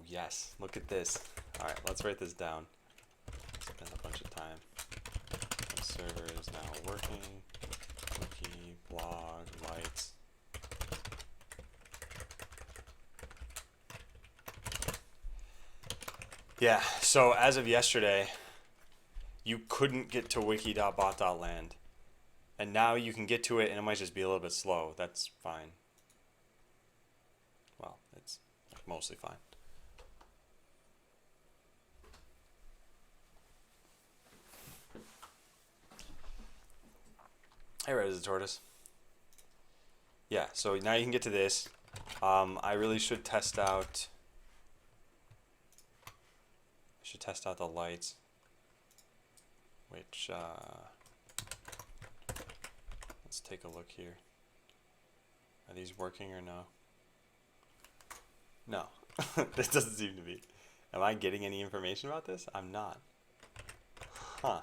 yes. Look at this. All right, let's write this down. Spend a bunch of time. My server is now working. Wiki, blog, lights. Yeah, so as of yesterday, you couldn't get to wiki.bot.land. And now you can get to it, and it might just be a little bit slow. That's fine. Well, it's mostly fine. Hey, Red as a tortoise. Yeah, so now you can get to this. I really should test out. I should test out the lights. Which, let's take a look here. Are these working or no? No, this doesn't seem to be. Am I getting any information about this? I'm not. Huh.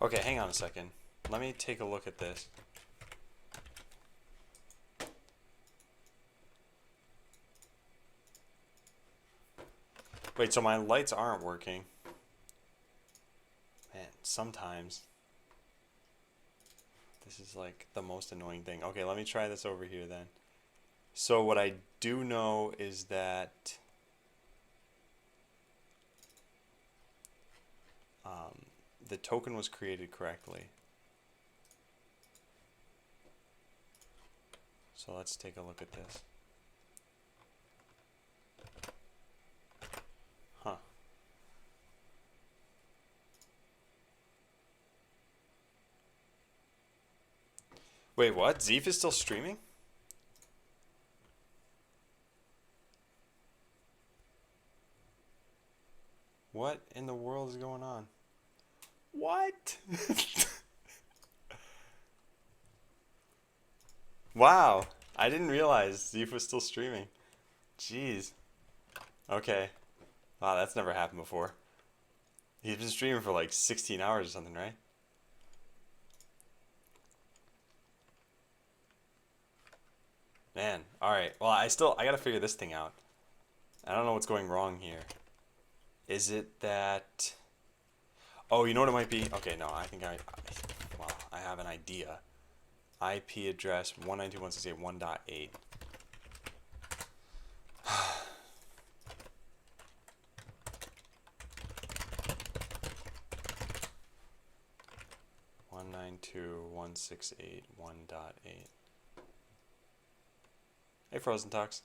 Okay, hang on a second. Let me take a look at this. Wait, so my lights aren't working. Man, sometimes. This is like the most annoying thing. Okay, let me try this over here then. So what I do know is that the token was created correctly. So let's take a look at this. Huh. Wait, what? Zeef is still streaming? What in the world is going on? What? Wow. I didn't realize Zeef was still streaming. Jeez. Okay. Wow, that's never happened before. He's been streaming for like 16 hours or something, right? Man, alright. Well, I gotta figure this thing out. I don't know what's going wrong here. Is it that... Oh, you know what it might be? Okay, no, I think well, I have an idea. IP address 192.168.1.8. One nine two one six eight 1.8. Hey, Frozen Talks.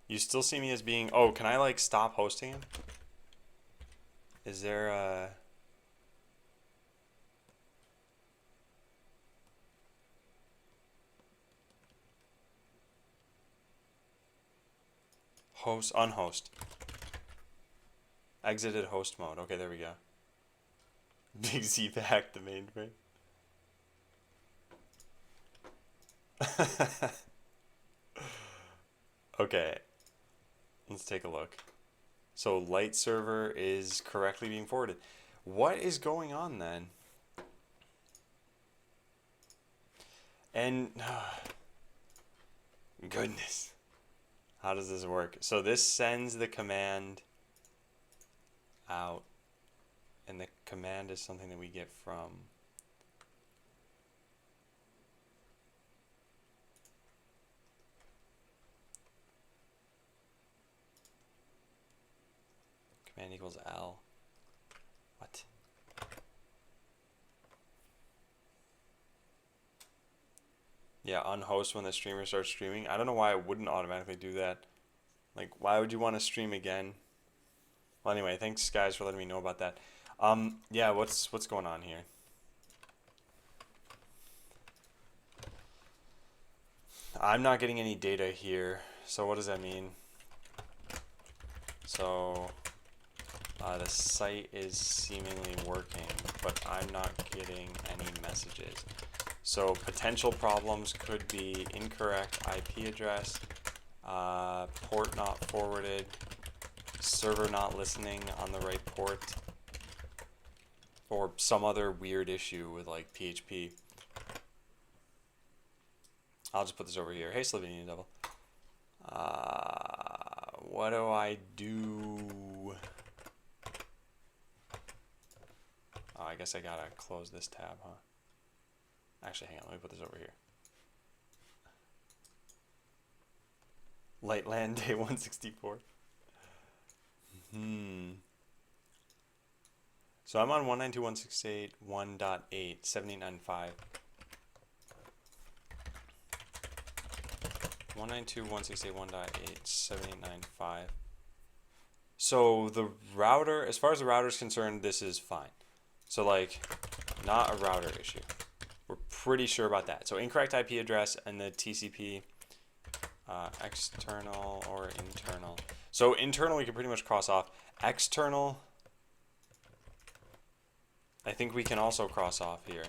You still see me as being... Oh, can I like stop hosting him? Is there a... Host, unhost. Exited host mode. Okay, there we go. Big Z hacked the mainframe. Okay, let's take a look. So light server is correctly being forwarded. What is going on then? And goodness, how does this work? So this sends the command out, and the command is something that we get from command equals L. What? Yeah, unhost when the streamer starts streaming. I don't know why it wouldn't automatically do that. Like, why would you want to stream again? Well, anyway, thanks guys for letting me know about that. Yeah, what's going on here? I'm not getting any data here. So what does that mean? So the site is seemingly working, but I'm not getting any messages. So potential problems could be incorrect IP address, port not forwarded, server not listening on the right port. or some other weird issue with like PHP. I'll just put this over here. Hey, Slovenian Devil. What do I do? Oh, I guess I gotta close this tab, huh? Actually, hang on. Let me put this over here. Lightland Day 164. So I'm on 192.168.1.8, 7895. 192.168.1.8, 7895. So the router, as far as the router is concerned, this is fine. So like, not a router issue. We're pretty sure about that. So incorrect IP address and the TCP, external or internal. So internal we can pretty much cross off. External, I think we can also cross off here.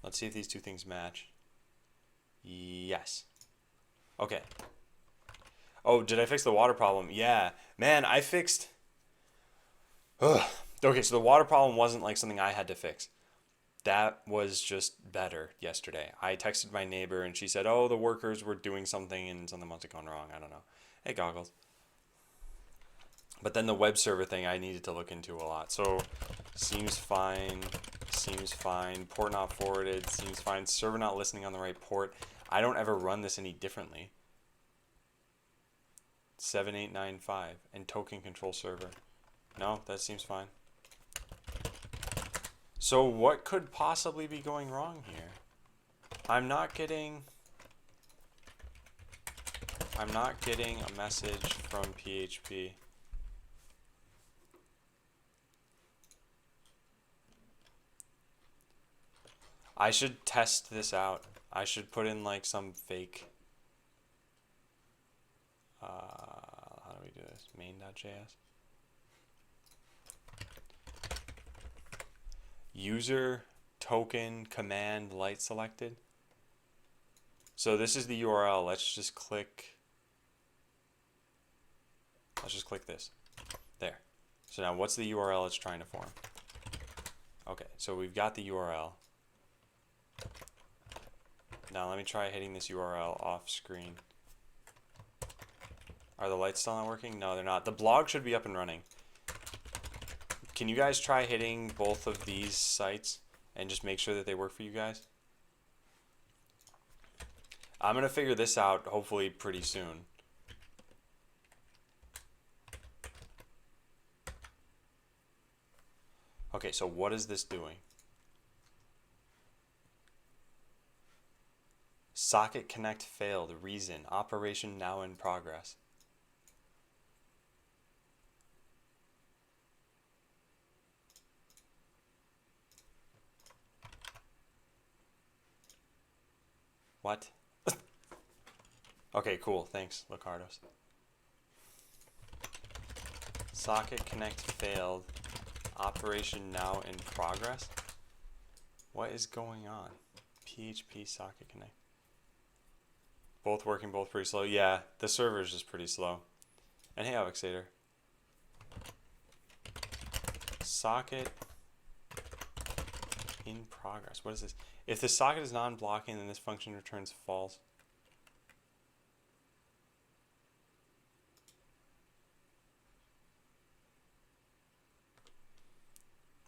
Let's see if these two things match. Yes. Okay. Oh, did I fix the water problem? Yeah. Man, I fixed... Ugh. Okay, so the water problem wasn't like something I had to fix. That was just better yesterday. I texted my neighbor and she said, oh, the workers were doing something and something must have gone wrong. I don't know. Hey, Goggles. But then the web server thing I needed to look into a lot. So, seems fine. Seems fine. Port not forwarded. Seems fine. Server not listening on the right port. I don't ever run this any differently. 7895 and token control server. No, that seems fine. So what could possibly be going wrong here? I'm not getting a message from PHP. I should test this out. I should put in like some fake how do we do this? Main.js. User token command light selected. So this is the URL. Let's just click this. There. So now what's the URL it's trying to form? Okay, so we've got the URL. Now let me try hitting this URL off screen. Are the lights still not working? No, they're not. The blog should be up and running. Can you guys try hitting both of these sites and just make sure that they work for you guys? I'm going to figure this out hopefully pretty soon. Okay, so what is this doing? Socket connect failed. Reason. Operation now in progress. What? Okay, cool. Thanks, Locardos. Socket connect failed. Operation now in progress? What is going on? PHP socket connect. Both working, both pretty slow. Yeah, the server is just pretty slow. And hey, Avexator. Socket in progress. What is this? If the socket is non-blocking, then this function returns false.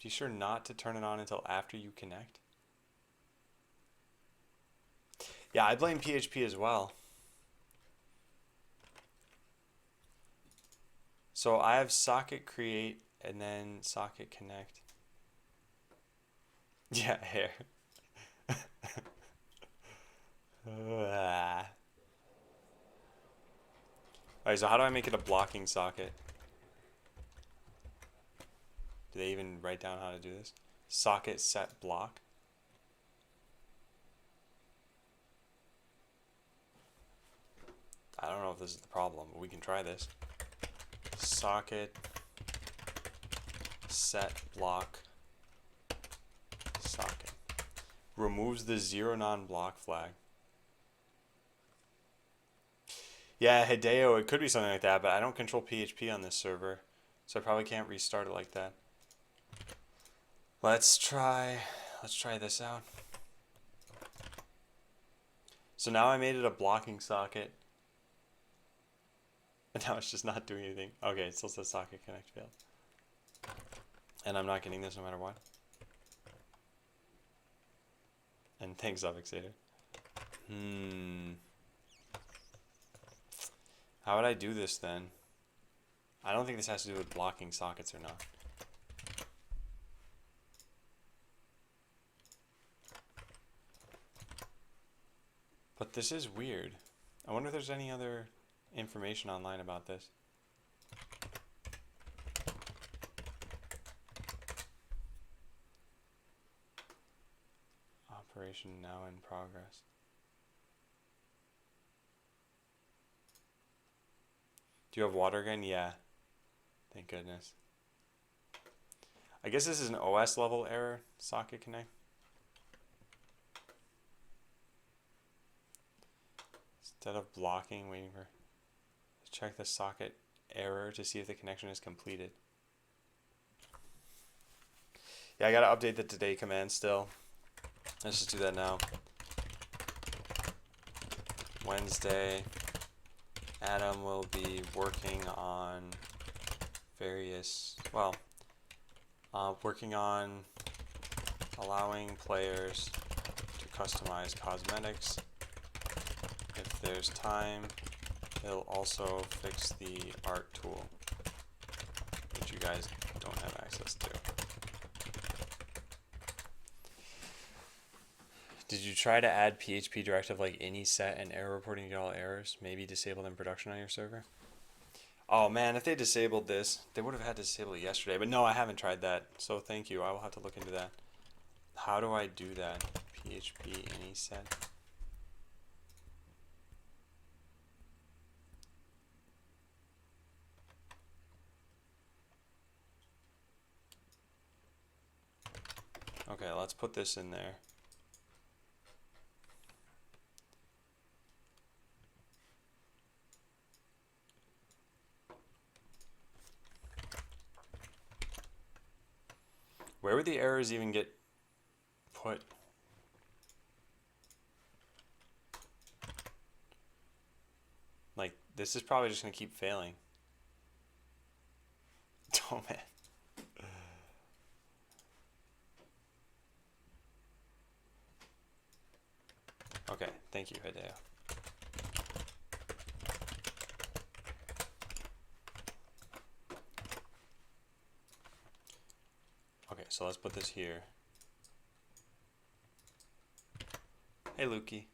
Be sure not to turn it on until after you connect. Yeah, I blame PHP as well. So I have socket create and then socket connect. Yeah, hair. Alright, so how do I make it a blocking socket? Do they even write down how to do this? Socket set block. I don't know if this is the problem, but we can try this. Socket set block socket. Removes the zero non-block flag. Yeah, Hideo, it could be something like that, but I don't control PHP on this server, so I probably can't restart it like that. Let's try this out. So now I made it a blocking socket. And now it's just not doing anything. Okay, it still says socket connect failed. And I'm not getting this no matter what. And thanks, Suffixator. How would I do this then? I don't think this has to do with blocking sockets or not. But this is weird. I wonder if there's any other information online about this. Operation now in progress. Do you have water again? Yeah. Thank goodness. I guess this is an OS level error, socket connect. Instead of blocking, waiting for... Check the socket error to see if the connection is completed. Yeah, I gotta update the today command still. Let's just do that now. Wednesday, Adam will be working on various, well, working on allowing players to customize cosmetics. If there's time, he'll also fix the art tool, which you guys don't have access to. Did you try to add PHP directive like any set and error reporting to get all errors? Maybe disabled in production on your server? Oh man, if they disabled this, they would have had to disable it yesterday. But no, I haven't tried that. So thank you. I will have to look into that. How do I do that? PHP any set? Okay, let's put this in there. Where would the errors even get put? Like, this is probably just going to keep failing. Oh, man. Okay, thank you, Hideo. Okay, so let's put this here. Hey, Lukey.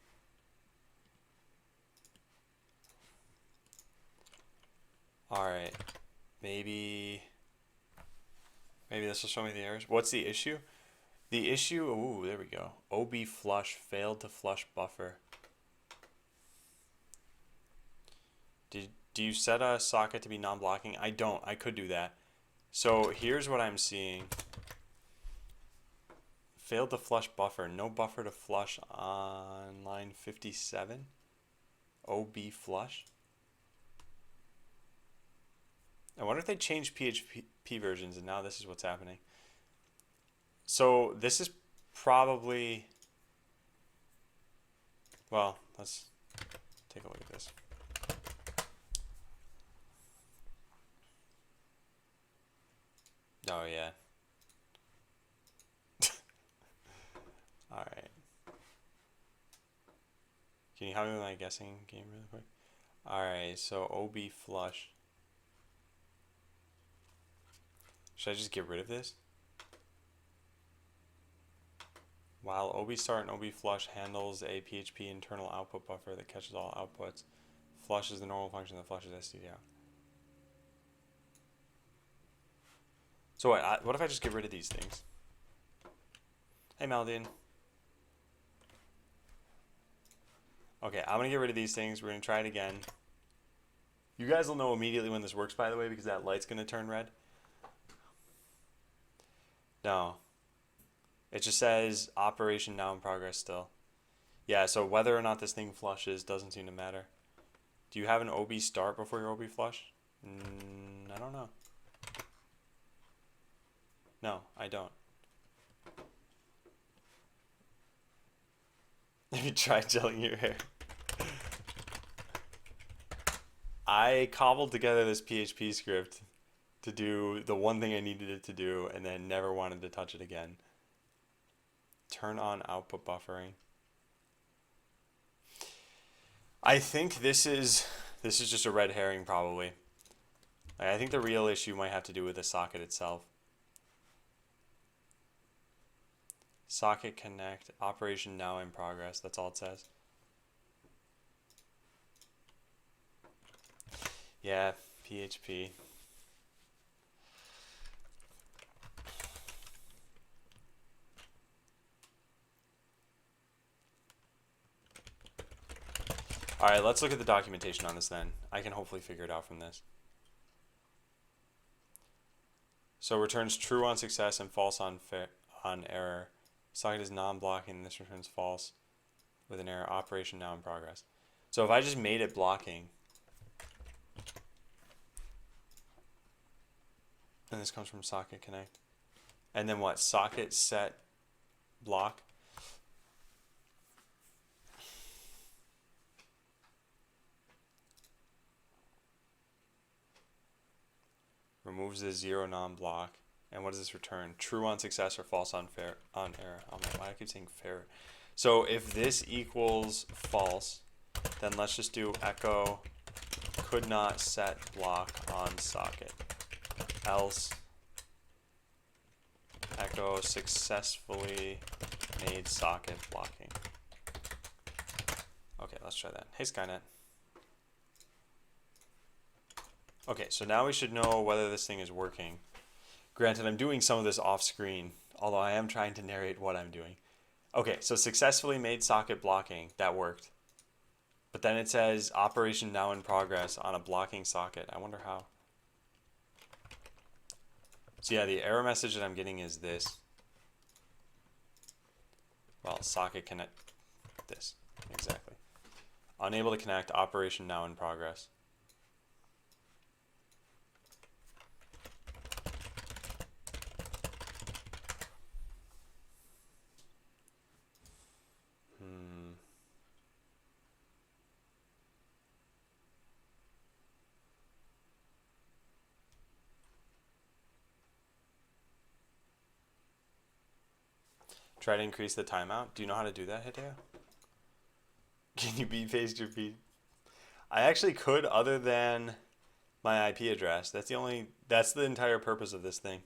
Alright, maybe this will show me the errors. What's the issue? The issue, ooh, there we go. OB flush failed to flush buffer. Do you set a socket to be non-blocking? I don't. I could do that. So here's what I'm seeing. Failed to flush buffer. No buffer to flush on line 57. OB flush. I wonder if they changed PHP versions and now this is what's happening. So this is probably... Well, let's take a look at this. Oh, yeah. Alright. Can you help me with my guessing game really quick? Alright, so OB flush. Should I just get rid of this? While OB start and OB flush handles a PHP internal output buffer that catches all outputs. Flush is the normal function that flushes STD out. So what if I just get rid of these things? Hey, Maldine. Okay, I'm going to get rid of these things. We're going to try it again. You guys will know immediately when this works, by the way, because that light's going to turn red. No. It just says operation now in progress still. Yeah, so whether or not this thing flushes doesn't seem to matter. Do you have an OB start before your OB flush? I don't know. No, I don't. Have you tried gelling your hair? I cobbled together this PHP script to do the one thing I needed it to do and then never wanted to touch it again. Turn on output buffering. I think this is just a red herring probably. I think the real issue might have to do with the socket itself. Socket connect, operation now in progress, that's all it says. Yeah, PHP. Alright, let's look at the documentation on this then. I can hopefully figure it out from this. So returns true on success and false on error. Socket is non-blocking, this returns false with an error. Operation now in progress. So if I just made it blocking, and this comes from socket connect, and then what? Socket set block. Removes the zero non-block. And what does this return? True on success or false on error. Oh man, why do I keep saying fair? So if this equals false, then let's just do echo could not set block on socket. Else echo successfully made socket blocking. Okay, let's try that. Hey Skynet. Okay, so now we should know whether this thing is working. Granted, I'm doing some of this off screen, although I am trying to narrate what I'm doing. Okay, so successfully made socket blocking, that worked. But then it says operation now in progress on a blocking socket. I wonder how. So yeah, the error message that I'm getting is this. Well, socket connect, this, exactly. Unable to connect, operation now in progress. Try to increase the timeout. Do you know how to do that, Hideo? Can you paste your feed? I actually could, other than my IP address. That's the entire purpose of this thing.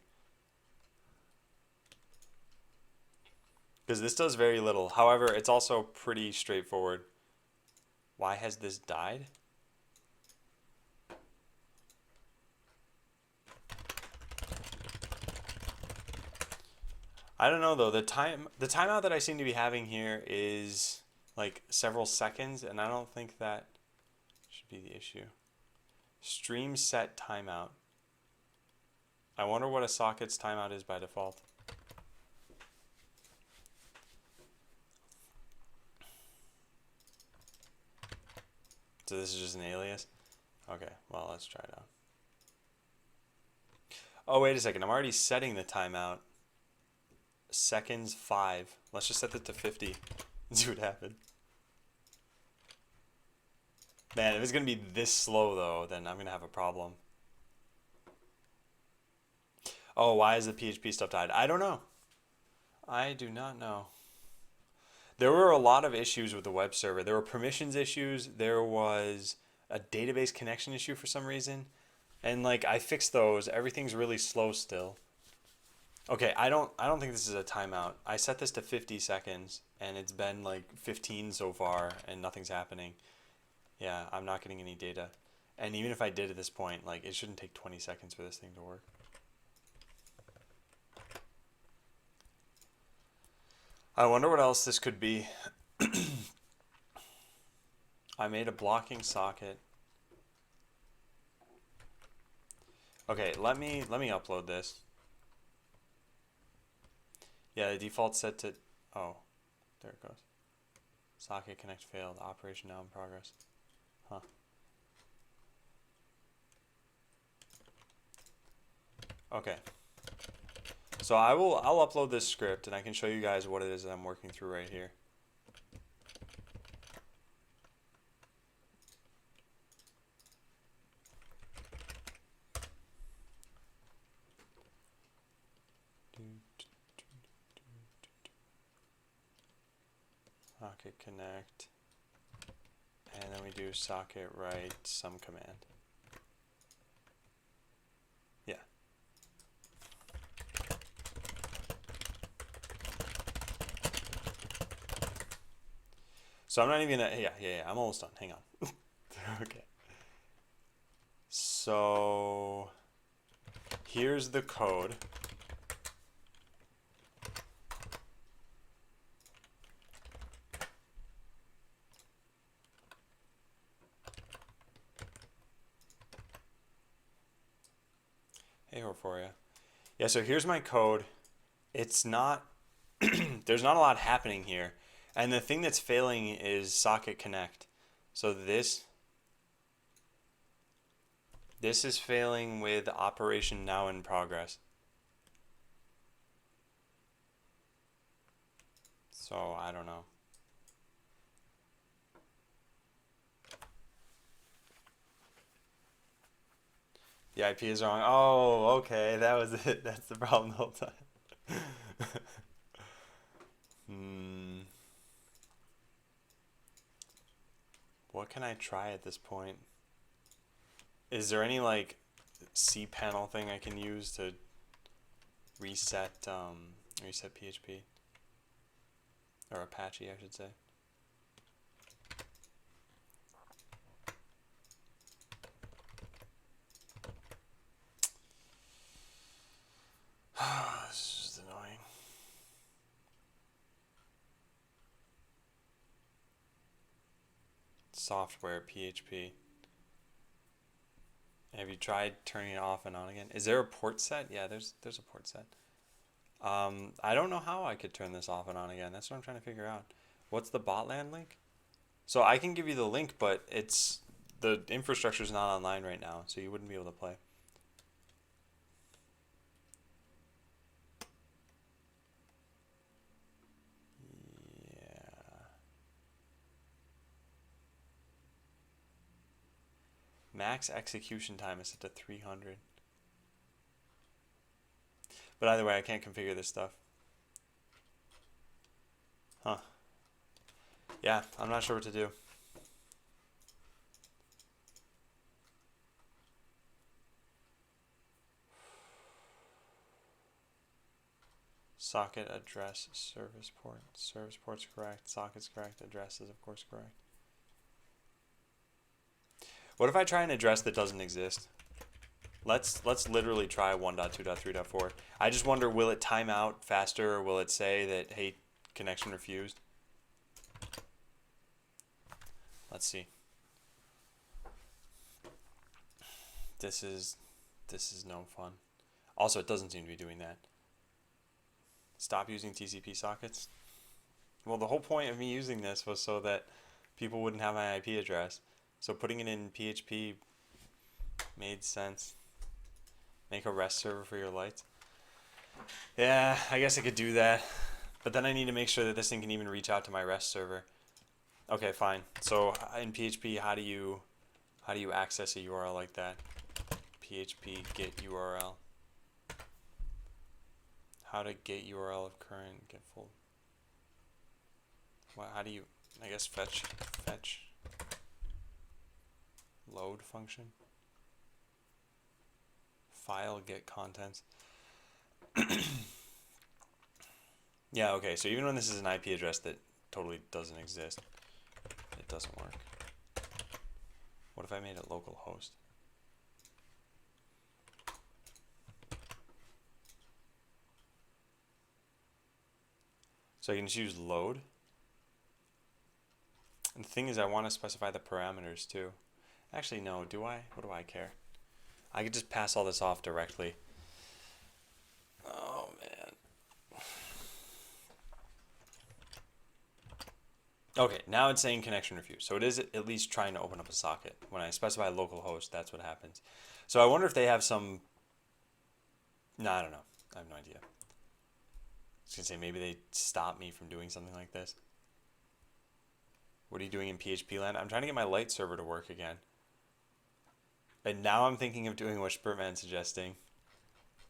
Because this does very little. However, it's also pretty straightforward. Why has this died? I don't know though. The timeout that I seem to be having here is like several seconds, and I don't think that should be the issue. Stream set timeout. I wonder what a socket's timeout is by default. So this is just an alias? Okay, well, let's try it out. Oh, wait a second. I'm already setting the timeout. Seconds 5. Let's just set that to 50 and see what happens. Man, if it's going to be this slow, though, then I'm going to have a problem. Oh, why is the PHP stuff died? I don't know. I do not know. There were a lot of issues with the web server. There were permissions issues. There was a database connection issue for some reason. And like I fixed those. Everything's really slow still. Okay, I don't think this is a timeout. I set this to 50 seconds and it's been like 15 so far and nothing's happening. Yeah, I'm not getting any data. And even if I did at this point, like it shouldn't take 20 seconds for this thing to work. I wonder what else this could be. I made a blocking socket. Okay, let me upload this. Yeah, the default set to, oh, there it goes. Socket connect failed. Operation now in progress. Huh. Okay. So I'll upload this script and I can show you guys what it is that I'm working through right here. socket connect, and then we do socket write some command. Yeah. So I'm not even gonna, yeah, I'm almost done. Hang on. Okay. So here's the code. Hey, Horforia. Yeah, so here's my code. It's not, there's not a lot happening here. And the thing that's failing is socket connect. So this is failing with operation now in progress. So I don't know. The IP is wrong. Oh, okay, that was it. That's the problem the whole time. What can I try at this point? Is there any like cPanel thing I can use to reset reset PHP or Apache, I should say? This is annoying. Software PHP. Have you tried turning it off and on again? Is there a port set? Yeah, there's a port set. I don't know how I could turn this off and on again. That's what I'm trying to figure out. What's the Botland link? So I can give you the link, but it's the infrastructure is not online right now, so you wouldn't be able to play. Yeah. Max execution time is set to 300. But either way, I can't configure this stuff. Huh. Yeah, I'm not sure what to do. Socket address service port. Service port's correct. Socket's correct. Address is of course correct. What if I try an address that doesn't exist? Let's literally try 1.2.3.4. I just wonder, will it time out faster, or will it say that, hey, connection refused? Let's see. This is no fun. Also, it doesn't seem to be doing that. Stop using TCP sockets. Well, the whole point of me using this was so that people wouldn't have my IP address. So putting it in PHP made sense. Make a REST server for your lights. Yeah, I guess I could do that. But then I need to make sure that this thing can even reach out to my REST server. Okay, fine. So in PHP, how do you access a URL like that? PHP get URL. How to get URL of current, get full. Well, how do you, I guess fetch load function. File get contents. Yeah, okay, so even when this is an IP address that totally doesn't exist, it doesn't work. What if I made it localhost? So I can just use load. And the thing is, I want to specify the parameters too. Actually, no, do I? What do I care? I could just pass all this off directly. Oh, man. Okay, now it's saying connection refused. So it is at least trying to open up a socket. When I specify localhost, that's what happens. So I wonder if they have some... No, I don't know. I have no idea. I was going to say, maybe they stop me from doing something like this. What are you doing in PHP land? I'm trying to get my light server to work again. And now I'm thinking of doing what Spurtman's suggesting.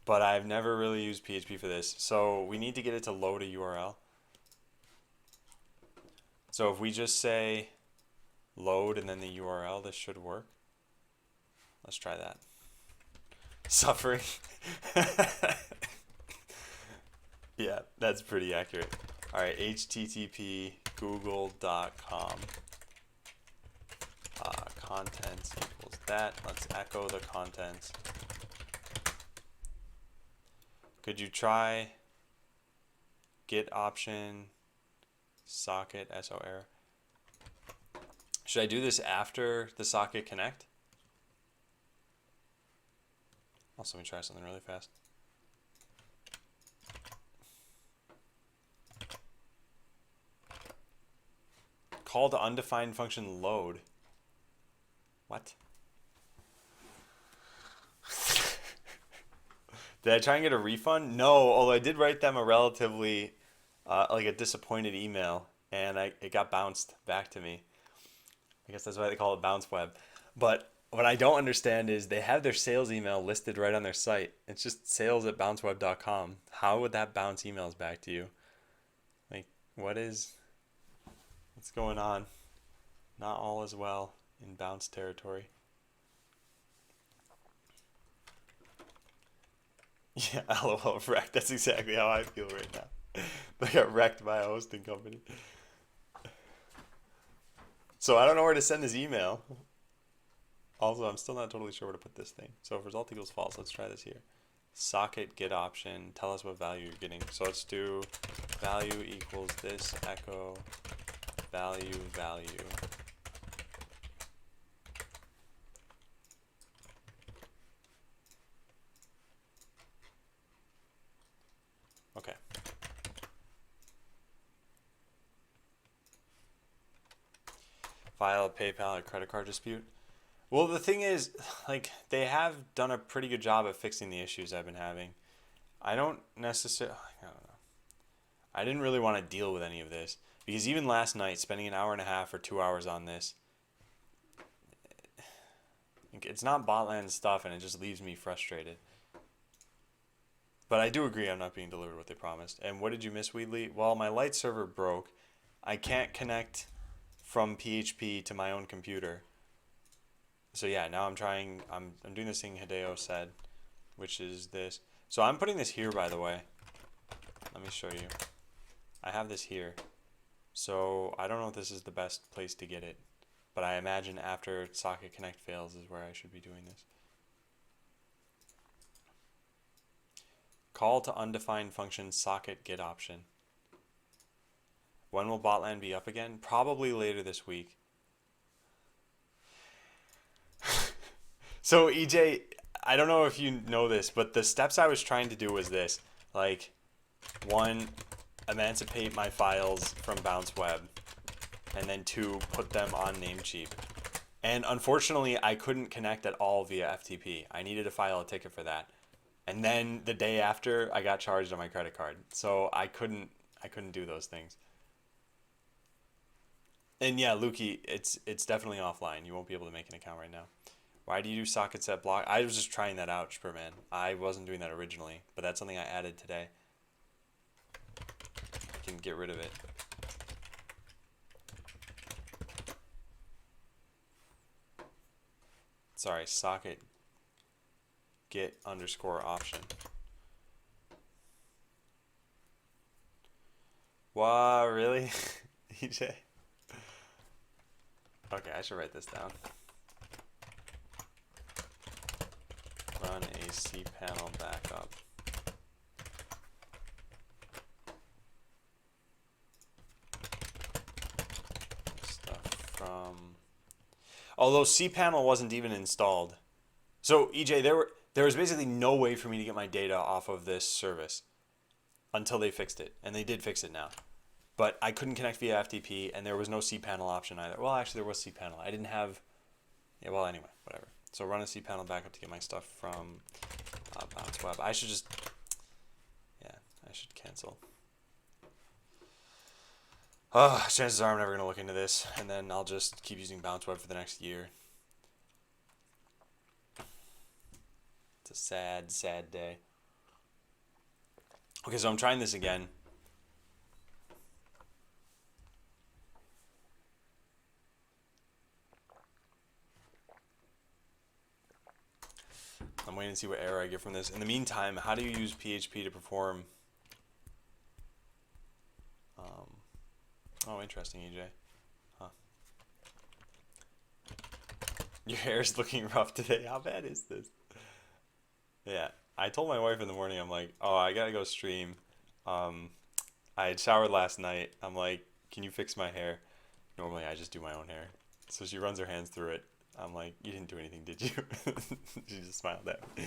But I've never really used PHP for this. So we need to get it to load a URL. So if we just say load and then the URL, this should work. Let's try that. Suffering. Yeah, that's pretty accurate. All right, http google.com contents equals that. Let's echo the contents. Could you try get option socket SO error? Should I do this after the socket connect? Also, let me try something really fast. Call to undefined function load. What? Did I try and get a refund? No, although I did write them a relatively, like a disappointed email, and it got bounced back to me. I guess that's why they call it Bounce Web. But what I don't understand is they have their sales email listed right on their site. It's just sales@bounceweb.com. How would that bounce emails back to you? Like, what's going on? Not all is well in bounce territory. Yeah, LOL wrecked. That's exactly how I feel right now. They got wrecked by a hosting company. So I don't know where to send this email. Also, I'm still not totally sure where to put this thing. So if result equals false, let's try this here. Socket get option, tell us what value you're getting. So let's do value equals this, echo value. Okay. File a PayPal or credit card dispute. Well, the thing is, like, they have done a pretty good job of fixing the issues I've been having. I don't necessarily, I don't know. I didn't really want to deal with any of this because even last night, spending an hour and a half or 2 hours on this, it's not Botland stuff and it just leaves me frustrated. But I do agree I'm not being delivered what they promised. And what did you miss, Weedley? Well, my light server broke. I can't connect from PHP to my own computer. So yeah, now I'm doing this thing Hideo said, which is this. So I'm putting this here, by the way. Let me show you. I have this here. So I don't know if this is the best place to get it, but I imagine after Socket Connect fails is where I should be doing this. Call to undefined function socket get option. When will Botland be up again? Probably later this week. So EJ, I don't know if you know this, but the steps I was trying to do was this. Like, one, emancipate my files from Bounce Web, and then two, put them on Namecheap. And unfortunately, I couldn't connect at all via FTP. I needed to file a ticket for that. And then the day after, I got charged on my credit card. So I couldn't do those things. And yeah, Lukey, it's definitely offline. You won't be able to make an account right now. Why do you do socket set block? I was just trying that out, Superman. I wasn't doing that originally, but that's something I added today. I can get rid of it. Sorry, socket get underscore option. Wow, really? EJ? Okay, I should write this down. Run a cPanel backup. Stuff from... Although cPanel wasn't even installed. So EJ, there was basically no way for me to get my data off of this service until they fixed it, and they did fix it now. But I couldn't connect via FTP, and there was no cPanel option either. Well, actually, there was cPanel. I didn't have... Yeah, well, anyway, whatever. So run a cPanel backup to get my stuff from Bounce Web. I should just... Yeah, I should cancel. Chances are I'm never going to look into this, and then I'll just keep using Bounce Web for the next year. It's a sad, sad day. Okay, so I'm trying this again. I'm waiting to see what error I get from this. In the meantime, how do you use PHP to perform? Oh, interesting, EJ. Huh. Your hair's looking rough today. How bad is this? Yeah, I told my wife in the morning, I'm like, oh, I gotta go stream. Um, I had showered last night. I'm like, can you fix my hair? Normally, I just do my own hair. So she runs her hands through it. I'm like, you didn't do anything, did you? She just smiled at me.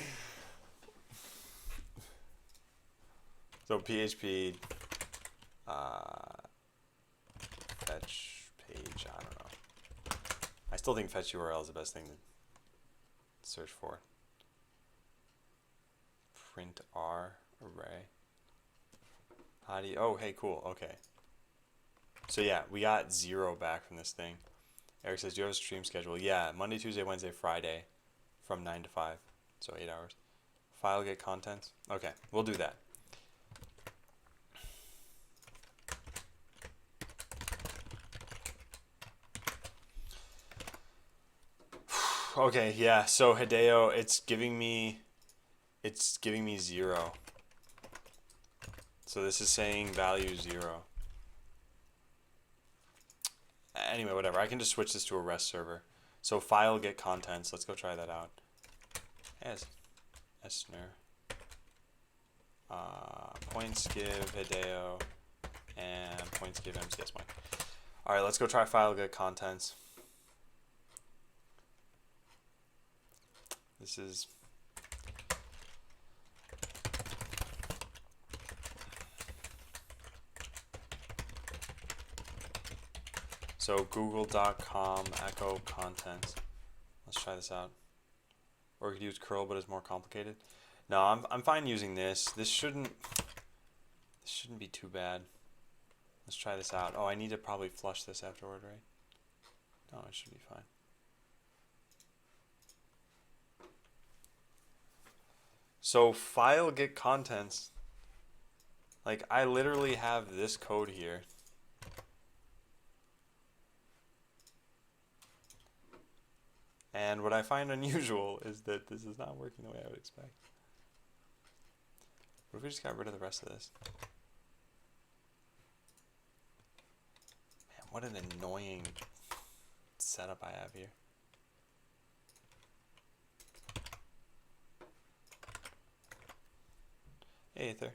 So PHP, fetch page, I don't know. I still think fetch URL is the best thing to search for. Print R array. How do you, oh, hey, cool, okay. So yeah, we got 0 back from this thing. Eric says, do you have a stream schedule? Yeah, Monday, Tuesday, Wednesday, Friday from 9 to 5, so 8 hours. File get contents? Okay, we'll do that. Okay, yeah, so Hideo, it's giving me 0. So this is saying value 0. Anyway, whatever. I can just switch this to a REST server. So file get contents. Let's go try that out. Yes, Esner. Points give Hideo and points give MCS Mike. All right, let's go try file get contents. This is so google.com echo contents. Let's try this out. Or we could use curl, but it's more complicated. No, I'm fine using this. This shouldn't be too bad. Let's try this out. Oh, I need to probably flush this afterward, right? No, it should be fine. So file get contents. Like, I literally have this code here. And what I find unusual is that this is not working the way I would expect. What if we just got rid of the rest of this? Man, what an annoying setup I have here. Hey, Aether.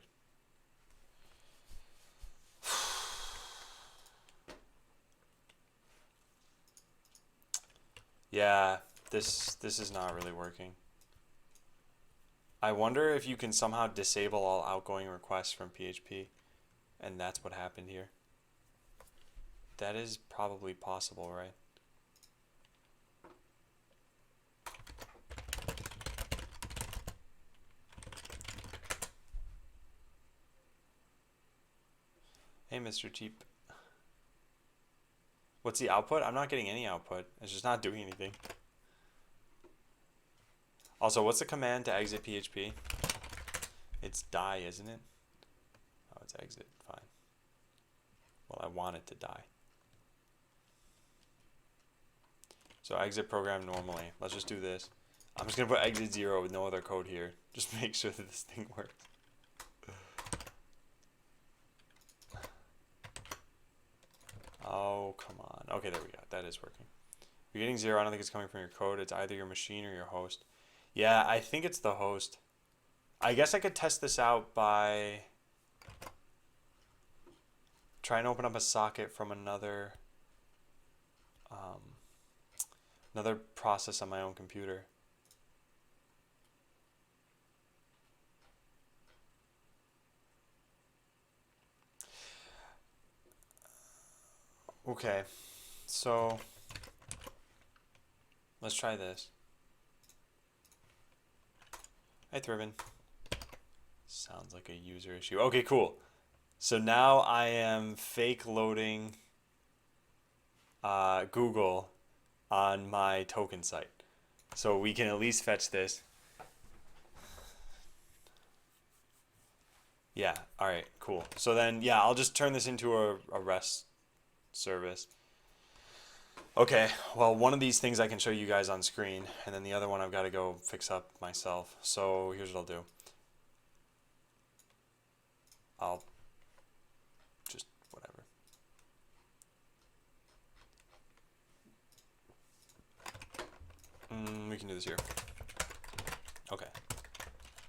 Yeah, this is not really working. I wonder if you can somehow disable all outgoing requests from PHP, and that's what happened here. That is probably possible, right? Hey, Mr. Cheap. What's the output? I'm not getting any output. It's just not doing anything. Also, what's the command to exit PHP? It's die, isn't it? Oh, it's exit. Fine. Well, I want it to die. So exit program normally. Let's just do this. I'm just going to put exit 0 with no other code here. Just make sure that this thing works. Oh, come on. Okay, there we go. That is working. You're getting 0. I don't think it's coming from your code. It's either your machine or your host. Yeah, I think it's the host. I guess I could test this out by trying to open up a socket from another process on my own computer. Okay, so let's try this. Hi, Thriven. Sounds like a user issue. Okay, cool. So now I am fake loading Google on my token site. So we can at least fetch this. Yeah, all right, cool. So then, yeah, I'll just turn this into a REST service. Okay, well, one of these things I can show you guys on screen, and then the other one I've got to go fix up myself. So here's what I'll do. I'll just, whatever. We can do this here. Okay.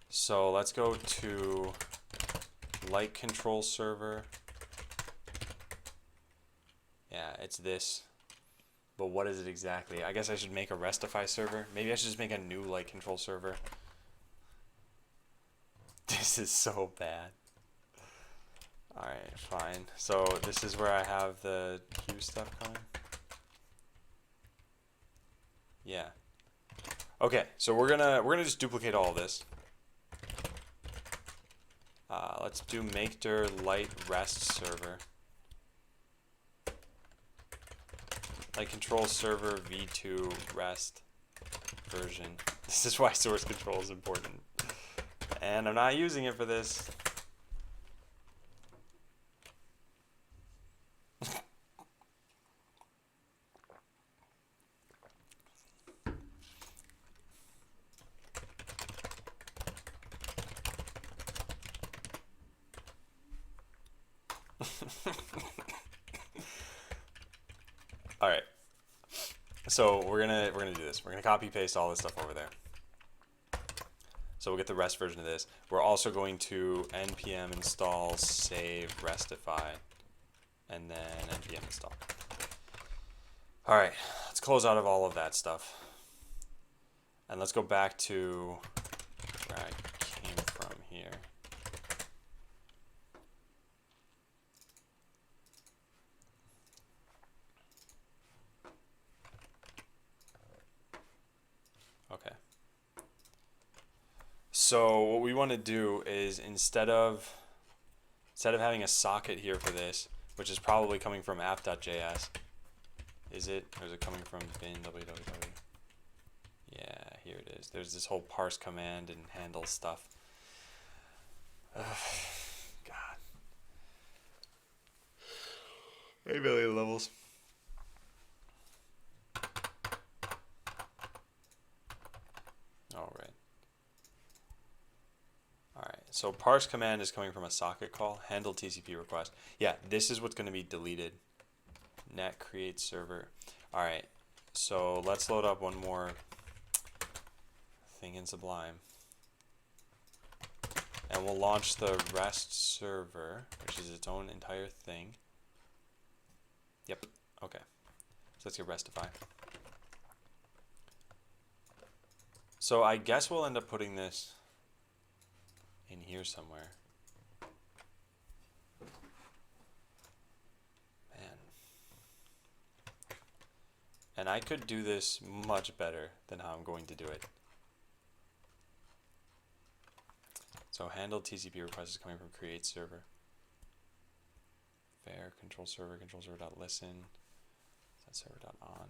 So let's go to light control server. Yeah, it's this. But what is it exactly? I guess I should make a Restify server. Maybe I should just make a new light control server. This is so bad. Alright, fine. So this is where I have the Hue stuff coming. Yeah. Okay, so we're gonna just duplicate all this. Let's do make dir light rest server. Light control server v2 rest version. This is why source control is important. And I'm not using it for this. All right. So we're gonna do this. We're gonna copy paste all this stuff over there. So we'll get the rest version of this. We're also going to npm install save restify, and then npm install. All right, let's close out of all of that stuff, and let's go back to where I came from here. Okay. So what we want to do is instead of having a socket here for this, which is probably coming from app.js, is it? Or is it coming from bin www? Yeah, here it is. There's this whole parse command and handle stuff. Ugh, God. 8 million levels. All right. Alright, so parse command is coming from a socket call, handle TCP request. Yeah, this is what's going to be deleted. Net create server. Alright, so let's load up one more thing in Sublime. And we'll launch the REST server, which is its own entire thing. Yep, okay. So let's get Restify. So I guess we'll end up putting this in here somewhere. Man. And I could do this much better than how I'm going to do it. So handle TCP request is coming from create server. Var control server.listen, set server.on.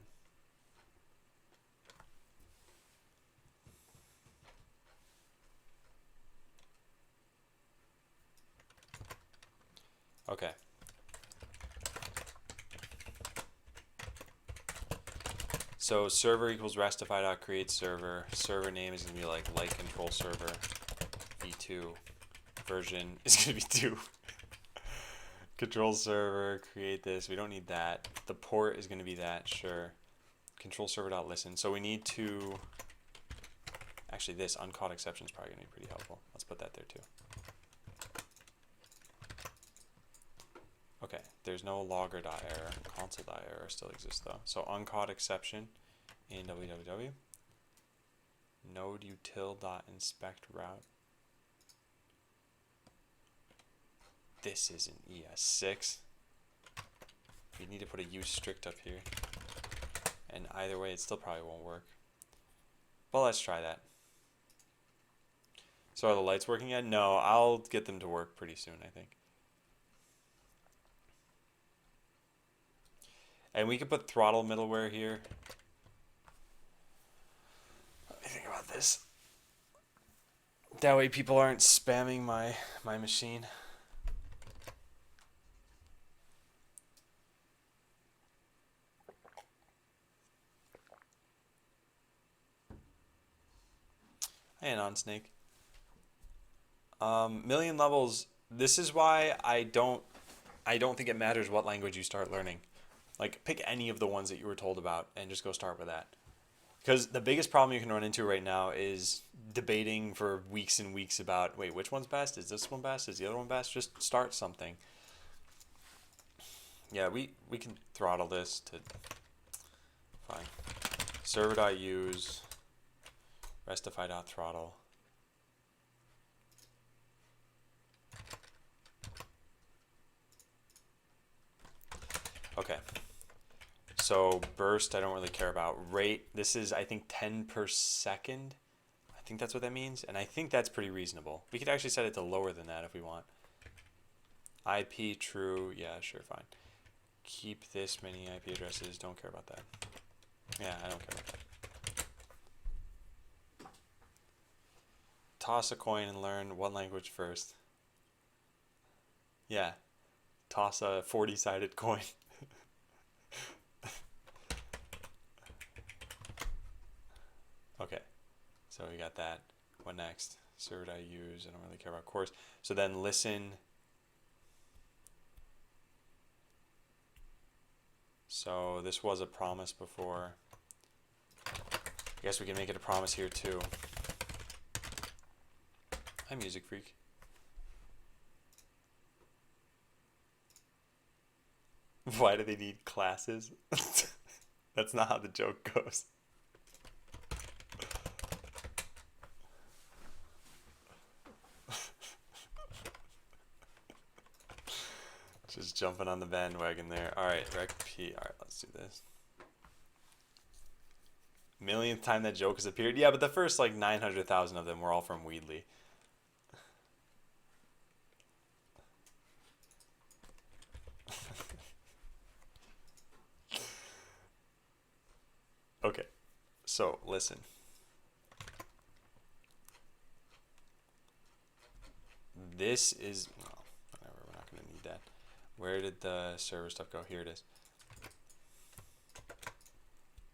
Okay. So server equals restify.create server. Server name is gonna be like light control server v2. Version is gonna be 2. Control server, create this. We don't need that. The port is gonna be that, sure. Control server.listen. So we need to actually this uncaught exception is probably gonna be pretty helpful. Let's put that there too. Okay, there's no logger.error. Console.error still exists though. So uncaught exception in www. Node util.inspect route. This is an ES6. You need to put a use strict up here. And either way, it still probably won't work. But let's try that. So are the lights working yet? No, I'll get them to work pretty soon, I think. And we could put throttle middleware here. Let me think about this. That way people aren't spamming my machine. Hang on, Snake. Million levels. This is why I don't think it matters what language you start learning. Like, pick any of the ones that you were told about and just go start with that. Because the biggest problem you can run into right now is debating for weeks and weeks about, wait, which one's best? Is this one best? Is the other one best? Just start something. Yeah, we can throttle this to, fine. Server.use, restify.throttle. Okay. So burst, I don't really care about. Rate, this is, I think, 10 per second. I think that's what that means. And I think that's pretty reasonable. We could actually set it to lower than that if we want. IP true, yeah, sure, fine. Keep this many IP addresses, don't care about that. Yeah, I don't care about that. Toss a coin and learn one language first. Yeah, toss a 40-sided coin. Okay, so we got that. What next? Server.use, I don't really care about course. So then listen. So this was a promise before. I guess we can make it a promise here too. Hi, Music Freak. Why do they need classes? That's not how the joke goes. Just jumping on the bandwagon there. Alright, rec P. Alright, let's do this. Millionth time that joke has appeared. Yeah, but the first like 900,000 of them were all from Weedly. Okay, so listen. This is, well, whatever, we're not going to need that. Where did the server stuff go? Here it is.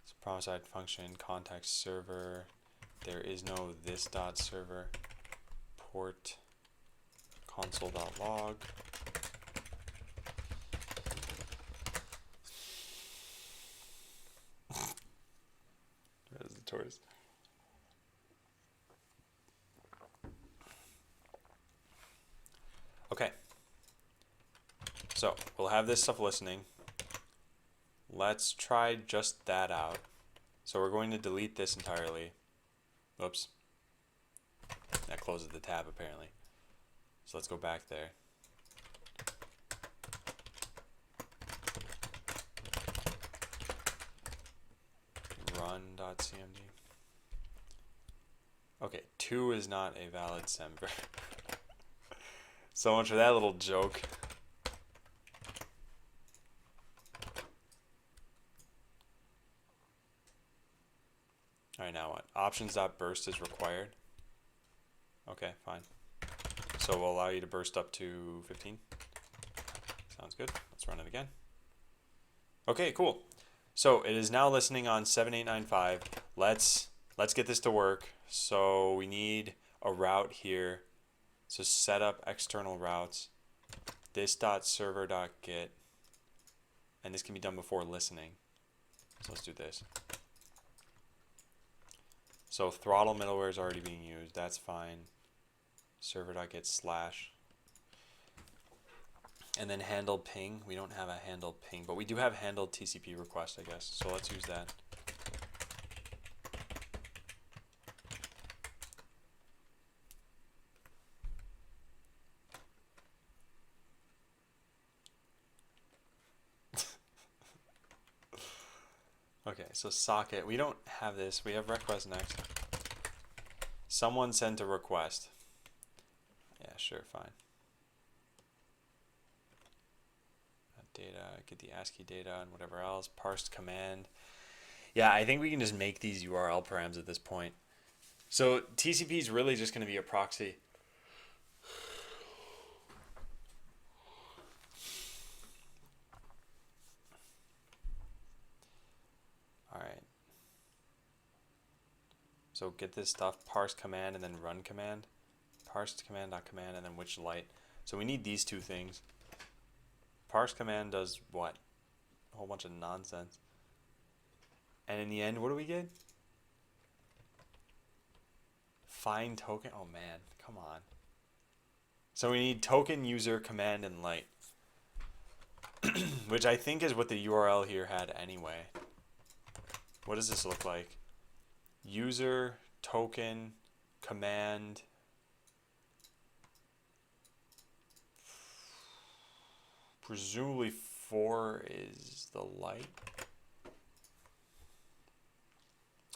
It's a promise side function, context server. There is no this dot server. Port console.log. There's the tortoise. Okay. So we'll have this stuff listening. Let's try just that out. So we're going to delete this entirely. Oops. That closes the tab apparently. So let's go back there. Run.cmd. Okay, 2 is not a valid semver. So much for that little joke. Alright, now what? Options.burst is required. Okay, fine. So we'll allow you to burst up to 15. Sounds good. Let's run it again. Okay, cool. So it is now listening on 7895. Let's get this to work. So we need a route here. So set up external routes. This dot server dot get. And this can be done before listening. So let's do this. So throttle middleware is already being used. That's fine. Server.get slash. And then handle ping. We don't have a handle ping, but we do have handled TCP request, I guess. So let's use that. Okay, so socket. We don't have this. We have request next. Someone sent a request. Yeah, sure, fine. Data, get the ASCII data and whatever else. Parsed command. Yeah, I think we can just make these URL params at this point. So TCP is really just going to be a proxy. All right. So get this stuff, parse command, and then run command. Parse command dot command, and then which light. So we need these two things. Parse command does what? A whole bunch of nonsense. And in the end, what do we get? Find token. Oh man, come on. So we need token, user, command, and light. Which I think is what the URL here had anyway. What does this look like? User, token, command. Presumably 4 is the light.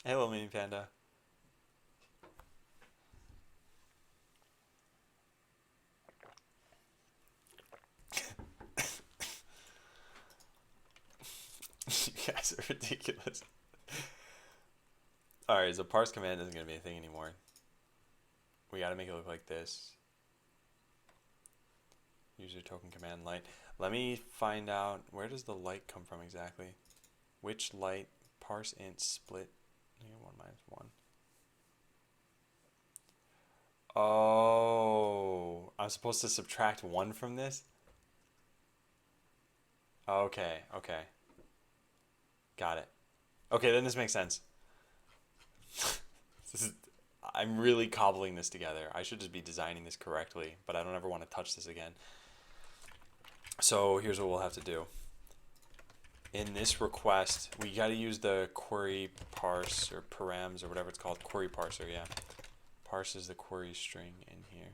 Hello, Mini Panda. You guys are ridiculous. Alright, so parse command isn't going to be a thing anymore. We got to make it look like this. User token command light. Let me find out, where does the light come from exactly? Which light? Parse int split. 1 minus 1. Oh, I'm supposed to subtract 1 from this? Okay, okay. Got it. Okay, then this makes sense. I'm really cobbling this together. I should just be designing this correctly, but I don't ever want to touch this again. So here's what we'll have to do. In this request, we got to use the query parse or params or whatever it's called. Query parser, yeah. Parses the query string in here.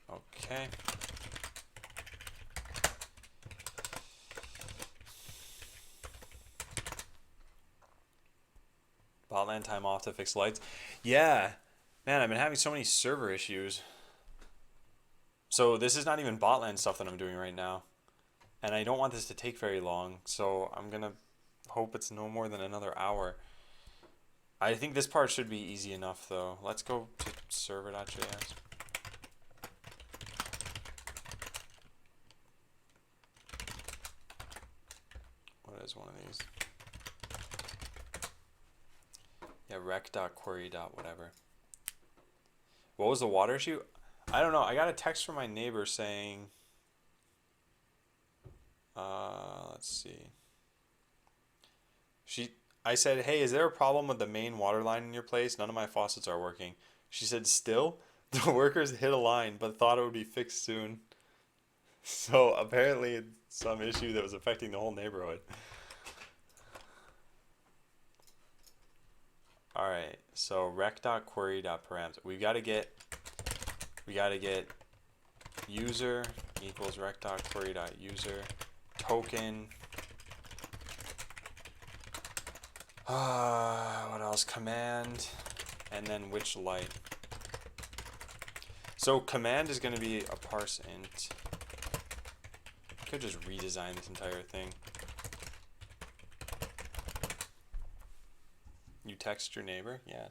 Okay. Botland time off to fix lights. Yeah. Man, I've been having so many server issues. So this is not even botland stuff that I'm doing right now. And I don't want this to take very long, so I'm going to hope it's no more than another hour. I think this part should be easy enough, though. Let's go to server.js. What is one of these? Yeah, rec.query.whatever. What was the water issue? I don't know. I got a text from my neighbor saying... let's see. I said, hey, is there a problem with the main water line in your place? None of my faucets are working. She said, still? The workers hit a line, but thought it would be fixed soon. So apparently it's some issue that was affecting the whole neighborhood. Alright, so rec.query.params. We gotta get user equals rec.query.user token. What else? Command, and then which light. So command is going to be a parse int. I could just redesign this entire thing. You text your neighbor? Yeah.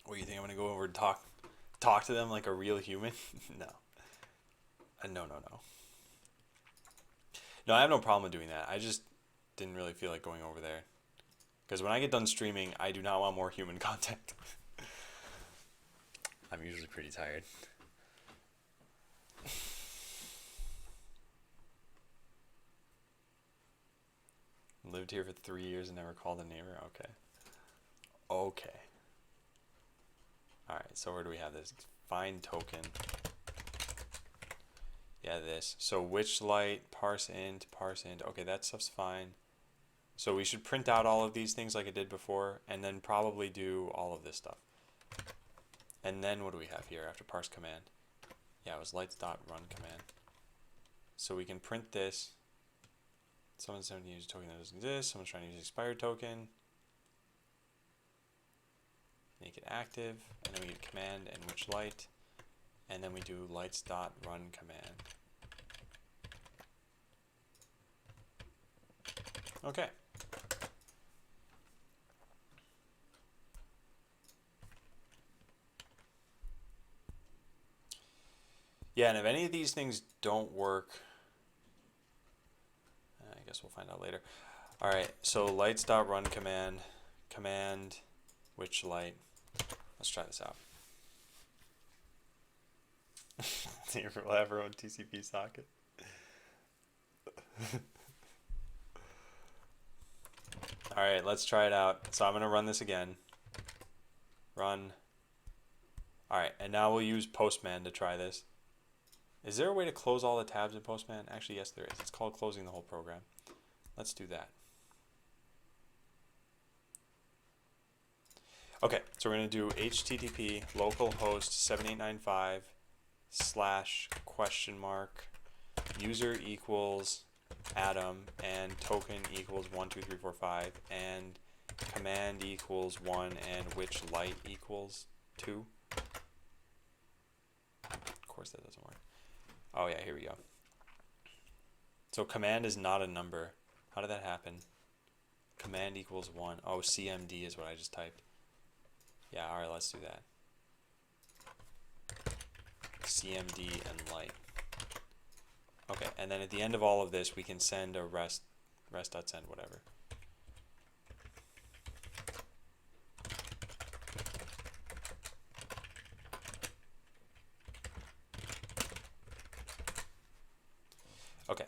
What do you think? I'm going to go over and talk to them like a real human? No. No. No, I have no problem with doing that. I just didn't really feel like going over there. Because when I get done streaming, I do not want more human contact. I'm usually pretty tired. Lived here for 3 years and never called a neighbor? Okay. Okay. Alright, so where do we have this? Find token. Yeah, this. So which light, parse int. Okay, that stuff's fine. So we should print out all of these things like I did before, and then probably do all of this stuff. And then what do we have here after parse command? Yeah, it was lights.run command. So we can print this. Someone's trying to use a token that doesn't exist. Someone's trying to use expired token. Make it active, and then we get command and which light, and then we do lights.run command. Okay. Yeah, and if any of these things don't work, I guess we'll find out later. All right, so lights.run command. command which light. Let's try this out. We'll have our own TCP socket. Alright, let's try it out. So I'm going to run this again. Run. Alright, and now we'll use Postman to try this. Is there a way to close all the tabs in Postman? Actually, yes, there is. It's called closing the whole program. Let's do that. Okay, so we're going to do HTTP localhost 7895 / user equals Adam and token equals 12345 and command equals 1 and which light equals 2. Of course that doesn't work. Oh yeah, here we go. So command is not a number. How did that happen? Command equals 1. Oh, CMD is what I just typed. Yeah, alright, let's do that. CMD and light. Okay, and then at the end of all of this, we can send a rest.send whatever. Okay.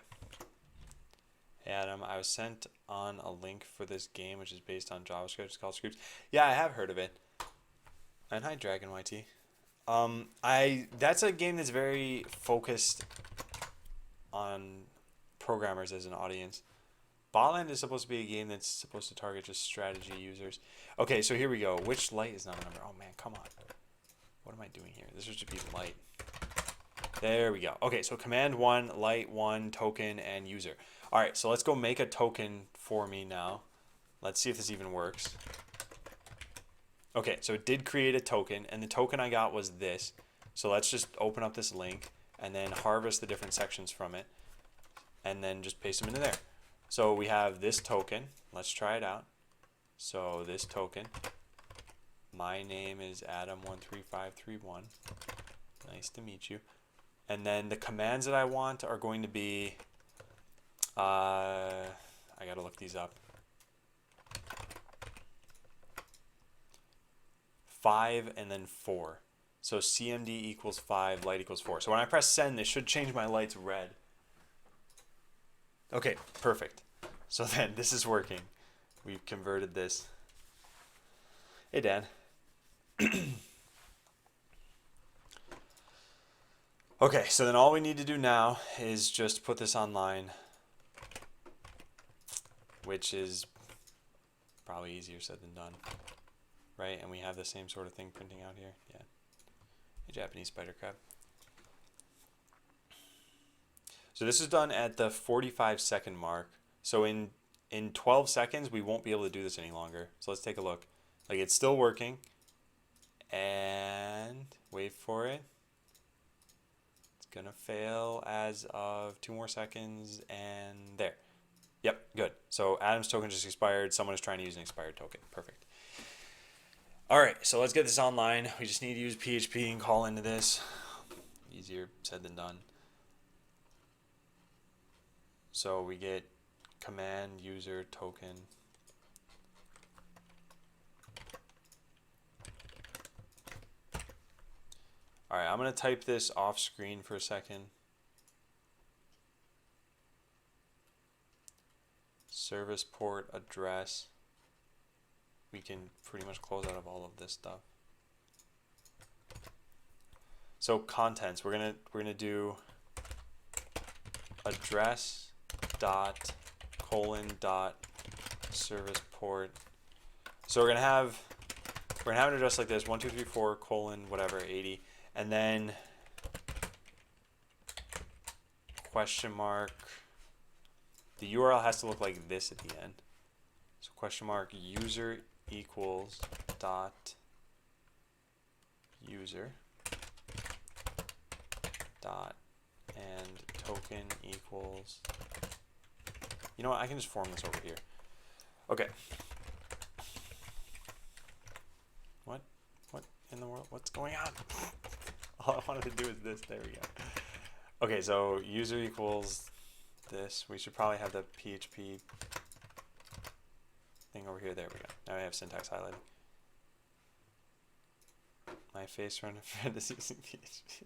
Hey Adam, I was sent on a link for this game which is based on JavaScript. It's called Scoops. Yeah, I have heard of it. And hi, Dragon YT. That's a game that's very focused on programmers as an audience. Botland is supposed to be a game that's supposed to target just strategy users. Okay, so here we go. Which light is not a number? Oh man, come on. What am I doing here? This should be light. There we go. Okay, so command 1, light 1, token, and user. All right, so let's go make a token for me now. Let's see if this even works. Okay, so it did create a token, and the token I got was this. So let's just open up this link and then harvest the different sections from it and then just paste them into there. So we have this token. Let's try it out. So this token, my name is Adam13531. Nice to meet you. And then the commands that I want are going to be, I gotta look these up. 5 and then 4. So CMD equals 5, light equals 4. So when I press send, this should change my lights red. Okay, perfect. So then this is working. We've converted this. Hey, Dan. Okay, so then all we need to do now is just put this online, which is probably easier said than done, right? And we have the same sort of thing printing out here. Yeah. A Japanese spider crab. So this is done at the 45-second mark. So in 12 seconds, we won't be able to do this any longer. So let's take a look. Like, it's still working. And wait for it. It's gonna fail as of 2 more seconds, and there. Yep, good. So Adam's token just expired. Someone is trying to use an expired token. Perfect. All right, so let's get this online. We just need to use PHP and call into this. Easier said than done. So we get command user token. All right, I'm going to type this off screen for a second. Service port address. We can pretty much close out of all of this stuff. So contents, we're gonna do address dot colon dot service port. So we're gonna have an address like this: 1234 colon whatever 80, and then question mark. The URL has to look like this at the end. So question mark user equals dot user dot and token equals. You know what? I can just form this over here. Okay. What in the world? What's going on? All I wanted to do is this. There we go. Okay, so user equals this. We should probably have the PHP thing over here. There we go. Now I have syntax highlighting. My face run a fantasy using PHP.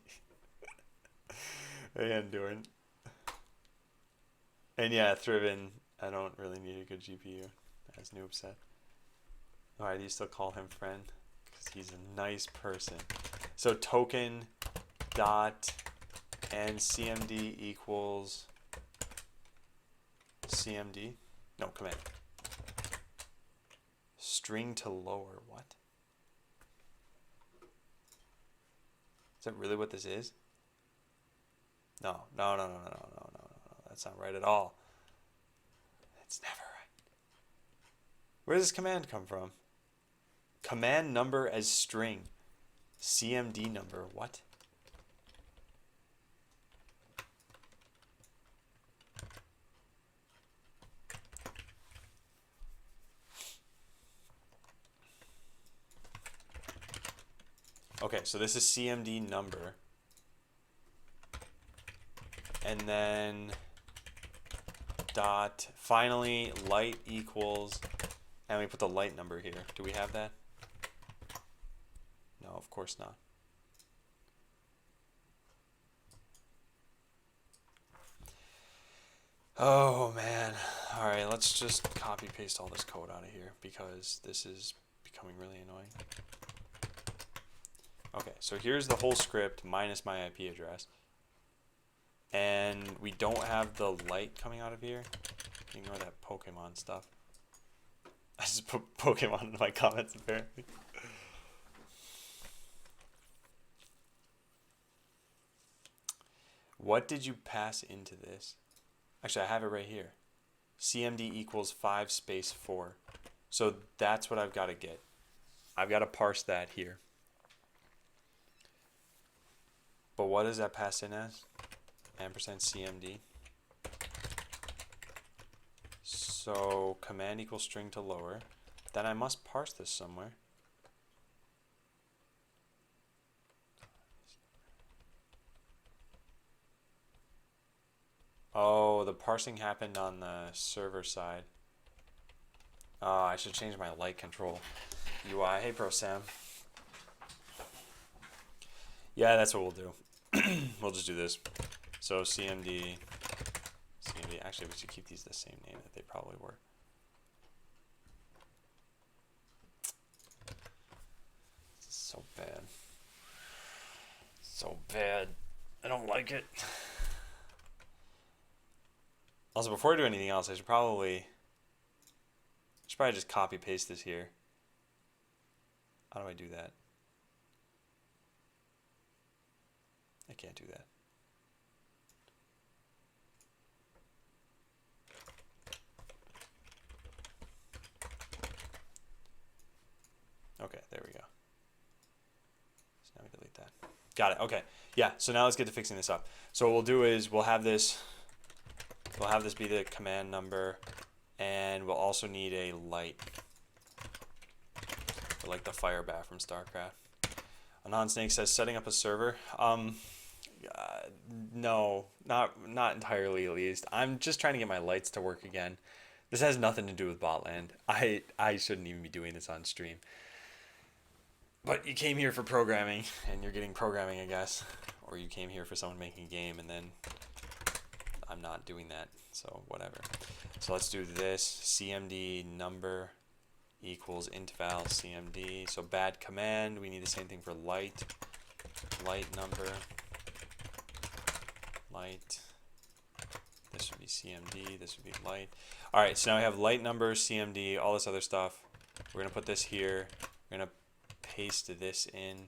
Again, doing. And yeah, Thriven. I don't really need a good GPU, as Noob said. Alright, you still call him friend? Because he's a nice person. So token dot and CMD equals CMD. No, command. String to lower. What? Is that really what this is? No. That's not right at all. It's never right. Where does this command come from? Command number as string. CMD number. What? Okay, so this is CMD number. And then dot, finally, light equals, and we put the light number here. Do we have that? No, of course not. Oh, man. All right, let's just copy paste all this code out of here because this is becoming really annoying. Okay, so here's the whole script minus my IP address. And we don't have the light coming out of here. Ignore that Pokemon stuff. I just put Pokemon in my comments apparently. What did you pass into this? Actually, I have it right here. CMD equals 5 space 4. So that's what I've got to get. I've got to parse that here. But what does that pass in as? Ampersand CMD. So command equals string to lower. Then I must parse this somewhere. Oh, the parsing happened on the server side. Oh, I should change my light control UI. Hey, Pro Sam. Yeah, that's what we'll do. We'll just do this. So CMD, actually we should keep these the same name that they probably were. So bad. So bad. I don't like it. Also, before I do anything else, I should probably just copy paste this here. How do I do that? I can't do that. Okay, there we go. So now we delete that. Got it. Okay. Yeah, so now let's get to fixing this up. So what we'll do is we'll have this be the command number, and we'll also need a light. Like the fire bat from StarCraft. Anon Snake says setting up a server. No, not entirely at least. I'm just trying to get my lights to work again. This has nothing to do with Botland. I shouldn't even be doing this on stream. But you came here for programming, and you're getting programming, I guess. Or you came here for someone making a game, and then I'm not doing that, so whatever. So let's do this. CMD number equals intval CMD. So bad command, we need the same thing for light. Light number. Light. This would be CMD, this would be light. Alright, so now we have light number, CMD, all this other stuff. We're going to put this here. We're going to paste this in.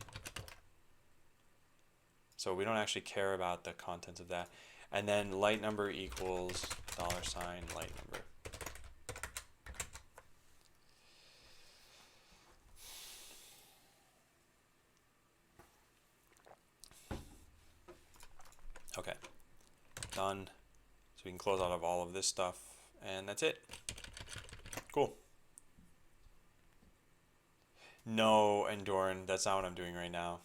So we don't actually care about the contents of that. And then light number equals $, light number. Okay, done. So we can close out of all of this stuff, and that's it. Cool. No, Endoran, that's not what I'm doing right now.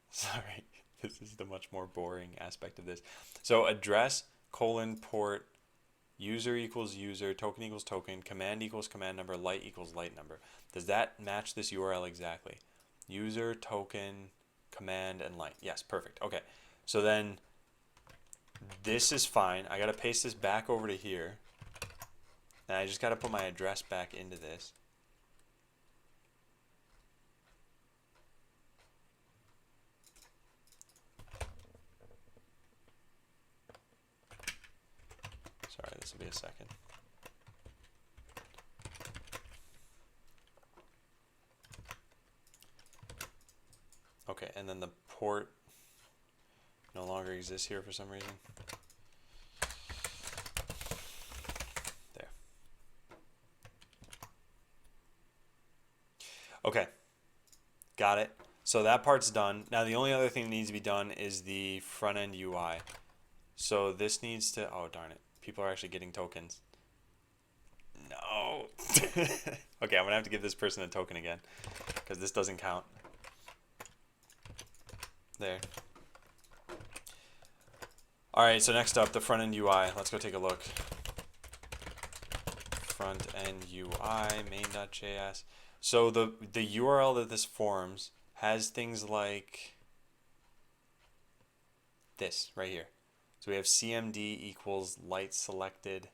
Sorry, this is the much more boring aspect of this. So address, port, User equals user, token equals token, command equals command number, light equals light number. Does that match this URL exactly? User, token, command, and light. Yes, perfect. Okay, so then this is fine. I gotta paste this back over to here. And I just gotta put my address back into this. Sorry, this will be a second. Okay, and then the port no longer exists here for some reason. There. Okay, got it. So that part's done. Now the only other thing that needs to be done is the front end UI. So this needs to, oh darn it, people are actually getting tokens. No. Okay, I'm gonna have to give this person a token again because this doesn't count. There. All right, so next up, the front end UI. Let's go take a look. Front end UI, main.js. So the URL that this forms has things like this right here. So we have CMD equals light selected.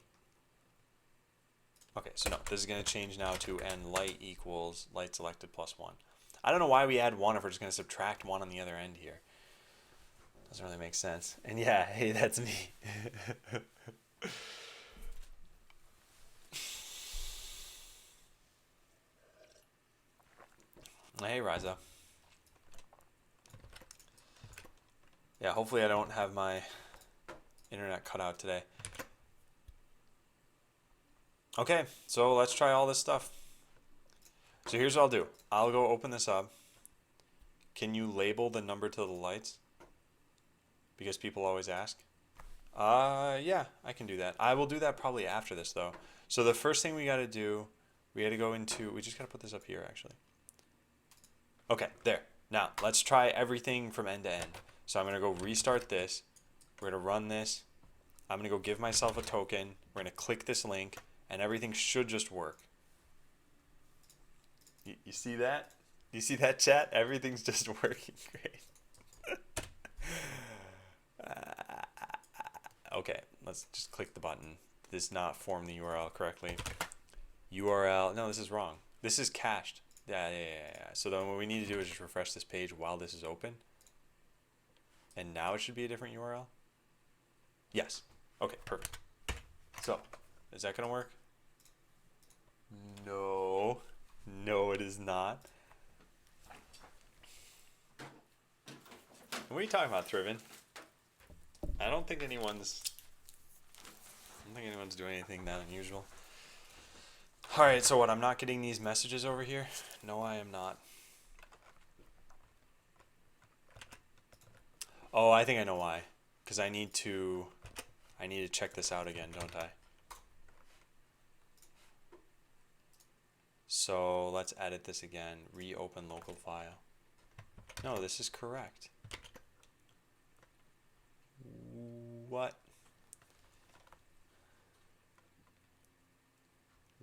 Okay, so no, this is going to change now to and light equals light selected plus 1. I don't know why we add 1 if we're just going to subtract 1 on the other end here. Doesn't really make sense. And yeah, hey, that's me. Hey, Riza. Yeah, hopefully I don't have my internet cut out today. Okay, so let's try all this stuff. So here's what I'll do. I'll go open this up. Can you label the number to the lights? Because people always ask. Yeah, I can do that. I will do that probably after this though. So the first thing we got to do, we got to go into, we just got to put this up here actually. Okay, there. Now, let's try everything from end to end. So I'm going to go restart this. We're going to run this. I'm going to go give myself a token. We're going to click this link, and everything should just work. You see that? You see that, chat? Everything's just working great. Okay, let's just click the button. This does not form the URL correctly. URL, no, this is wrong. This is cached. Yeah. So then what we need to do is just refresh this page while this is open. And now it should be a different URL. Yes. Okay, perfect. So, is that going to work? No. No, it is not. What are you talking about, Thriven? I don't think anyone's doing anything that unusual. Alright, so what, I'm not getting these messages over here? No, I am not. Oh, I think I know why. Because I need to check this out again, don't I? So let's edit this again. Reopen local file. No, this is correct. What?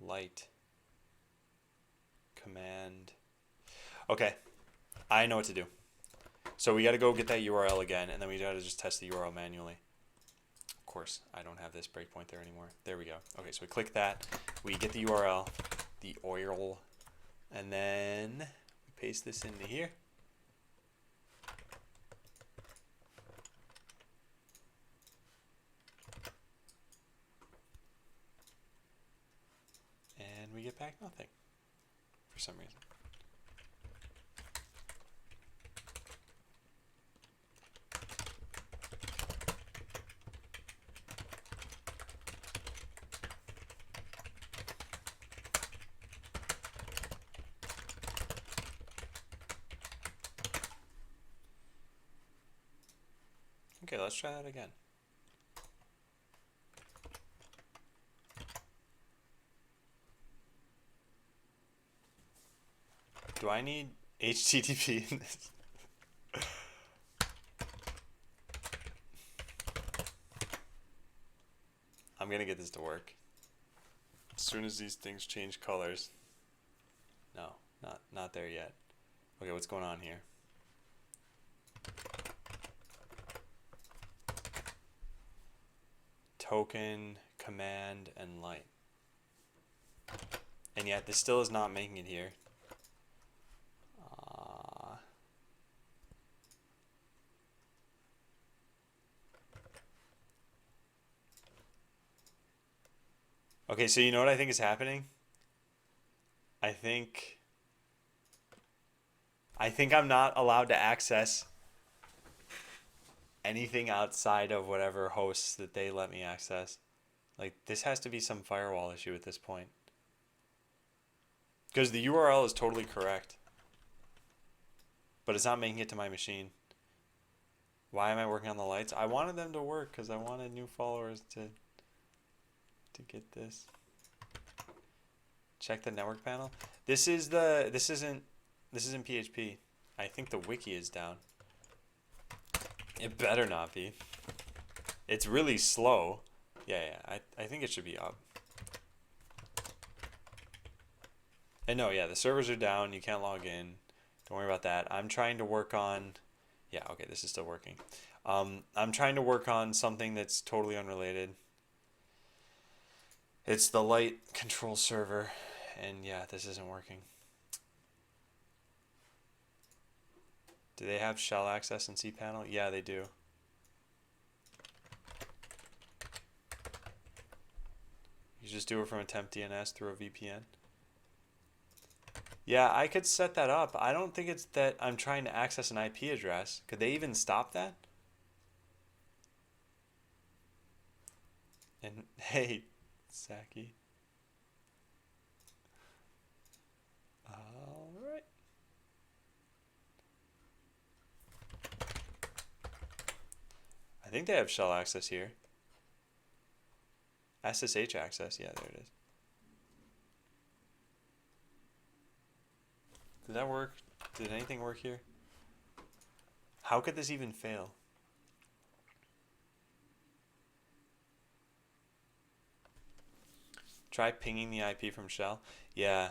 Light. Command. Okay. I know what to do. So we got to go get that URL again, and then we got to just test the URL manually. Of course, I don't have this breakpoint there anymore. There we go. Okay, so we click that. We get the URL, the oil, and then we paste this into here. And we get back nothing for some reason. Okay, let's try that again. Do I need HTTP in this? I'm gonna get this to work. As soon as these things change colors. No, not there yet. Okay, what's going on here? Token, command, and light. And yet this still is not making it here. Okay, so you know what I think is happening? I think I'm not allowed to access anything outside of whatever hosts that they let me access. Like, this has to be some firewall issue at this point. Because the URL is totally correct. But it's not making it to my machine. Why am I working on the lights? I wanted them to work because I wanted new followers to get this. Check the network panel. This isn't PHP. I think the wiki is down. It better not be. It's really slow. Yeah, I think it should be up. And no, yeah, the servers are down. You can't log in. Don't worry about that. I'm trying to work on... Yeah, okay, this is still working. I'm trying to work on something that's totally unrelated. It's the light control server. And yeah, this isn't working. Do they have shell access in cPanel? Yeah, they do. You just do it from a temp DNS through a VPN. Yeah, I could set that up. I don't think it's that I'm trying to access an IP address. Could they even stop that? And hey, Saki. All right. I think they have shell access here. SSH access, yeah, there it is. Did that work? Did anything work here? How could this even fail? Try pinging the IP from shell. Yeah.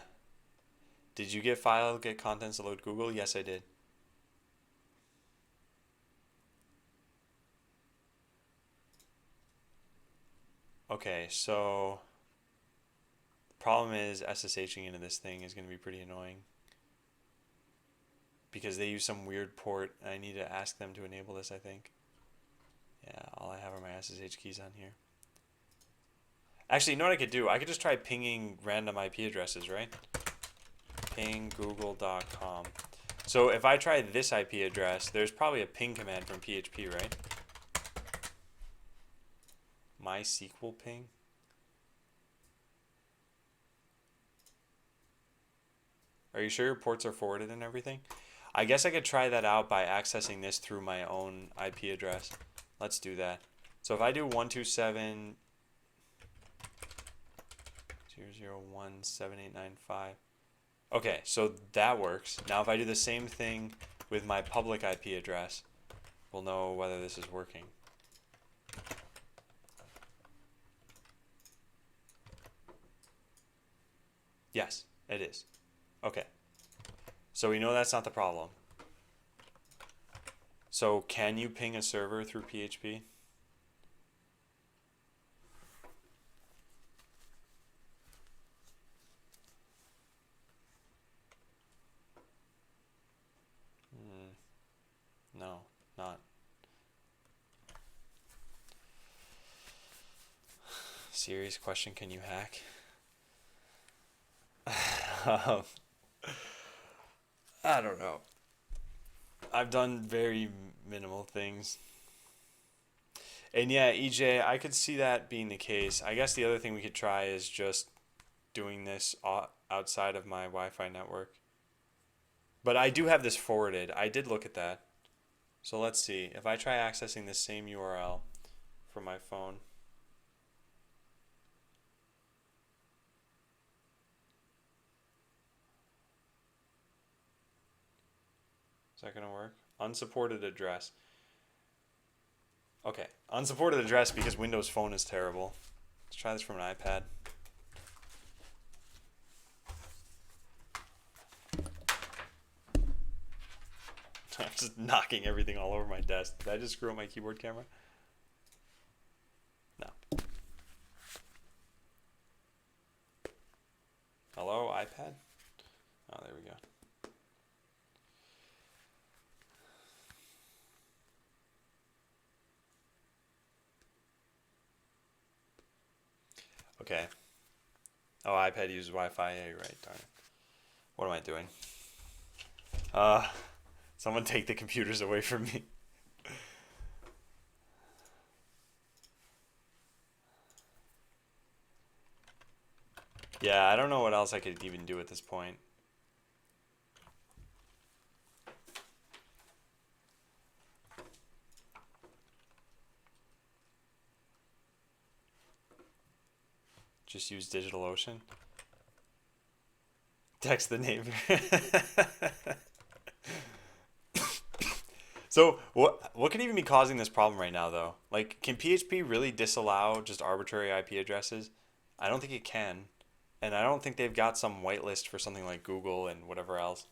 Did you get file, get contents to load Google? Yes, I did. Okay, so the problem is SSHing into this thing is going to be pretty annoying because they use some weird port. I need to ask them to enable this, I think. Yeah, all I have are my SSH keys on here. Actually, you know what I could do? I could just try pinging random IP addresses, right? Ping google.com. So if I try this IP address, there's probably a ping command from PHP, right? MySQL ping. Are you sure your ports are forwarded and everything? I guess I could try that out by accessing this through my own IP address. Let's do that. So if I do 127.001.7895. Okay, so that works. Now if I do the same thing with my public IP address, we'll know whether this is working. Yes, it is. Okay. So we know that's not the problem. So can you ping a server through PHP? No, not. Serious question, can you hack? I don't know. I've done very minimal things. And yeah, EJ, I could see that being the case. I guess the other thing we could try is just doing this outside of my Wi-Fi network. But I do have this forwarded. I did look at that. So let's see. If I try accessing this same URL from my phone. Is that going to work? Unsupported address. Okay, unsupported address because Windows Phone is terrible. Let's try this from an iPad. I'm just knocking everything all over my desk. Did I just screw up my keyboard camera? No. Hello, iPad? Oh, there we go. Okay. Oh, iPad uses Wi-Fi. Yeah, you're right. Darn it. What am I doing? Someone take the computers away from me. Yeah, I don't know what else I could even do at this point. Just use DigitalOcean. Text the neighbor. So what could even be causing this problem right now though? Like, can PHP really disallow just arbitrary IP addresses? I don't think it can. And I don't think they've got some whitelist for something like Google and whatever else.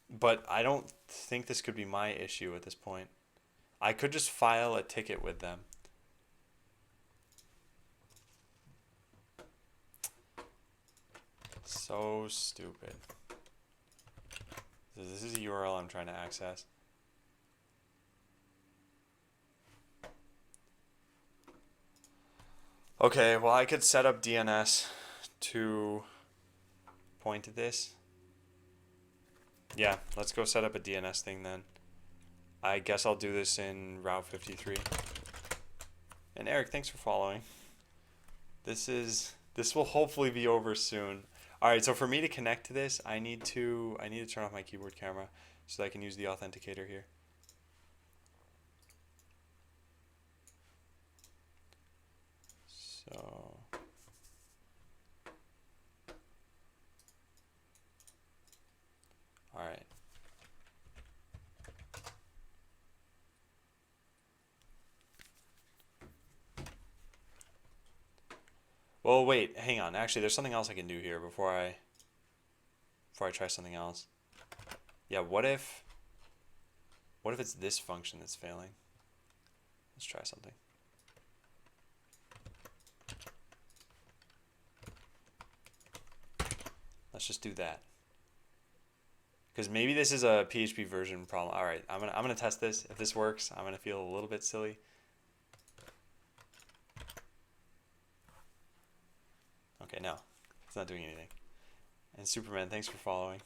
But I don't think this could be my issue at this point. I could just file a ticket with them. So stupid. This is a URL I'm trying to access. Okay, well I could set up DNS to point to this. Yeah, let's go set up a DNS thing then. I guess I'll do this in Route 53. And Eric, thanks for following. This will hopefully be over soon. All right, so for me to connect to this, I need to turn off my keyboard camera so that I can use the authenticator here. So all right. Well, wait, hang on. Actually, there's something else I can do here before I try something else. Yeah, what if it's this function that's failing? Let's try something. Let's just do that. Because maybe this is a PHP version problem. All right, I'm gonna test this. If this works, I'm gonna feel a little bit silly. Okay, no, it's not doing anything. And Superman, thanks for following.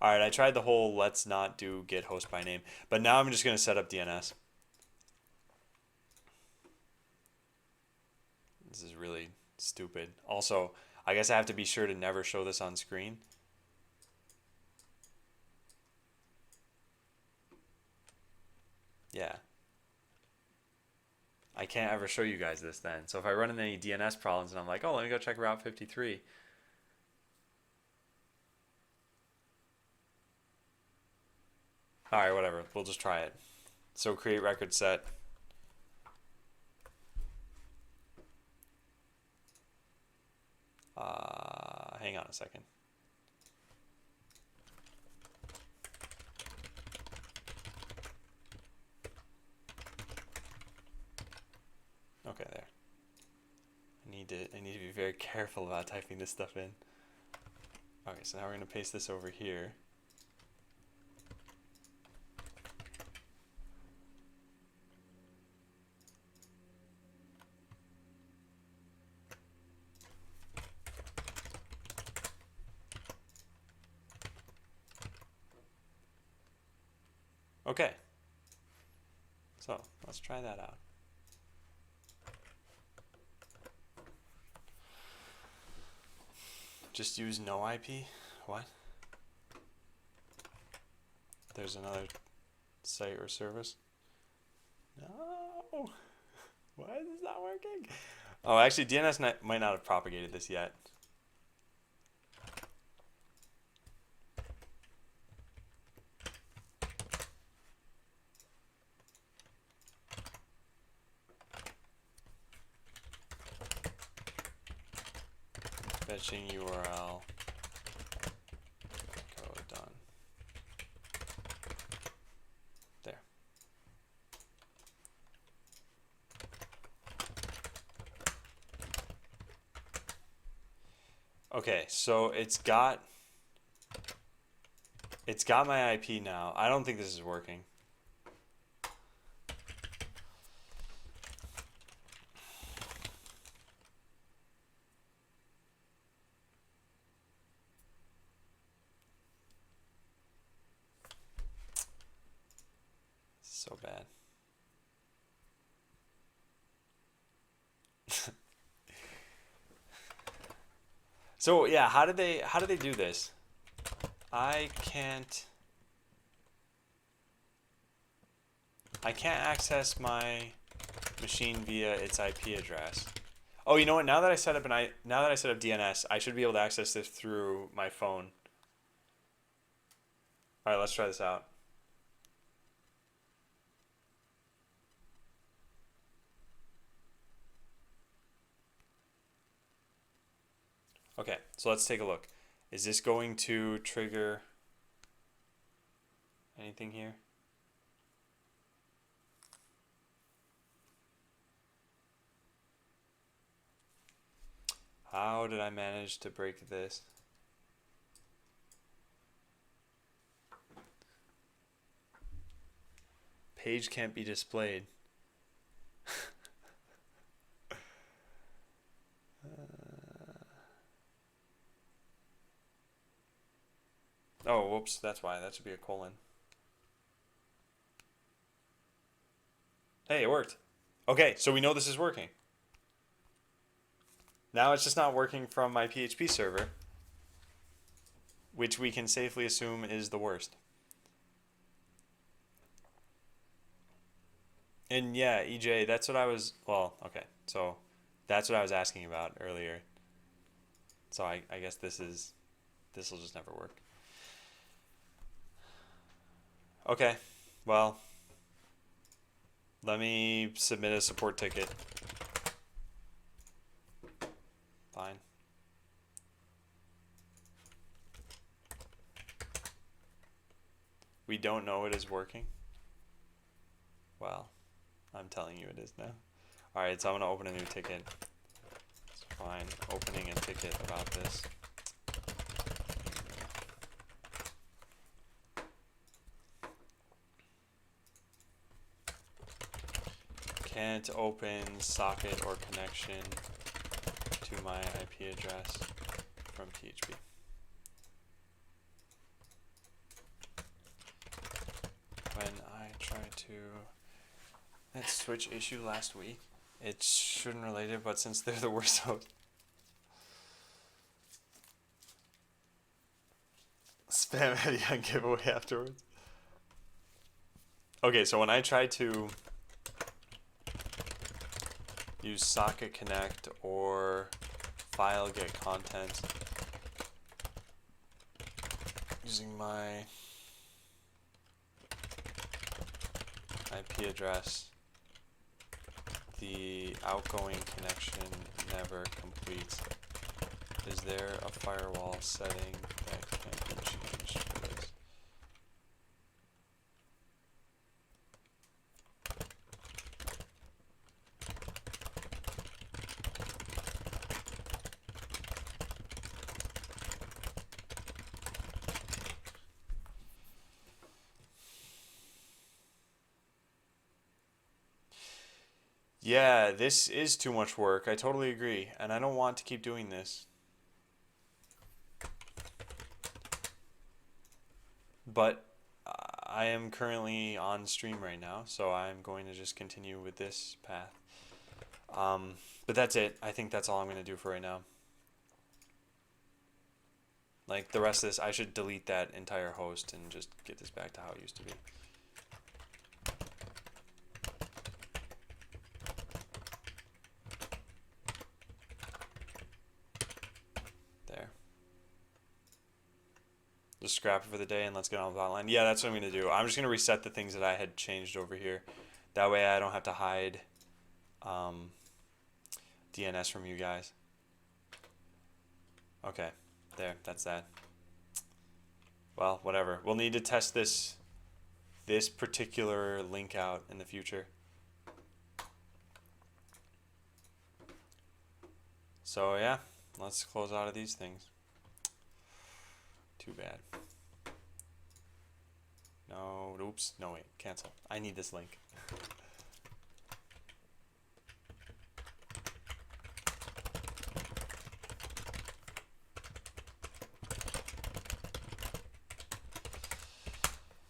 All right, I tried the whole let's not do get host by name, but now I'm just gonna set up DNS. This is really stupid. Also, I guess I have to be sure to never show this on screen. Yeah. I can't ever show you guys this then. So if I run into any DNS problems and I'm like, oh, let me go check Route 53. All right, whatever. We'll just try it. So create record set. Hang on a second. Okay, there. I need to be very careful about typing this stuff in. Okay, so now we're gonna paste this over here. Okay. So let's try that out. Just use no IP? What? There's another site or service? No! Why is this not working? Oh, actually, DNS might not have propagated this yet. Fetching URL. Go done. There. Okay, so it's got my IP now. I don't think this is working. So bad. So yeah, how did they do this? I can't access my machine via its IP address. Oh, you know what? Now that I set up DNS, I should be able to access this through my phone. All right, let's try this out. Okay, so let's take a look. Is this going to trigger anything here? How did I manage to break this? Page can't be displayed. Oh, whoops, that's why. That should be a colon. Hey, it worked. Okay, so we know this is working. Now it's just not working from my PHP server, which we can safely assume is the worst. And yeah, EJ, that's what I was, well, okay, so that's what I was asking about earlier. So I guess this will just never work. Okay, well, let me submit a support ticket. Fine. We don't know it is working. Well, I'm telling you it is now. Alright, so I'm going to open a new ticket. It's fine. Opening a ticket about this. Can't open socket or connection to my IP address from PHP. When I try to... That Switch issue last week. It shouldn't relate it, but since they're the worst host. Spam Eddie on giveaway afterwards. Okay, so when I try to use socket connect or file get content using my IP address, the outgoing connection never completes. Is there a firewall setting that can be changed for this? Yeah, this is too much work. I totally agree. And I don't want to keep doing this. But I am currently on stream right now, so I'm going to just continue with this path. But that's it. I think that's all I'm going to do for right now. Like, the rest of this, I should delete that entire host and just get this back to how it used to be. There. Just scrap it for the day and let's get on with the outline. Yeah, that's what I'm going to do. I'm just going to reset the things that I had changed over here. That way I don't have to hide DNS from you guys. Okay, there, that's that. Well, whatever. We'll need to test this particular link out in the future. So yeah, let's close out of these things. Too bad. No, oops, no wait, cancel. I need this link.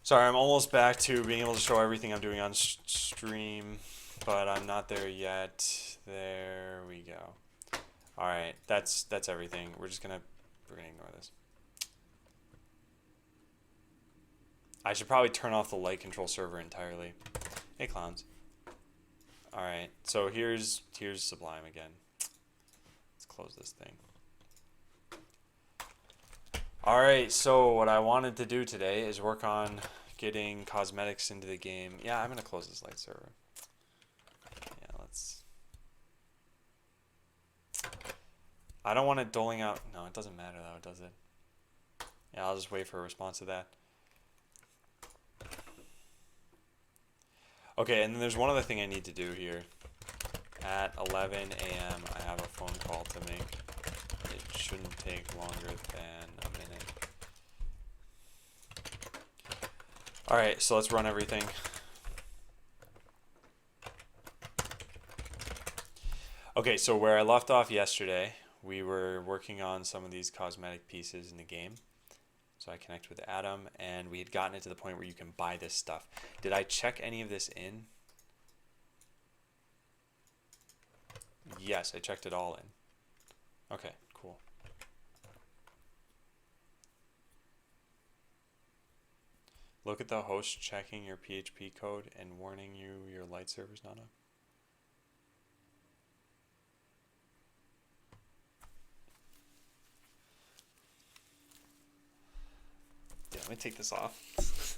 Sorry, I'm almost back to being able to show everything I'm doing on stream, but I'm not there yet. There we go. All right, that's everything. We're gonna ignore this. I should probably turn off the light control server entirely. Hey, clowns. All right, so here's Sublime again. Let's close this thing. All right, so what I wanted to do today is work on getting cosmetics into the game. Yeah, I'm gonna close this light server. Yeah, let's. I don't want it doling out. No, it doesn't matter though, does it? Yeah, I'll just wait for a response to that. Okay, and then there's one other thing I need to do here. At 11 a.m., I have a phone call to make. It shouldn't take longer than a minute. Alright, so let's run everything. Okay, so where I left off yesterday, we were working on some of these cosmetic pieces in the game. So I connect with Adam, and we had gotten it to the point where you can buy this stuff. Did I check any of this in? Yes, I checked it all in. Okay, cool. Look at the host checking your PHP code and warning you your light server's not up. Yeah, let me take this off.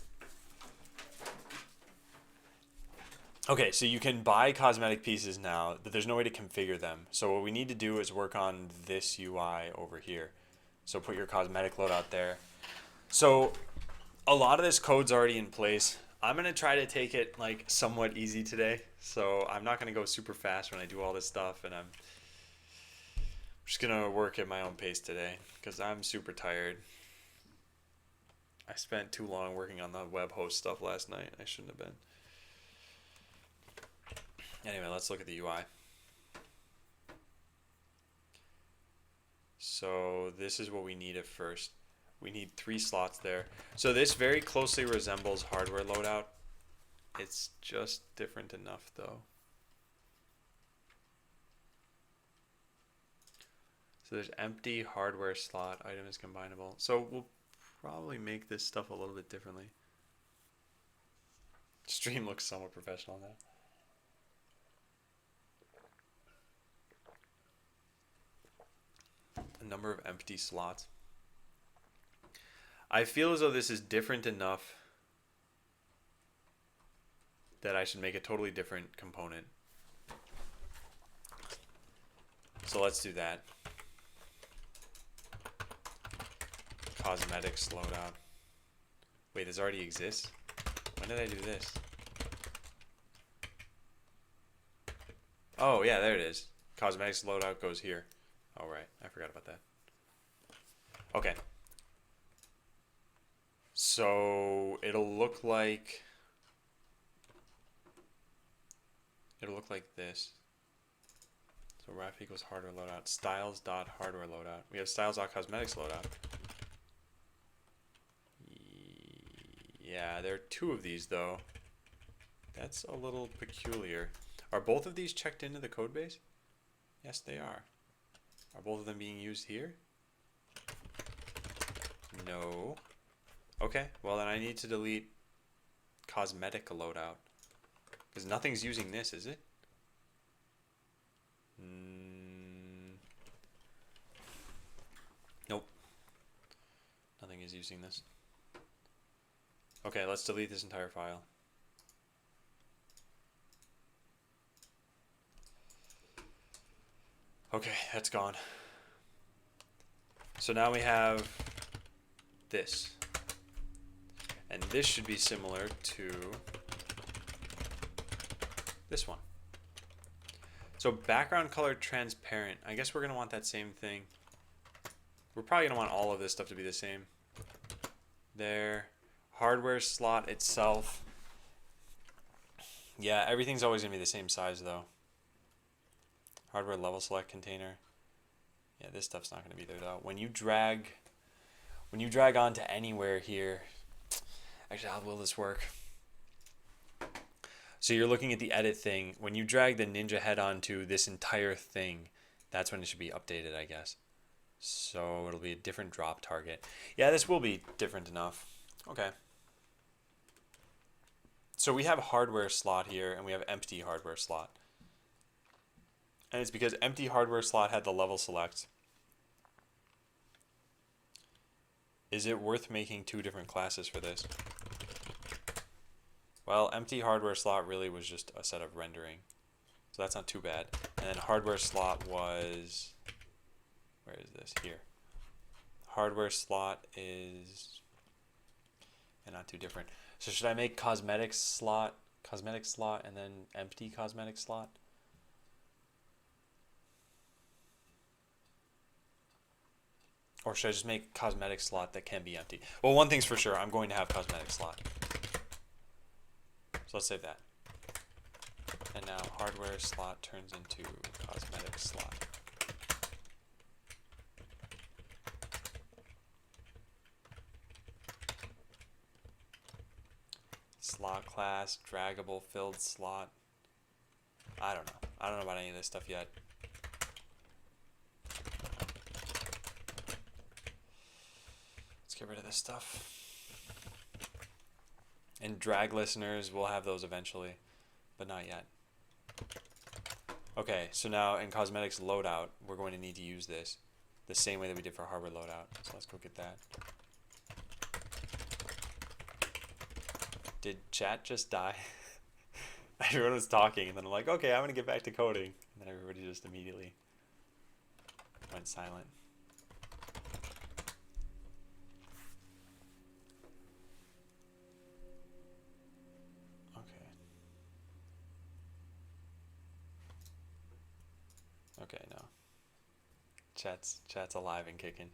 Okay, so you can buy cosmetic pieces now, but there's no way to configure them. So what we need to do is work on this UI over here. So put your cosmetic loadout there. So a lot of this code's already in place. I'm going to try to take it like somewhat easy today. So I'm not going to go super fast when I do all this stuff, and I'm just going to work at my own pace today because I'm super tired. I spent too long working on the web host stuff last night. I shouldn't have been. Anyway, let's look at the UI. So this is what we need at first. We need 3 slots there. So this very closely resembles hardware loadout. It's just different enough though. So there's empty hardware slot, item is combinable. So we'll probably make this stuff a little bit differently. Stream looks somewhat professional now. A number of empty slots. I feel as though this is different enough that I should make a totally different component. So let's do that. Cosmetics loadout. Wait, this already exists? When did I do this? Oh, yeah, there it is. Cosmetics loadout goes here. Oh, right. I forgot about that. Okay. So it'll look like this. So ref equals hardware loadout. Styles.hardware loadout. We have styles.cosmetics loadout. Yeah, there are 2 of these though. That's a little peculiar. Are both of these checked into the code base? Yes, they are. Are both of them being used here? No. Okay, well then I need to delete cosmetic loadout. Because nothing's using this, is it? Nope. Nothing is using this. Okay, let's delete this entire file. Okay, that's gone. So now we have this. And this should be similar to this one. So background color transparent. I guess we're going to want that same thing. We're probably going to want all of this stuff to be the same. There. Hardware slot itself. Yeah, everything's always going to be the same size though. Hardware level select container. Yeah, this stuff's not going to be there though. When you drag onto anywhere here, actually, how will this work? So you're looking at the edit thing. When you drag the Ninja head onto this entire thing, that's when it should be updated, I guess. So it'll be a different drop target. Yeah, this will be different enough. Okay. So we have hardware slot here, and we have empty hardware slot. And it's because empty hardware slot had the level select. Is it worth making two different classes for this? Well, empty hardware slot really was just a set of rendering. So that's not too bad. And then hardware slot was... Where is this? Here. Hardware slot is... And not too different. So should I make cosmetic slot, and then empty cosmetic slot? Or should I just make cosmetic slot that can be empty? Well, one thing's for sure. I'm going to have cosmetic slot. So let's save that. And now hardware slot turns into cosmetic slot. Slot class, draggable filled slot. I don't know. I don't know about any of this stuff yet. Let's get rid of this stuff. And drag listeners, we'll have those eventually, but not yet. Okay, so now in cosmetics loadout, we're going to need to use this the same way that we did for hardware loadout. So let's go get that. Did chat just die? Everyone was talking, and then I'm like, okay, I'm going to get back to coding. And then everybody just immediately went silent. Okay, no. Chat's alive and kicking.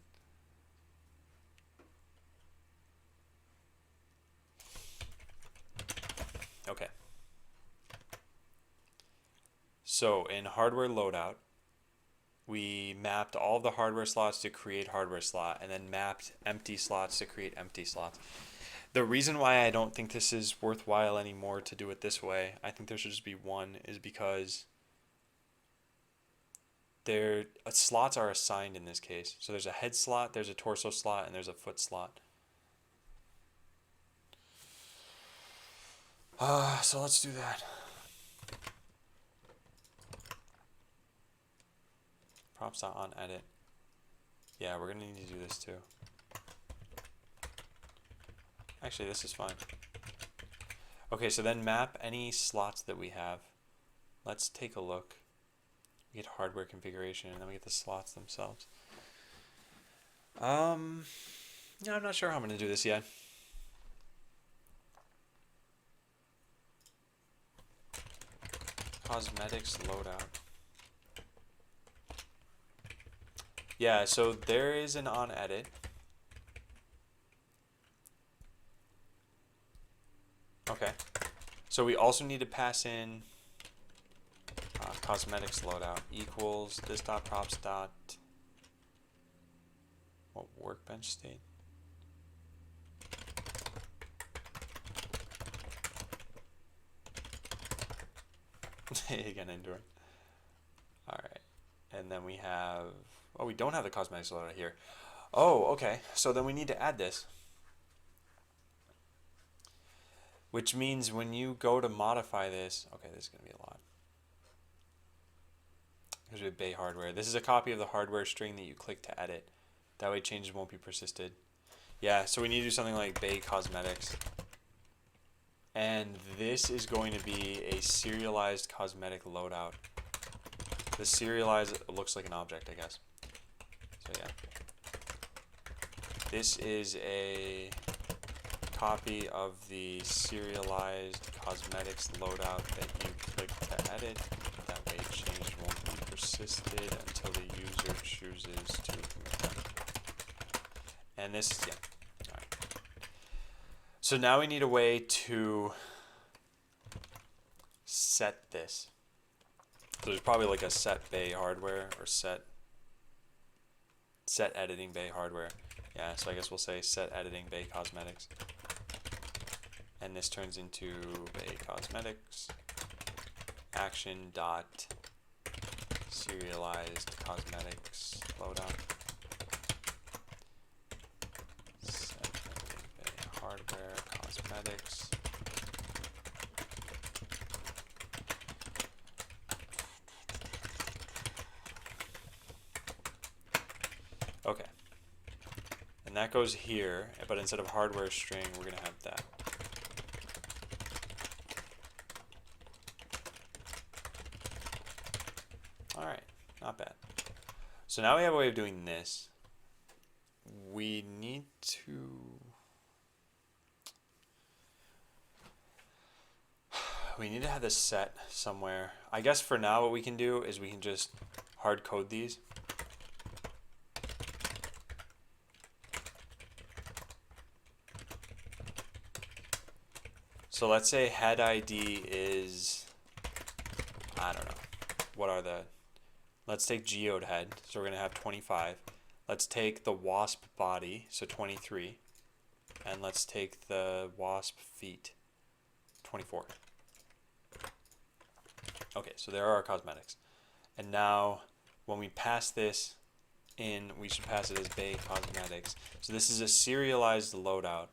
Okay. So in hardware loadout, we mapped all of the hardware slots to create hardware slot, and then mapped empty slots to create empty slots. The reason why I don't think this is worthwhile anymore to do it this way, I think there should just be one, is because slots are assigned in this case. So there's a head slot, there's a torso slot, and there's a foot slot. So let's do that. Props on edit. Yeah, we're gonna need to do this too. Actually, this is fine. Okay, so then map any slots that we have. Let's take a look. We get hardware configuration, and then we get the slots themselves. Yeah, I'm not sure how I'm going to do this yet. Cosmetics loadout. Yeah, so there is an on edit. Okay. So we also need to pass in cosmetics loadout equals this dot props dot what workbench state. Again, endure. All right, and then we have. Oh, we don't have the cosmetics loadout here. Oh, okay. So then we need to add this. Which means when you go to modify this, okay, this is going to be a lot. Because we have Bay hardware. This is a copy of the hardware string that you click to edit. That way changes won't be persisted. Yeah, so we need to do something like Bay cosmetics. And this is going to be a serialized cosmetic loadout. The serialized looks like an object, I guess. So yeah. This is a copy of the serialized cosmetics loadout that you click to edit. That way change won't be persisted until the user chooses to commit. And this is, yeah. All right. So now we need a way to set this. So there's probably like a set bay hardware or set editing bay hardware. Yeah, so I guess we'll say set editing bay cosmetics. And this turns into bay cosmetics action dot serialized cosmetics loadout. Set editing bay hardware cosmetics. Okay. And that goes here, but instead of hardware string, we're going to have that. Alright, not bad. So now we have a way of doing this. We need to have this set somewhere. I guess for now what we can do is we can just hard code these. So let's say head ID is, I don't know, what are the, let's take geode head, so we're going to have 25. Let's take the wasp body, so 23, and let's take the wasp feet, 24. Okay, so there are our cosmetics. And now when we pass this in, we should pass it as bay cosmetics. So this is a serialized loadout.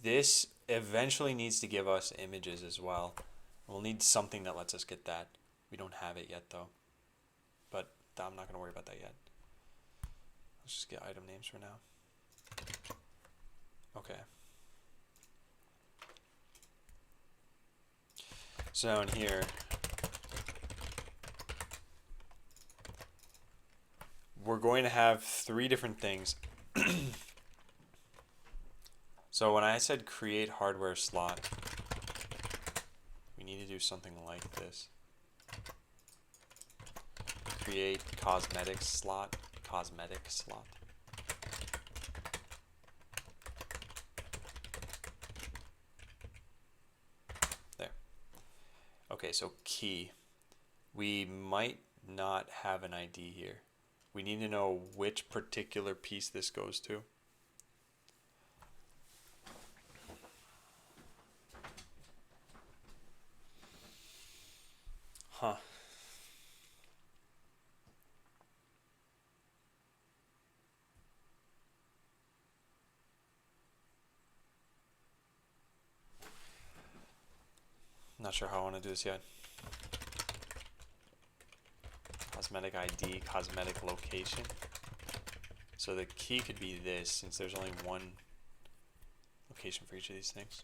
This eventually needs to give us images as well. We'll need something that lets us get that. We don't have it yet though, but I'm not going to worry about that yet. Let's just get item names for now. Okay. So now in here, we're going to have 3 different things. So when I said create hardware slot, we need to do something like this. Create cosmetic slot. There. Okay, so key. We might not have an ID here. We need to know which particular piece this goes to. Huh. Not sure how I want to do this yet. Cosmetic ID, cosmetic location. So the key could be this, since there's only one location for each of these things.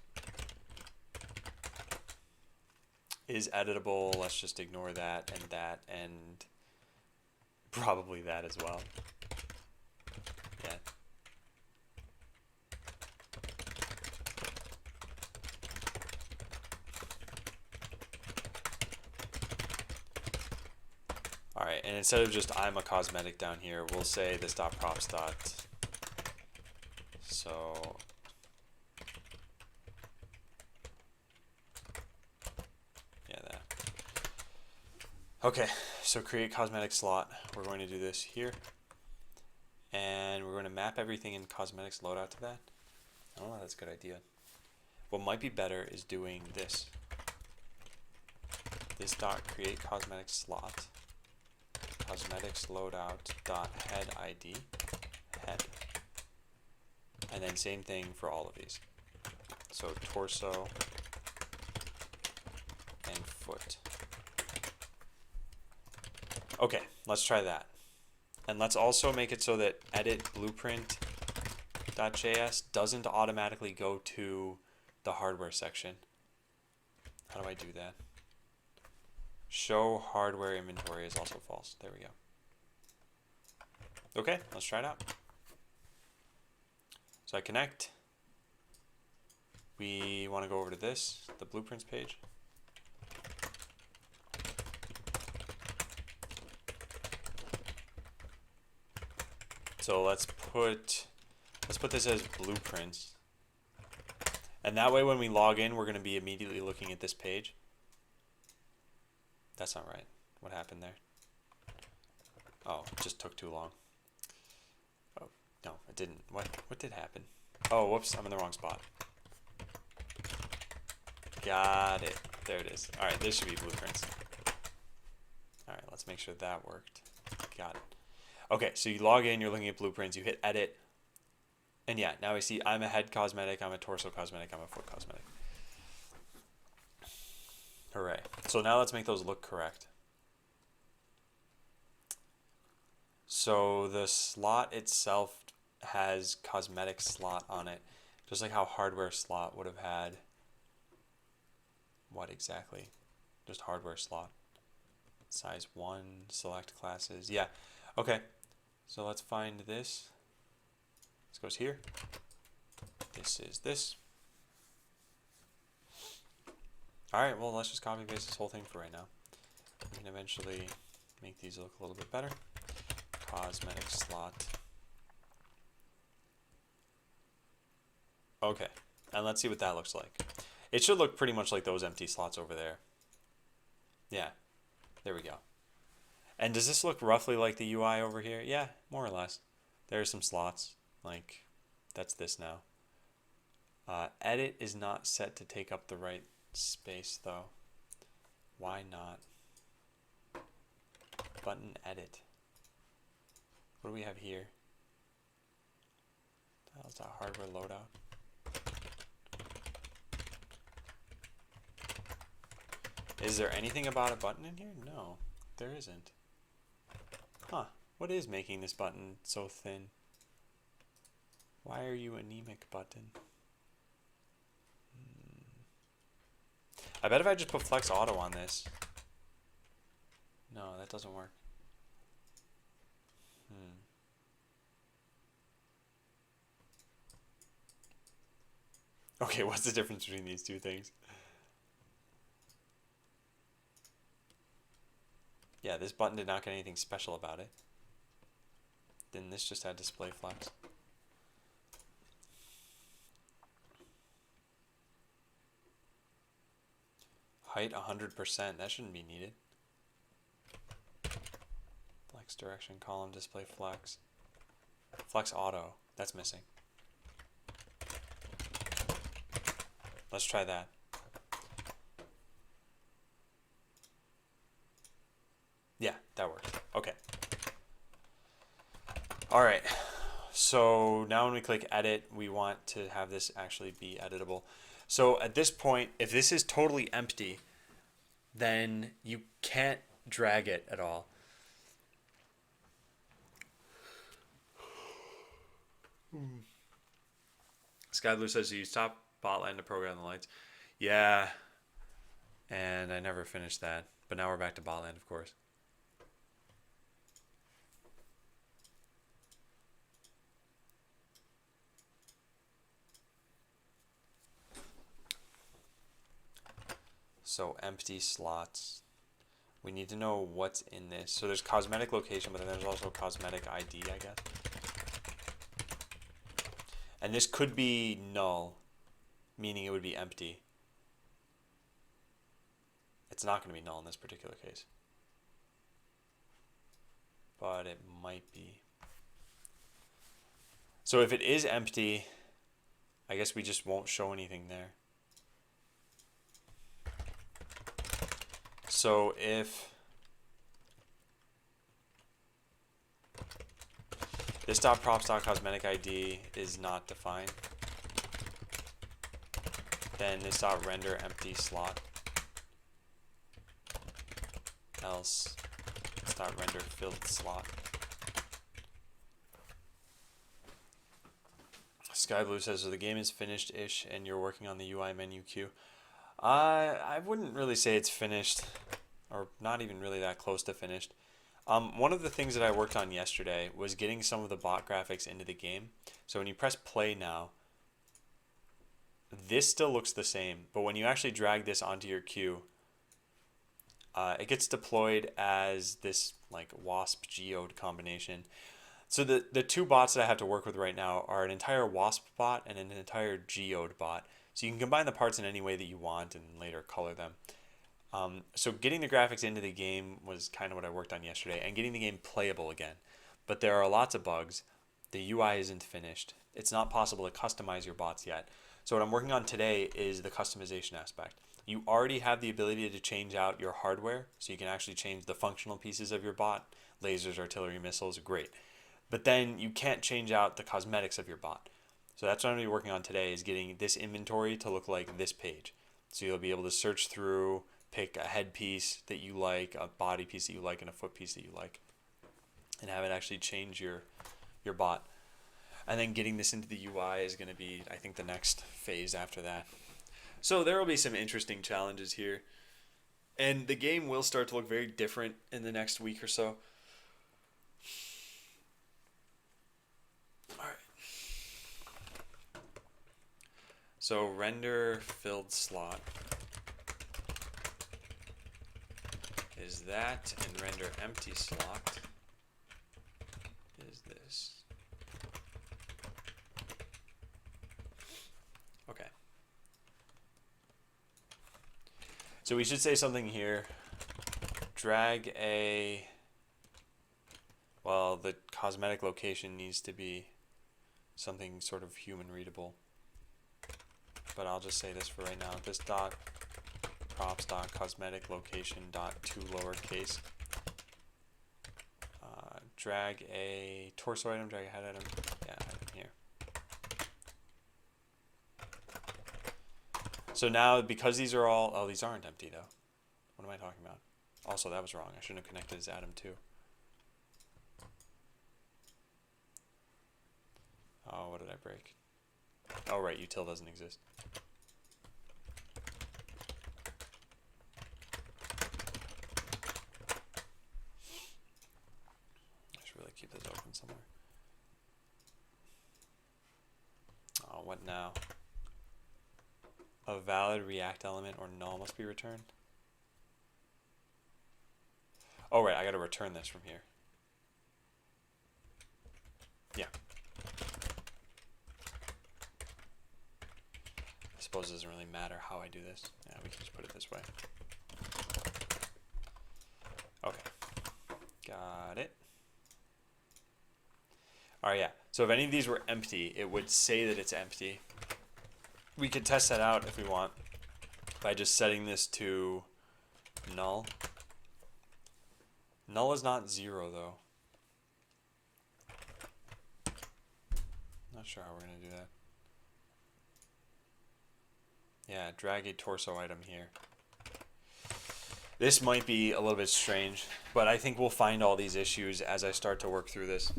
Is editable, let's just ignore that, and probably that as well. Yeah. Alright, and instead of just I'm a cosmetic down here, we'll say this dot props dot. So yeah, that. Okay, so create cosmetic slot. We're going to do this here. And we're going to map everything in cosmetics loadout to that. I don't know, that's a good idea. What might be better is doing this. This dot create cosmetic slot. Cosmetics loadout dot head ID head, and then same thing for all of these. So torso and foot. Okay, let's try that, and let's also make it so that edit blueprint.js doesn't automatically go to the hardware section. How do I do that? Show hardware inventory is also false. There we go. Okay, let's try it out. So I connect. We want to go over to this, the blueprints page. So let's put this as blueprints. And that way when we log in, we're going to be immediately looking at this page. That's not right. What happened there? Oh, it just took too long. Oh, no, it didn't. What did happen? Oh, whoops, I'm in the wrong spot. Got it. There it is. All right, this should be blueprints. All right, let's make sure that worked. Got it. Okay, so you log in, you're looking at blueprints, you hit edit, and yeah, now we see I'm a head cosmetic, I'm a torso cosmetic, I'm a foot cosmetic. Hooray. So now let's make those look correct. So the slot itself has cosmetic slot on it, just like how hardware slot would have had, what exactly? Just hardware slot. Size 1, select classes. Yeah, okay. So let's find this. This goes here. This is this. All right, well, let's just copy paste this whole thing for right now. We can eventually make these look a little bit better. Cosmetic slot. Okay, and let's see what that looks like. It should look pretty much like those empty slots over there. Yeah, there we go. And does this look roughly like the UI over here? Yeah, more or less. There are some slots, like that's this now. Edit is not set to take up the right space though. Why not? Button edit. What do we have here? How's that hardware loadout? Is there anything about a button in here? No, there isn't. Huh, what is making this button so thin? Why are you anemic, button? I bet if I just put flex auto on this. No, that doesn't work. Okay, what's the difference between these two things? Yeah, this button did not get anything special about it. Then this just had display flex. Height 100%, that shouldn't be needed. Flex direction, column, display flex. Flex auto, that's missing. Let's try that. Yeah, that works. Okay. All right. So now when we click edit, we want to have this actually be editable. So at this point, if this is totally empty, then you can't drag it at all. Sky Blue says, so you stop Botland to program the lights. Yeah, and I never finished that. But now we're back to Botland, of course. So empty slots. We need to know what's in this. So there's cosmetic location, but then there's also cosmetic ID, I guess. And this could be null, meaning it would be empty. It's not going to be null in this particular case. But it might be. So if it is empty, I guess we just won't show anything there. So if this.props.cosmetic ID is not defined, then this.render empty slot, else this.render filled slot. Sky Blue says, so the game is finished-ish and you're working on the UI menu queue. I wouldn't really say it's finished, or not even really that close to finished. One of the things that I worked on yesterday was getting some of the bot graphics into the game. So when you press play now, this still looks the same, but when you actually drag this onto your queue, it gets deployed as this like Wasp Geode combination. So the two bots that I have to work with right now are an entire Wasp bot and an entire Geode bot. So you can combine the parts in any way that you want and later color them. So getting the graphics into the game was kind of what I worked on yesterday, and getting the game playable again. But there are lots of bugs. The UI isn't finished. It's not possible to customize your bots yet. So what I'm working on today is the customization aspect. You already have the ability to change out your hardware, so you can actually change the functional pieces of your bot. Lasers, artillery, missiles, great. But then you can't change out the cosmetics of your bot. So that's what I'm going to be working on today, is getting this inventory to look like this page. So you'll be able to search through, pick a head piece that you like, a body piece that you like, and a foot piece that you like, and have it actually change your bot. And then getting this into the UI is going to be, I think, the next phase after that. So there will be some interesting challenges here. And the game will start to look very different in the next week or so. Alright. So render filled slot is that, and render empty slot is this. Okay. So we should say something here. Drag a, well, the cosmetic location needs to be something sort of human readable. But I'll just say this for right now. This dot props dot cosmetic location dot to lowercase. Drag a torso item, drag a head item. Yeah, item here. So now, because these are all, oh, these aren't empty though. What am I talking about? Also, that was wrong. I shouldn't have connected this atom too. Oh, what did I break? Oh, right, util doesn't exist. I should really keep this open somewhere. Oh, what now? A valid React element or null must be returned. Oh, right, I gotta return this from here. Yeah. I suppose it doesn't really matter how I do this. Yeah, we can just put it this way. Okay. Got it. Alright, yeah. So if any of these were empty, it would say that it's empty. We could test that out if we want by just setting this to null. Null is not 0 though. Not sure how we're going to do that. Yeah, drag a torso item here. This might be a little bit strange, but I think we'll find all these issues as I start to work through this.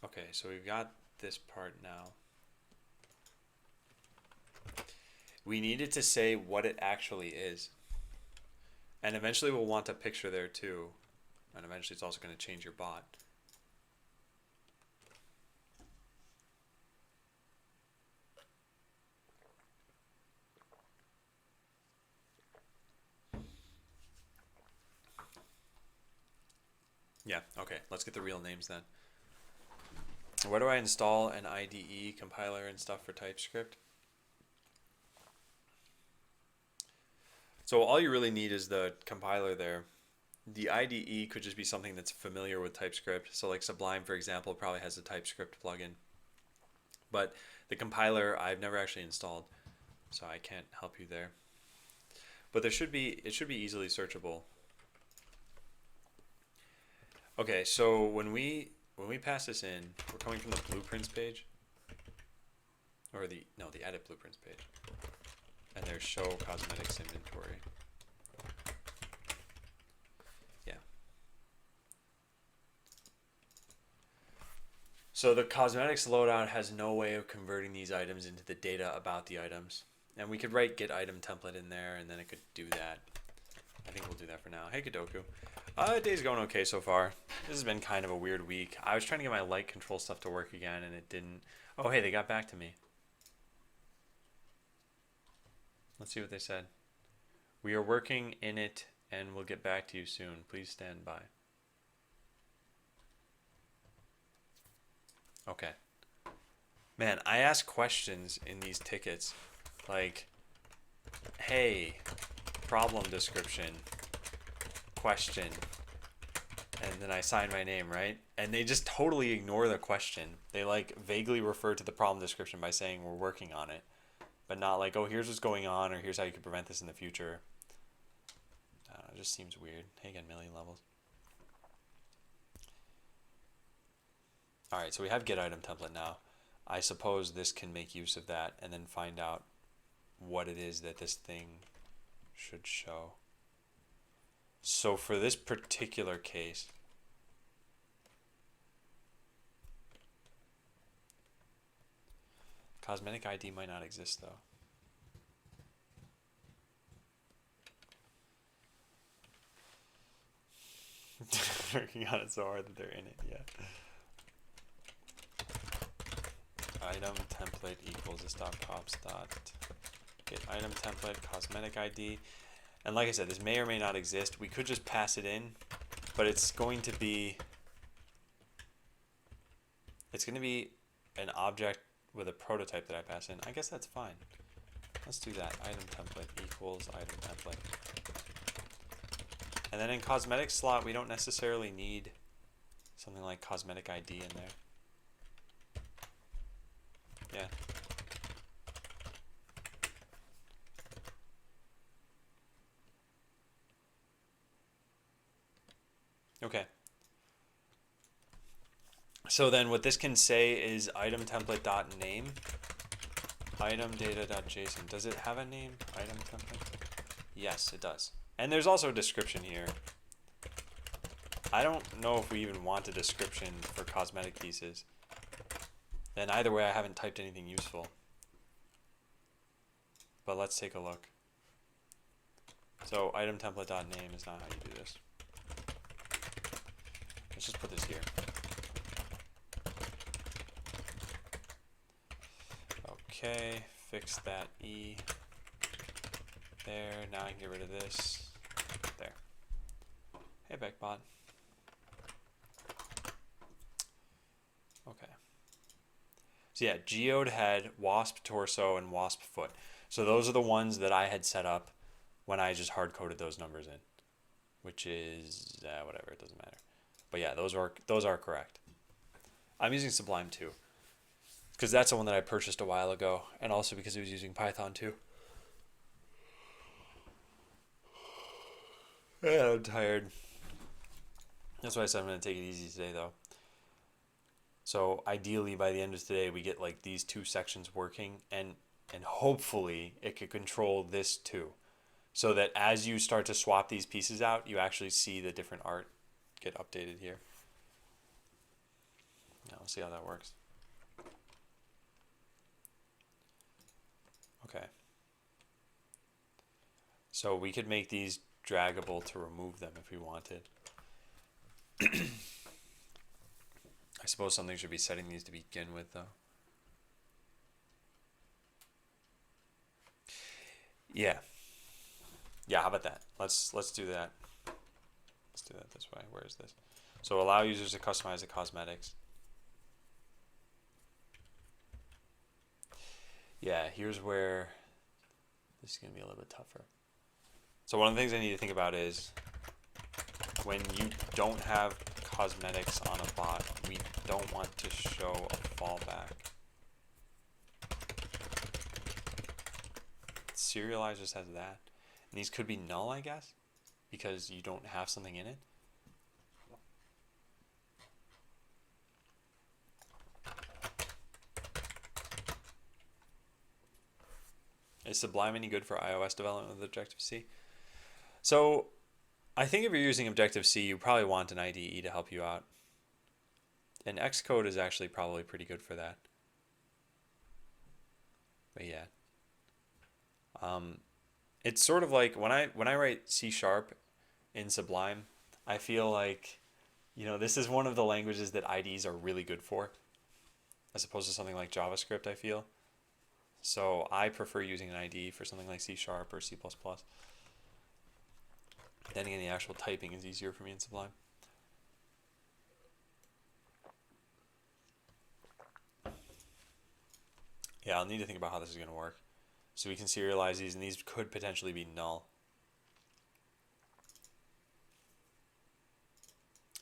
Okay, so we've got this part now. We needed to say what it actually is. And eventually we'll want a picture there too. And eventually it's also going to change your bot. Yeah, okay, let's get the real names then. Where do I install an IDE compiler and stuff for TypeScript? So all you really need is the compiler there. The IDE could just be something that's familiar with TypeScript. So like Sublime, for example, probably has a TypeScript plugin. But the compiler I've never actually installed, so I can't help you there. But it should be easily searchable. Okay, so when we pass this in, we're coming from the blueprints page, or the edit blueprints page, and there's show cosmetics inventory. Yeah. So the cosmetics loadout has no way of converting these items into the data about the items. And we could write get item template in there and then it could do that. I think we'll do that for now. Hey Kadoku. Day's going okay so far. This has been kind of a weird week. I was trying to get my light control stuff to work again and it didn't. Oh hey, they got back to me. Let's see what they said. We are working in it and we'll get back to you soon. Please stand by. Okay. Man, I ask questions in these tickets like, hey, problem description, question, and then I sign my name, right? And they just totally ignore the question. They like vaguely refer to the problem description by saying we're working on it, but not like, oh, here's what's going on or here's how you can prevent this in the future. I don't know, it just seems weird. Hey, again, million levels. All right, so we have get item template now. I suppose this can make use of that and then find out what it is that this thing should show. So for this particular case, cosmetic ID might not exist though. Working on it so hard that they're in it, yeah. Item template equals this dot props dot get item template cosmetic ID. And like I said, this may or may not exist. We could just pass it in, but it's going to be an object with a prototype that I pass in. I guess that's fine. Let's do that. Item template equals item template. And then in cosmetic slot, we don't necessarily need something like cosmetic ID in there. Yeah. Okay. So then what this can say is item template dot name, item data dot JSON. Does it have a name? Item template? Yes, it does. And there's also a description here. I don't know if we even want a description for cosmetic pieces. And either way, I haven't typed anything useful. But let's take a look. So item template dot name is not how you do this. Let's just put this here. Okay, fix that E. There, now I can get rid of this. There. Hey, Beckbot. Okay. So yeah, geode head, wasp torso, and wasp foot. So those are the ones that I had set up when I just hard-coded those numbers in, which is whatever, it doesn't matter. But yeah, those are correct. I'm using Sublime too, because that's the one that I purchased a while ago, and also because it was using Python too. Yeah, I'm tired. That's why I said I'm going to take it easy today, though. So ideally, by the end of today, we get like these two sections working, and hopefully it could control this too, so that as you start to swap these pieces out, you actually see the different art get updated here. Now we'll see how that works. Okay. So we could make these draggable to remove them if we wanted. I suppose something should be setting these to begin with, though. Yeah. Yeah, how about that? Let's do that. Let's do that this way. Where is this? So allow users to customize the cosmetics. Yeah, here's where this is going to be a little bit tougher. So one of the things I need to think about is when you don't have cosmetics on a bot, we don't want to show a fallback. Serialize just has that. And these could be null, I guess, because you don't have something in it. Is Sublime any good for iOS development with Objective-C? So I think if you're using Objective-C, you probably want an IDE to help you out. And Xcode is actually probably pretty good for that. But yeah. It's sort of like when I write C# in Sublime, I feel like, this is one of the languages that IDEs are really good for, as opposed to something like JavaScript, I feel. So I prefer using an IDE for something like C# or C++. Then again, the actual typing is easier for me in Sublime. Yeah, I'll need to think about how this is going to work. So we can serialize these, and these could potentially be null.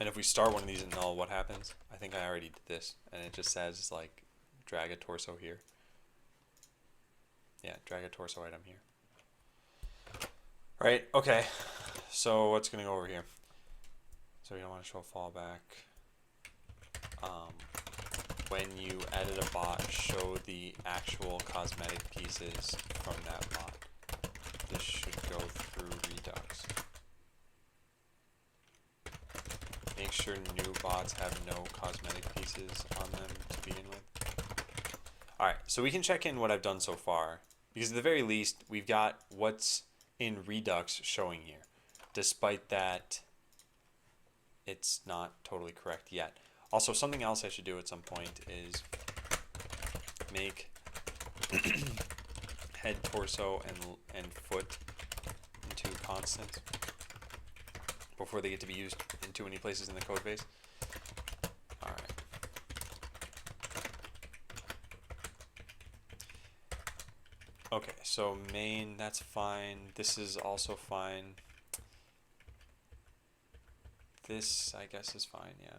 And if we start one of these in null, what happens? I think I already did this, and it just says, like, drag a torso here. Yeah, drag a torso item here. Right, okay. So what's going to go over here? So we don't want to show fallback. When you edit a bot, show the actual cosmetic pieces from that bot. This should go through Redux. Make sure new bots have no cosmetic pieces on them to begin with. Alright, so we can check in what I've done so far, because at the very least, we've got what's in Redux showing here, despite that it's not totally correct yet. Also, something else I should do at some point is make head, torso, and foot into constants before they get to be used in too many places in the code base. Alright. Okay, so main, that's fine. This is also fine. This, I guess, is fine, yeah.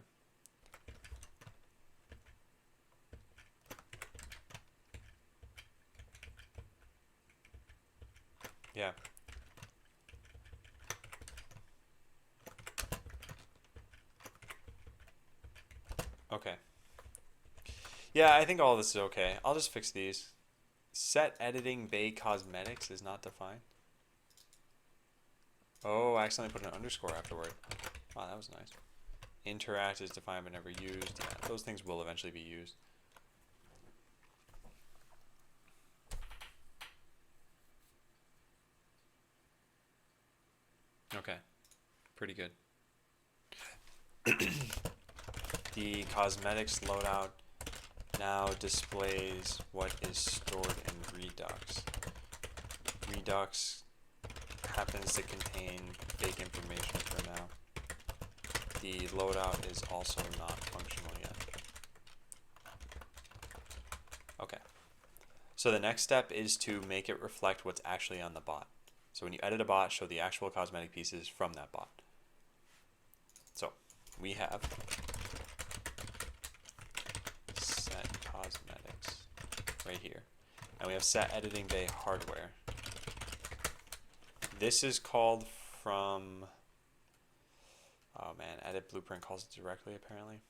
Yeah. Okay. Yeah, I think all this is okay. I'll just fix these. Set editing bay cosmetics is not defined. Oh, I accidentally put an underscore afterward. Wow, that was nice. Interact is defined but never used. Yeah, those things will eventually be used. Okay, pretty good. The cosmetics loadout now displays what is stored in Redux. Redux happens to contain fake information for now. The loadout is also not functional yet. Okay. So the next step is to make it reflect what's actually on the bot. So when you edit a bot, show the actual cosmetic pieces from that bot. So we have set cosmetics right here. And we have set editing bay hardware. This is called from, oh man, edit blueprint calls it directly apparently.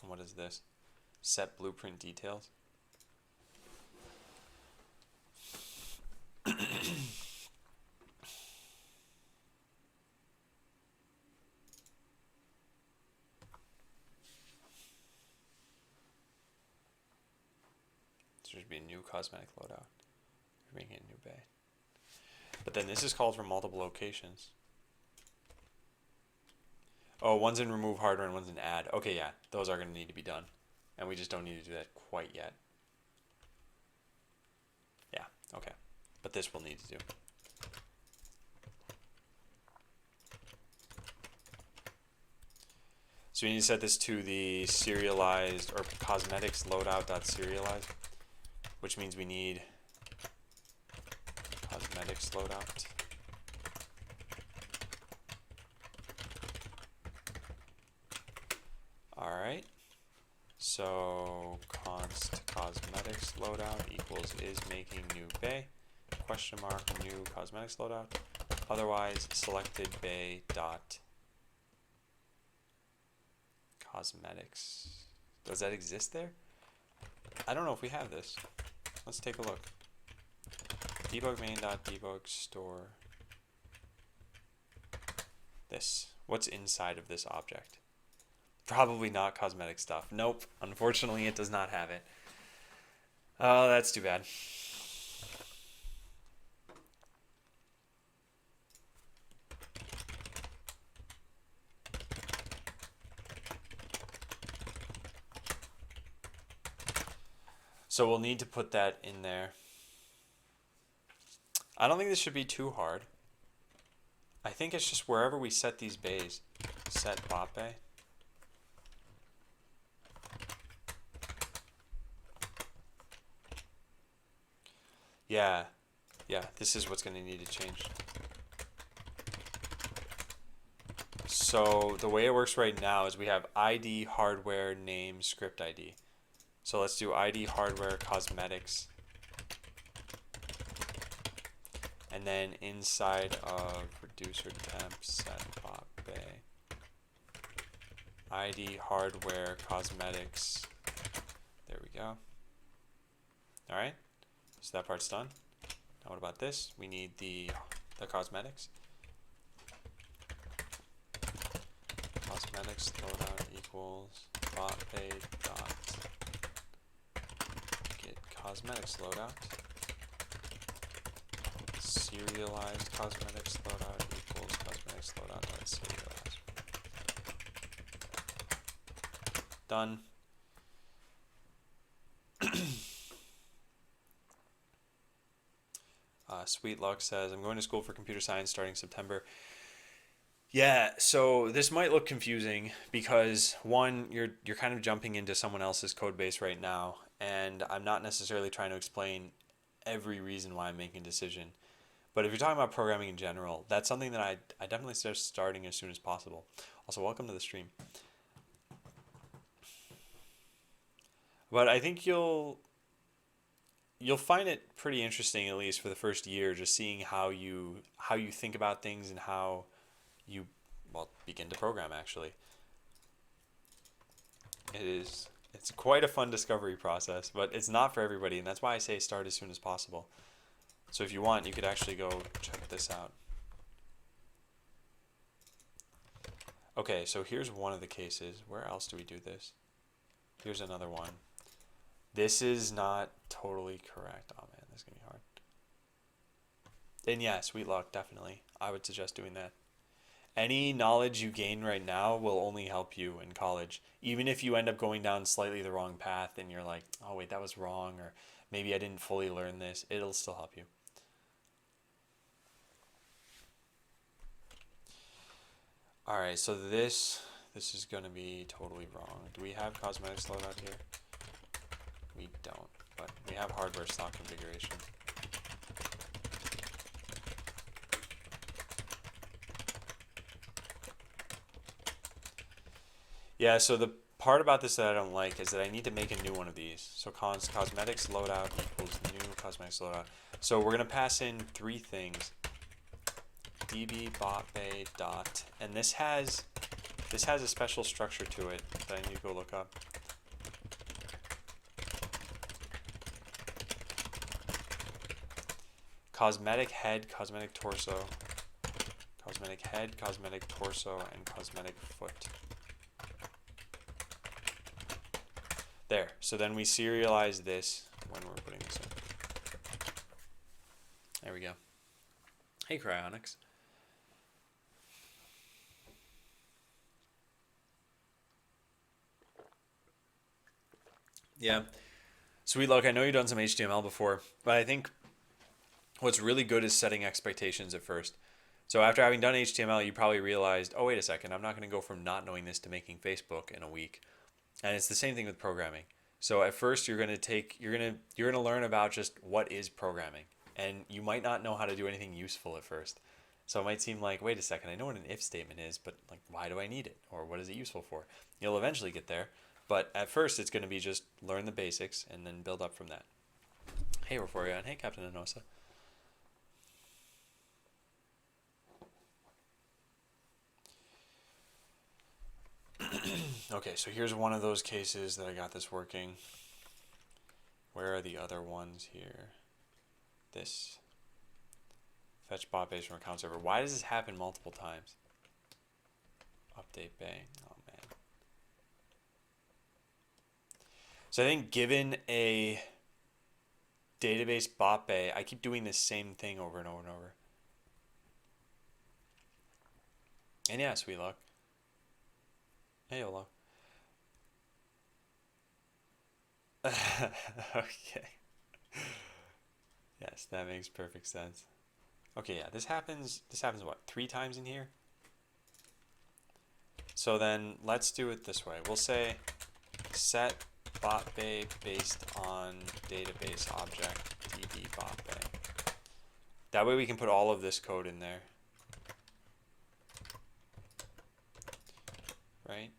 And what is this? Set blueprint details. There should be a new cosmetic loadout. We're making a new bay. But then this is called from multiple locations. Oh, one's in remove hardware and one's in add. Okay, yeah, those are going to need to be done. And we just don't need to do that quite yet. Yeah, okay. But this we'll need to do. So we need to set this to the serialized or cosmetics loadout.serialize, which means we need cosmetics loadout. Alright, so const cosmetics loadout equals is making new bay, question mark new cosmetics loadout, otherwise selected bay dot cosmetics. Does that exist there? I don't know if we have this. Let's take a look. Debug main dot debug store. This. What's inside of this object? Probably not cosmetic stuff. Nope. Unfortunately, it does not have it. Oh, that's too bad. So we'll need to put that in there. I don't think this should be too hard. I think it's just wherever we set these bays. Set bot bay. Yeah, this is what's going to need to change. So the way it works right now is we have ID, hardware, name, script ID. So let's do ID, hardware, cosmetics. And then inside of reducer temp set bot bay. ID, hardware, cosmetics. There we go. All right. So that part's done. Now what about this? We need the cosmetics. Cosmetics loadout equals bot bay dot get cosmetics loadout. Serialized cosmetics loadout equals cosmetics loadout dot serialized. Done. Sweet Luck says, I'm going to school for computer science starting September. Yeah, so this might look confusing because one, you're kind of jumping into someone else's code base right now, and I'm not necessarily trying to explain every reason why I'm making a decision. But if you're talking about programming in general, that's something that I definitely start starting as soon as possible. Also, welcome to the stream. But I think you'll find it pretty interesting, at least for the first year, just seeing how you think about things and how you begin to program. Actually, it's quite a fun discovery process, but it's not for everybody, and that's why I say start as soon as possible. So if you want, you could actually go check this out. Okay, so here's one of the cases. Where else do we do this? Here's another one. This is not totally correct. Oh man, this is gonna be hard. And yeah, Sweet Luck, definitely. I would suggest doing that. Any knowledge you gain right now will only help you in college. Even if you end up going down slightly the wrong path and you're like, oh wait, that was wrong, or maybe I didn't fully learn this, it'll still help you. All right, so this is gonna be totally wrong. Do we have cosmetics loadout here? We don't, but we have hardware stock configuration. Yeah, so the part about this that I don't like is that I need to make a new one of these. So cosmetics loadout equals new cosmetics loadout. So we're gonna pass in three things. db botbay dot, and this has a special structure to it that I need to go look up. Cosmetic head, cosmetic torso, cosmetic head, cosmetic torso, and cosmetic foot. There. So then we serialize this when we're putting this in. There we go. Hey, Cryonics. Yeah. Sweet Luck, I know you've done some HTML before, but I think what's really good is setting expectations at first. So after having done HTML, you probably realized, oh, wait a second, I'm not going to go from not knowing this to making Facebook in a week. And it's the same thing with programming. So at first you're going to learn about just what is programming. And you might not know how to do anything useful at first. So it might seem like, wait a second, I know what an if statement is, but like, why do I need it? Or what is it useful for? You'll eventually get there. But at first it's going to be just learn the basics and then build up from that. Hey, Raphoria, and hey, Captain Anosa. Okay, so here's one of those cases that I got this working. Where are the other ones here? This. Fetch bot base from account server. Why does this happen multiple times? Update bay. Oh man. So I think given a database bot bay, I keep doing the same thing over and over and over. And yeah, sweet luck. Hey, YOLO. Okay. Yes, that makes perfect sense. Okay, yeah, this happens what, 3 times in here? So then let's do it this way. We'll say set bot bay based on database object db bot bay. That way we can put all of this code in there. Right?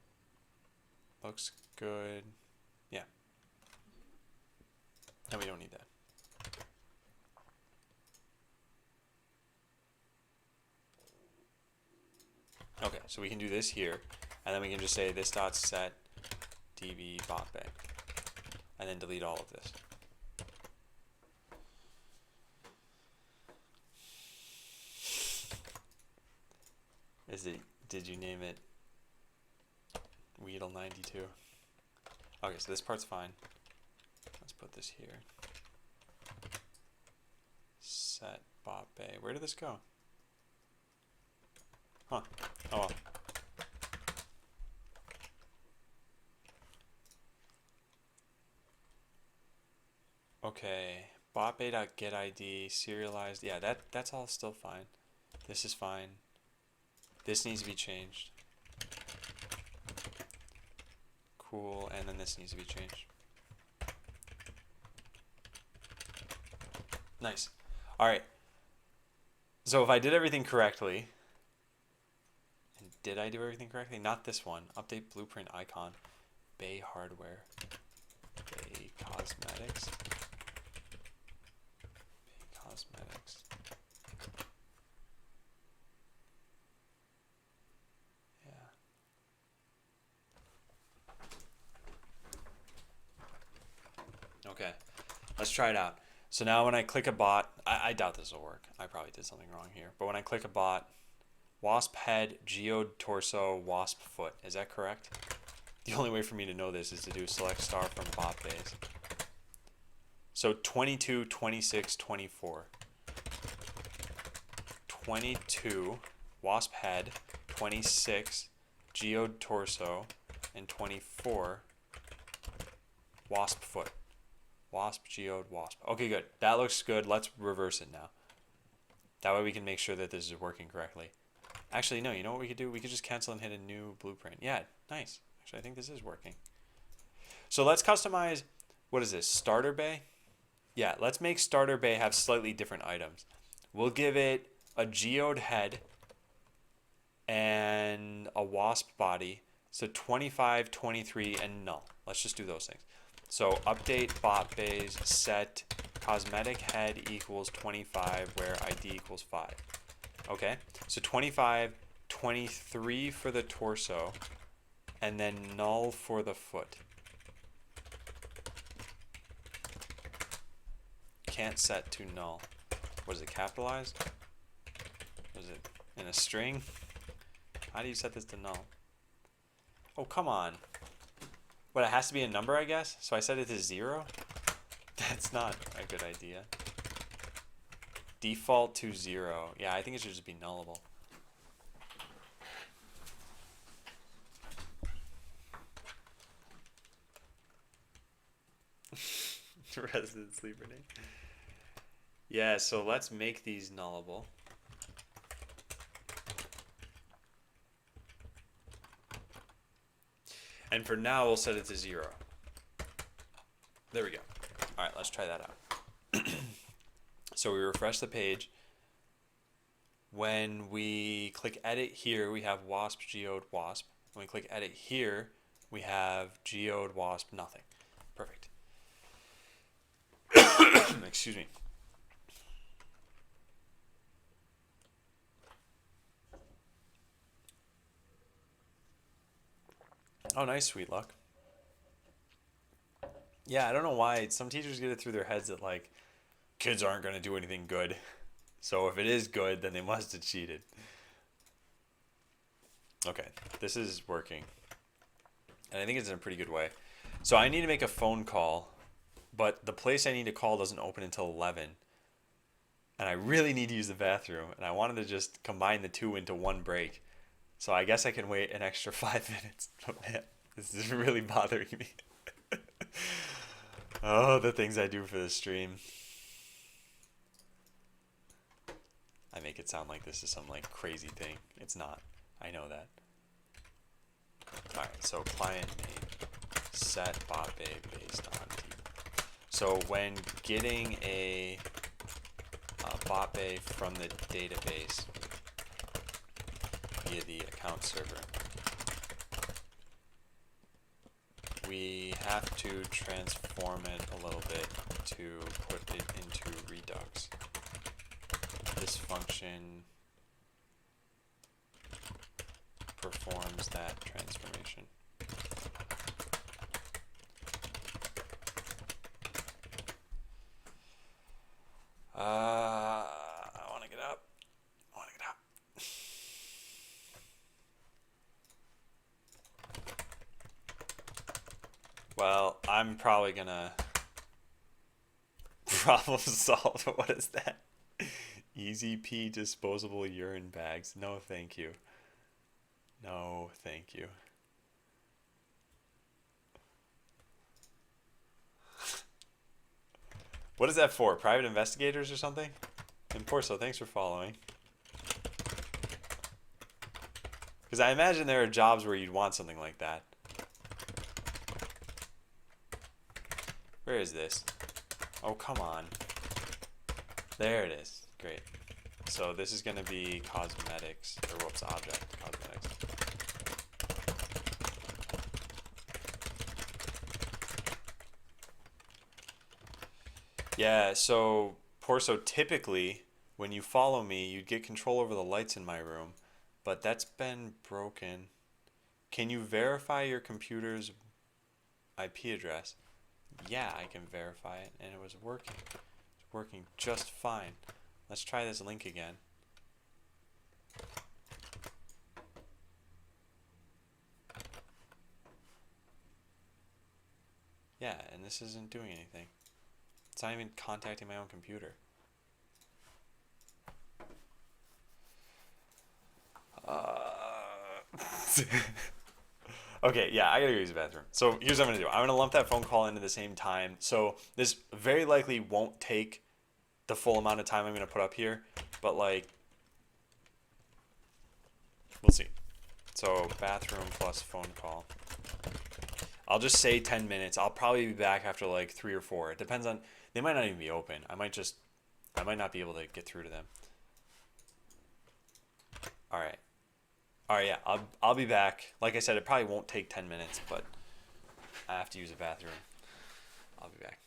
Looks good. Yeah. And we don't need that. Okay, so we can do this here, and then we can just say this dot set db bot bay, and then delete all of this. Did you name it Weedle92? Okay, so this part's fine. Let's put this here. Set bot bay. Where did this go? Huh. Oh well. Okay. Bot bay.getID serialized. Yeah, that's all still fine. This is fine. This needs to be changed. Cool, and then this needs to be changed. Nice. All right. So if I did everything correctly, and did I do everything correctly? Not this one. Update blueprint icon. Bay hardware. Bay cosmetics. Bay cosmetics. Yeah. Okay. Let's try it out. So now when I click a bot, I doubt this will work. I probably did something wrong here. But when I click a bot, wasp head, geode torso, wasp foot. Is that correct? The only way for me to know this is to do select star from bot base. So 22, 26, 24. 22, wasp head, 26, geode torso, and 24, wasp foot. Wasp, geode, wasp. Okay, good. That looks good. Let's reverse it now. That way we can make sure that this is working correctly. Actually, no, you know what we could do? We could just cancel and hit a new blueprint. Yeah, nice. Actually, I think this is working. So let's customize, what is this, starter bay? Yeah, let's make starter bay have slightly different items. We'll give it a geode head and a wasp body. So 25, 23, and null. Let's just do those things. So update bot bays set cosmetic head equals 25 where ID equals 5. Okay, so 25, 23 for the torso, and then null for the foot. Can't set to null. Was it capitalized? Was it in a string? How do you set this to null? Oh, come on. What, it has to be a number, I guess? So I set it to 0? That's not a good idea. Default to 0. Yeah, I think it should just be nullable. Resident sleeper name. Yeah, so let's make these nullable. And for now, we'll set it to 0. There we go. All right, let's try that out. So we refresh the page. When we click edit here, we have wasp, geode, wasp. When we click edit here, we have geode, wasp, nothing. Perfect. Excuse me. Oh, nice, sweet luck. Yeah, I don't know why some teachers get it through their heads that like kids aren't going to do anything good. So if it is good, then they must have cheated. Okay, this is working. And I think it's in a pretty good way. So I need to make a phone call, but the place I need to call doesn't open until 11. And I really need to use the bathroom, and I wanted to just combine the two into one break. So I guess I can wait an extra 5 minutes. Oh man, this is really bothering me. Oh, the things I do for the stream. I make it sound like this is some like crazy thing. It's not. I know that. Alright, so client name set botbay based on T. So when getting a botbay from the database via the account server, we have to transform it a little bit to put it into Redux. This function performs that transformation. I want to get up. I want to get up. Well, I'm probably gonna problem solve. What is that? Easy Pee disposable urine bags. No, thank you. No, thank you. What is that for? Private investigators or something? And Porso, thanks for following. Because I imagine there are jobs where you'd want something like that. Where is this? Oh, come on. There it is. Great. So this is going to be cosmetics, or whoops, object, cosmetics. Yeah, so Porso, typically when you follow me, you'd get control over the lights in my room, but that's been broken. Can you verify your computer's IP address? Yeah, I can verify it, and it was working. It's working just fine. Let's try this link again. Yeah, and this isn't doing anything. It's not even contacting my own computer. Okay, yeah, I gotta go use the bathroom. So here's what I'm gonna do. I'm gonna lump that phone call into the same time. So this very likely won't take the full amount of time I'm gonna put up here, but like, we'll see. So bathroom plus phone call. I'll just say 10 minutes. I'll probably be back after like 3 or 4. It depends on, they might not even be open. I might not be able to get through to them. All right. All right, yeah, I'll be back. Like I said, it probably won't take 10 minutes, but I have to use the bathroom. I'll be back.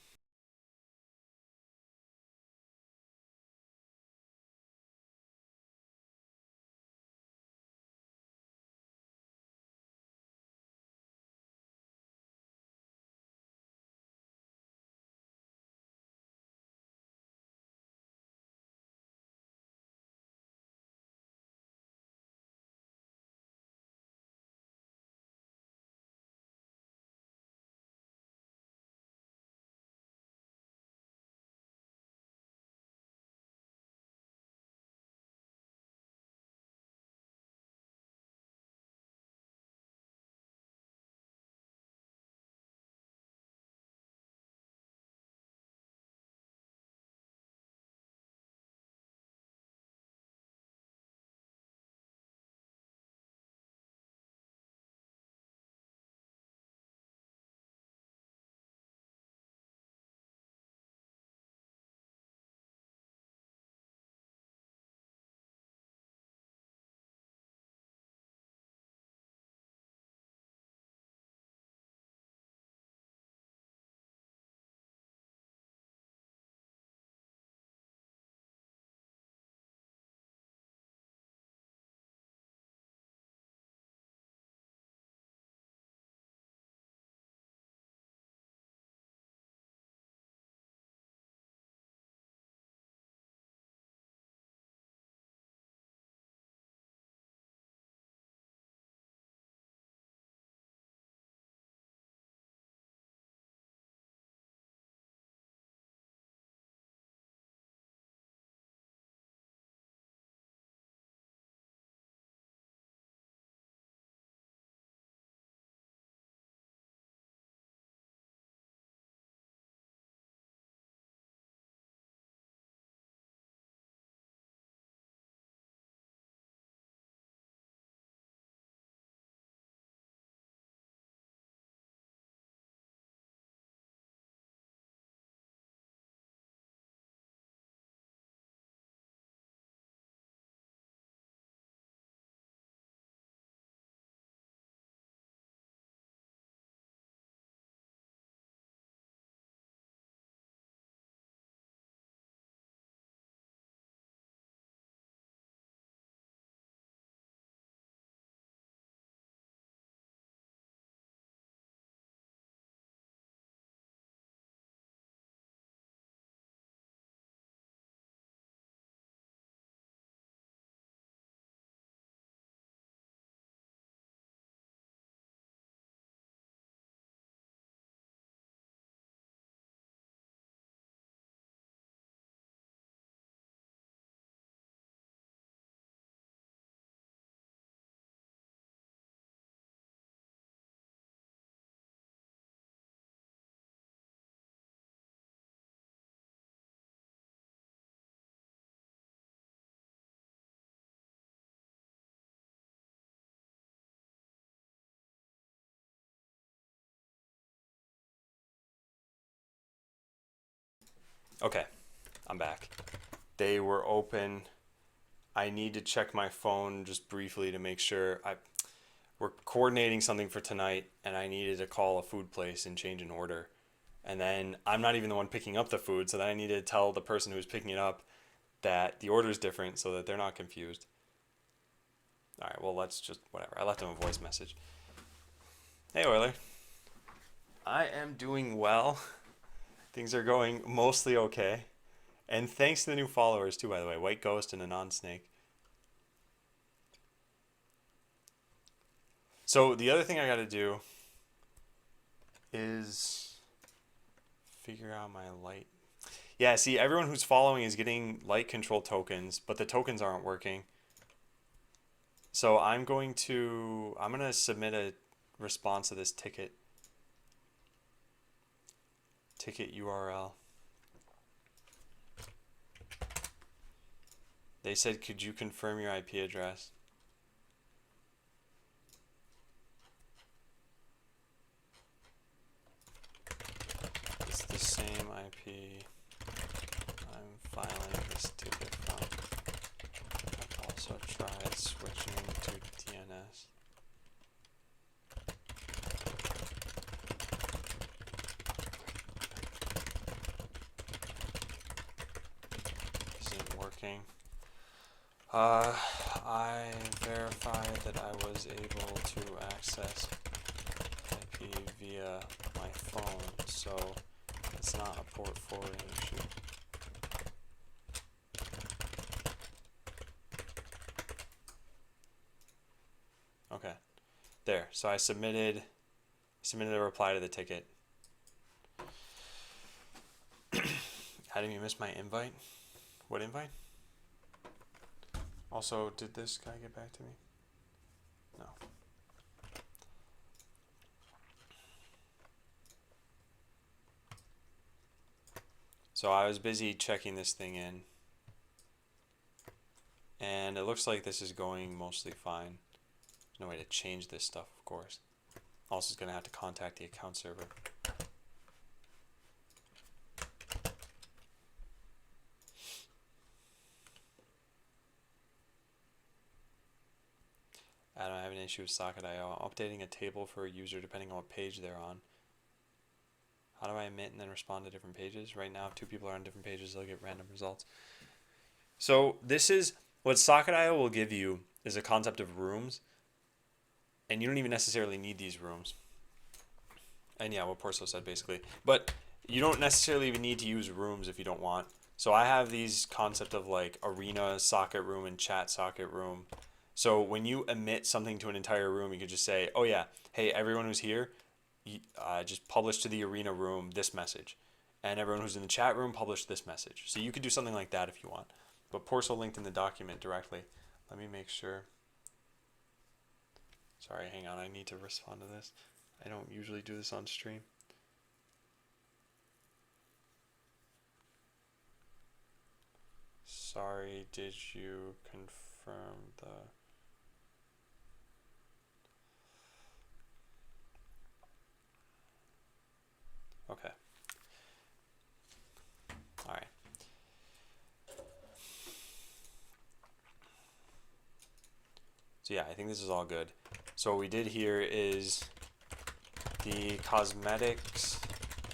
Okay, I'm back. They were open. I need to check my phone just briefly to make sure. We're coordinating something for tonight, and I needed to call a food place and change an order. And then I'm not even the one picking up the food, so then I needed to tell the person who's picking it up that the order is different so that they're not confused. All right, well, let's just, whatever. I left him a voice message. Hey, Euler. I am doing well. Things are going mostly okay. And thanks to the new followers, too, by the way. White Ghost and Anon Snake. So the other thing I got to do is figure out my light. Yeah, see, everyone who's following is getting light control tokens, but the tokens aren't working. So I'm going to submit a response to this ticket URL. They said, could you confirm your IP address? It's the same IP I'm filing this ticket from. I've also tried switching to DNS. Isn't working. I verified that I was able to access IP via my phone, so it's not a port forwarding issue. Okay, there. So I submitted a reply to the ticket. How did you miss my invite? What invite? Also, did this guy get back to me? No. So I was busy checking this thing in. And it looks like this is going mostly fine. There's no way to change this stuff, of course. Also, is going to have to contact the account server. I don't have an issue with Socket.io. I'm updating a table for a user depending on what page they're on. How do I emit and then respond to different pages? Right now, if two people are on different pages, they'll get random results. So this is what Socket.io will give you is a concept of rooms. And you don't even necessarily need these rooms. And yeah, what Porso said basically. But you don't necessarily even need to use rooms if you don't want. So I have these concept of like arena socket room and chat socket room. So when you emit something to an entire room, you could just say, oh yeah, hey, everyone who's here, just publish to the arena room this message. And everyone who's in the chat room, publish this message. So you could do something like that if you want. But Porso linked in the document directly. Let me make sure. Sorry, hang on, I need to respond to this. I don't usually do this on stream. Sorry, did you confirm the... Okay. All right. So yeah, I think this is all good. So what we did here is the cosmetics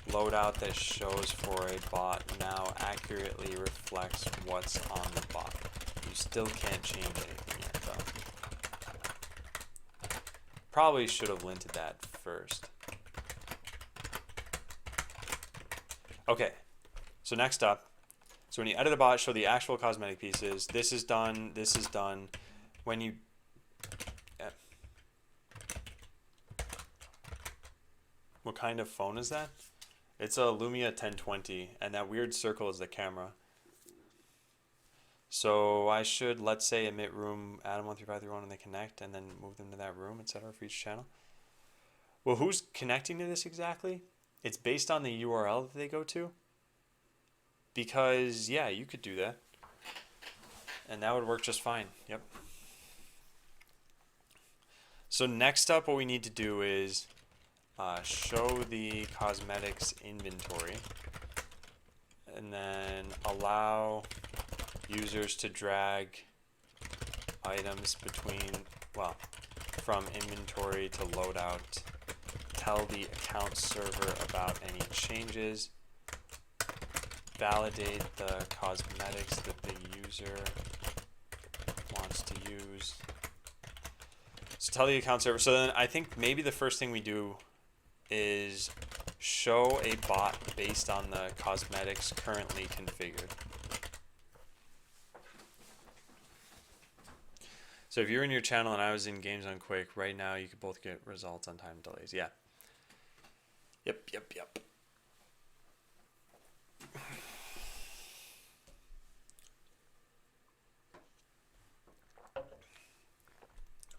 loadout that shows for a bot now accurately reflects what's on the bot. You still can't change anything yet though. Probably should have linted that first. Okay, so next up, so when you edit a bot, show the actual cosmetic pieces. This is done, this is done. When you... What kind of phone is that? It's a Lumia 1020, and that weird circle is the camera. So I should, let's say, emit room Adam13531 and they connect, and then move them to that room, etc. for each channel. Well, who's connecting to this exactly? It's based on the URL that they go to. Because, yeah, you could do that. And that would work just fine. Yep. So next up, what we need to do is show the cosmetics inventory. and then allow users to drag items between, well, from inventory to loadout. Tell the account server about any changes. Validate the cosmetics that the user wants to use. So tell the account server. So then I think maybe the first thing we do is show a bot based on the cosmetics currently configured. So if you're in your channel and I was in Games on Quick, right now you could both get results on time delays. Yeah. Yep.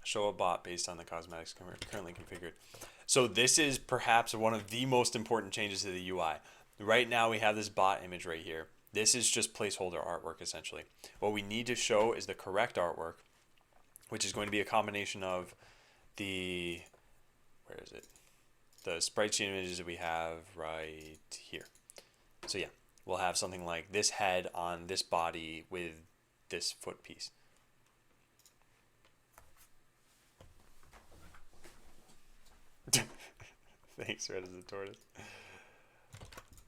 Show a bot based on the cosmetics currently configured. So this is perhaps one of the most important changes to the UI. Right now we have this bot image right here. This is just placeholder artwork essentially. What we need to show is the correct artwork, which is going to be a combination of the, where is it? The sprite sheet images that we have right here. So yeah, we'll have something like this head on this body with this foot piece. Thanks, Red as a tortoise.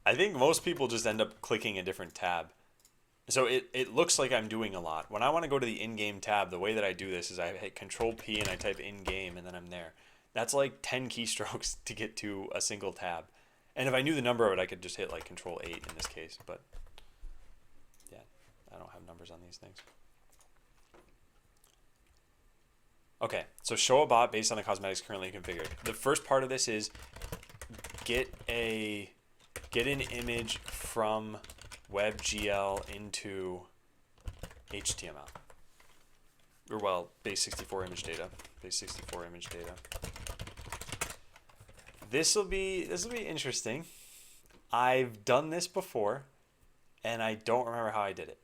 I think most people just end up clicking a different tab. So it looks like I'm doing a lot. When I want to go to the in-game tab, the way that I do this is I hit Control P and I type in-game and then I'm there. That's like 10 keystrokes to get to a single tab. And if I knew the number of it, I could just hit like Control 8 in this case. But yeah, I don't have numbers on these things. Okay, so show a bot based on the cosmetics currently configured. The first part of this is get an image from WebGL into HTML. Or well, base64 image data. Base64 image data. This will be interesting. I've done this before, and I don't remember how I did it.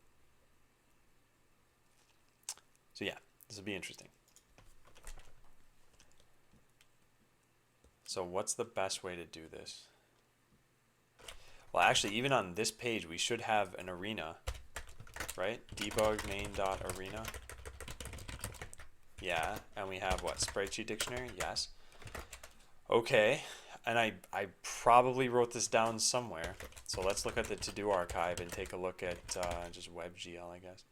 So yeah, this will be interesting. So what's the best way to do this? Well, actually, even on this page, we should have an arena, right? Debug main.arena. Yeah, and we have what? Sprite dictionary? Yes. Okay, and I probably wrote this down somewhere. So let's look at the to-do archive and take a look at just WebGL, I guess.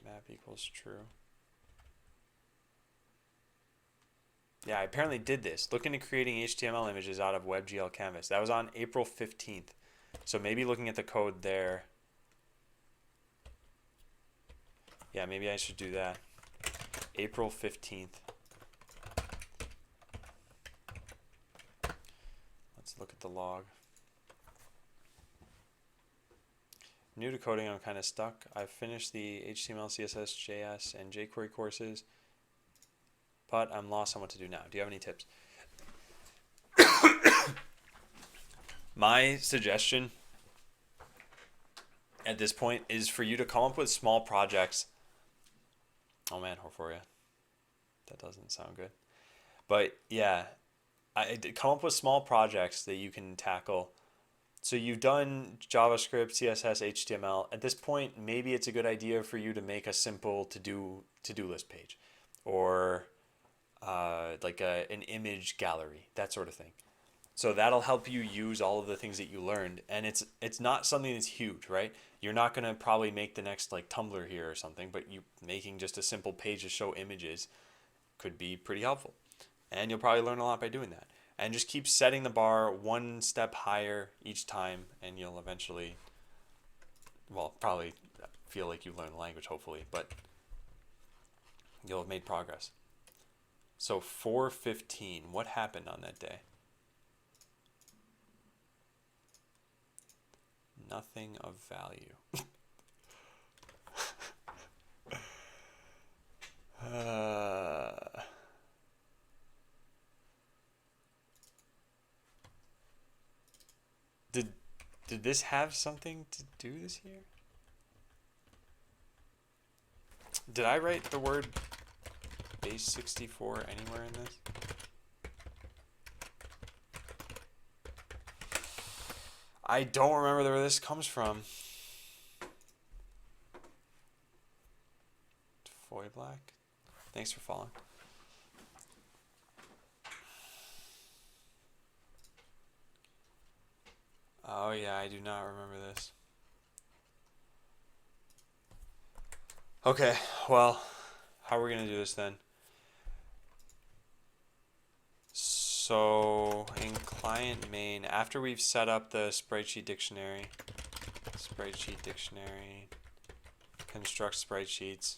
Map equals true. Yeah, I apparently did this. Look into creating HTML images out of WebGL Canvas. That was on April 15th. So maybe looking at the code there. Yeah, maybe I should do that. April 15th. Let's look at the log. New to coding, I'm kind of stuck. I've finished the HTML, CSS, JS, and jQuery courses, but I'm lost on what to do now. Do you have any tips? My suggestion at this point is for you to come up with small projects. Oh man, Horforia. That doesn't sound good. But yeah, come up with small projects that you can tackle. So you've done JavaScript, CSS, HTML. At this point, maybe it's a good idea for you to make a simple to-do list page, or like an image gallery, that sort of thing. So that'll help you use all of the things that you learned, and it's not something that's huge, right? You're not gonna probably make the next like Tumblr here or something, but you making just a simple page to show images could be pretty helpful, and you'll probably learn a lot by doing that. And just keep setting the bar one step higher each time, and you'll eventually, well, probably feel like you learned the language, hopefully, but you'll have made progress. So 4:15, what happened on that day? Nothing of value. Did this have something to do this year? Did I write the word base64 anywhere in this? I don't remember where this comes from. Foy Black, thanks for following. Oh yeah, I do not remember this. Okay, well, how are we gonna do this then? So in client main, after we've set up the spreadsheet dictionary, construct spreadsheets.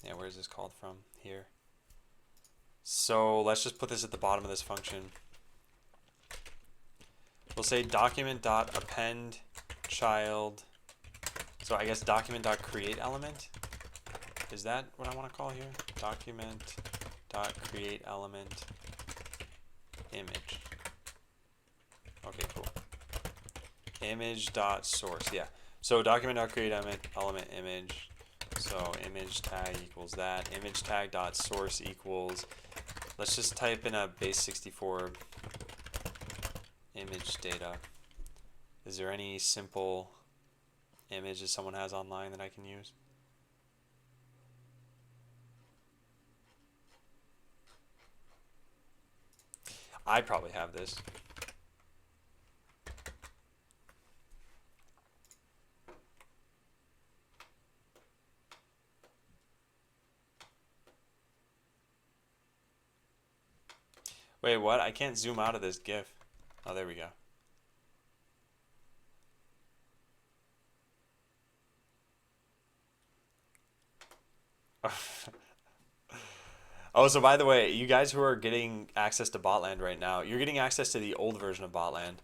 Yeah, where's this called from? Here. So let's just put this at the bottom of this function. We'll say document.append child. So I guess document.create element. Is that what I want to call here? Document.create element image. Okay, cool. Image.source. Yeah. So document.create element image. So image tag equals that. Image tag dot source equals. Let's just type in a base64 image data. Is there any simple image that someone has online that I can use? I probably have this. Wait, what? I can't zoom out of this GIF. Oh, there we go. Oh, so by the way, you guys who are getting access to Botland right now, you're getting access to the old version of Botland.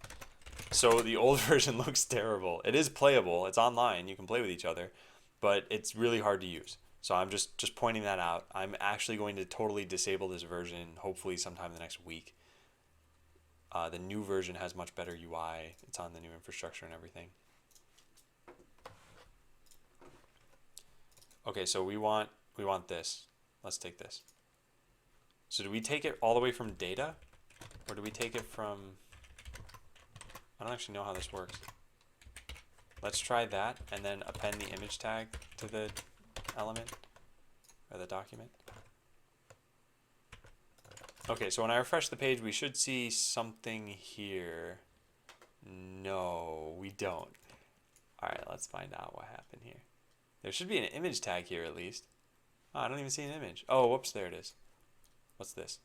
So the old version looks terrible. It is playable. It's online. You can play with each other, but it's really hard to use. So I'm just pointing that out. I'm actually going to totally disable this version, hopefully sometime in the next week. The new version has much better UI. It's on the new infrastructure and everything. Okay, so we want this. Let's take this. So do we take it all the way from data? Or do we take it from... I don't actually know how this works. Let's try that and then append the image tag to the element or the document. Okay, so when I refresh the page, we should see something here. No, we don't. All right, let's find out what happened here. There should be an image tag here at least. Oh, I don't even see an image. Oh, whoops, there it is. What's this?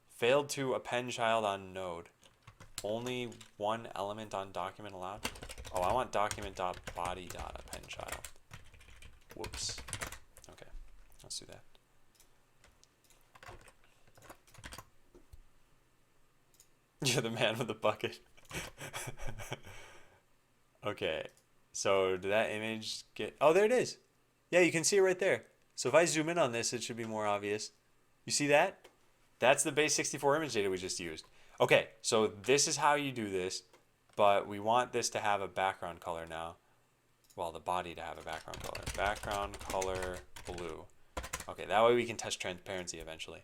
Failed to append child on node. Only one element on document allowed. Oh, I want document.body.append child. Whoops. Okay, let's do that. You're the man with the bucket. Okay, so did that image get... Oh, there it is. Yeah, you can see it right there. So if I zoom in on this, it should be more obvious. You see that? That's the base64 image data we just used. Okay, so this is how you do this, but we want this to have a background color now. Well, the body to have a background color. Background color blue. Okay, that way we can test transparency eventually.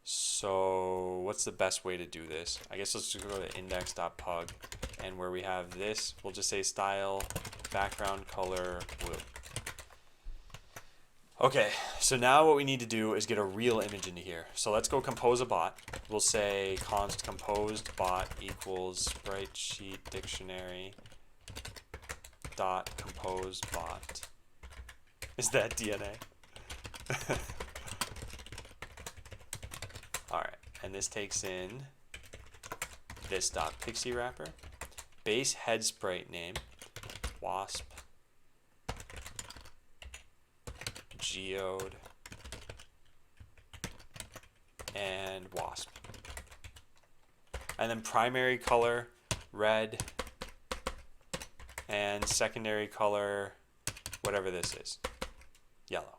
So what's the best way to do this? I guess let's just go to index.pug, and where we have this, we'll just say style background color blue. Okay, so now what we need to do is get a real image into here. So let's go compose a bot. We'll say const composed bot equals spreadsheet dictionary dot composed bot. Is that DNA? Alright, and this takes in this dot pixie wrapper, base head sprite name, wasp, geode, and wasp. And then primary color, red, and secondary color, whatever this is, yellow.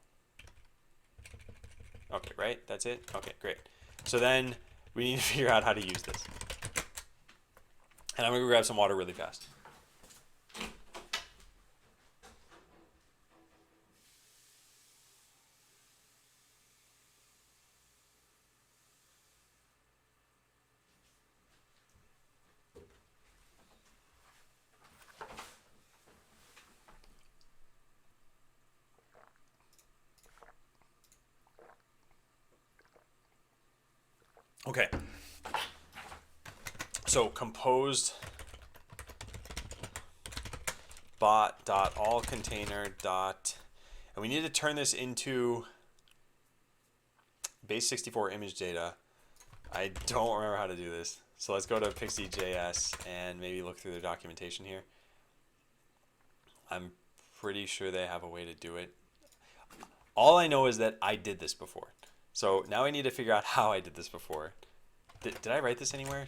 Okay, right? That's it? Okay, great. So then we need to figure out how to use this. And I'm going to grab some water really fast. Okay. So composed bot dot all container dot, and we need to turn this into base64 image data. I don't remember how to do this. So let's go to Pixie.js and maybe look through their documentation here. I'm pretty sure they have a way to do it. All I know is that I did this before. So now I need to figure out how I did this before. Did I write this anywhere?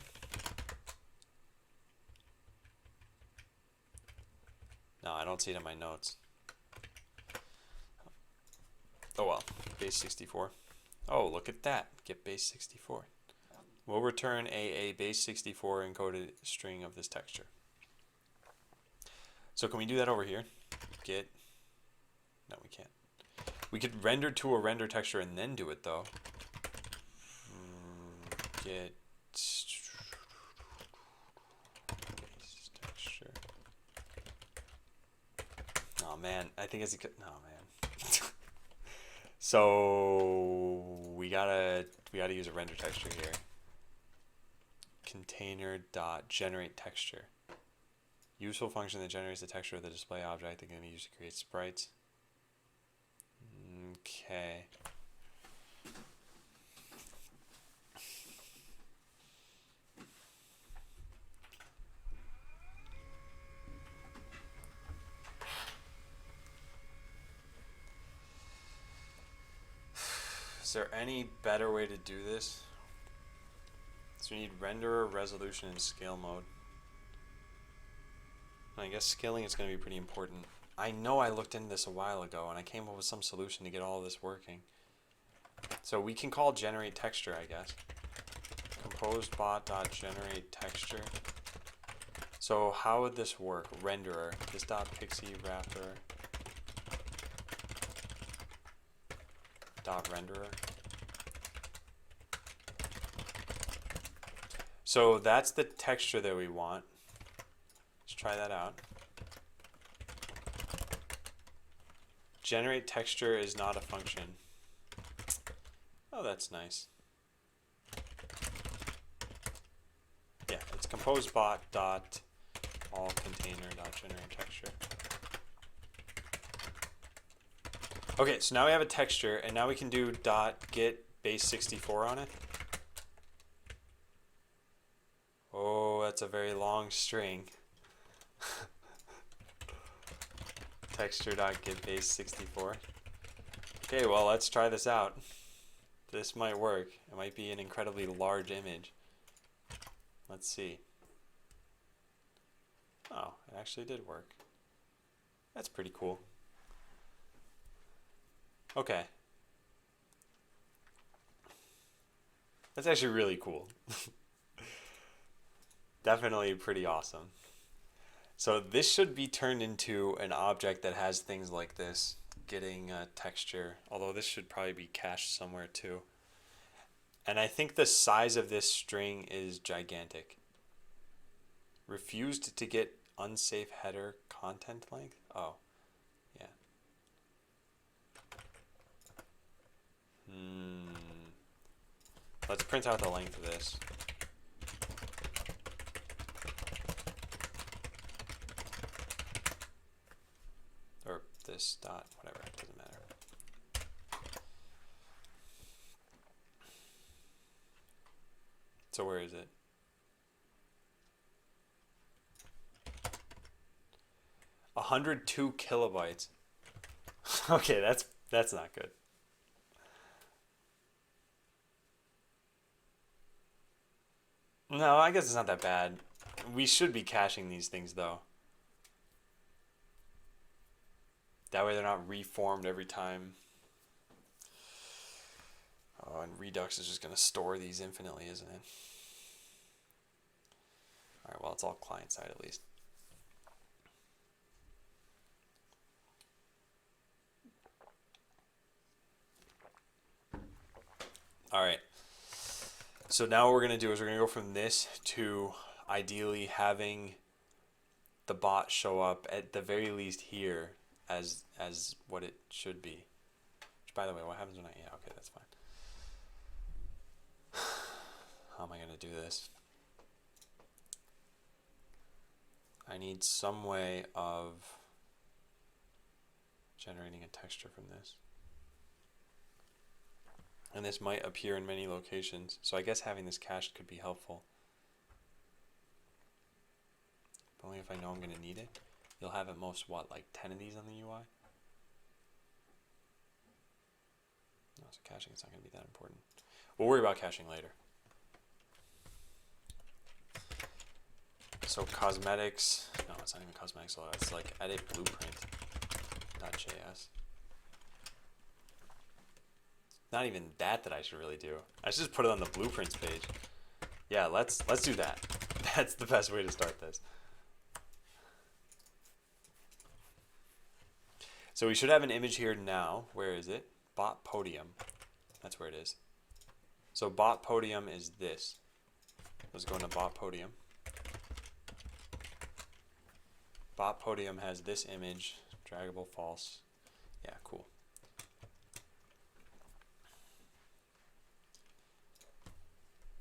No, I don't see it in my notes. Oh well, base64. Oh, look at that. Get base64. We'll return a base64 encoded string of this texture. So can we do that over here? Get, no we can't. We could render to a render texture and then do it though. Get base texture. Oh man, I think it's, no man. So we gotta use a render texture here. Container dot generate texture. Useful function that generates the texture of the display object that can be used to create sprites. Okay. Is there any better way to do this? So we need renderer, resolution, and scale mode. And I guess scaling is going to be pretty important. I know I looked into this a while ago and I came up with some solution to get all of this working. So we can call generate texture, I guess. Composed bot.generate texture. So how would this work? Renderer. This dot pixie wrapper dot renderer. So that's the texture that we want. Let's try that out. Generate texture is not a function. Oh, that's nice. Yeah, it's composed bot dot all container dot generate texture. Okay, so now we have a texture, and now we can do dot get base64 on it. Oh, that's a very long string. Texture.get base64. Okay, well, let's try this out. This might work. It might be an incredibly large image. Let's see. Oh, it actually did work. That's pretty cool. Okay. That's actually really cool. Definitely pretty awesome. So this should be turned into an object that has things like this, getting a texture, although this should probably be cached somewhere too. And I think the size of this string is gigantic. Refused to get unsafe header content length? Oh, yeah. Let's print out the length of this. Or this dot, whatever, it doesn't matter. So where is it? A 102 kilobytes. Okay, that's not good. No, I guess it's not that bad. We should be caching these things though. That way they're not reformed every time. Oh, and Redux is just going to store these infinitely, isn't it? Alright, well, it's all client side at least. Alright. So now what we're going to do is we're going to go from this to ideally having the bot show up at the very least here as what it should be. Which, by the way, what happens when I... Yeah, okay, that's fine. do this. I need some way of generating a texture from this. And this might appear in many locations, so I guess having this cached could be helpful. But only if I know I'm going to need it. You'll have at most, what, like 10 of these on the UI? No, so caching is not going to be that important. We'll worry about caching later. So cosmetics, no, it's not even cosmetics loadout. It's like edit blueprint.js. Not even that I should really do. I should just put it on the blueprints page. Yeah, let's do that. That's the best way to start this. So we should have an image here now. Where is it? Bot podium. That's where it is. So bot podium is this. Let's go into bot podium. Bot podium has this image, draggable false. Yeah, cool.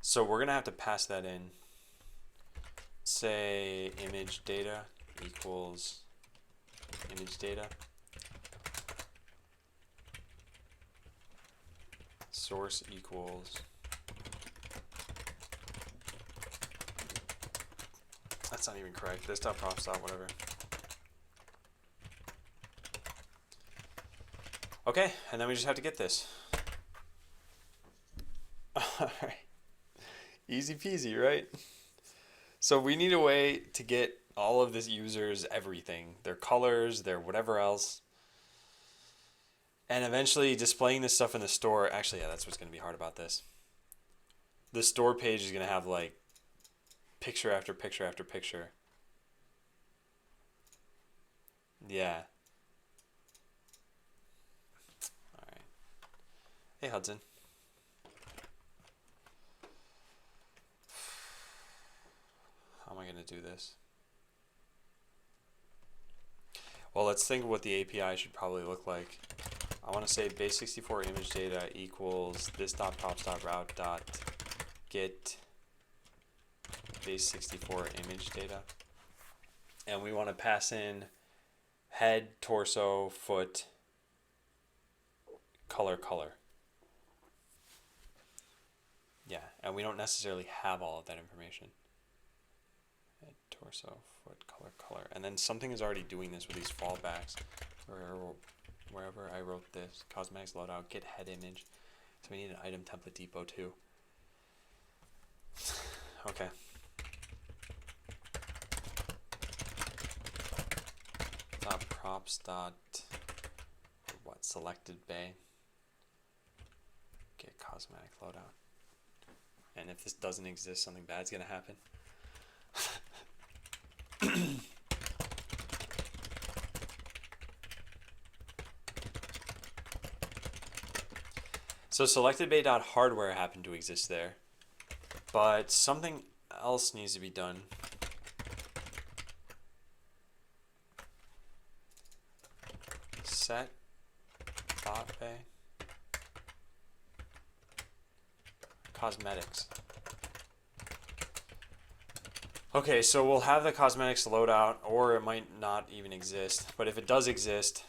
So we're gonna have to pass that in. Say image data equals image data. Source equals. That's not even correct. This.props. Whatever. Okay, and then we just have to get this. Alright. Easy peasy, right? So we need a way to get all of this users everything. Their colors, their whatever else. And eventually displaying this stuff in the store. Actually, yeah, that's what's going to be hard about this. The store page is going to have like picture after picture after picture. Yeah. All right. Hey, Hudson. How am I going to do this? Well, let's think of what the API should probably look like. I want to say base64 image data equals this.props.route.get base64 image data. And we want to pass in head, torso, foot, color. Yeah, and we don't necessarily have all of that information. Head, torso, foot, color. And then something is already doing this with these fallbacks. Wherever I wrote this, cosmetics loadout, get head image. So we need an item template depot too. Okay. Props dot what selected bay. Get cosmetic loadout. And if this doesn't exist, something bad's gonna happen. So selected bay.hardware happened to exist there, but something else needs to be done. Set bot bay cosmetics. Okay, so we'll have the cosmetics loadout, or it might not even exist. But if it does exist,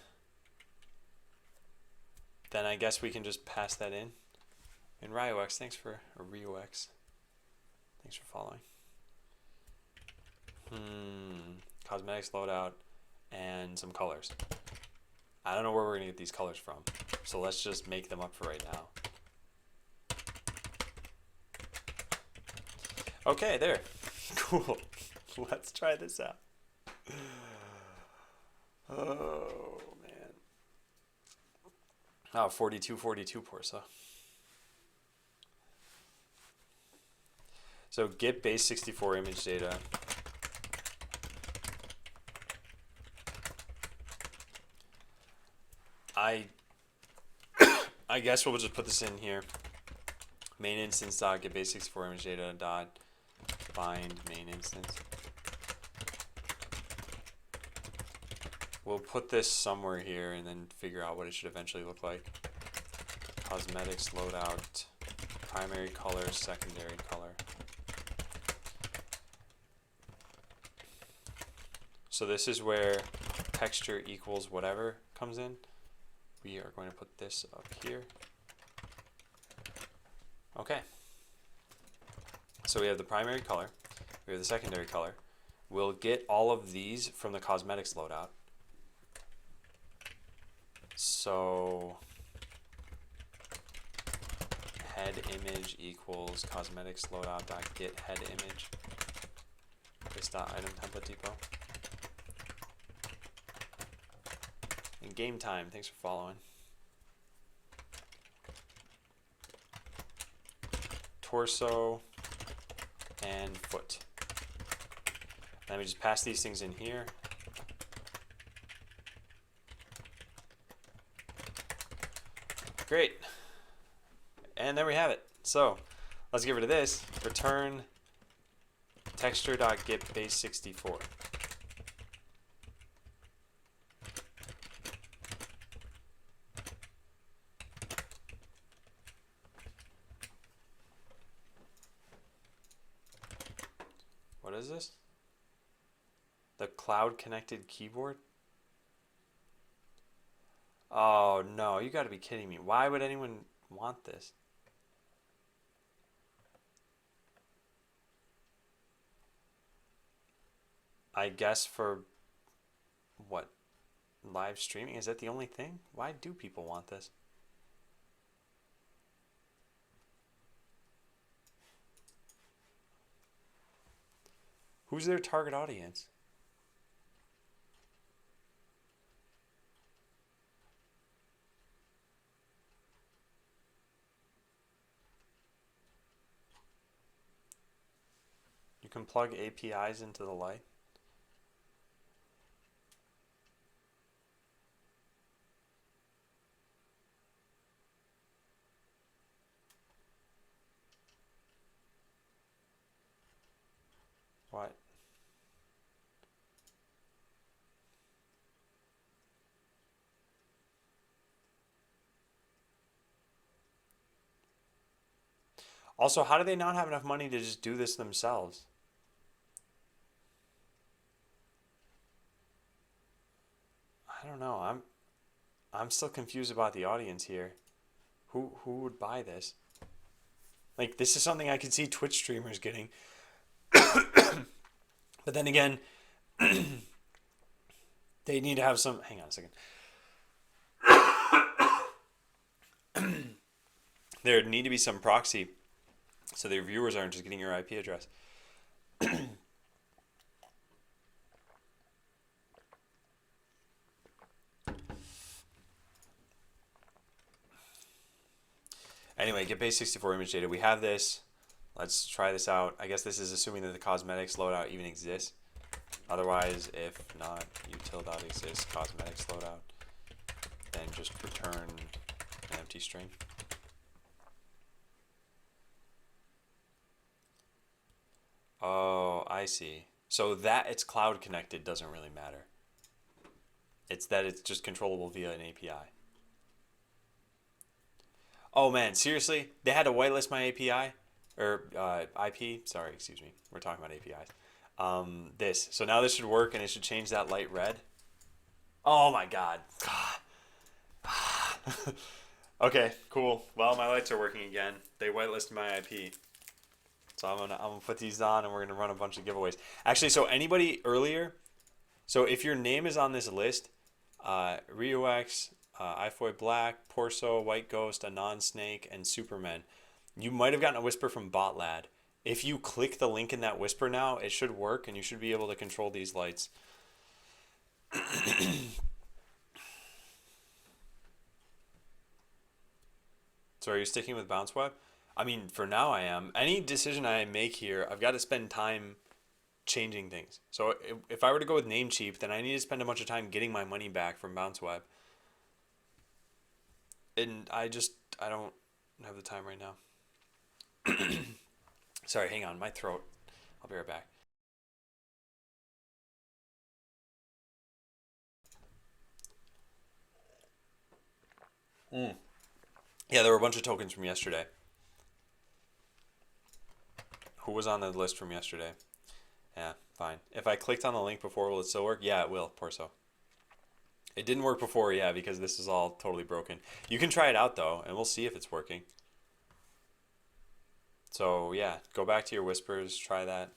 then I guess we can just pass that in. And RioX, thanks for RioX. Thanks for following. Cosmetics loadout and some colors. I don't know where we're gonna get these colors from, so let's just make them up for right now. Okay, there. Cool. Let's try this out. Oh, man. Oh, 4242 Porsa. So get base64 image data. I guess we'll just put this in here. Main instance dot get base64 image data dot find main instance. We'll put this somewhere here and then figure out what it should eventually look like. Cosmetics loadout, primary color, secondary color. So this is where texture equals whatever comes in. We are going to put this up here. Okay. So we have the primary color. We have the secondary color. We'll get all of these from the cosmetics loadout. So head image equals cosmetics loadout dot get head image. This dot item template depot. And game time, thanks for following. Torso and foot. Then we just pass these things in here. Great. And there we have it. So let's get rid of this. Return texture.getBase64. What is this? The cloud connected keyboard? Oh no, you gotta be kidding me. Why would anyone want this? I guess for what? Live streaming? Is that the only thing? Why do people want this? Who's their target audience? You can plug APIs into the light. What? Also, how do they not have enough money to just do this themselves? I don't know. I'm still confused about the audience here. Who would buy this? Like, this is something I could see Twitch streamers getting. But then again, they need to have some. Hang on a second. There need to be some proxy so their viewers aren't just getting your IP address. Anyway, get base64 image data. We have this. Let's try this out. I guess this is assuming that the cosmetics loadout even exists. Otherwise, if not util.exists cosmetics loadout, then just return an empty string. Oh, I see. So that it's cloud connected doesn't really matter. It's that it's just controllable via an API. Oh man, seriously? They had to whitelist my API? Or IP? Sorry, excuse me. We're talking about APIs. This. So now this should work and it should change that light red. Oh my god. Okay, cool. Well, my lights are working again. They whitelisted my IP. So I'm gonna put these on and we're gonna run a bunch of giveaways. Actually, so anybody earlier, so if your name is on this list, RioX, iFoy Black, Porso, White Ghost, Anon Snake, and Superman, you might have gotten a whisper from Botlad. If you click the link in that whisper now, it should work and you should be able to control these lights. So are you sticking with Bounce Web? I mean, for now I am. Any decision I make here, I've got to spend time changing things. So if I were to go with Namecheap, then I need to spend a bunch of time getting my money back from Bounce Web. And I don't have the time right now. Sorry, hang on, my throat. I'll be right back. Yeah, there were a bunch of tokens from yesterday. Who was on the list from yesterday? Yeah, Fine. If I clicked on the link before, will it still work? Yeah, it will, Porso. It didn't work before, yeah, because this is all totally broken. You can try it out, though, and we'll see if it's working. So, yeah, go back to your whispers, try that.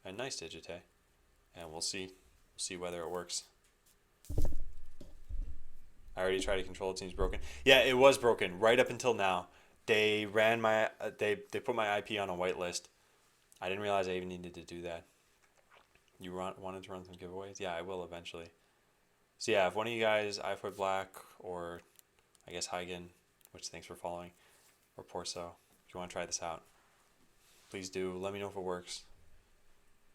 And nice, Digite. And we'll see. We'll see whether it works. I already tried to control it, seems broken. Yeah, it was broken right up until now. They ran my, they put my IP on a whitelist. I didn't realize I even needed to do that. You wanted to run some giveaways? Yeah, I will eventually. So yeah, if one of you guys, iFoot Black, or I guess Hygen, which thanks for following, or Porso, if you want to try this out, please do. Let me know if it works.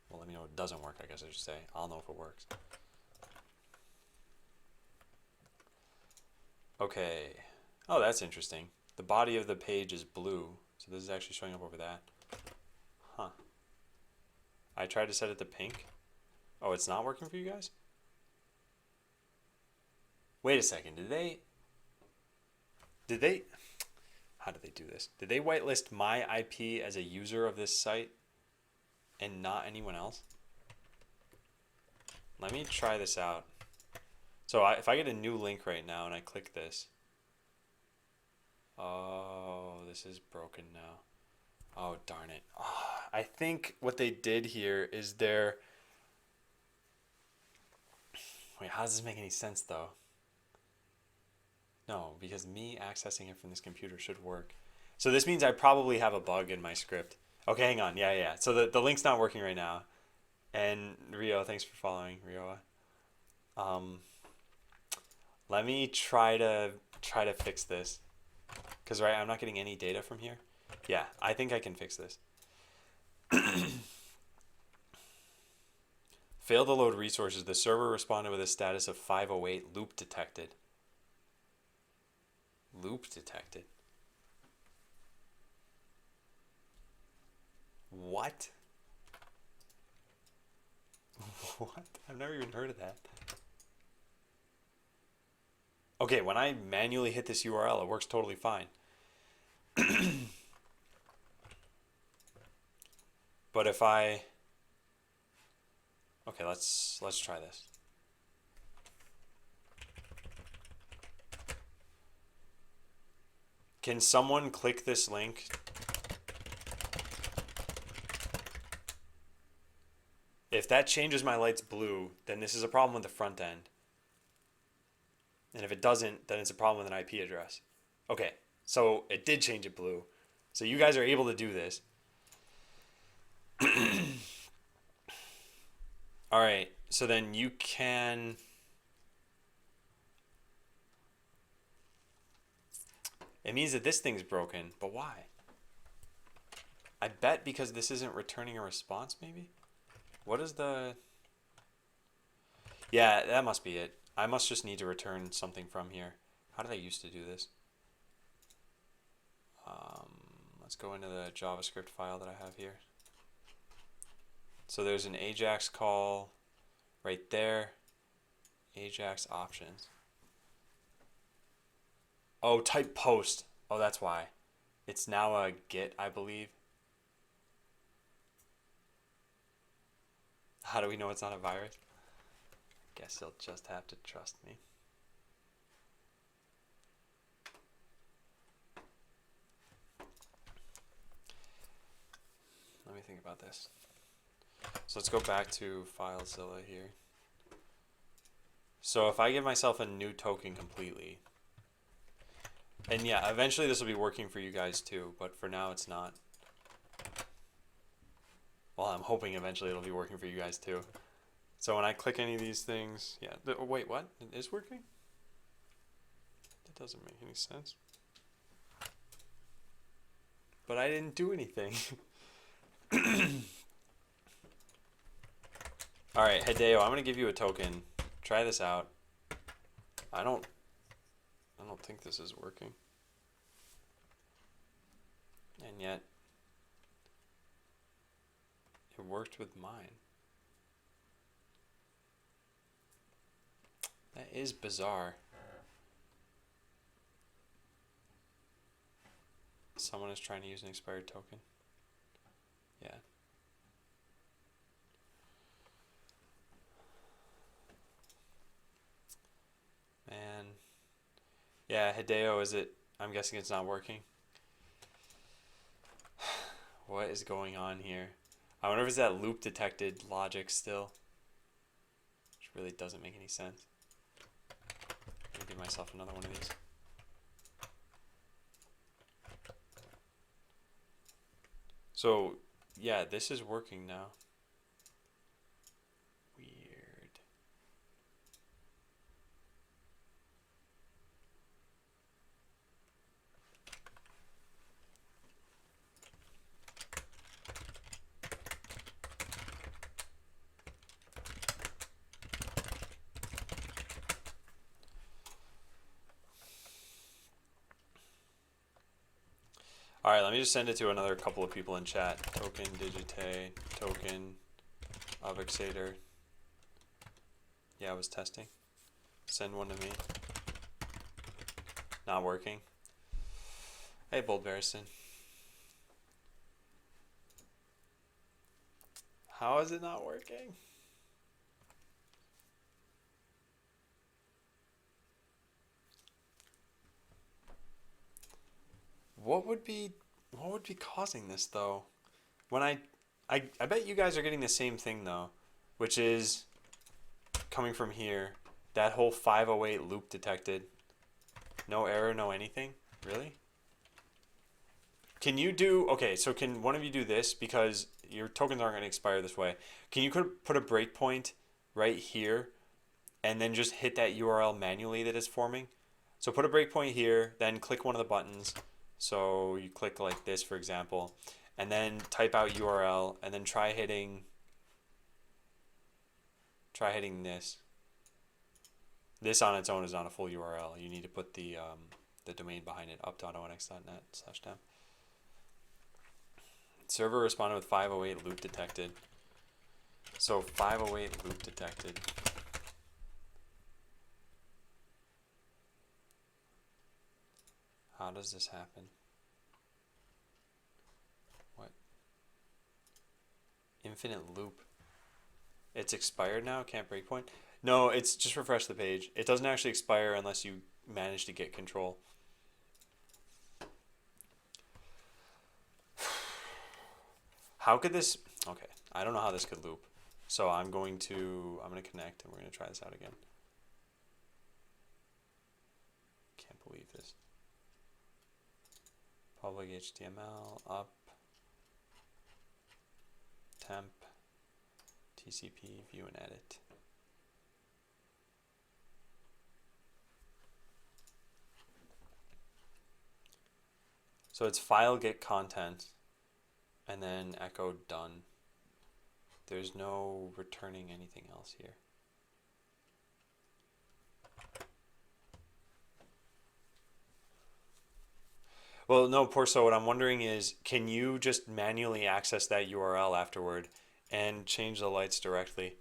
Well, let me know if it doesn't work, I guess I should say. I'll know if it works. Okay. Oh, that's interesting. The body of the page is blue, so this is actually showing up over that. Huh. I tried to set it to pink. Oh, it's not working for you guys? Wait a second, did they, how did they do this? Did they whitelist my IP as a user of this site and not anyone else? Let me try this out. So if I get a new link right now and I click this, oh, this is broken now. Oh, darn it. Oh, I think what they did here is they're, wait, how does this make any sense though? No, because me accessing it from this computer should work. So this means I probably have a bug in my script. Okay, hang on. Yeah. So the link's not working right now. And Rio, thanks for following, Rioa. Let me try to fix this. Because right, I'm not getting any data from here. Yeah, I think I can fix this. Failed to load resources. The server responded with a status of 508 loop detected. Loop detected. What? What? I've never even heard of that. Okay, when I manually hit this URL, it works totally fine. But if I, okay, let's try this. Can someone click this link? If that changes my lights blue, then this is a problem with the front end. And if it doesn't, then it's a problem with an IP address. Okay, so it did change it blue. So you guys are able to do this. All right, so then you can... It means that this thing's broken, but why? I bet because this isn't returning a response, maybe? What is the... Yeah, that must be it. I must just need to return something from here. How did I used to do this? Let's go into the JavaScript file that I have here. So there's an Ajax call right there. Ajax options. Oh, type post. Oh, that's why. It's now a get, I believe. How do we know it's not a virus? Guess you'll just have to trust me. Let me think about this. So let's go back to FileZilla here. So if I give myself a new token completely, and yeah, eventually this will be working for you guys too, but for now it's not. Well, I'm hoping eventually it'll be working for you guys too. So when I click any of these things, yeah, oh, wait, what? It is working? That doesn't make any sense. But I didn't do anything. Alright, Hideo, I'm gonna give you a token. Try this out. I don't think this is working. And yet it worked with mine. That is bizarre. Someone is trying to use an expired token. Yeah. Yeah, Hideo, is it? I'm guessing it's not working. What is going on here? I wonder if it's that loop detected logic still. Which really doesn't make any sense. I'm gonna give myself another one of these. So, yeah, this is working now. Weird. Alright, let me just send it to another couple of people in chat. Token digite, token obfuscator. Yeah, I was testing. Send one to me. Not working. Hey, Bold Barriston. How is it not working? What would be causing this though? When I bet you guys are getting the same thing though, which is coming from here. That whole 508 loop detected. No error, no anything? Really? Can you do, okay, so can one of you do this because your tokens aren't going to expire this way. Can you put a breakpoint right here and then just hit that URL manually that is forming? So put a breakpoint here, then click one of the buttons. So you click like this, for example, and then type out URL and then try hitting this. This on its own is not a full URL. You need to put the domain behind it, up.onx.net/temp. Server responded with 508 loop detected. So 508 loop detected. How does this happen? What? Infinite loop. It's expired now? Can't breakpoint? No, it's just refresh the page. It doesn't actually expire unless you manage to get control. How could this... Okay, I don't know how this could loop. So I'm going to connect and we're going to try this out again. Can't believe this. Public HTML, up, temp, TCP, view and edit. So it's file get content and then echo done. There's no returning anything else here. Well, no, Porso, what I'm wondering is, can you just manually access that URL afterward and change the lights directly?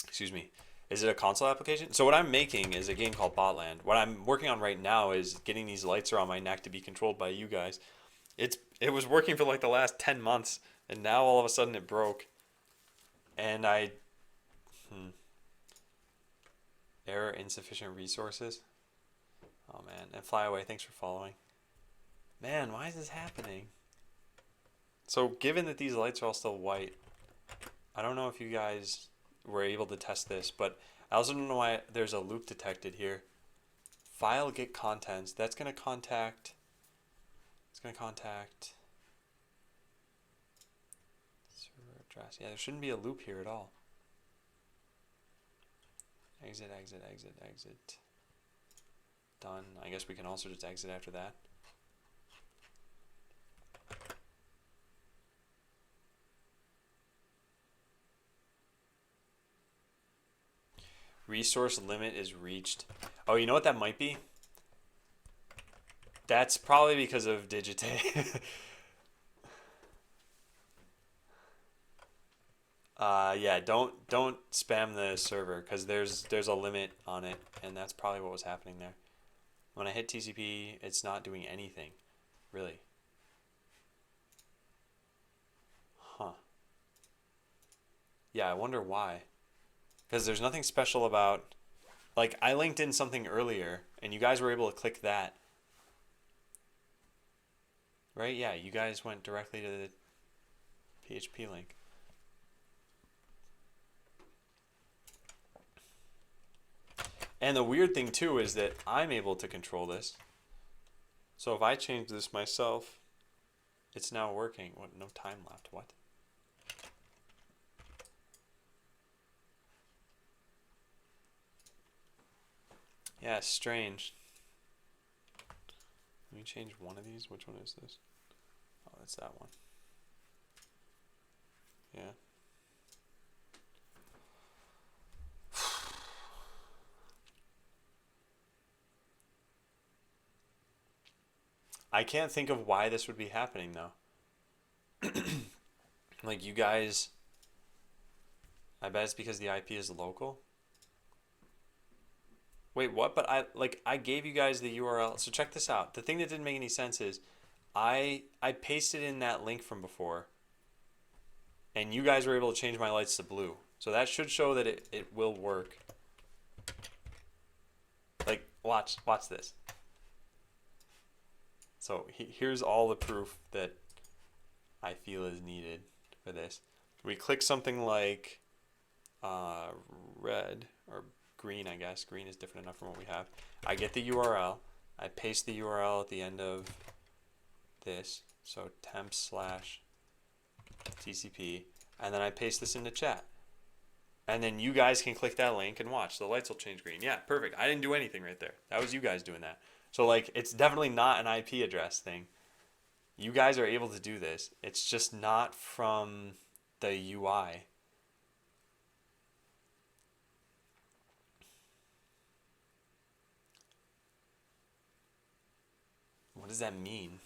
Excuse me. Is it a console application? So what I'm making is a game called Botland. What I'm working on right now is getting these lights around my neck to be controlled by you guys. It was working for like the last 10 months, and now all of a sudden it broke. And error, insufficient resources. Oh man, and fly away. Thanks for following. Man, why is this happening? So given that these lights are all still white, I don't know if you guys were able to test this, but I also don't know why there's a loop detected here. File get contents. That's gonna contact. It's gonna contact server address. Yeah, there shouldn't be a loop here at all. Exit, exit, exit, exit. Done. I guess we can also just exit after that. Resource limit is reached. Oh, you know what that might be? That's probably because of Digite. Yeah, don't spam the server because there's a limit on it, and that's probably what was happening there. When I hit TCP, it's not doing anything, really. Huh. Yeah, I wonder why. Because there's nothing special about Like, I linked in something earlier, and you guys were able to click that. Right? Yeah, you guys went directly to the PHP link. And the weird thing, too, is that I'm able to control this. So if I change this myself, it's now working. What? No time left. What? Yeah, strange. Let me change one of these. Which one is this? Oh, that's that one. Yeah. I can't think of why this would be happening, though. Like, you guys... I bet it's because the IP is local. Wait, what? But I gave you guys the URL. So check this out. The thing that didn't make any sense is I pasted in that link from before, and you guys were able to change my lights to blue. So that should show that it will work. Like, watch this. So here's all the proof that I feel is needed for this. We click something like red or green, I guess. Green is different enough from what we have. I get the URL. I paste the URL at the end of this. So temp/TCP. And then I paste this into chat. And then you guys can click that link and watch. The lights will change green. Yeah, perfect. I didn't do anything right there. That was you guys doing that. So, like, it's definitely not an IP address thing. You guys are able to do this. It's just not from the UI. What does that mean?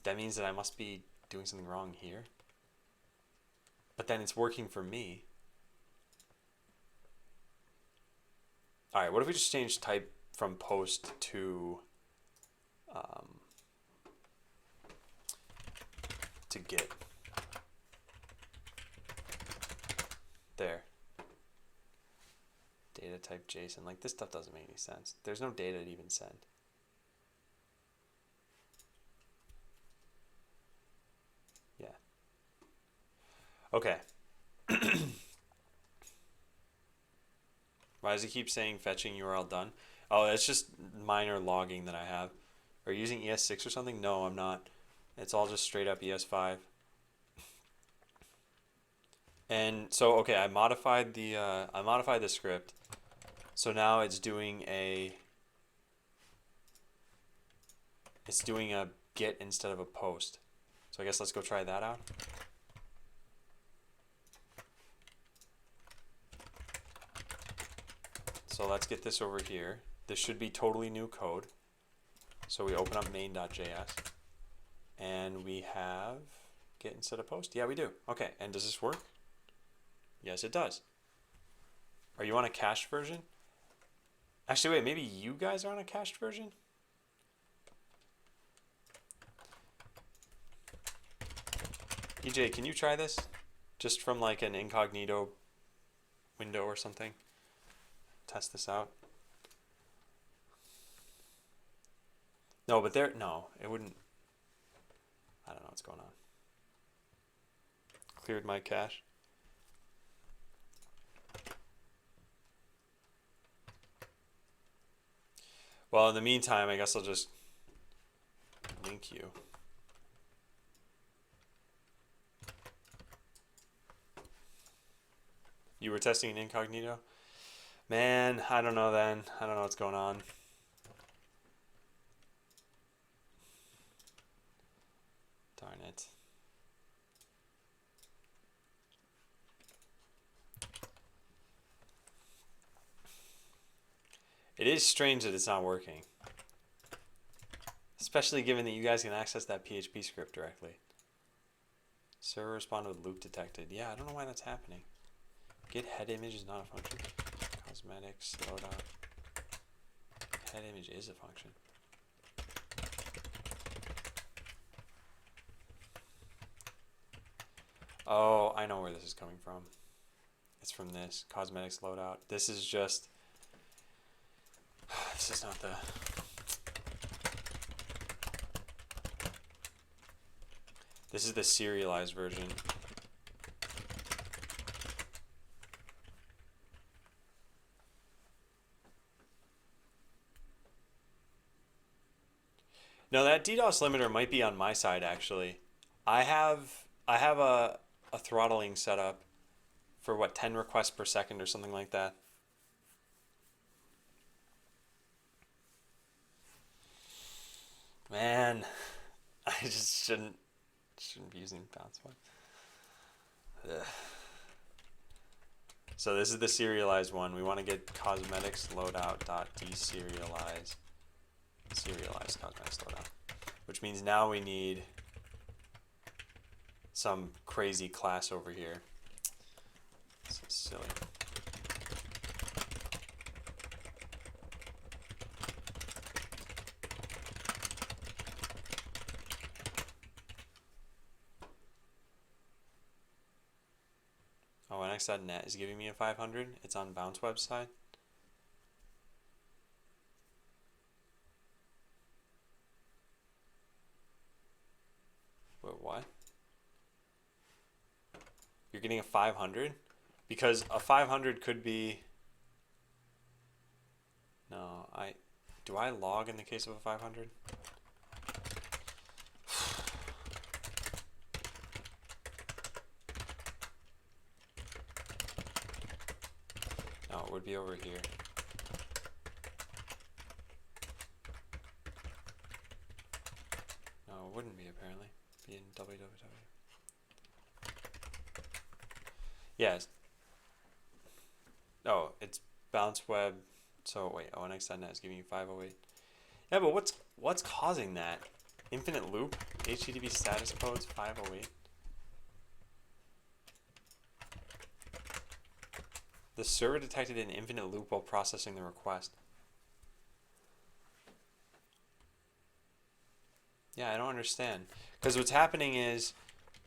That means that I must be doing something wrong here. But then it's working for me. Alright, what if we just change type from post to get? There. Data type JSON. Like, this stuff doesn't make any sense. There's no data to even send. Yeah. Okay. Why does it keep saying fetching URL done? Oh, that's just minor logging that I have. Are you using ES6 or something? No, I'm not. It's all just straight up ES5. And so, okay, I modified the script. So now it's doing a get instead of a post. So I guess let's go try that out. So let's get this over here. This should be totally new code. So we open up main.js and we have get instead of post. Yeah, we do. Okay, and does this work? Yes, it does. Are you on a cached version? Actually, wait, maybe you guys are on a cached version? EJ, can you try this? Just from like an incognito window or something? Test this out. No, but it wouldn't. I don't know what's going on. Cleared my cache. Well, in the meantime, I guess I'll just link you. You were testing in incognito? Man, I don't know then. I don't know what's going on. Darn it. It is strange that it's not working. Especially given that you guys can access that PHP script directly. Server responded with loop detected. Yeah, I don't know why that's happening. Get head image is not a function. Cosmetics, loadout. Head image is a function. Oh, I know where this is coming from. It's from this cosmetics loadout. This is just this is not the... This is the serialized version. No, that DDoS limiter might be on my side actually. I have a throttling setup for what, 10 requests per second or something like that. Man, I just shouldn't be using bounce one. Ugh. So this is the serialized one. We want to get cosmetics loadout.deserialize serialized cosmetics loadout, which means now we need some crazy class over here. This is silly. Oh, NX.net is giving me a 500. It's on Bounce website. Wait, what? You're getting a 500? Because a 500 could be... No, do I log in the case of a 500? No, it would be over here. No, it wouldn't be apparently. It'd be in www. Yes. Oh, it's Bounce Web. So wait, ONX.net is giving you 508. Yeah, but what's causing that? Infinite loop, HTTP status codes 508. The server detected an infinite loop while processing the request. Yeah, I don't understand. Because what's happening is,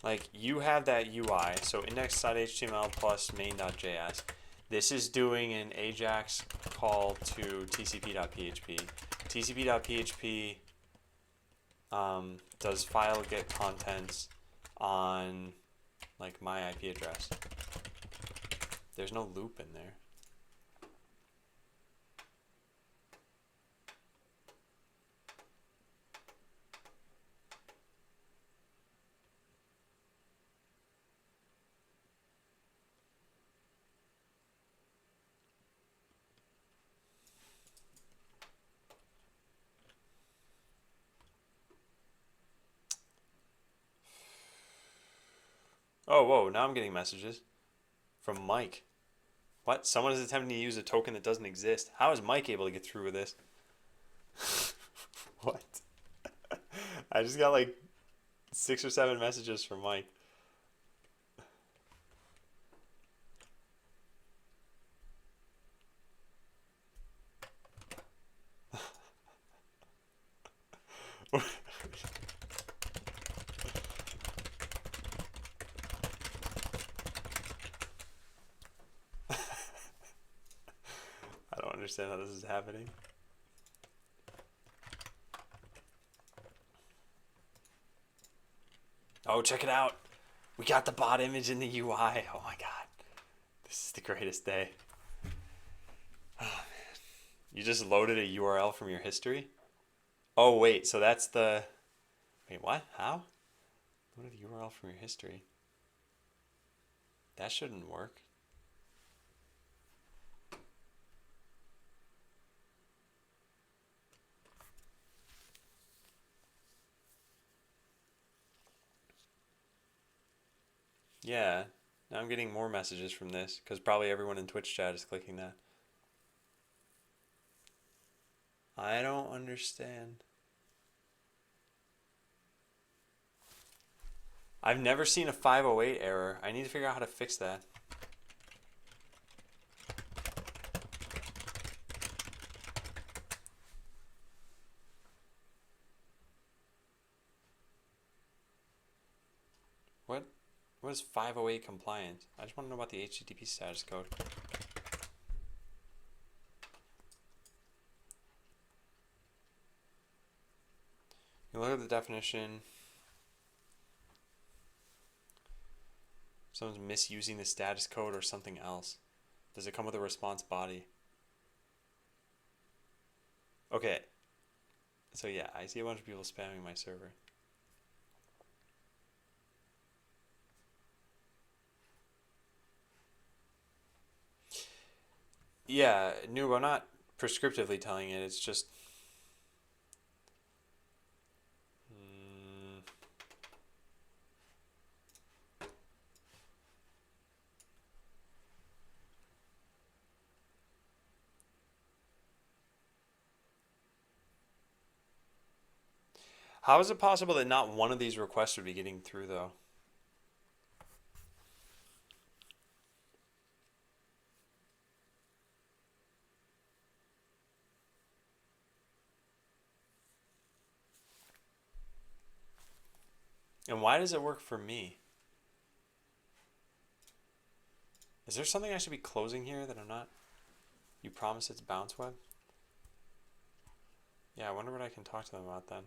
like, you have that UI, so index.html plus main.js. This is doing an AJAX call to tcp.php. tcp.php does file get contents on, like, my IP address. There's no loop in there. Oh, whoa, now I'm getting messages from Mike. What? Someone is attempting to use a token that doesn't exist. How is Mike able to get through with this? What? I just got like 6 or 7 messages from Mike. I don't understand how this is happening. Oh, check it out. We got the bot image in the UI. Oh my god. This is the greatest day. Oh, man. You just loaded a URL from your history? Oh, wait. So that's the... Wait, what? How? Loaded a URL from your history. That shouldn't work. Yeah, now I'm getting more messages from this because probably everyone in Twitch chat is clicking that. I don't understand. I've never seen a 508 error. I need to figure out how to fix that. What is 508 compliant? I just want to know about the HTTP status code. Look at the definition. Someone's misusing the status code or something else. Does it come with a response body? Okay. So yeah, I see a bunch of people spamming my server. Yeah, Noob, I'm not prescriptively telling it, it's just... How is it possible that not one of these requests would be getting through, though? And why does it work for me? Is there something I should be closing here that I'm not? You promise it's bounce web? Yeah, I wonder what I can talk to them about then.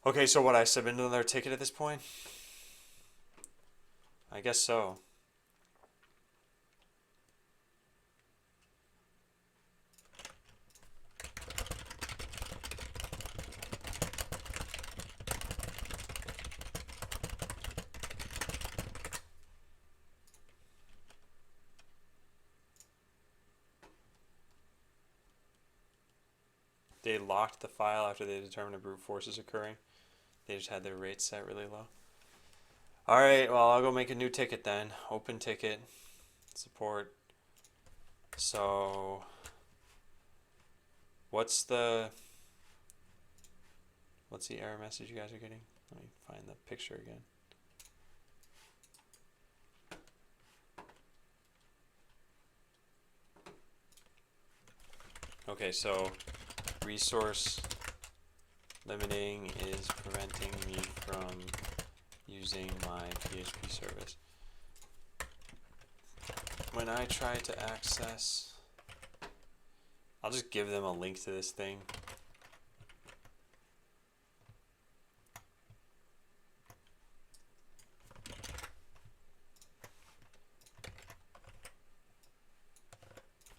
Okay, so what, I submitted another ticket at this point? I guess so. They locked the file after they determined a brute force is occurring. They just had their rates set really low. Alright, well, I'll go make a new ticket then. Open ticket. Support. So... What's the error message you guys are getting? Let me find the picture again. Okay, so resource limiting is preventing me from using my PHP service. When I try to access, I'll just give them a link to this thing.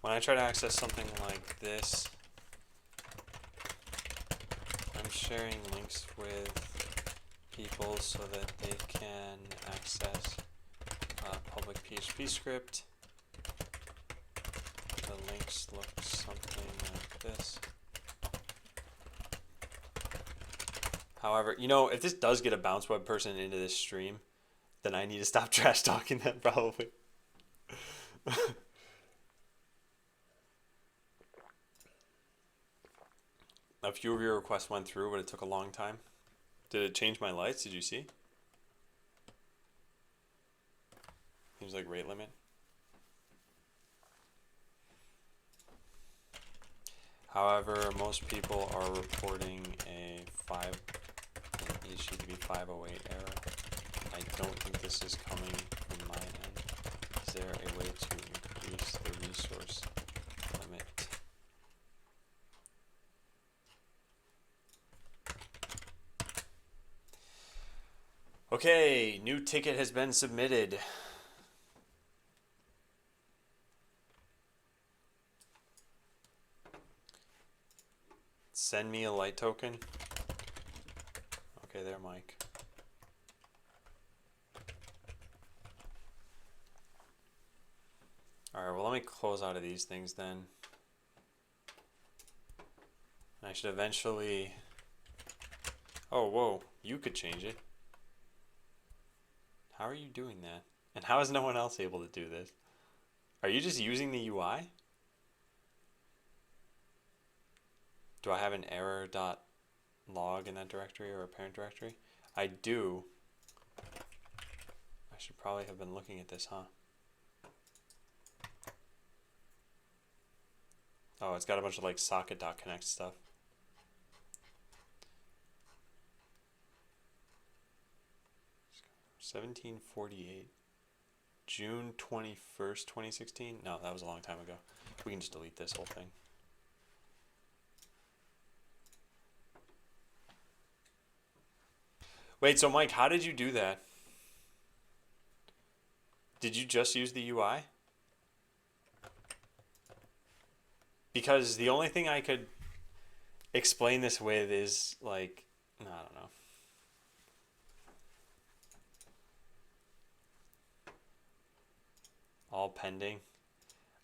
When I try to access something like this, I'm sharing links with people so that they can access a public PHP script. The links look something like this. However, you know, if this does get a bounce web person into this stream, then I need to stop trash talking them probably. A few of your requests went through, but it took a long time. Did it change my lights? Did you see? Seems like rate limit. However, most people are reporting an HTTP 508 error. I don't think this is coming from my end. Is there a way to increase the resource limit? Okay, new ticket has been submitted. Send me a light token. Okay, there, Mike. Alright, well, let me close out of these things then. I should eventually... Oh, whoa, you could change it. How are you doing that? And how is no one else able to do this? Are you just using the UI? Do I have an error.log in that directory or a parent directory? I do. I should probably have been looking at this, huh? Oh, it's got a bunch of like socket.connect stuff. $17.48. June 21st, 2016. No, that was a long time ago. We can just delete this whole thing. Wait, so Mike, how did you do that? Did you just use the UI? Because the only thing I could explain this with is like, I don't know. All pending.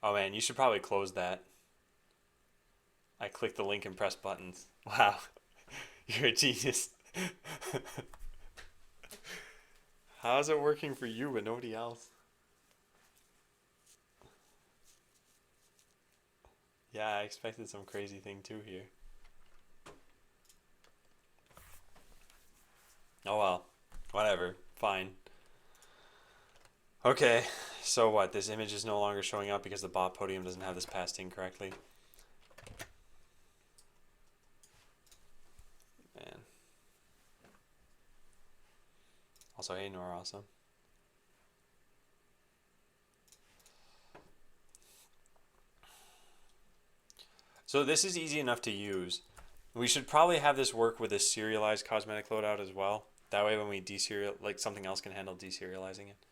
Oh man, you should probably close that. I clicked the link and pressed buttons. Wow, you're a genius. How is it working for you but nobody else? Yeah, I expected some crazy thing too here. Oh well, whatever, fine. Okay, so what? This image is no longer showing up because the bot podium doesn't have this passed in correctly. Man. Also, hey, Nora, awesome. So this is easy enough to use. We should probably have this work with a serialized cosmetic loadout as well. That way when we deserial, like something else can handle deserializing it.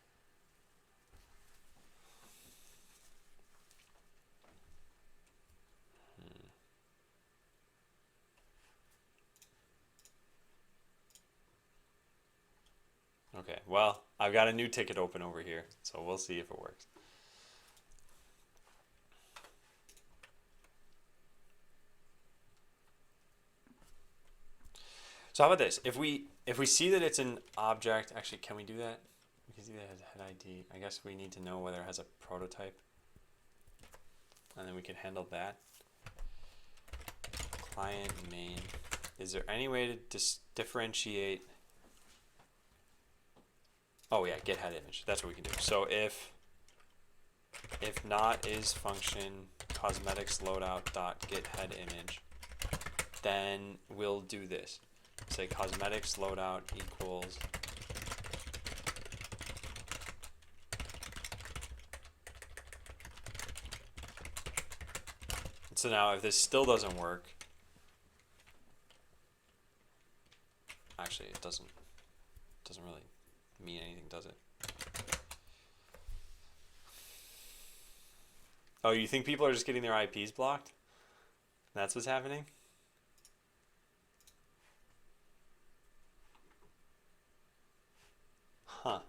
Okay, well, I've got a new ticket open over here, so we'll see if it works. So how about this? If we see that it's an object, actually, can we do that? We can see that it has a head ID. I guess we need to know whether it has a prototype, and then we can handle that. Client main. Is there any way to differentiate? Oh yeah, get head image. That's what we can do. So if not is function cosmetics loadout dot get head image, then we'll do this. Say cosmetics loadout equals so now if this still doesn't work, actually it doesn't really mean anything, does it? Oh, you think people are just getting their IPs blocked? That's what's happening? Huh.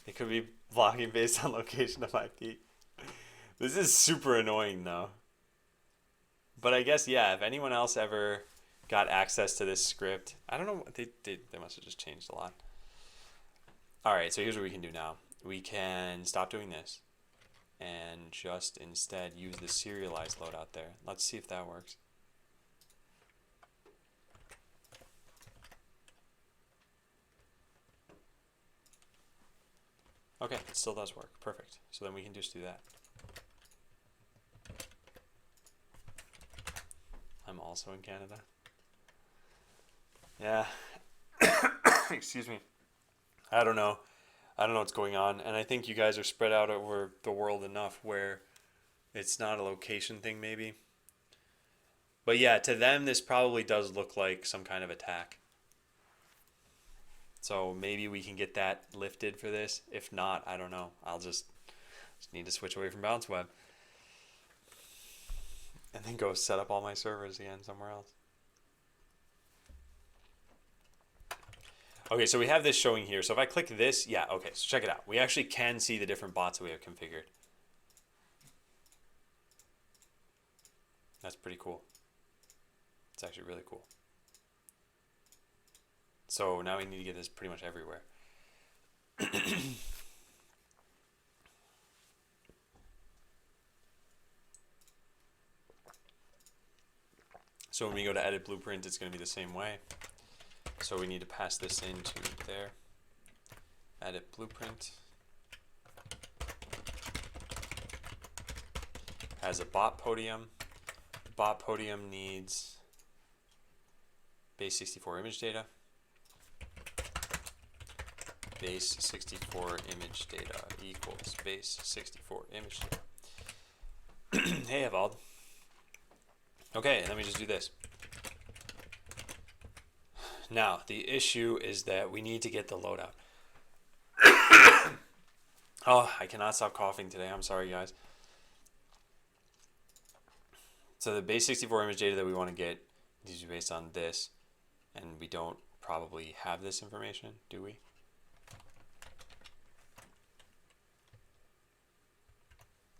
It could be blocking based on location of IP. This is super annoying though. But I guess, yeah, if anyone else ever got access to this script, I don't know, they must have just changed a lot. All right, so here's what we can do now. We can stop doing this and just instead use the serialized loadout there. Let's see if that works. Okay, it still does work. Perfect. So then we can just do that. I'm also in Canada. Yeah. Excuse me. I don't know what's going on, and I think you guys are spread out over the world enough where it's not a location thing maybe. But yeah, to them this probably does look like some kind of attack. So maybe we can get that lifted for this. If not, I don't know. I'll just need to switch away from Bounce Web. And then go set up all my servers again somewhere else. Okay, so we have this showing here. So if I click this, yeah, okay, so check it out. We actually can see the different bots that we have configured. That's pretty cool. It's actually really cool. So now we need to get this pretty much everywhere. So when we go to edit blueprint, it's going to be the same way. So we need to pass this into there. Edit blueprint. Has a bot podium. The bot podium needs base 64 image data. base 64 image data equals base 64 image data. Hey, Evald. Okay, let me just do this. Now, the issue is that we need to get the loadout. Oh, I cannot stop coughing today. I'm sorry, guys. So the base 64 image data that we want to get is based on this, and we don't probably have this information, do we?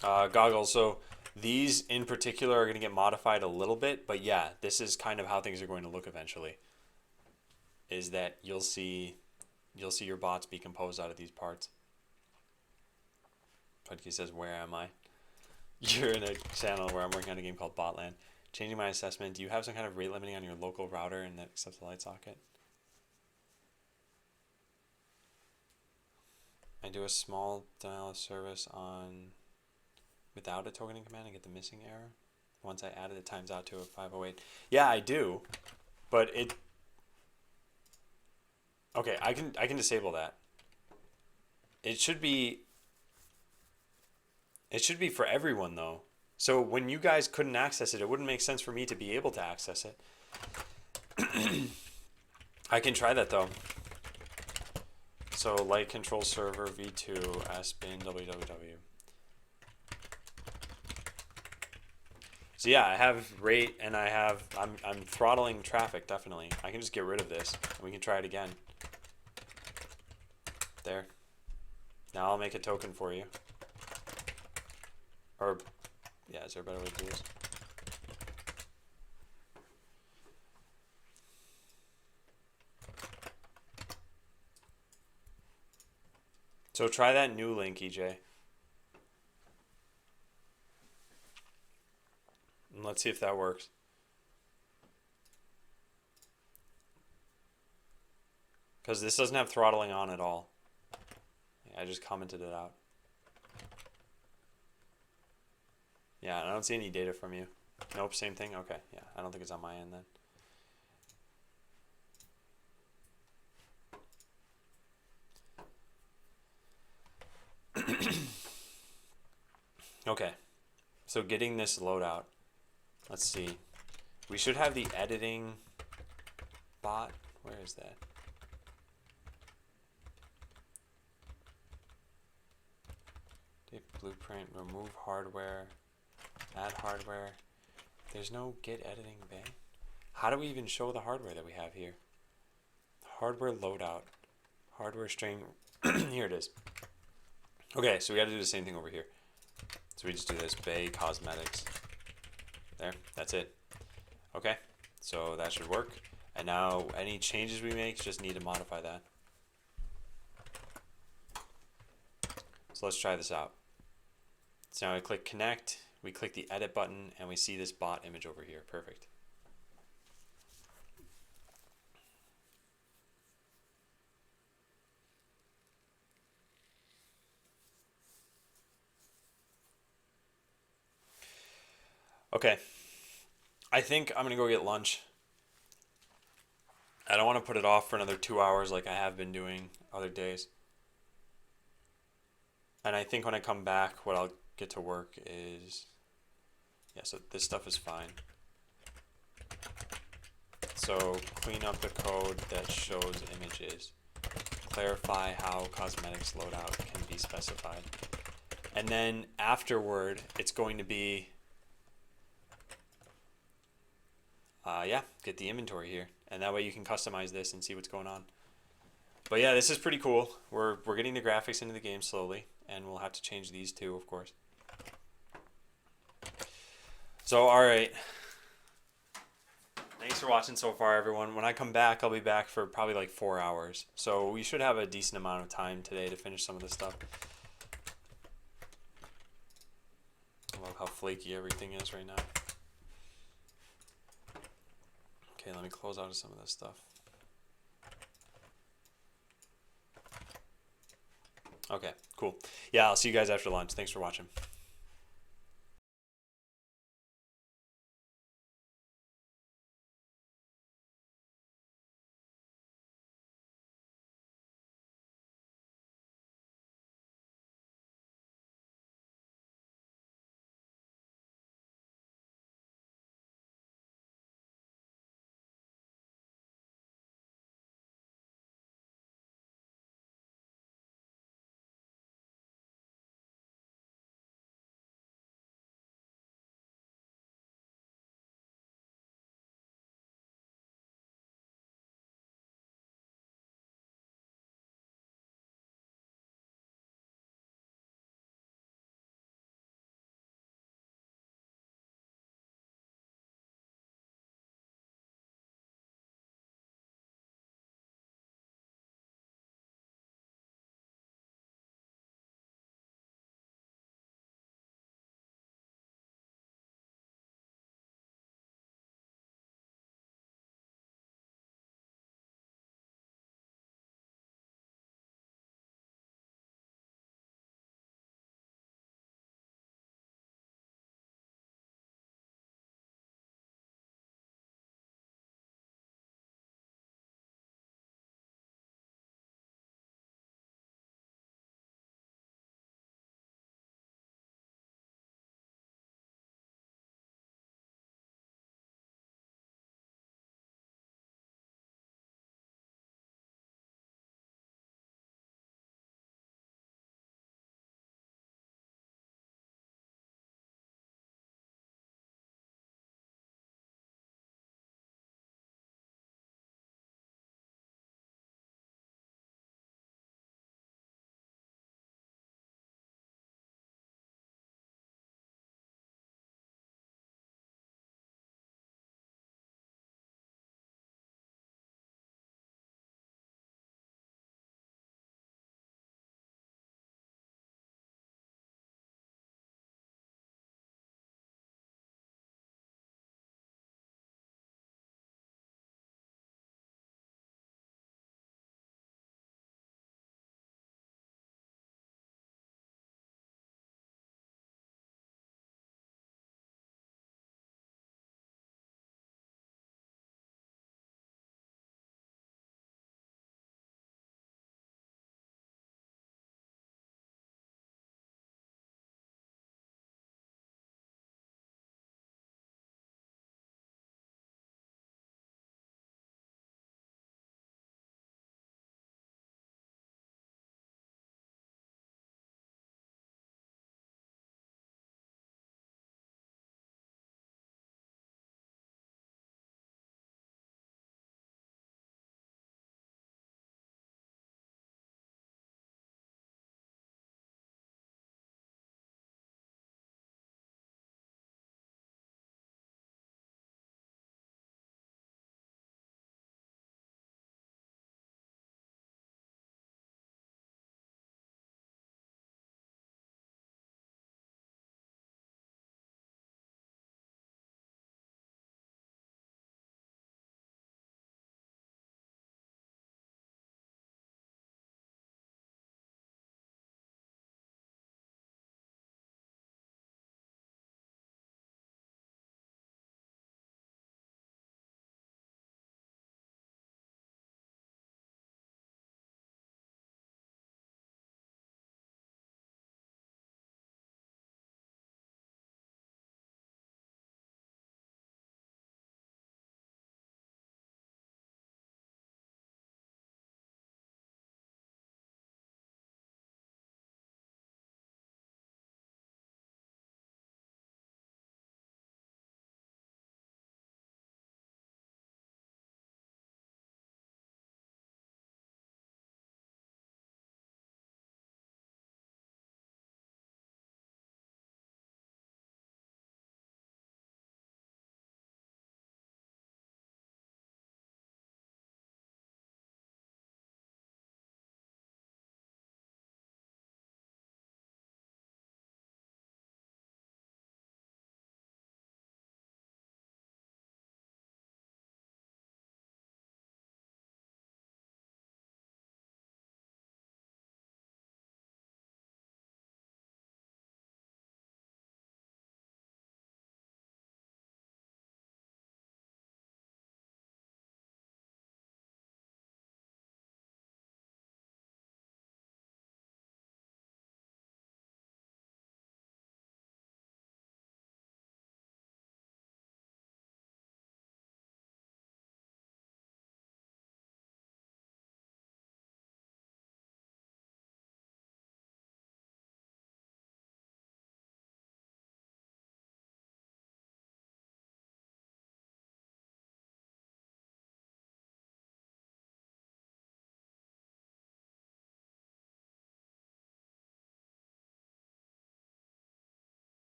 Goggles. So these in particular are going to get modified a little bit, but yeah, this is kind of how things are going to look eventually. Is that you'll see your bots be composed out of these parts. Pudkey says, "Where am I?" You're in a channel where I'm working on a game called Botland. Changing my assessment. Do you have some kind of rate limiting on your local router and that accepts the light socket? I do a small denial of service on without a tokening command and get the missing error. Once I add it, it times out to a 508. Yeah, I do, but it. Okay, I can disable that. It should be. It should be for everyone though. So when you guys couldn't access it, it wouldn't make sense for me to be able to access it. I can try that though. So light control server v2 sbin www. So yeah, I have rate and I'm throttling traffic definitely. I can just get rid of this and we can try it again. There. Now I'll make a token for you. Or yeah, is there a better way to do this? So try that new link, EJ. And let's see if that works. Because this doesn't have throttling on at all. Yeah, I just commented it out. Yeah, I don't see any data from you. Nope, same thing? Okay, yeah, I don't think it's on my end then. Okay, so getting this loadout. Let's see. We should have the editing bot. Where is that? Take blueprint, remove hardware, add hardware. There's no get editing ban. How do we even show the hardware that we have here? Hardware loadout. Hardware string. Here it is. Okay, so we got to do the same thing over here. So we just do this, Bay Cosmetics. There, that's it. Okay, so that should work. And now any changes we make just need to modify that. So let's try this out. So now I click connect, we click the edit button, and we see this bot image over here. Perfect. Okay, I think I'm gonna go get lunch. I don't want to put it off for another 2 hours like I have been doing other days. And I think when I come back, what I'll get to work is, yeah, so this stuff is fine. So clean up the code that shows images. Clarify how cosmetics loadout can be specified. And then afterward, it's going to be, yeah, get the inventory here. And that way you can customize this and see what's going on. But yeah, this is pretty cool. We're getting the graphics into the game slowly, and we'll have to change these too, of course. So, alright. Thanks for watching so far, everyone. When I come back, I'll be back for probably like 4 hours. So we should have a decent amount of time today to finish some of this stuff. I love how flaky everything is right now. Okay, let me close out of some of this stuff. Okay, cool. Yeah, I'll see you guys after lunch. Thanks for watching.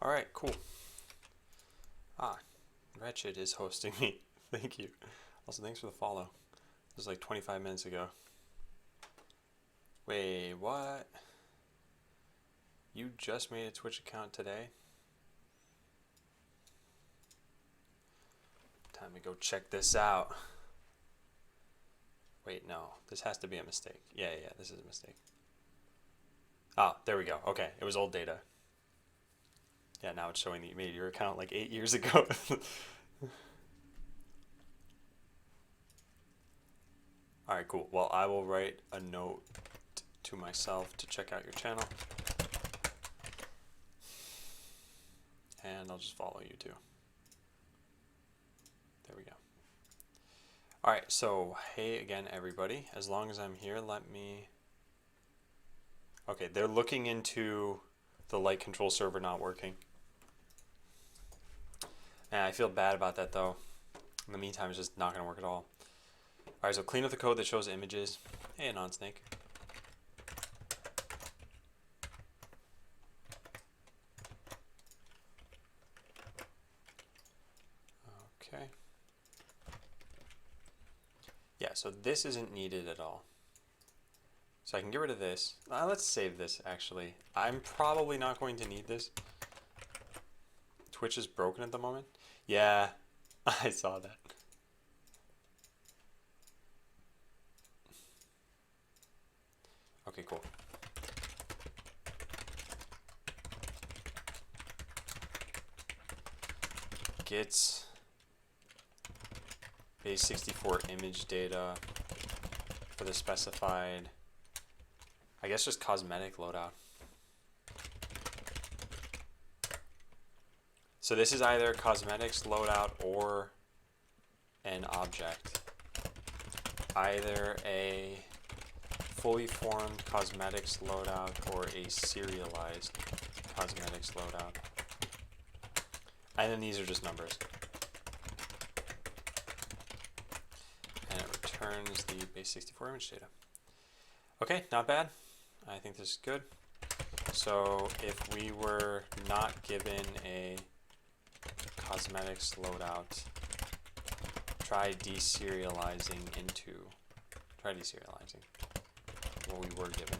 All right, cool. Wretched is hosting me. Thank you. Also, thanks for the follow. This was like 25 minutes ago. Wait, what? You just made a Twitch account today? Time to go check this out. Wait, no. This has to be a mistake. Yeah, this is a mistake. Ah, there we go. Okay, it was old data. Yeah, now it's showing that you made your account like 8 years ago. Alright, cool. Well, I will write a note to myself to check out your channel. And I'll just follow you too. There we go. Alright, so hey again everybody. As long as I'm here, let me... Okay, they're looking into the light control server not working. Man, I feel bad about that though. In the meantime, it's just not going to work at all. Alright, so clean up the code that shows images. Hey, non-snake. Okay. Yeah, so this isn't needed at all. So I can get rid of this. Let's save this, actually. I'm probably not going to need this. Twitch is broken at the moment. Yeah, I saw that. Okay, cool. Gets base64 image data for the specified, I guess just cosmetic loadout. So this is either cosmetics loadout or an object. Either a fully formed cosmetics loadout or a serialized cosmetics loadout. And then these are just numbers. And it returns the base64 image data. Okay, not bad. I think this is good. So if we were not given a cosmetics loadout, try deserializing what we were given.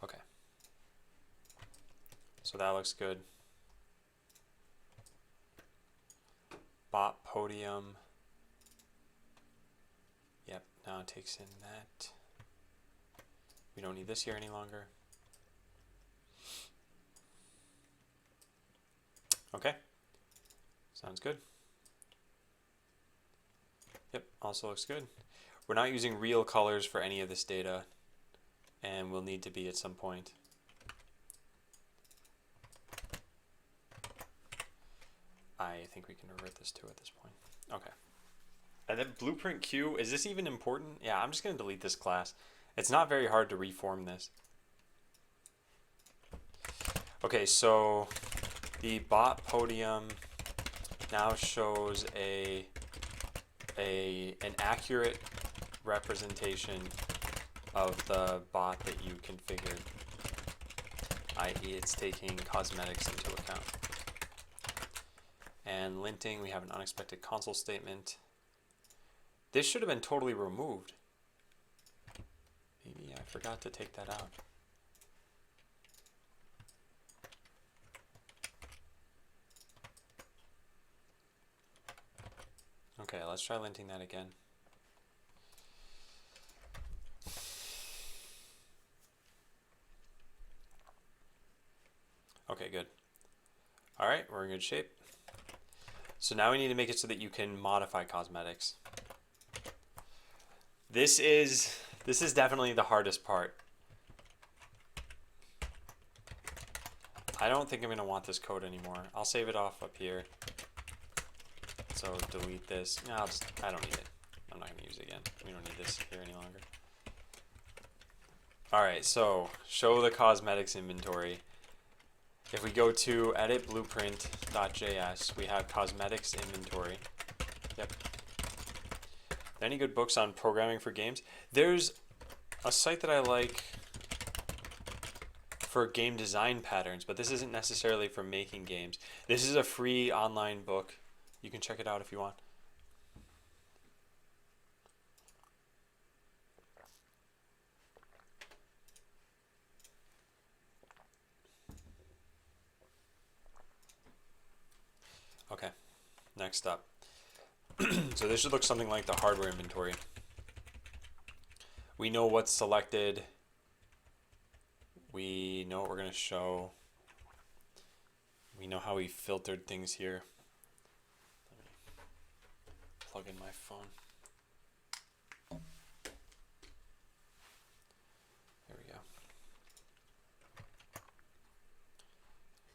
Okay. So that looks good. Bot podium. Yep, now it takes in that. We don't need this here any longer. Okay, sounds good. Yep, also looks good. We're not using real colors for any of this data, and we'll need to be at some point. I think we can revert this to at this point. Okay. And then Blueprint Q, is this even important? Yeah, I'm just going to delete this class. It's not very hard to reform this. Okay, so the bot podium now shows an accurate representation of the bot that you configured, i.e. it's taking cosmetics into account. And linting, we have an unexpected console statement. This should have been totally removed. Maybe I forgot to take that out. Okay, let's try linting that again. Okay, good. All right, we're in good shape. So now we need to make it so that you can modify cosmetics. This is definitely the hardest part. I don't think I'm going to want this code anymore. I'll save it off up here. So delete this. No, I don't need it. I'm not going to use it again. We don't need this here any longer. Alright, so show the cosmetics inventory. If we go to edit blueprint.js, we have cosmetics inventory. Yep. Any good books on programming for games? There's a site that I like for game design patterns, but this isn't necessarily for making games. This is a free online book. You can check it out if you want. Okay, next up. So this should look something like the hardware inventory. We know what's selected. We know what we're going to show. We know how we filtered things here. Let me plug in my phone. There we go.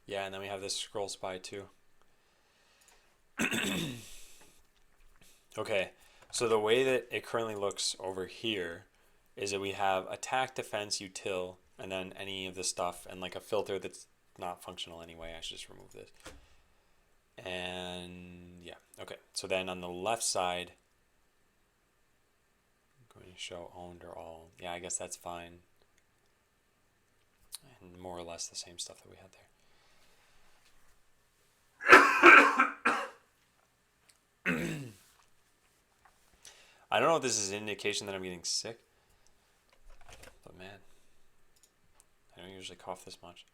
Yeah, and then we have this scroll spy too. Okay, so the way that it currently looks over here is that we have attack, defense, util, and then any of the stuff, and like a filter that's not functional anyway. I should just remove this. And yeah, okay. So then on the left side, I'm going to show owned or all. Yeah, I guess that's fine. And more or less the same stuff that we had there. I don't know if this is an indication that I'm getting sick, but man, I don't usually cough this much.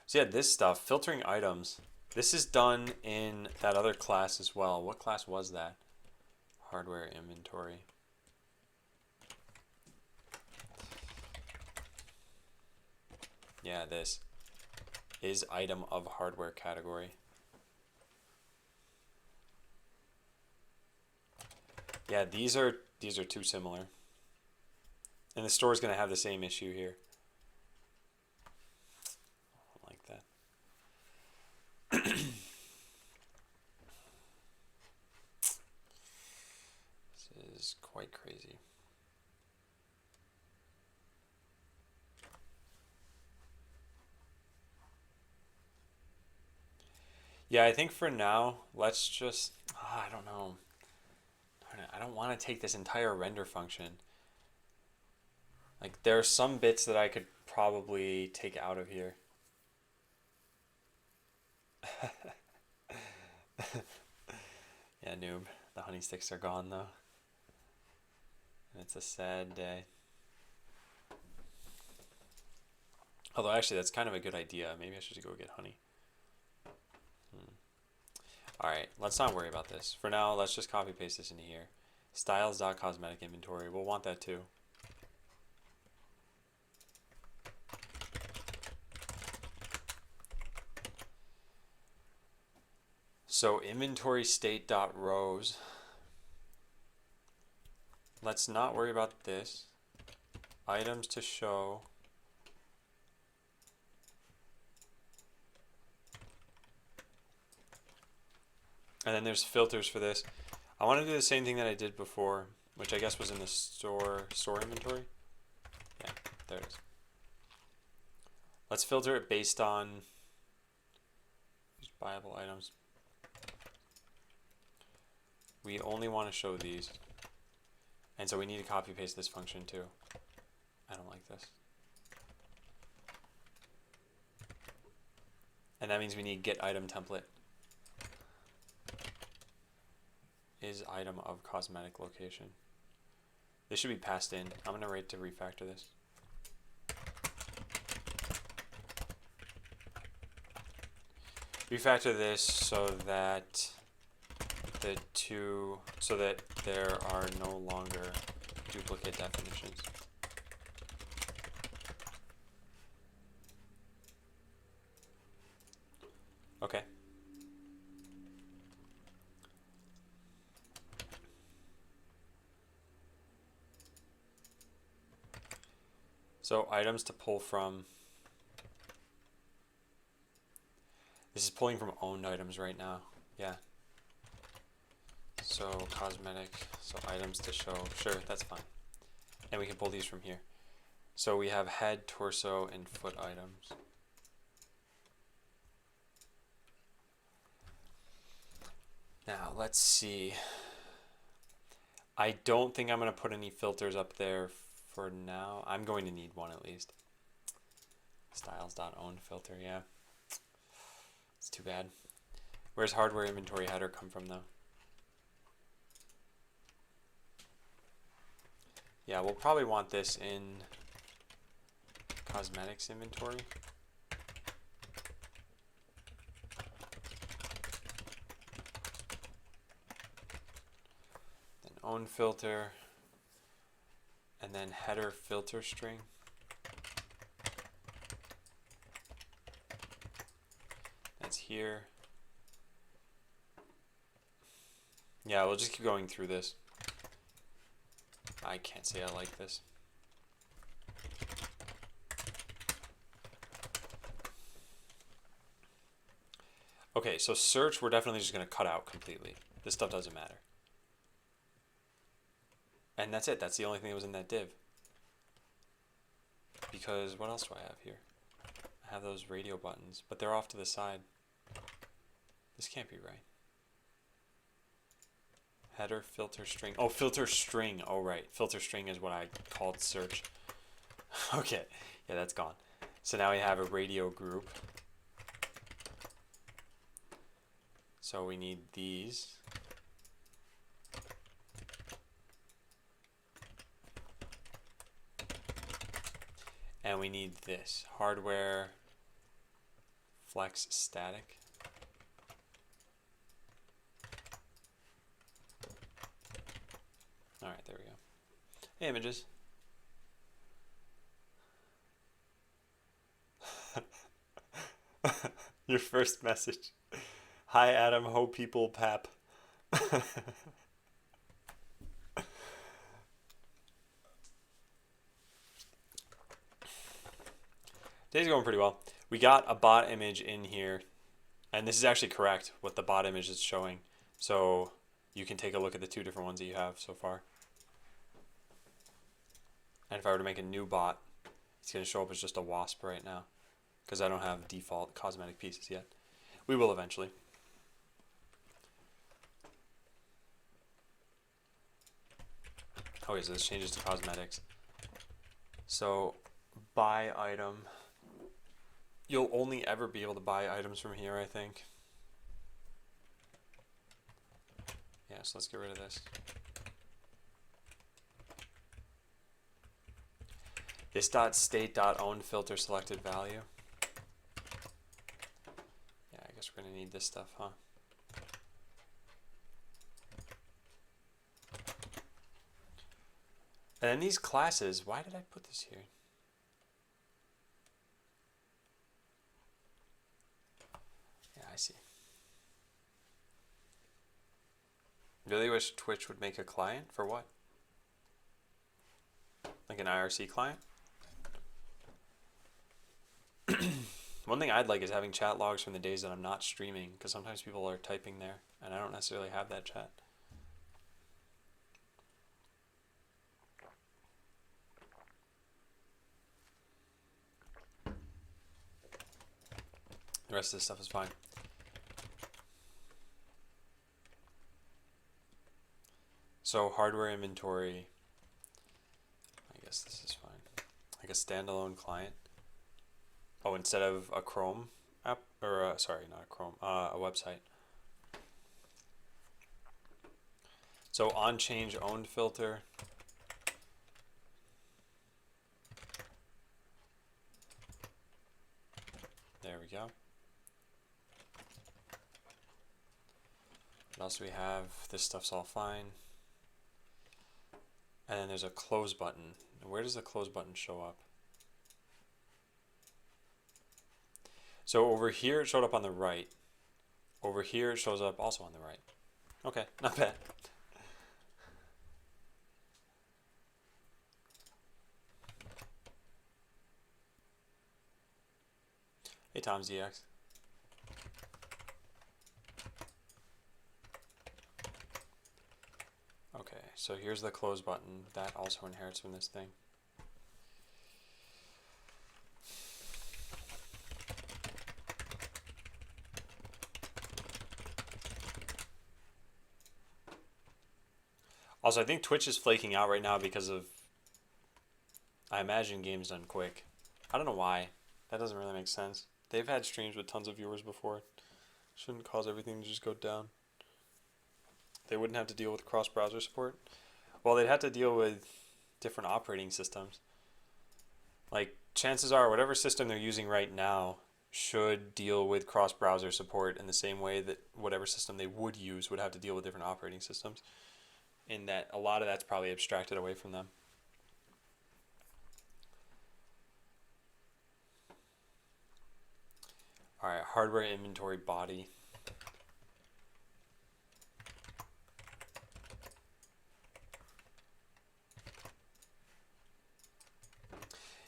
So yeah, this stuff, filtering items, this is done in that other class as well. What class was that? Hardware inventory. Yeah, this is item of hardware category. Yeah, these are too similar. And the store is going to have the same issue here. I don't like that. This is quite crazy. Yeah, I think for now, let's just, I don't know. I don't want to take this entire render function. Like, there are some bits that I could probably take out of here. Yeah, noob. The honey sticks are gone, though. And it's a sad day. Although, actually, that's kind of a good idea. Maybe I should go get honey. Alright, let's not worry about this. For now, let's just copy paste this into here. Styles.cosmetic inventory. We'll want that too. So inventory state.rows. Let's not worry about this. Items to show. And then there's filters for this. I want to do the same thing that I did before, which I guess was in the store inventory. Yeah, there it is. Let's filter it based on buyable items. We only want to show these. And so we need to copy paste this function too. I don't like this. And that means we need get item template. Is item of cosmetic location. This should be passed in. I'm going to wait to refactor this. Refactor this so that there are no longer duplicate definitions. Okay. So items to pull from. This is pulling from owned items right now. Yeah. So cosmetic, so items to show. Sure, that's fine. And we can pull these from here. So we have head, torso, and foot items. Now, let's see. I don't think I'm going to put any filters up there for now. I'm going to need one at least. Styles.own filter, yeah. It's too bad. Where's hardware inventory header come from though? Yeah, we'll probably want this in cosmetics inventory. Then own filter, and then header filter string. That's here. Yeah, we'll just keep going through this. I can't say I like this. Okay, so search we're definitely just going to cut out completely. This stuff doesn't matter. And that's it. That's the only thing that was in that div. Because what else do I have here? I have those radio buttons, but they're off to the side. This can't be right. Header, filter string. Oh, filter string. Oh, right. Filter string is what I called search. Okay. Yeah, that's gone. So now we have a radio group. So we need these. And we need this. Hardware flex static. All right, there we go. Images. Your first message. Hi, Adam. Ho, people, pap. Today's going pretty well. We got a bot image in here, and this is actually correct what the bot image is showing. So you can take a look at the two different ones that you have so far. And if I were to make a new bot, it's going to show up as just a wasp right now because I don't have default cosmetic pieces yet. We will eventually. Okay, so this changes to cosmetics. So buy item. You'll only ever be able to buy items from here, I think. Yeah, so let's get rid of this. This.state.own filter selected value. Yeah, I guess we're going to need this stuff, huh? And then these classes, why did I put this here? Yeah, I see. Really wish Twitch would make a client for what? Like an IRC client? One thing I'd like is having chat logs from the days that I'm not streaming, because sometimes people are typing there, and I don't necessarily have that chat. The rest of this stuff is fine. So hardware inventory, I guess this is fine. Like a standalone client. Oh, instead of a Chrome app, or sorry, not a Chrome, a website. So on change owned filter. There we go. What else do we have? This stuff's all fine. And then there's a close button. Where does the close button show up? So over here it showed up on the right. Over here it shows up also on the right. Okay, not bad. Hey Tom's DX. Okay, so here's the close button. That also inherits from this thing. Also, I think Twitch is flaking out right now because of, I imagine, games done quick. I don't know why. That doesn't really make sense. They've had streams with tons of viewers before. Shouldn't cause everything to just go down. They wouldn't have to deal with cross-browser support. Well, they'd have to deal with different operating systems. Like, chances are, whatever system they're using right now should deal with cross-browser support in the same way that whatever system they would use would have to deal with different operating systems. In that a lot of that's probably abstracted away from them. All right, hardware inventory body.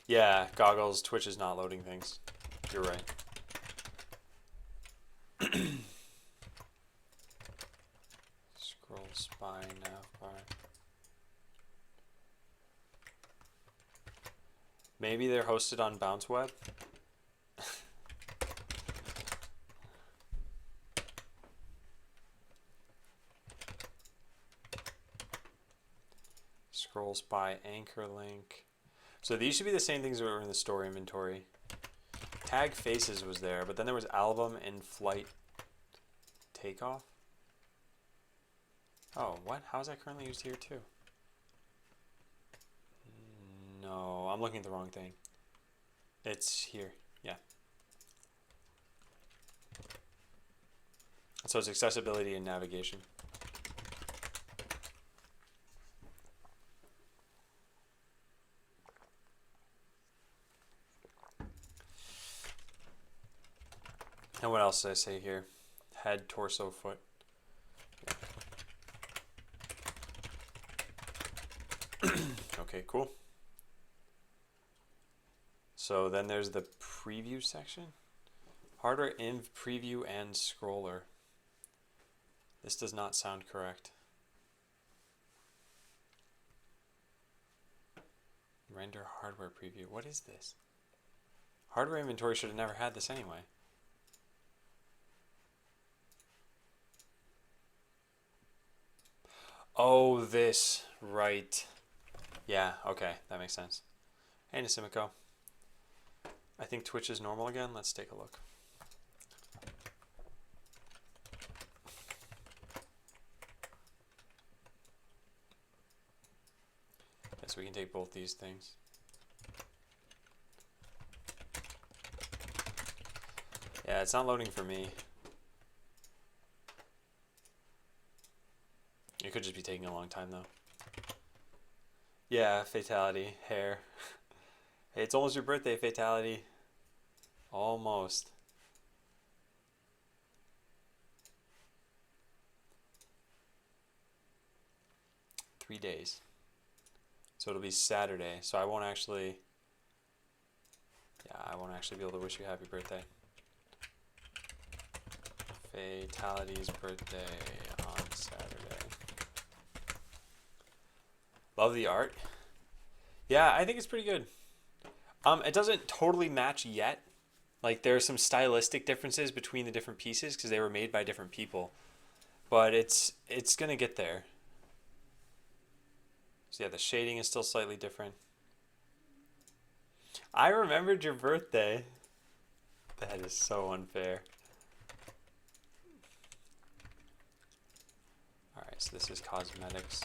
Yeah, goggles, Twitch is not loading things. You're right. Scroll spine navbar. Maybe they're hosted on BounceWeb. Scrolls by anchor link. So these should be the same things that were in the store inventory. Tag faces was there, but then there was album and flight takeoff. Oh, what? How is that currently used here too? No, I'm looking at the wrong thing. It's here, yeah. So it's accessibility and navigation. And what else did I say here? Head, torso, foot. Yeah. Okay, cool. So then there's the preview section. Hardware inv preview and scroller. This does not sound correct. Render hardware preview. What is this? Hardware inventory should have never had this anyway. Oh, this. Right. Yeah, okay. That makes sense. Hey, Nasimiko. I think Twitch is normal again. Let's take a look. So we can take both these things. Yeah, it's not loading for me. It could just be taking a long time though. Yeah, fatality, hair. Hey, it's almost your birthday, fatality. Almost. Three days. So it'll be Saturday. So I won't actually... Yeah, I won't actually be able to wish you happy birthday. Fatality's birthday on Saturday. Love the art. Yeah, I think it's pretty good. It doesn't totally match yet. Like, there are some stylistic differences between the different pieces because they were made by different people. But it's going to get there. So yeah, the shading is still slightly different. I remembered your birthday. That is so unfair. Alright, so this is cosmetics.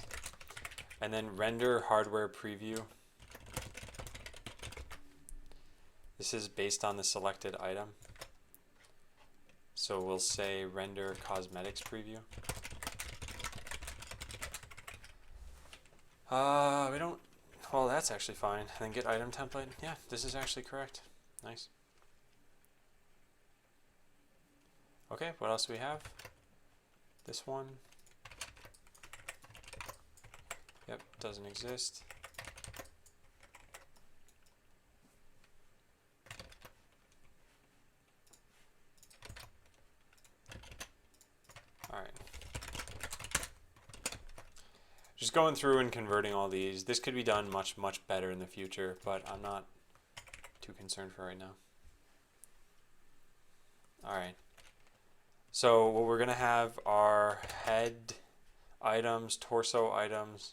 And then render hardware preview. This is based on the selected item. So we'll say render cosmetics preview. We don't, well, that's actually fine. And then get item template. Yeah, this is actually correct. Nice. Okay, what else do we have? This one. Yep, doesn't exist. All right. Just going through and converting all these. This could be done much, much better in the future, but I'm not too concerned for right now. All right. So what we're going to have are head, items, torso items,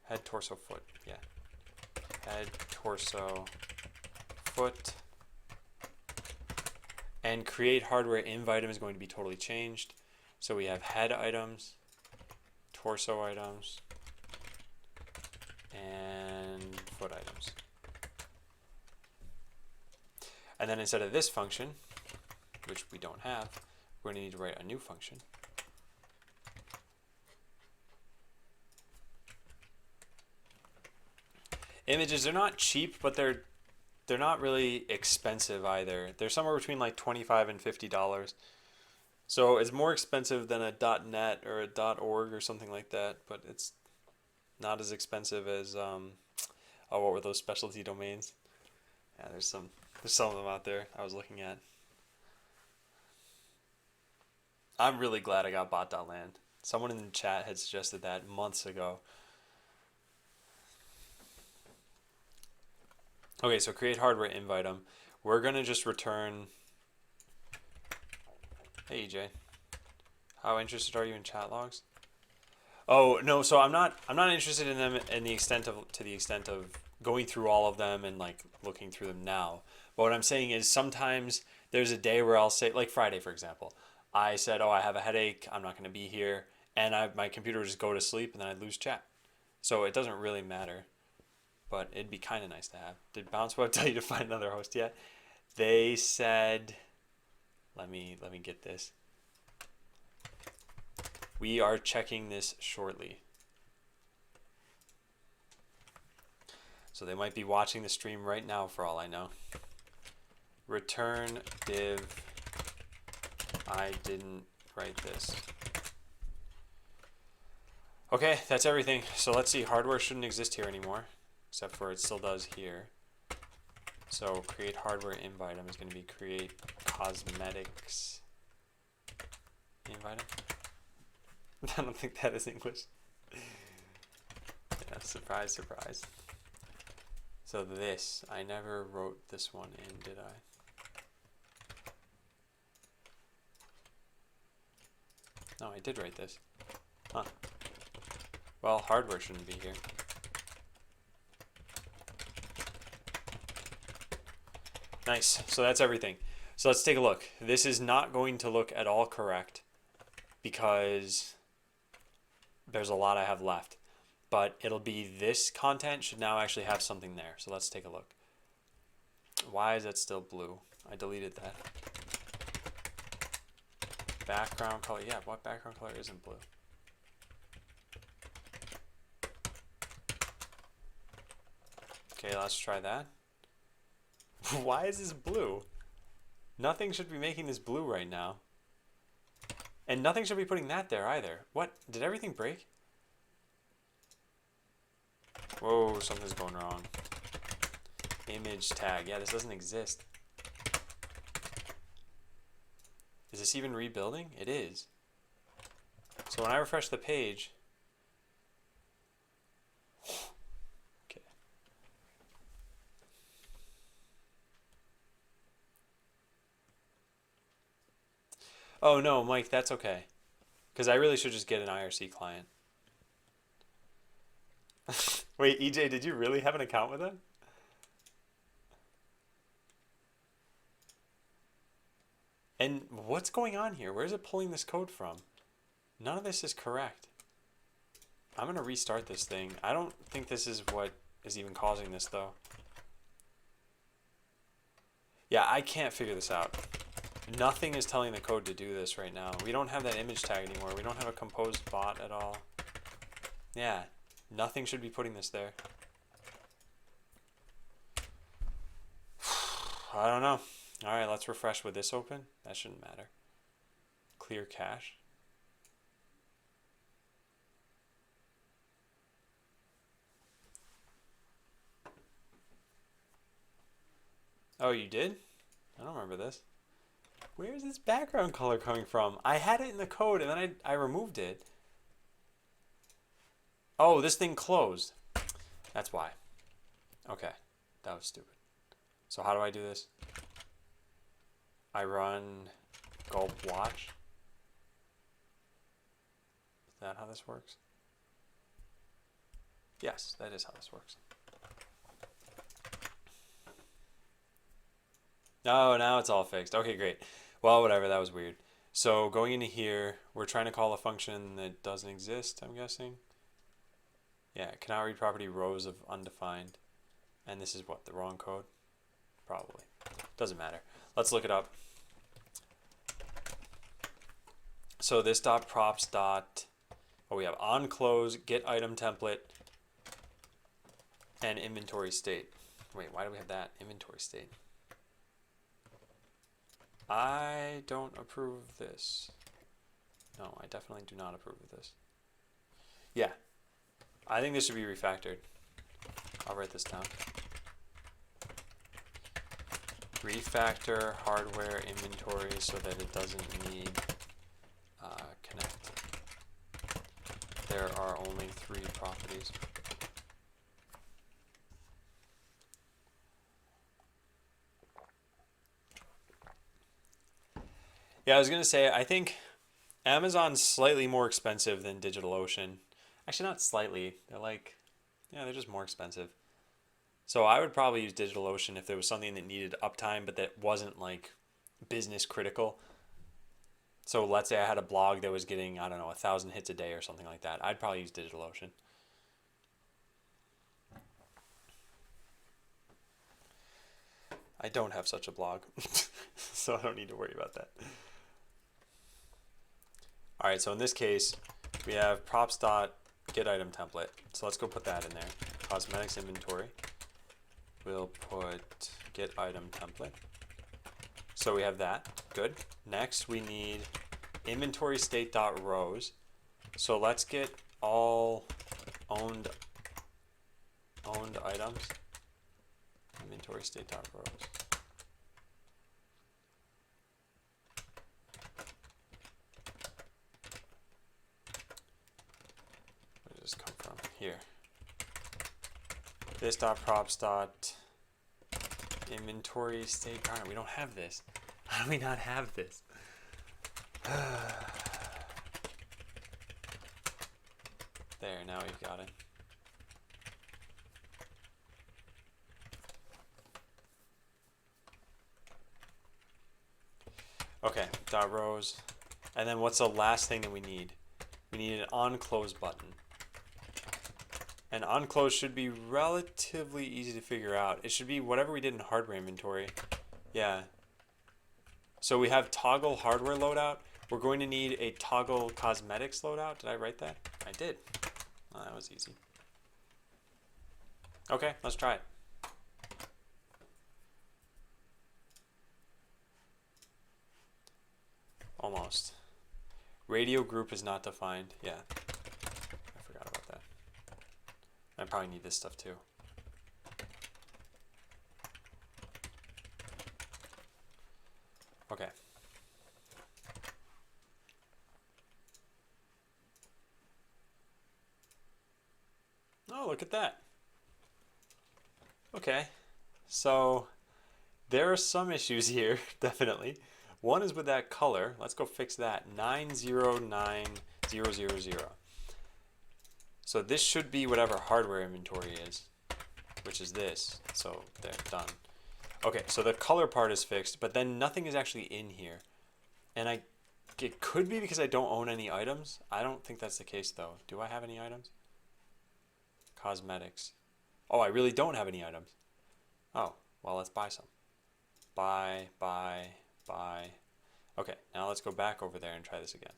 head, torso, foot. Yeah. Head, torso, foot. And create hardware inv item is going to be totally changed. So we have head items, torso items, and foot items. And then instead of this function, which we don't have, we're going to need to write a new function. Images, they're not cheap, but they're not really expensive either. They're somewhere between like $25 and $50. So it's more expensive than a .net or a .org or something like that, but it's not as expensive as oh, what were those specialty domains? Yeah, there's some of them out there I was looking at. I'm really glad I got bot.land. Someone in the chat had suggested that months ago. Okay, so create hardware inv item. We're gonna just return. Hey EJ, how interested are you in chat logs? Oh no, so I'm not interested in them to the extent of going through all of them and like looking through them now. But what I'm saying is sometimes there's a day where I'll say, like Friday for example, I said, oh, I have a headache, I'm not gonna be here, and my computer would just go to sleep and then I'd lose chat. So it doesn't really matter. But it'd be kind of nice to have. Did BounceWeb tell you to find another host yet? They said, let me get this. We are checking this shortly. So they might be watching the stream right now for all I know. Return div, I didn't write this. Okay, that's everything. So let's see, hardware shouldn't exist here anymore. Except for it still does here. So create hardware inv item is going to be create cosmetics inv item. I don't think that is English. Yeah, surprise, surprise. So this, I never wrote this one in, did I? No, I did write this. Huh. Well, hardware shouldn't be here. Nice, so that's everything. So let's take a look. This is not going to look at all correct because there's a lot I have left. But it'll be this content should now actually have something there. So let's take a look. Why is that still blue? I deleted that. Background color, yeah, what background color isn't blue? Okay, let's try that. Why is this blue? Nothing should be making this blue right now. And nothing should be putting that there either. What? Did everything break? Whoa, something's going wrong. Image tag. Yeah, this doesn't exist. Is this even rebuilding? It is. So when I refresh the page... Okay. Oh no, Mike, that's okay. Because I really should just get an IRC client. Wait, EJ, did you really have an account with them? And what's going on here? Where is it pulling this code from? None of this is correct. I'm going to restart this thing. I don't think this is what is even causing this, though. Yeah, I can't figure this out. Nothing is telling the code to do this right now. We don't have that image tag anymore. We don't have a composed bot at all. Yeah, nothing should be putting this there. I don't know. All right, let's refresh with this open. That shouldn't matter. Clear cache. Oh, you did? I don't remember this. Where is this background color coming from? I had it in the code and then I removed it. Oh, this thing closed. That's why. Okay, that was stupid. So how do I do this? I run gulp watch. that how this works? Yes, that is how this works. Oh, now it's all fixed. Okay, great. Well, whatever, that was weird. So going into here, we're trying to call a function that doesn't exist, I'm guessing. Yeah, cannot read property rows of undefined. And this is what, the wrong code? Probably. Doesn't matter. Let's look it up. So this dot props dot, oh, we have on close, get item template, and inventory state. Wait, why do we have that? Inventory state. I don't approve of this. No, I definitely do not approve of this. Yeah, I think this should be refactored. I'll write this down. Refactor hardware inventory so that it doesn't need connect. There are only 3 properties. Yeah, I was going to say, I think Amazon's slightly more expensive than DigitalOcean. Actually, not slightly. They're like, yeah, they're just more expensive. So I would probably use DigitalOcean if there was something that needed uptime, but that wasn't like business critical. So let's say I had a blog that was getting, I don't know, 1,000 hits a day or something like that. I'd probably use DigitalOcean. I don't have such a blog, so I don't need to worry about that. All right, so in this case, we have props.getItemTemplate. So let's go put that in there. Cosmetics inventory. We'll put getItemTemplate. So we have that. Good. Next, we need inventory state.rows. So let's get all owned items. Inventory state.rows. Where does this come from? Here. This dot props dot inventory state. Darn it, we don't have this. How do we not have this? There, now we've got it. Okay, dot rows. And then what's the last thing that we need? We need an on close button. And on close should be relatively easy to figure out. It should be whatever we did in hardware inventory. Yeah. So we have toggle hardware loadout. We're going to need a toggle cosmetics loadout. Did I write that? I did. Oh, that was easy. Okay, let's try it. Almost. Radio group is not defined. Yeah. I forgot about that. I probably need this stuff too. Okay. Oh, look at that. Okay. So there are some issues here, definitely. One is with that color. Let's go fix that. 909000. So this should be whatever hardware inventory is, which is this. So there, done. Okay, so the color part is fixed, but then nothing is actually in here. And it could be because I don't own any items. I don't think that's the case though. Do I have any items? Cosmetics. Oh, I really don't have any items. Oh, well, let's buy some. Buy. Okay, now let's go back over there and try this again.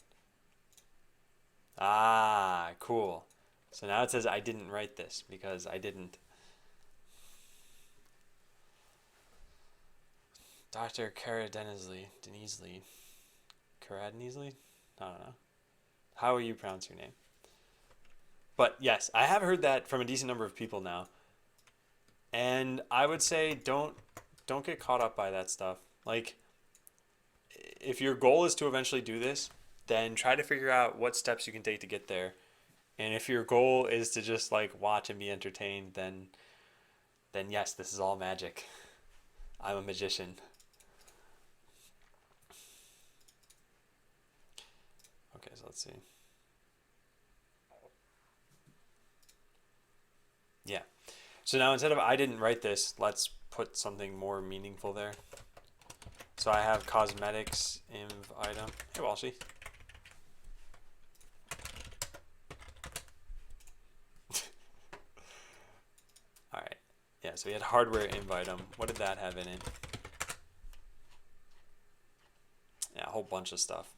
Ah, cool. So now it says I didn't write this because I didn't. Dr. Karadenisley. Karadenisley? I don't know. How will you pronounce your name? But yes, I have heard that from a decent number of people now. And I would say don't get caught up by that stuff. Like, if your goal is to eventually do this, then try to figure out what steps you can take to get there. And if your goal is to just like watch and be entertained, then yes, this is all magic. I'm a magician. Okay, so let's see. Yeah. So now instead of I didn't write this, let's put something more meaningful there. So I have cosmetics inv item. Hey, Walshy. All right. Yeah, so we had hardware inv item. What did that have in it? Yeah, a whole bunch of stuff.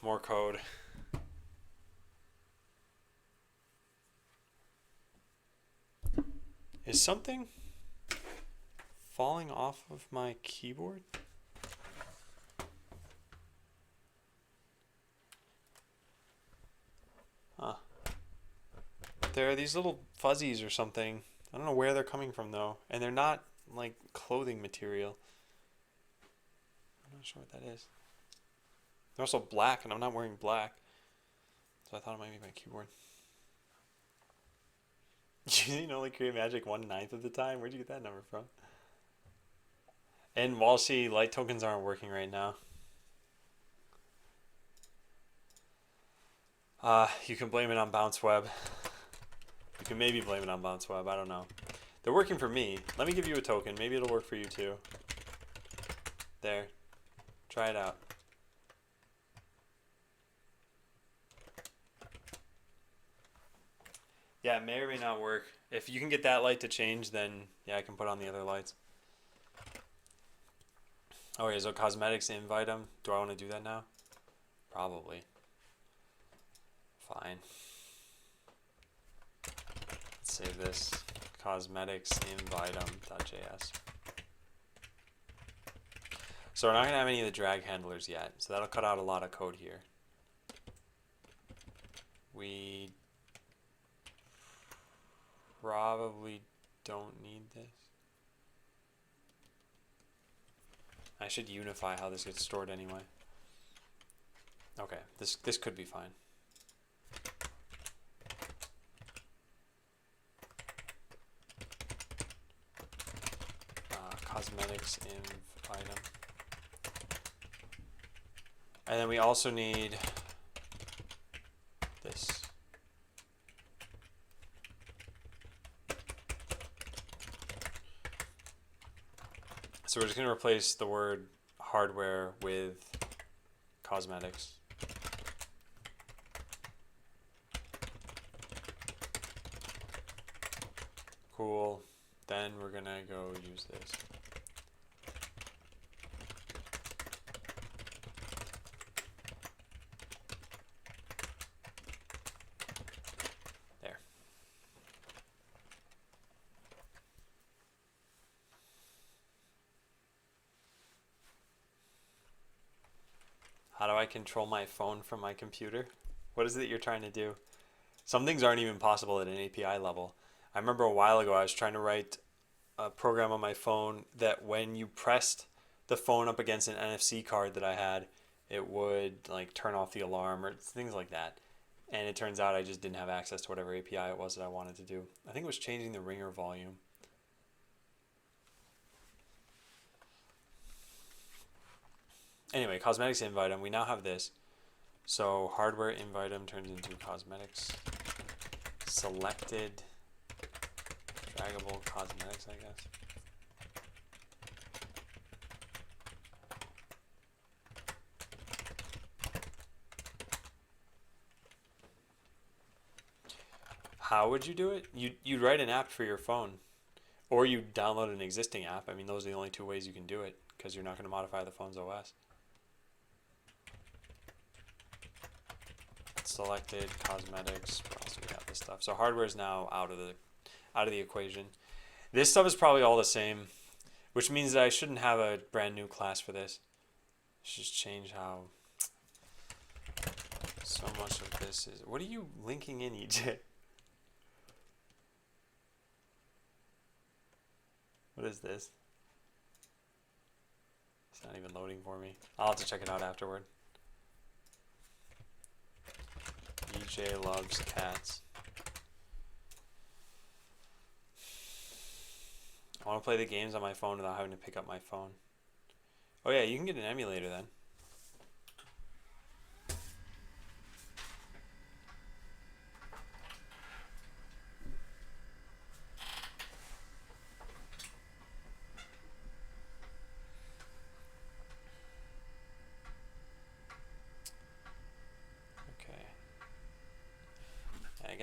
More code. Is something falling off of my keyboard? Huh. There are these little fuzzies or something. I don't know where they're coming from though. And they're not like clothing material. I'm not sure what that is. They're also black and I'm not wearing black. So I thought it might be my keyboard. You only create magic 1/9 of the time? Where'd you get that number from? And Walshy, light tokens aren't working right now. You can blame it on Bounce Web. You can maybe blame it on Bounce Web. I don't know. They're working for me. Let me give you a token. Maybe it'll work for you too. There. Try it out. Yeah, it may or may not work. If you can get that light to change, then yeah, I can put on the other lights. Oh, yeah, so cosmetics invite them. Do I want to do that now? Probably. Fine. Let's save this. Cosmetics invite them.js. So we're not going to have any of the drag handlers yet, so that'll cut out a lot of code here. We probably don't need this. I should unify how this gets stored anyway. Okay, this could be fine. Cosmetics inv item. And then we also need this. So we're just going to replace the word hardware with cosmetics. Cool. Then we're going to go use this. There. How do I control my phone from my computer? What is it you're trying to do? Some things aren't even possible at an API level. I remember a while ago I was trying to write a program on my phone that when you pressed the phone up against an NFC card that I had, it would like turn off the alarm or things like that. And it turns out I just didn't have access to whatever API it was that I wanted to do. I think it was changing the ringer volume. Anyway, cosmetics invite them. We now have this. So hardware invite them turns into cosmetics. Selected draggable cosmetics, I guess. How would you do it? You'd write an app for your phone. Or you download an existing app. I mean, those are the only two ways you can do it because you're not going to modify the phone's OS. Selected cosmetics. What else do we have? This stuff. So hardware is now out of the equation. This stuff is probably all the same, which means that I shouldn't have a brand new class for this. Let's just change how so much of this is. What are you linking in, EJ? What is this? It's not even loading for me. I'll have to check it out afterward. EJ loves cats. I want to play the games on my phone without having to pick up my phone. Oh yeah, you can get an emulator then.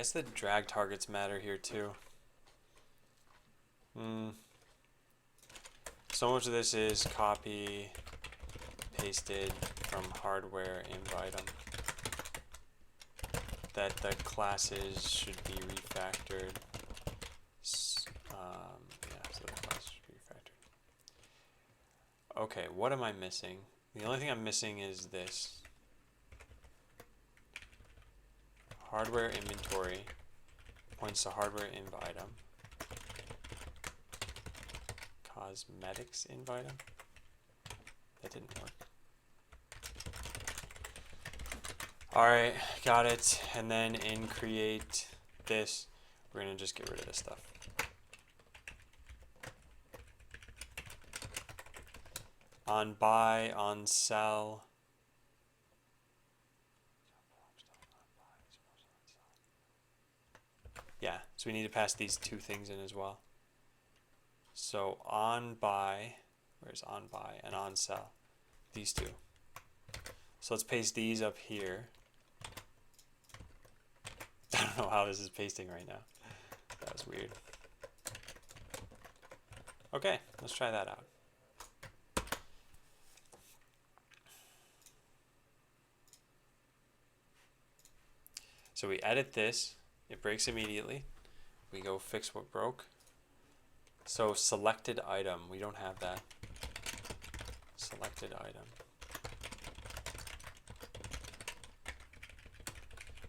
guess the drag targets matter here too. So much of this is copy, pasted from hardware inv item. That the classes should be refactored. Yeah, so the classes should be refactored. Okay, what am I missing? The only thing I'm missing is this. Hardware inventory points to hardware inv item. Cosmetics inv item. That didn't work. Alright, got it. And then in create this, we're going to just get rid of this stuff. On buy, on sell. Yeah, so we need to pass these two things in as well. So on buy, where's on buy, and on sell? These two. So let's paste these up here. I don't know how this is pasting right now. That was weird. Okay, let's try that out. So we edit this, it breaks immediately. We go fix what broke. So selected item, we don't have that. Selected item.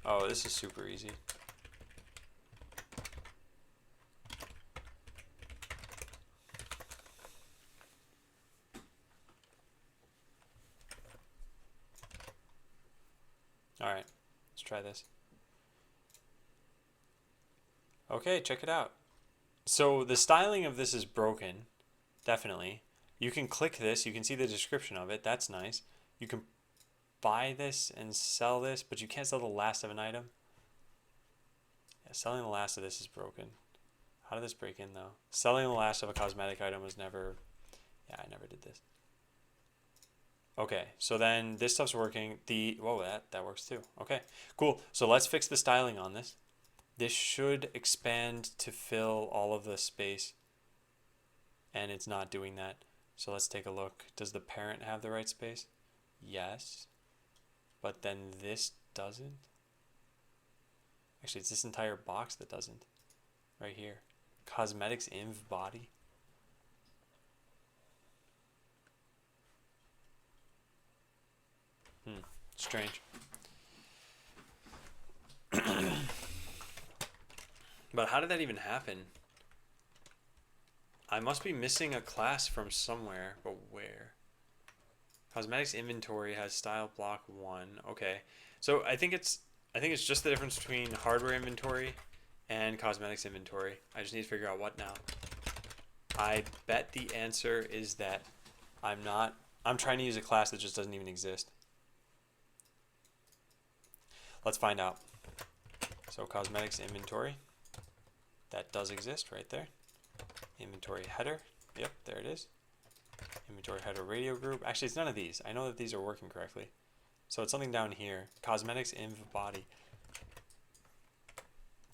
Oh, this is super easy. All right, let's try this. Okay, check it out. So the styling of this is broken, definitely. You can click this, you can see the description of it, that's nice. You can buy this and sell this, but you can't sell the last of an item. Yeah, selling the last of this is broken. How did this break in though? Selling the last of a cosmetic item was never, yeah, I never did this. Okay, so then this stuff's working. Whoa, that works too. Okay, cool. So let's fix the styling on this. This should expand to fill all of the space, and it's not doing that. So let's take a look. Does the parent have the right space? Yes. But then this doesn't. Actually, it's this entire box that doesn't. Right here. Cosmetics inv body. Strange. But how did that even happen? I must be missing a class from somewhere, but where? Cosmetics inventory has style block 1. Okay. So I think it's just the difference between hardware inventory and cosmetics inventory. I just need to figure out what now. I bet the answer is that I'm trying to use a class that just doesn't even exist. Let's find out. So cosmetics inventory. That does exist right there. Inventory header. Yep, there it is. Inventory header radio group. Actually, it's none of these. I know that these are working correctly. So it's something down here. Cosmetics inv body.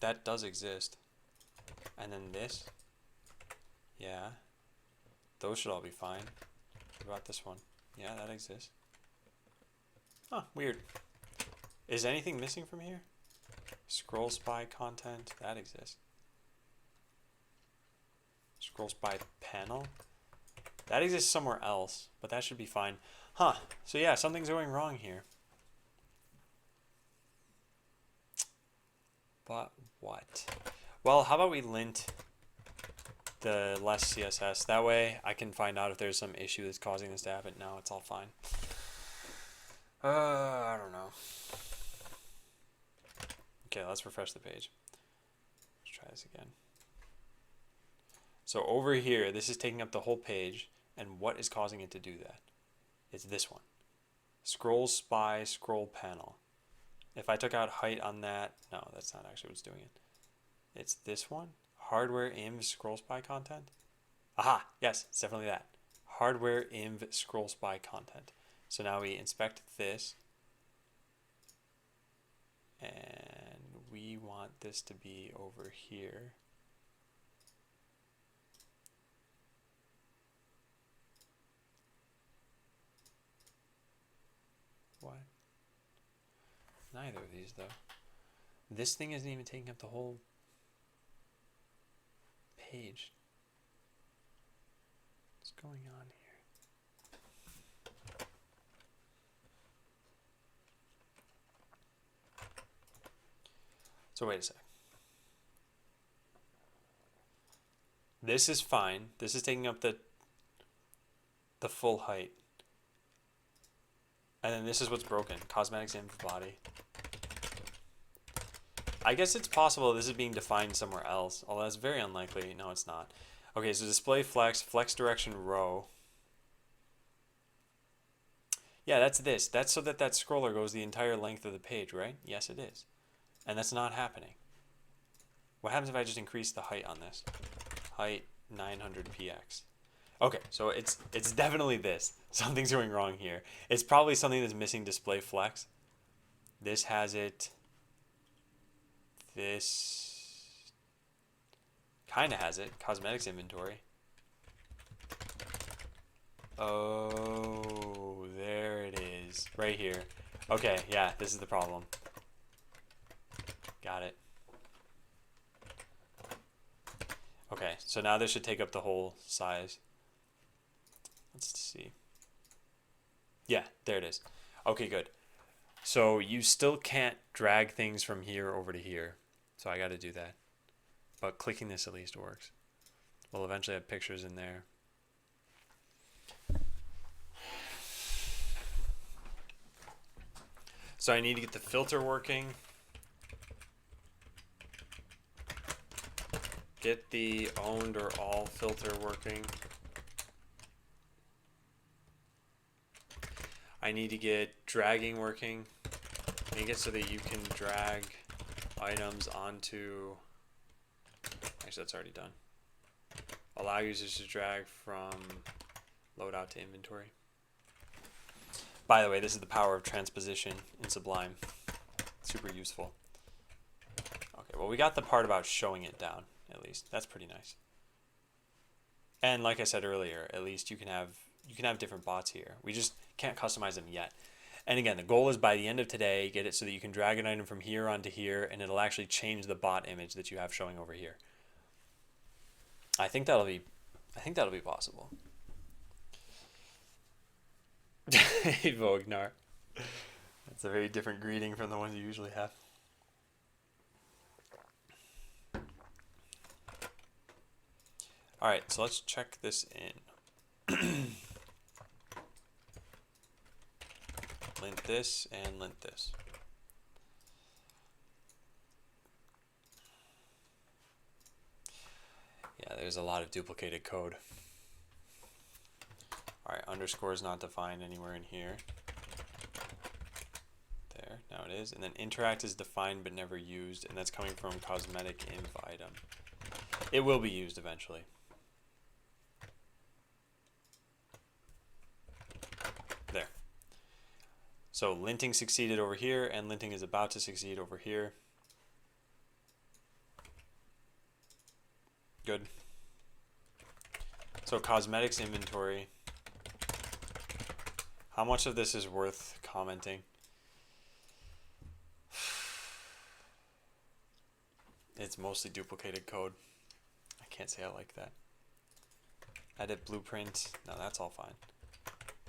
That does exist. And then this. Yeah. Those should all be fine. What about this one? Yeah, that exists. Huh, weird. Is anything missing from here? Scrolls by content. That exists. Scrolls by panel. That exists somewhere else, but that should be fine. Huh. So yeah, something's going wrong here. But what? Well, how about we lint the less CSS? That way I can find out if there's some issue that's causing this to happen. No, it's all fine. I don't know. Okay, let's refresh the page. Let's try this again. So over here, this is taking up the whole page, and what is causing it to do that? It's this one. Scrolls by scroll panel. If I took out height on that, no, that's not actually what's doing it. It's this one. Hardware inv scrolls by content. Aha, yes, it's definitely that. Hardware inv scrolls by content. So now we inspect this, and we want this to be over here. What? Neither of these, though. This thing isn't even taking up the whole page. What's going on here? So wait a sec. This is fine. This is taking up the full height. And then this is what's broken. Cosmetics info body. I guess it's possible this is being defined somewhere else, although that's very unlikely. No, it's not. Okay, so display flex, flex direction row. Yeah, that's this. That's so that scroller goes the entire length of the page, right? Yes, it is. And that's not happening. What happens if I just increase the height on this? Height 900px. Okay, so it's definitely this. Something's going wrong here. It's probably something that's missing display flex. This has it. This kind of has it. Cosmetics inventory. Oh, there it is. Right here. Okay, yeah, this is the problem. Got it. Okay, so now this should take up the whole size. Let's see. Yeah, there it is. Okay, good. So you still can't drag things from here over to here. So I got to do that. But clicking this at least works. We'll eventually have pictures in there. So I need to get the filter working. Get the owned or all filter working. I need to get dragging working. Make it so that you can drag items onto... Actually, that's already done. Allow users to drag from loadout to inventory. By the way, this is the power of transposition in Sublime. Super useful. Okay, well, we got the part about showing it down, at least. That's pretty nice. And like I said earlier, at least you can have different bots here. We just can't customize them yet. And again, the goal is by the end of today, get it so that you can drag an item from here onto here, and it'll actually change the bot image that you have showing over here. I think that'll be possible. Hey, Vognar. That's a very different greeting from the ones you usually have. All right, so let's check this in. Lint this and lint this. Yeah, there's a lot of duplicated code. All right, underscore is not defined anywhere in here. There, now it is. And then interact is defined but never used, and that's coming from cosmetic inv item. It will be used eventually. There. So linting succeeded over here, and linting is about to succeed over here. Good. So cosmetics inventory. How much of this is worth commenting? It's mostly duplicated code. I can't say I like that. Edit blueprint. No, that's all fine.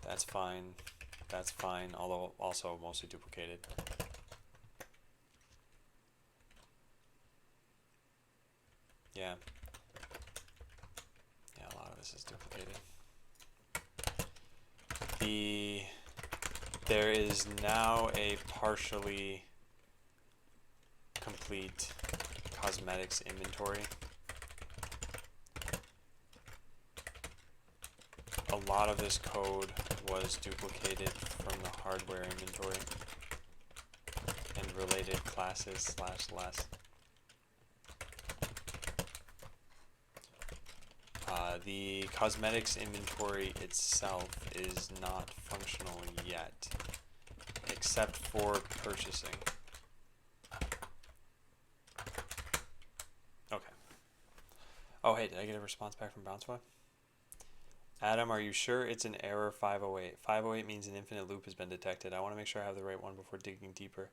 That's fine. That's fine, although also mostly duplicated. Yeah. Yeah, a lot of this is duplicated. There is now a partially complete cosmetics inventory. A lot of this code was duplicated from the hardware inventory and related classes / less. The cosmetics inventory itself is not functional yet, except for purchasing. Oh, hey, did I get a response back from BounceWeb? Adam, are you sure it's an error 508? 508 means an infinite loop has been detected. I want to make sure I have the right one before digging deeper.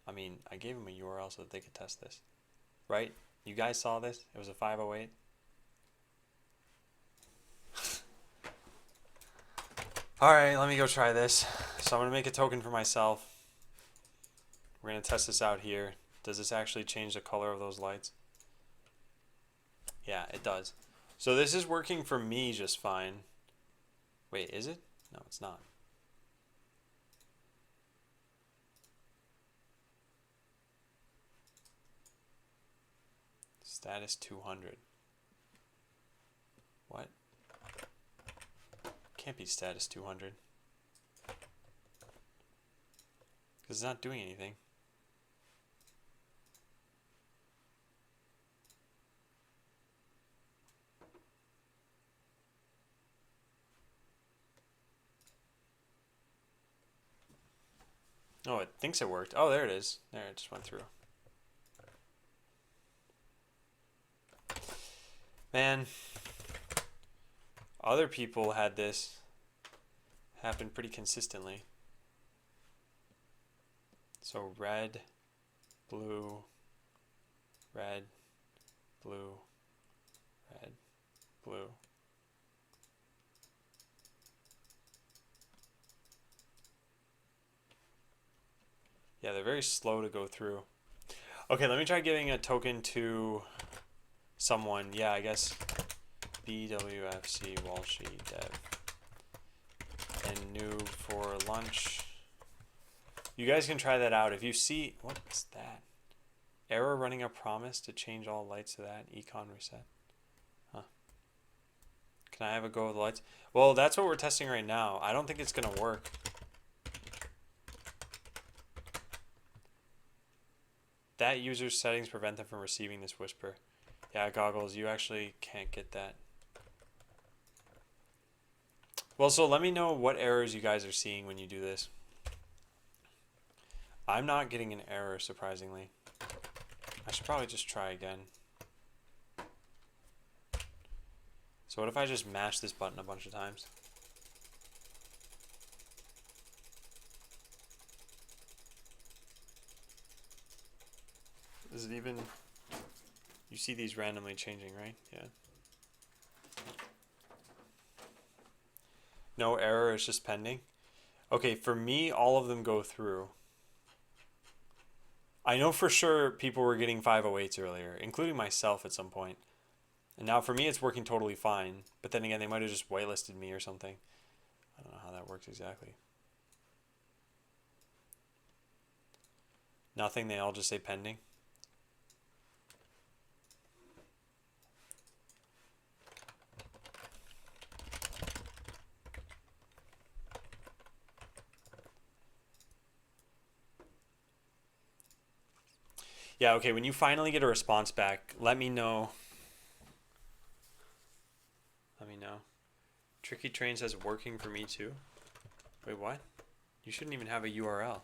I mean, I gave them a URL so that they could test this. Right? You guys saw this? It was a 508. Alright, let me go try this. So I'm going to make a token for myself. We're going to test this out here. Does this actually change the color of those lights? Yeah, it does. So this is working for me just fine. Wait, is it? No, it's not. Status 200. What? Can't be status 200. Because it's not doing anything. Oh, it thinks it worked. Oh, there it is. There, it just went through. Man, other people had this happen pretty consistently. So red, blue, red, blue, red, blue. Yeah, they're very slow to go through. Okay, let me try giving a token to someone. Yeah, I guess BWFC Walshy Dev and new for lunch. You guys can try that out. If you see, what's that? Error running a promise to change all lights to that. Econ reset. Huh. Can I have a go with the lights? Well, that's what we're testing right now. I don't think it's going to work. That user's settings prevent them from receiving this whisper. Yeah, Goggles, you actually can't get that. Well, so let me know what errors you guys are seeing when you do this. I'm not getting an error, surprisingly. I should probably just try again. So what if I just mash this button a bunch of times? Is it even... You see these randomly changing, right? Yeah. No error, it's just pending. Okay, for me, all of them go through. I know for sure people were getting 508s earlier, including myself at some point. And now for me, it's working totally fine. But then again, they might have just whitelisted me or something. I don't know how that works exactly. Nothing, they all just say pending. Yeah, okay, when you finally get a response back, let me know. Let me know. Tricky Train says working for me too. Wait, what? You shouldn't even have a URL.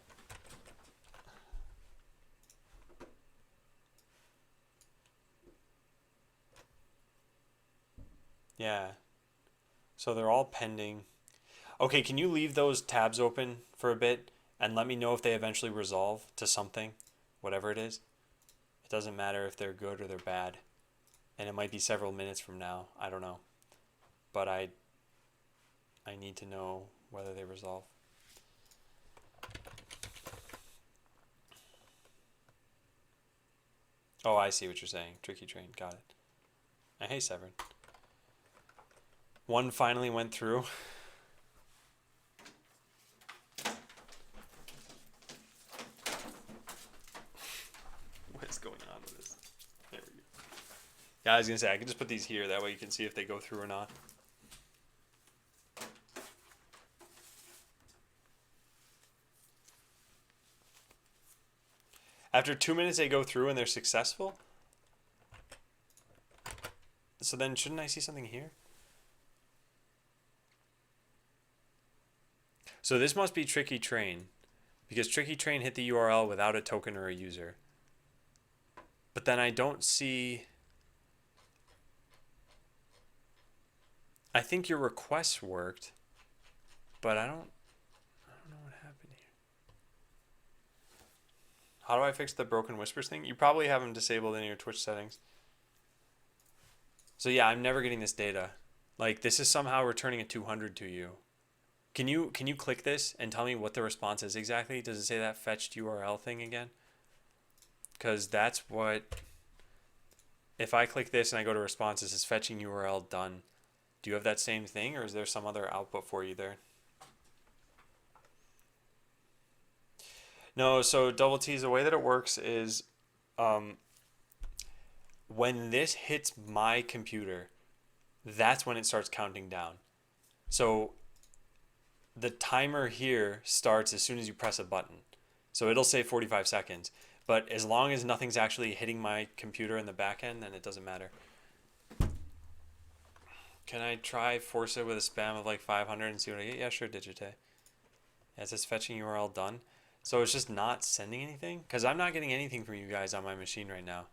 Yeah. So they're all pending. Okay, can you leave those tabs open for a bit and let me know if they eventually resolve to something, whatever it is? It doesn't matter if they're good or they're bad. And it might be several minutes from now. I don't know. But I need to know whether they resolve. Oh, I see what you're saying. Tricky Train. Got it. Hey, Severin. One finally went through. What is going on with this? There we go. Yeah, I was going to say, I can just put these here. That way you can see if they go through or not. After 2 minutes, they go through and they're successful. So then shouldn't I see something here? So this must be Tricky Train, because Tricky Train hit the URL without a token or a user. But then I don't see... I think your request worked, but I don't know what happened here. How do I fix the broken whispers thing? You probably have them disabled in your Twitch settings. So yeah, I'm never getting this data. Like this is somehow returning a 200 to you. Can you click this and tell me what the response is exactly? Does it say that fetched URL thing again? Because that's what. If I click this and I go to responses, it's fetching URL done. Do you have that same thing, or is there some other output for you there? No, so double T's, the way that it works is when this hits my computer, that's when it starts counting down. So the timer here starts as soon as you press a button. So it'll say 45 seconds. But as long as nothing's actually hitting my computer in the back end, then it doesn't matter. Can I try force it with a spam of like 500 and see what I get? Yeah, sure, Digite. Yeah, it says fetching URL done. So it's just not sending anything? Because I'm not getting anything from you guys on my machine right now.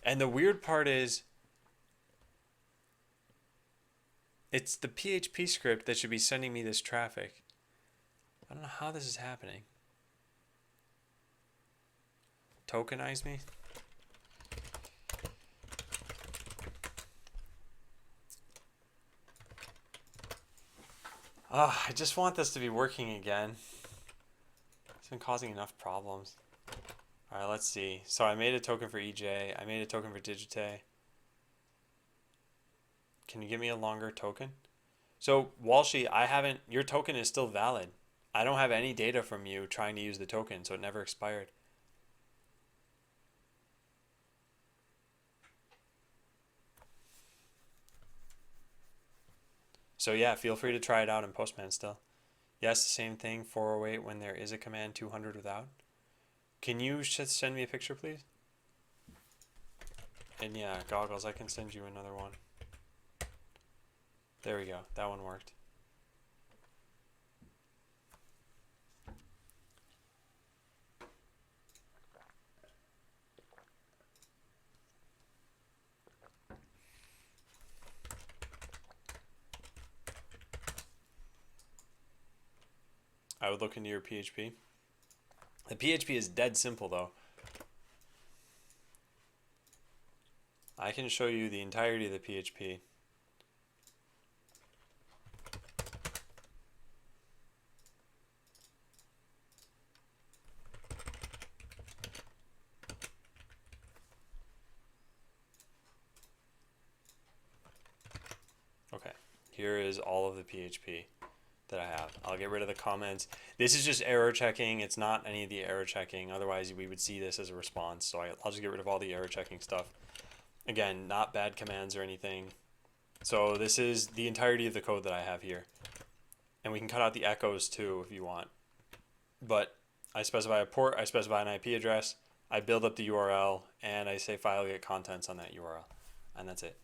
And the weird part is, it's the PHP script that should be sending me this traffic. I don't know how this is happening. Tokenize me? I just want this to be working again. It's been causing enough problems. Alright, let's see. So I made a token for EJ. I made a token for Digite. Can you give me a longer token? So, Walshy, your token is still valid. I don't have any data from you trying to use the token, so it never expired. So yeah, feel free to try it out in Postman still. Yes, the same thing, 408 when there is a command, 200 without. Can you just send me a picture, please? And yeah, Goggles, I can send you another one. There we go, that one worked. I would look into your PHP. The PHP is dead simple though. I can show you the entirety of the PHP. Okay, here is all of the PHP that I have. I'll get rid of the comments. This is just error checking. It's not any of the error checking. Otherwise, we would see this as a response. So I'll just get rid of all the error checking stuff. Again, not bad commands or anything. So this is the entirety of the code that I have here. And we can cut out the echoes too if you want. But I specify a port, I specify an IP address, I build up the URL, and I say file get contents on that URL. And that's it.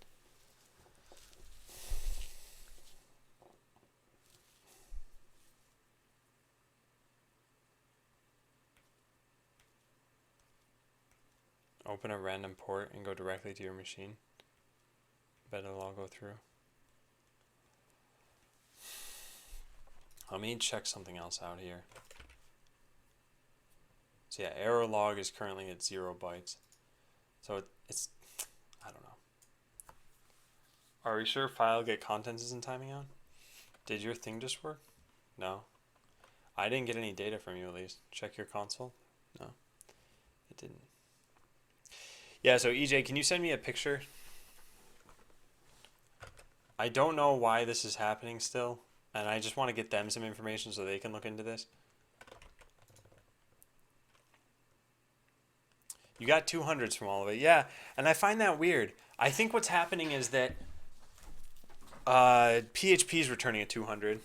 Open a random port and go directly to your machine. Bet it'll all go through. Let me check something else out here. So yeah, error log is currently at 0 bytes. So it's, I don't know. Are we sure file get contents isn't timing out? Did your thing just work? No. I didn't get any data from you at least. Check your console. No, it didn't. Yeah, so EJ, can you send me a picture? I don't know why this is happening still, and I just want to get them some information so they can look into this. You got 200s from all of it. Yeah, and I find that weird. I think what's happening is that PHP is returning a 200.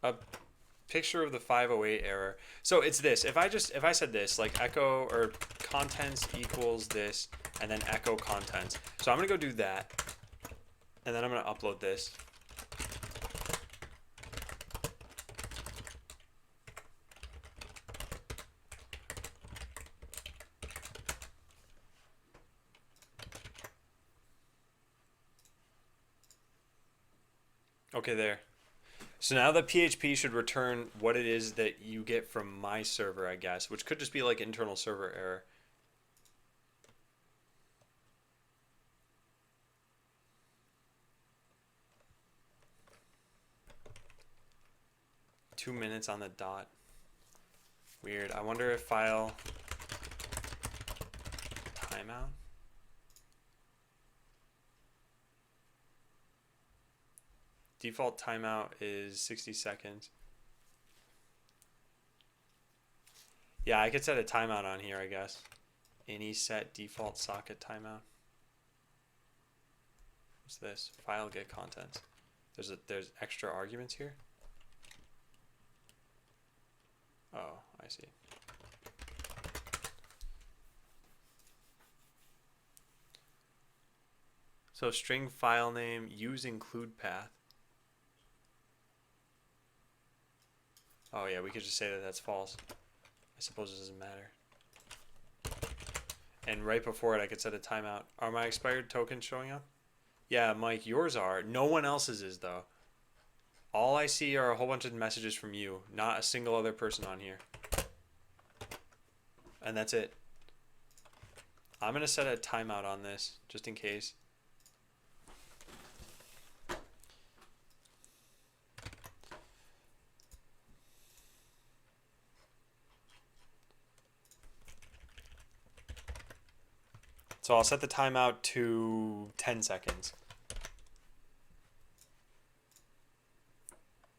A picture of the 508 error. So it's this. If I said this, like echo or contents equals this, and then echo contents. So I'm gonna go do that, and then I'm gonna upload this. Okay, there. So now the PHP should return what it is that you get from my server, I guess, which could just be like internal server error. Two minutes on the dot. Weird. I wonder if file timeout. Default timeout is 60 seconds. Yeah, I could set a timeout on here, I guess. Any set default socket timeout. What's this? File get contents. There's extra arguments here. Oh, I see. So string file name use include path. Oh yeah, we could just say that that's false. I suppose it doesn't matter. And right before it, I could set a timeout. Are my expired tokens showing up? Yeah, Mike, yours are. No one else's is, though. All I see are a whole bunch of messages from you, not a single other person on here. And that's it. I'm going to set a timeout on this, just in case. So I'll set the timeout to 10 seconds.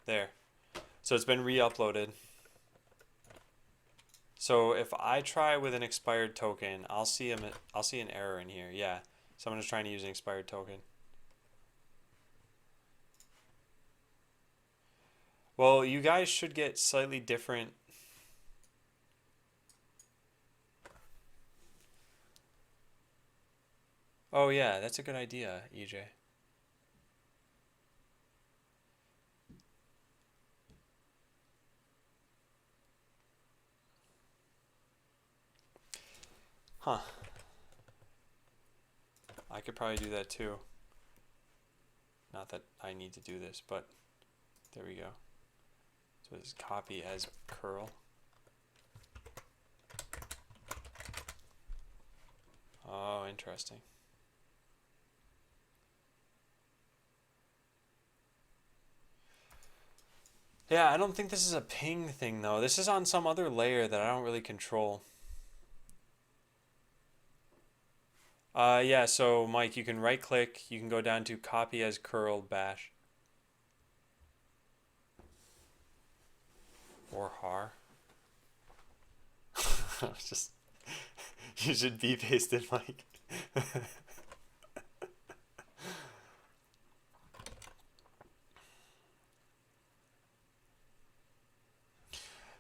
There. So it's been re-uploaded. So if I try with an expired token, I'll see an error in here. Yeah. Someone is trying to use an expired token. Well, you guys should get slightly different. Oh yeah, that's a good idea, EJ. Huh. I could probably do that too. Not that I need to do this, but there we go. So this copy as curl. Oh, interesting. Yeah, I don't think this is a ping thing though. This is on some other layer that I don't really control. Yeah, so Mike, you can right click, you can go down to copy as curl bash. Or har. Just, you should be pasted, Mike.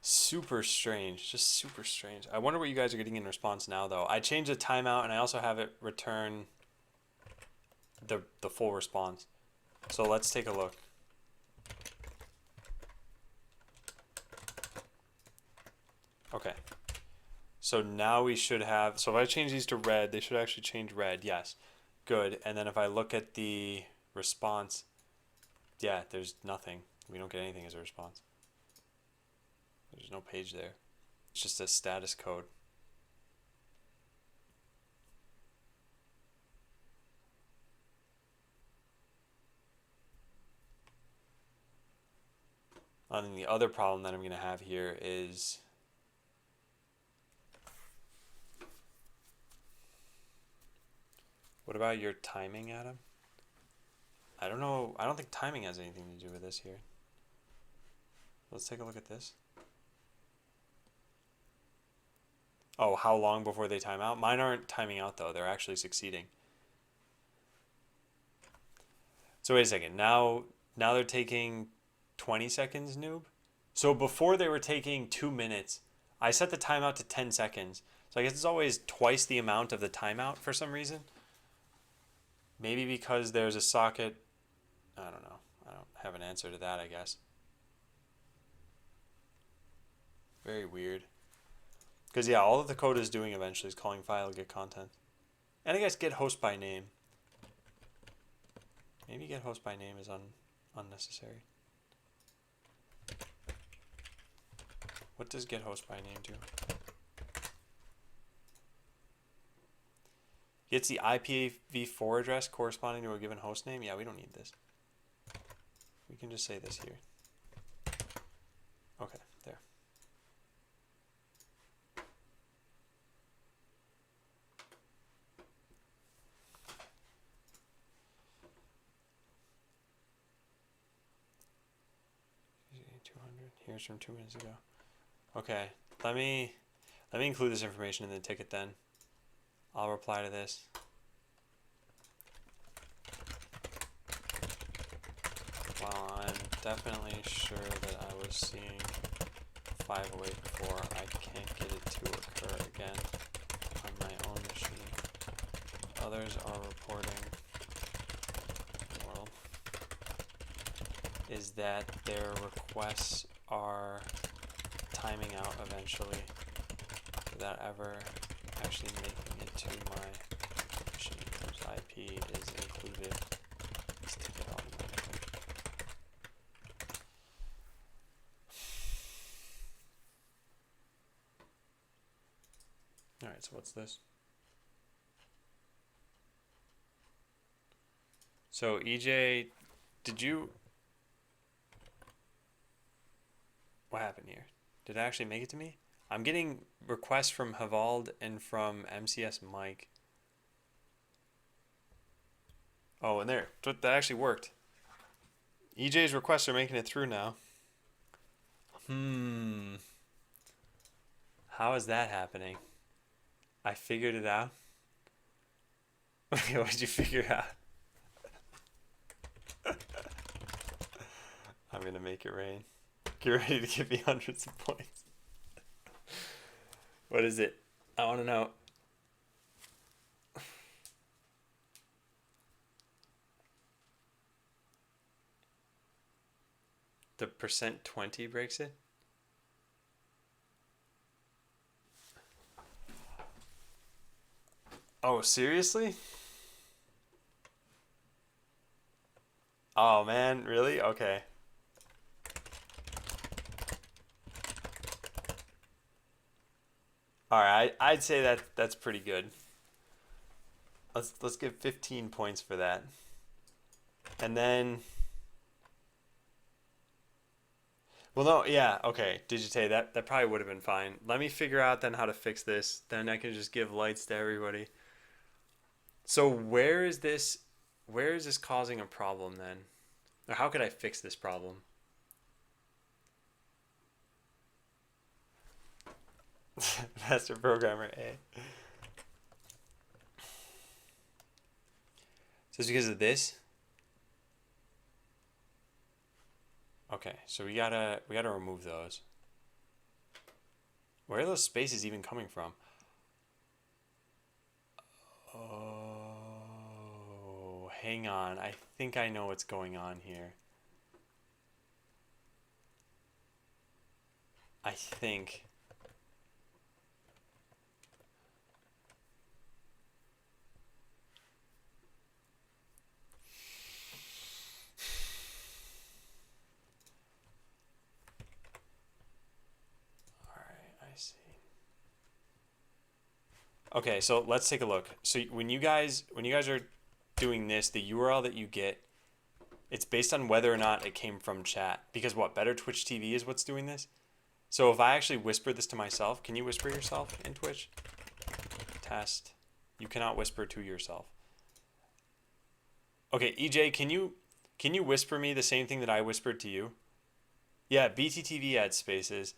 Super strange, just super strange. I wonder what you guys are getting in response now, though. I changed the timeout, and I also have it return the full response. So let's take a look. Okay. So now we should have, so if I change these to red, they should actually change red, yes. Good, and then if I look at the response, yeah, there's nothing. We don't get anything as a response. There's no page there. It's just a status code. And then the other problem that I'm going to have here is what about your timing, Adam? I don't know. I don't think timing has anything to do with this here. Let's take a look at this. Oh, how long before they time out? Mine aren't timing out though. They're actually succeeding. So wait a second. Now they're taking 20 seconds, noob. So before they were taking 2 minutes. I set the timeout to 10 seconds. So I guess it's always twice the amount of the timeout for some reason. Maybe because there's a socket. I don't know. I don't have an answer to that, I guess. Very weird. Because yeah, all that the code is doing eventually is calling file get content. And I guess get host by name. Maybe get host by name is unnecessary. What does get host by name do? Gets the IPv4 address corresponding to a given host name. Yeah, we don't need this. We can just say this here. Okay, there. Here's from 2 minutes ago. Okay, let me include this information in the ticket then. I'll reply to this. Well, I'm definitely sure that I was seeing 508 before. I can't get it to occur again on my own machine. Others are reporting world is that their requests are timing out eventually without ever actually making it to my machine whose IP is included. Let's take it automatically. Alright, so what's this? So EJ, did you... What happened here? Did it actually make it to me? I'm getting requests from Havald and from MCS Mike. Oh, and there. That actually worked. EJ's requests are making it through now. How is that happening? I figured it out. What did you figure out? I'm going to make it rain. Get ready to give me hundreds of points. What is it? I want to know. The %20 breaks it? Oh, seriously? Oh, man, really? Okay. All right, I'd say that's pretty good. Let's give 15 points for that. And then, well, no, yeah, okay, Digite, that probably would have been fine. Let me figure out then how to fix this. Then I can just give lights to everybody. So where is this causing a problem then? Or how could I fix this problem? Master Programmer A. So it's because of this? Okay, so we gotta remove those. Where are those spaces even coming from? Oh, hang on. I think I know what's going on here. I think. Okay, so let's take a look. So when you guys are doing this, the URL that you get, it's based on whether or not it came from chat. Because what, Better Twitch TV is what's doing this? So if I actually whisper this to myself, can you whisper yourself in Twitch? Test. You cannot whisper to yourself. Okay, EJ, can you whisper me the same thing that I whispered to you? Yeah, BTTV adds spaces.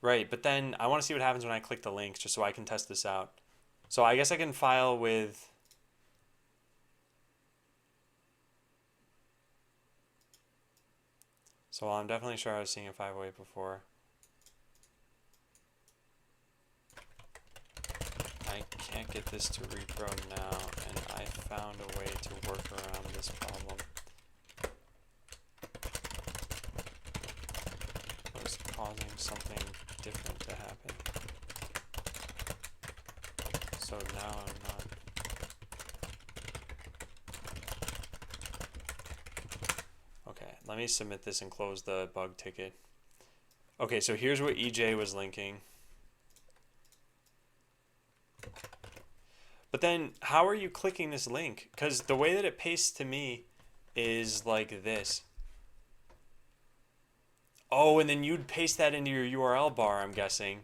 Right, but then I want to see what happens when I click the link just so I can test this out. So I guess I can file with... So I'm definitely sure I was seeing a 508 before. I can't get this to repro now, and I found a way to work around this problem. What is causing something different to happen? So now I'm not... Okay, let me submit this and close the bug ticket. Okay, so here's what EJ was linking. But then how are you clicking this link? Because the way that it pastes to me is like this. Oh, and then you'd paste that into your URL bar, I'm guessing.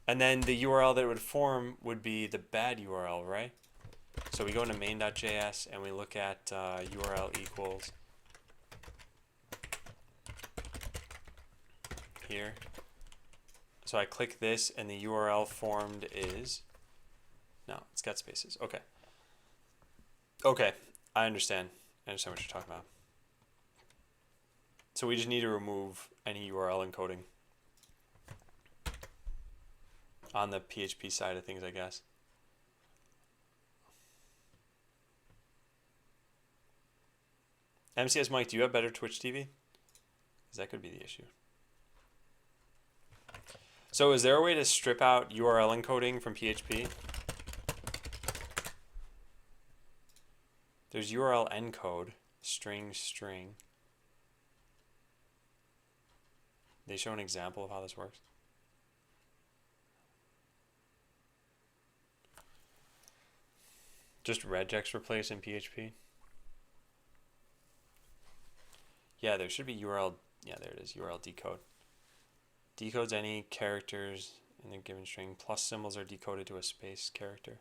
And then the URL that it would form would be the bad URL, right? So we go into main.js and we look at URL equals here. So I click this and the URL formed is, no, it's got spaces. Okay. Okay, I understand. I understand what you're talking about. So we just need to remove any URL encoding on the PHP side of things, I guess. MCS Mike, do you have better Twitch TV? Because that could be the issue. So is there a way to strip out URL encoding from PHP? There's URL encode, string. They show an example of how this works. Just regex replace in PHP. Yeah, there should be URL. Yeah, there it is. URL decode. Decodes any characters in the given string. Plus symbols are decoded to a space character.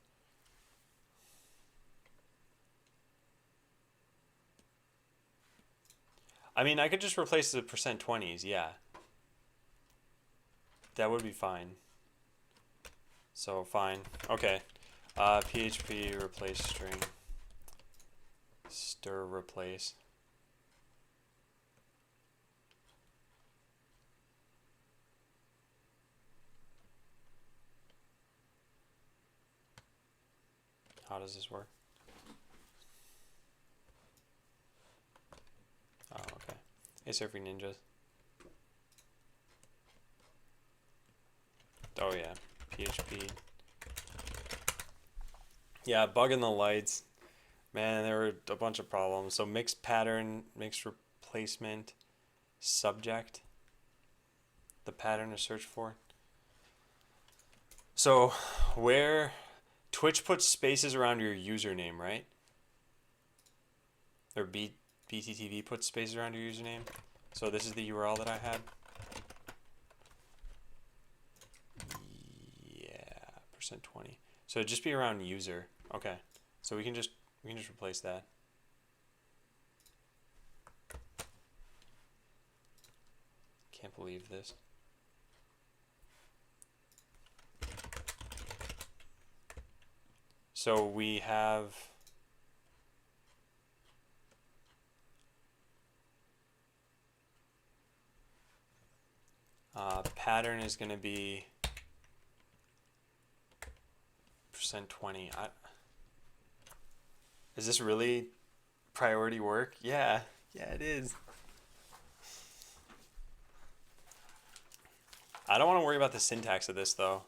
I mean, I could just replace the %20s. Yeah. That would be fine. So fine. Okay. PHP replace string. Stir replace. How does this work? Oh, okay. Hey, Surfing Ninjas. Oh yeah, PHP. Yeah, bugging the lights. Man, there were a bunch of problems. So mixed pattern, mixed replacement, subject. The pattern to search for. So where Twitch puts spaces around your username, right? Or BTTV puts spaces around your username. So this is the URL that I had. Yeah, %20. So it'd just be around user. Okay. So we can just replace that. Can't believe this. So we have pattern is going to be %20. Is this really priority work? Yeah, it is. I don't want to worry about the syntax of this though.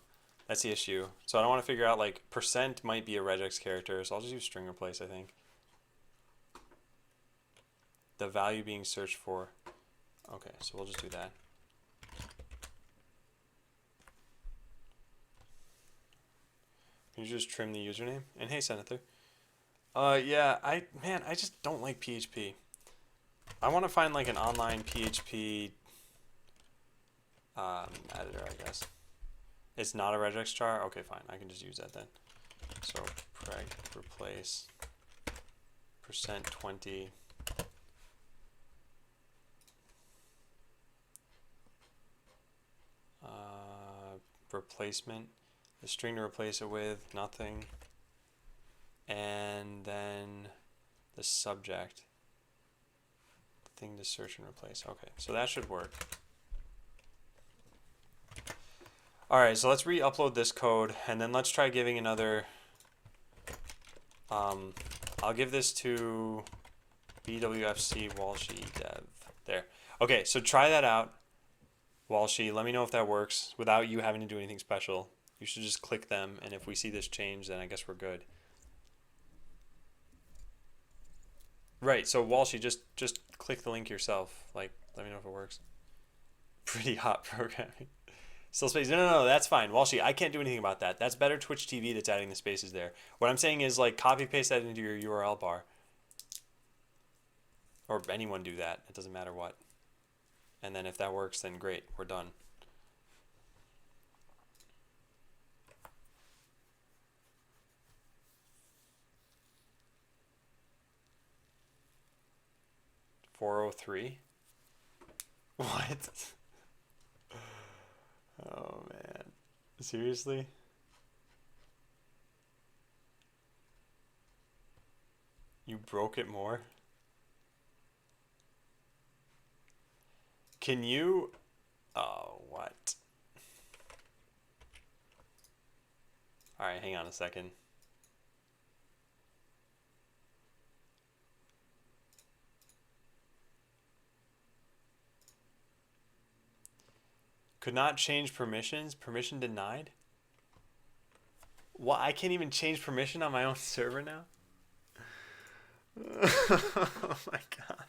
That's the issue. So I don't want to figure out like % might be a regex character, so I'll just use string replace, I think. The value being searched for. Okay, so we'll just do that. Can you just trim the username? And hey, Senator. Yeah, I just don't like PHP. I want to find like an online PHP editor, I guess. It's not a regex char? Okay, fine. I can just use that then. So preg replace %20. Replacement. The string to replace it with, nothing. And then the subject. Thing to search and replace. Okay, so that should work. Alright, so let's re-upload this code, and then let's try giving another... I'll give this to BWFC Walshy dev. There. Okay, so try that out, Walshy. Let me know if that works without you having to do anything special. You should just click them, and if we see this change, then I guess we're good. Right. So Walshy, just click the link yourself. Like, let me know if it works. Pretty hot programming. Still space. No, no, no. That's fine. Walshy, I can't do anything about that. That's better Twitch TV that's adding the spaces there. What I'm saying is like copy paste that into your URL bar, or anyone do that. It doesn't matter what. And then if that works, then great. We're done. $403. What? Oh man. Seriously? You broke it more? Can you? Oh, what? Alright, hang on a second. Could not change permissions? Permission denied? What? I can't even change permission on my own server now? Oh my god.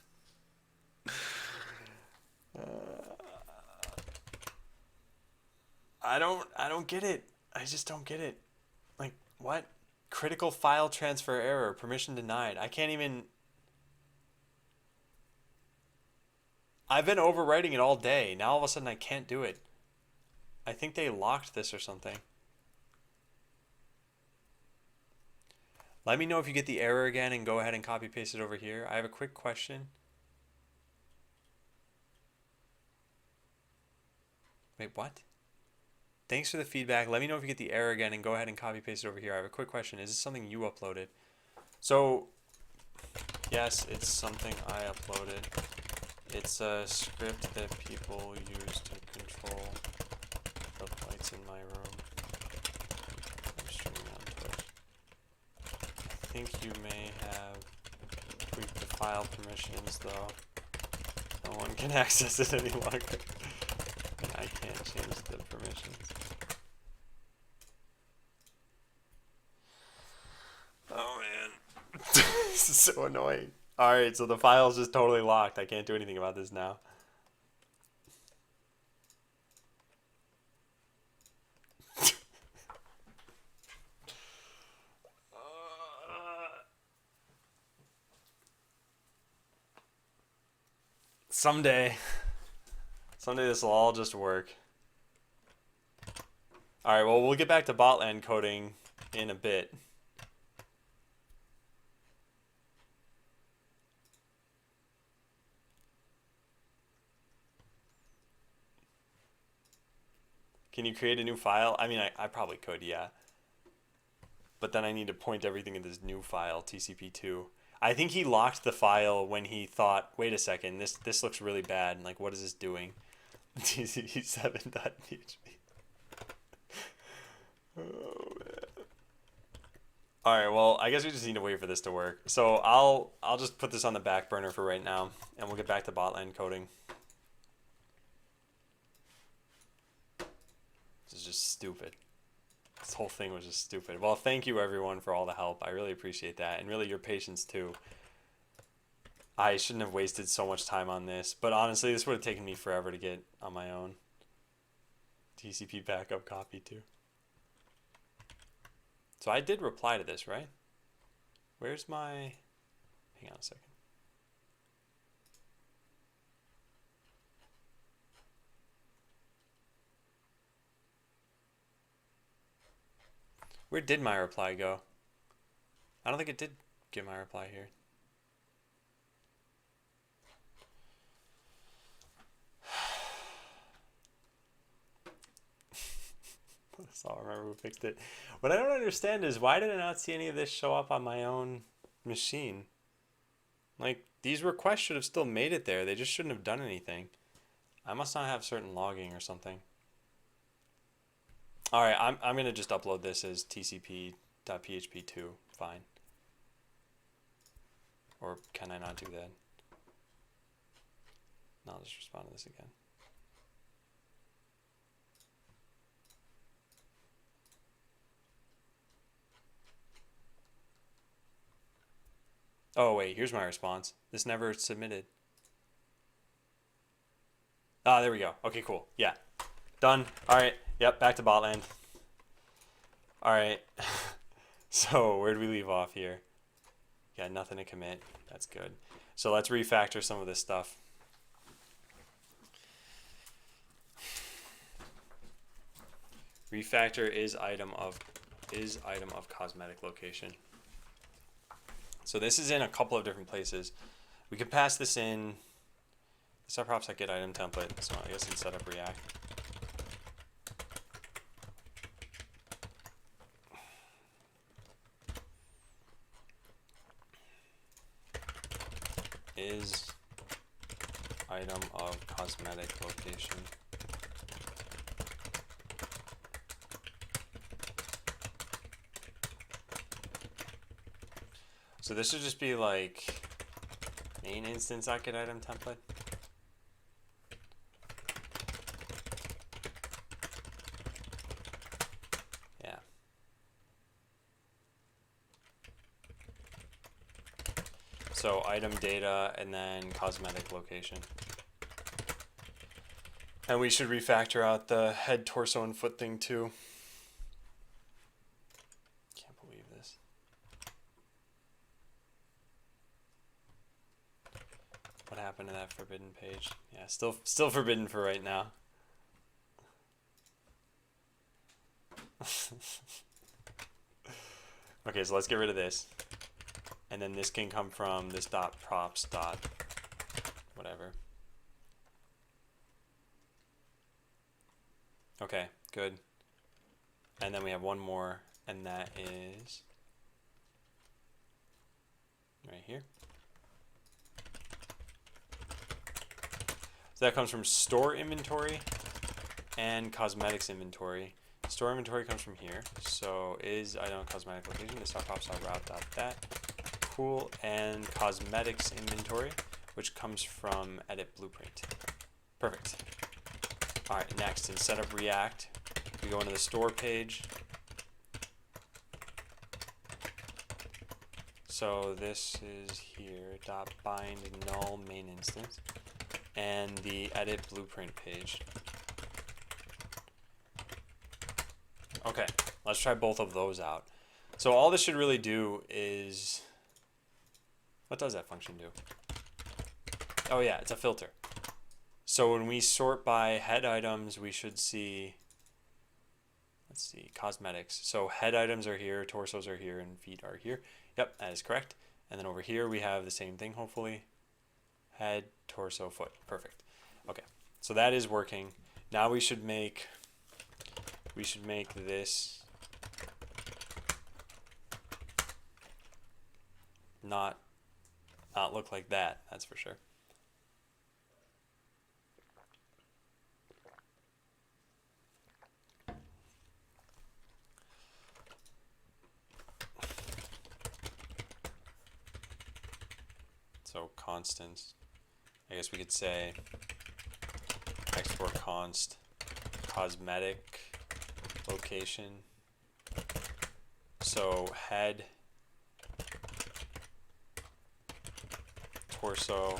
I don't get it. I just don't get it. Like, what? Critical file transfer error, permission denied. I can't even. I've been overwriting it all day. Now all of a sudden I can't do it. I think they locked this or something. Let me know if you get the error again and go ahead and copy paste it over here. I have a quick question. Wait, what? Thanks for the feedback. Let me know if you get the error again and go ahead and copy paste it over here. I have a quick question. Is this something you uploaded? So, yes, it's something I uploaded. It's a script that people use to control the lights in my room. I'm streaming on Twitch. I think you may have tweaked the file permissions, though. No one can access it any longer. And I can't change the permissions. Oh man. This is so annoying. Alright, so the file's just totally locked. I can't do anything about this now. Someday this will all just work. Alright, well, we'll get back to botland coding in a bit. Can you create a new file? I mean, I probably could, yeah. But then I need to point everything in this new file, TCP2. I think he locked the file when he thought, wait a second, this looks really bad. Like, what is this doing? TCP7.php. Oh, man. Alright, well, I guess we just need to wait for this to work. So I'll just put this on the back burner for right now, and we'll get back to botland coding. This is just stupid. This whole thing was just stupid. Well, thank you everyone for all the help. I really appreciate that, and really your patience too. I shouldn't have wasted so much time on this, but honestly, this would have taken me forever to get on my own. TCP backup copy too. So I did reply to this, right? Where's my... Hang on a second. Where did my reply go? I don't think it did get my reply here. So I'll remember who fixed it. What I don't understand is why did I not see any of this show up on my own machine? Like, these requests should have still made it there. They just shouldn't have done anything. I must not have certain logging or something. Alright, I'm going to just upload this as tcp.php2. Fine. Or can I not do that? No, I'll just respond to this again. Oh, wait, here's my response. This never submitted. Ah, there we go. Okay, cool. Yeah. Done. All right. Yep, back to botland. All right. So, where do we leave off here? Yeah, nothing to commit. That's good. So, let's refactor some of this stuff. Refactor is item of cosmetic location. So this is in a couple of different places. We could pass this in set props get item template. So I guess in setup React. Is item of cosmetic location. So this would just be like main instance get item template. Yeah. So item data and then cosmetic location. And we should refactor out the head, torso, and foot thing too. Can't believe this. What happened to that forbidden page? Yeah, still forbidden for right now. Okay, so let's get rid of this. And then this can come from this dot props dot whatever. Okay, good. And then we have one more, and that is right here. So that comes from store inventory and cosmetics inventory. Store inventory comes from here. So is item cosmetic location, this props route that. Cool. And cosmetics inventory, which comes from edit blueprint. Perfect. All right, next in setup React, we go into the store page. So this is here, dot bind null main instance, and the edit blueprint page. Okay, let's try both of those out. So all this should really do is, what does that function do? Oh yeah, it's a filter. So when we sort by head items, we should see, let's see, cosmetics. So head items are here, torsos are here, and feet are here. Yep, that is correct. And then over here we have the same thing, hopefully. Head, torso, foot. Perfect. Okay, so that is working. Now we should make this not look like that, that's for sure. So constants, I guess we could say export const cosmetic location. So head, torso,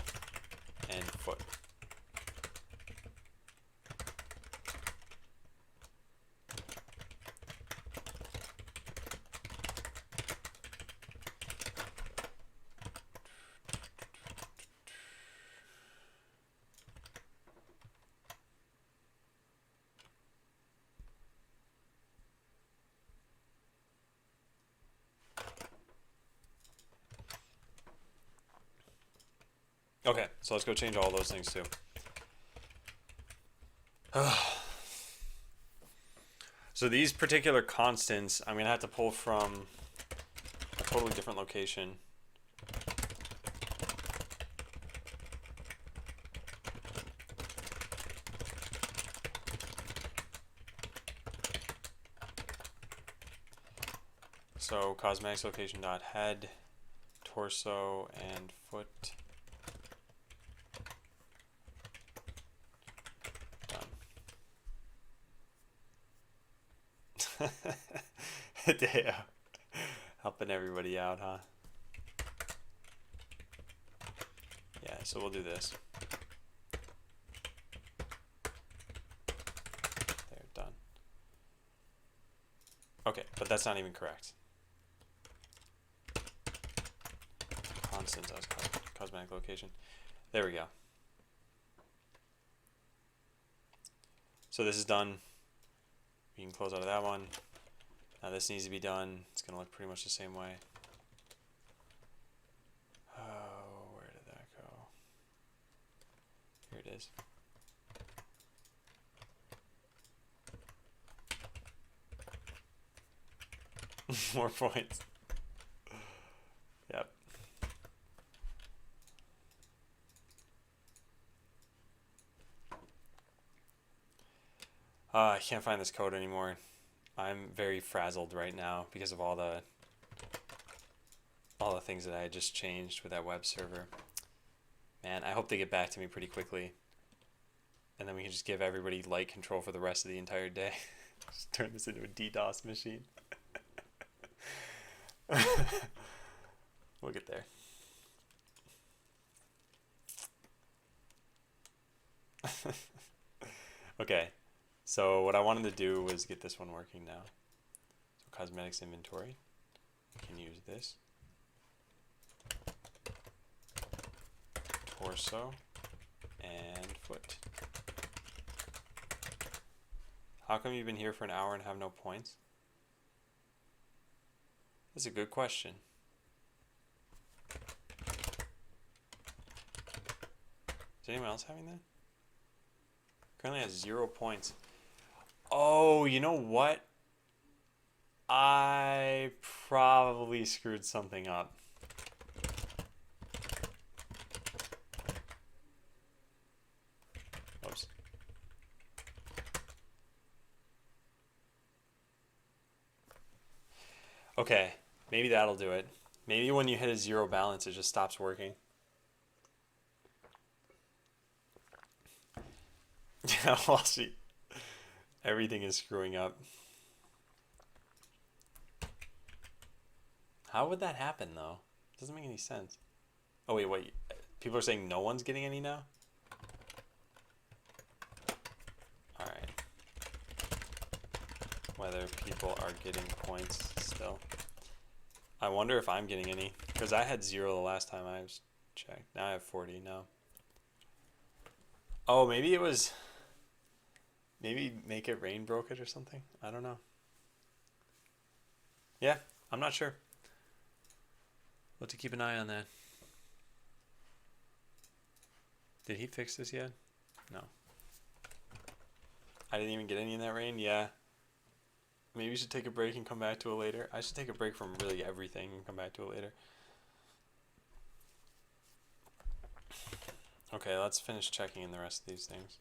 and foot. Okay, so let's go change all those things too. So these particular constants, I'm going to have to pull from a totally different location. So cosmetics location dot head, torso, and foot. Damn. Helping everybody out, huh? Yeah, so we'll do this. There, done. Okay, but that's not even correct. Constant as cosmetic location. There we go. So this is done. We can close out of that one. Now this needs to be done. It's going to look pretty much the same way. Oh, where did that go? Here it is. More points. Yep. I can't find this code anymore. I'm very frazzled right now because of all the things that I just changed with that web server. Man, I hope they get back to me pretty quickly. And then we can just give everybody light control for the rest of the entire day. Just turn this into a DDoS machine. We'll get there. Okay, so what I wanted to do was get this one working now. So cosmetics inventory, we can use this. Torso and foot. How come you've been here for an hour and have no points? That's a good question. Is anyone else having that? Currently has 0 points. Oh, you know what? I probably screwed something up. Oops. Okay, maybe that'll do it. Maybe when you hit a 0 balance, it just stops working. Yeah, well, see. Everything is screwing up. How would that happen, though? It doesn't make any sense. Oh, wait. People are saying no one's getting any now? Alright. Whether people are getting points still. I wonder if I'm getting any. Because I had 0 the last time I was checked. Now I have 40 now. Oh, maybe it was... Maybe Make It Rain broke it or something? I don't know. Yeah, I'm not sure. We'll have to keep an eye on that. Did he fix this yet? No. I didn't even get any in that rain? Yeah. Maybe you should take a break and come back to it later. I should take a break from really everything and come back to it later. Okay, let's finish checking in the rest of these things.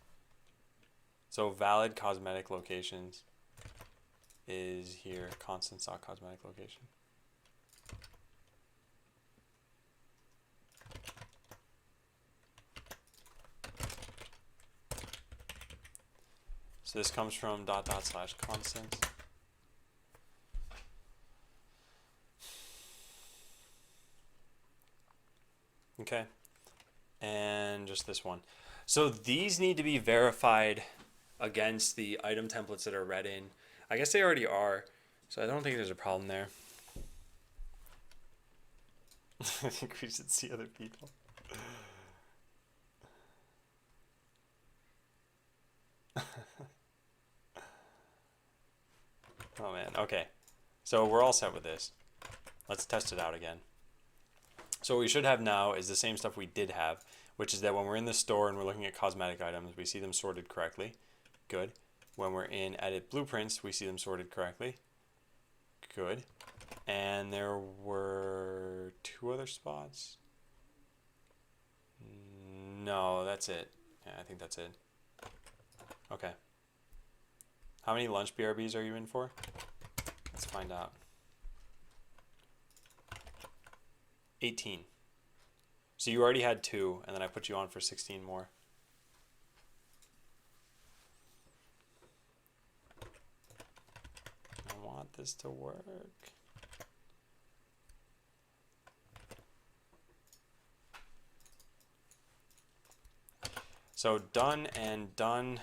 So valid cosmetic locations is here, constant stock cosmetic location. So this comes from /constant. Okay, and just this one. So these need to be verified against the item templates that are read in. I guess they already are, so I don't think there's a problem there. I think we should see other people. Oh man, okay. So we're all set with this. Let's test it out again. So what we should have now is the same stuff we did have, which is that when we're in the store and we're looking at cosmetic items, we see them sorted correctly. Good. When we're in Edit Blueprints, we see them sorted correctly. Good. And there were 2 other spots. No, that's it. Yeah, I think that's it. Okay. How many lunch BRBs are you in for? Let's find out. 18. So you already had 2, and then I put you on for 16 more. I want this to work. So done and done.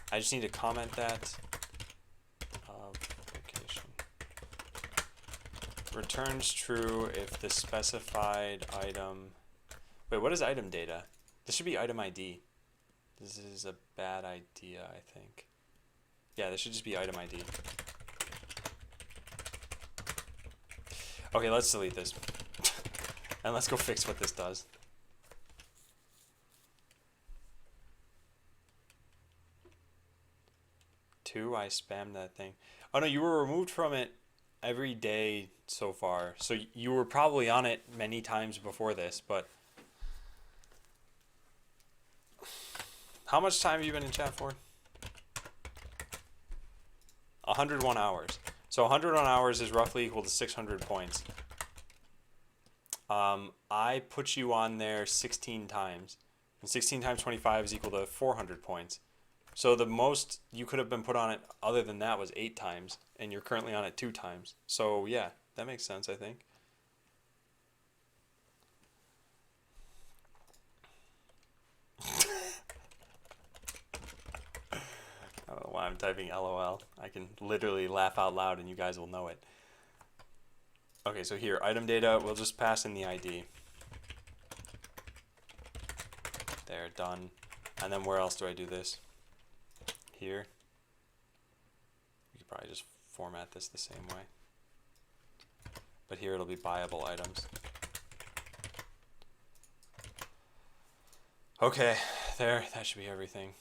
I just need to comment that. Location. Returns true if the specified item. Wait, what is item data? This should be item ID. This is a bad idea, I think. Yeah, this should just be item ID. Okay, let's delete this. And let's go fix what this does. I spammed that thing. Oh no, you were removed from it every day so far. So you were probably on it many times before this, but how much time have you been in chat for? 101 hours. So 101 hours is roughly equal to 600 points. I put you on there 16 times. And 16 times 25 is equal to 400 points. So the most you could have been put on it other than that was 8 times. And you're currently on it 2 times. So yeah, that makes sense, I think. I don't know why I'm typing LOL. I can literally laugh out loud and you guys will know it. Okay, so here, item data, we'll just pass in the ID. There, done. And then where else do I do this? Here. We could probably just format this the same way. But here it'll be buyable items. Okay, there, that should be everything.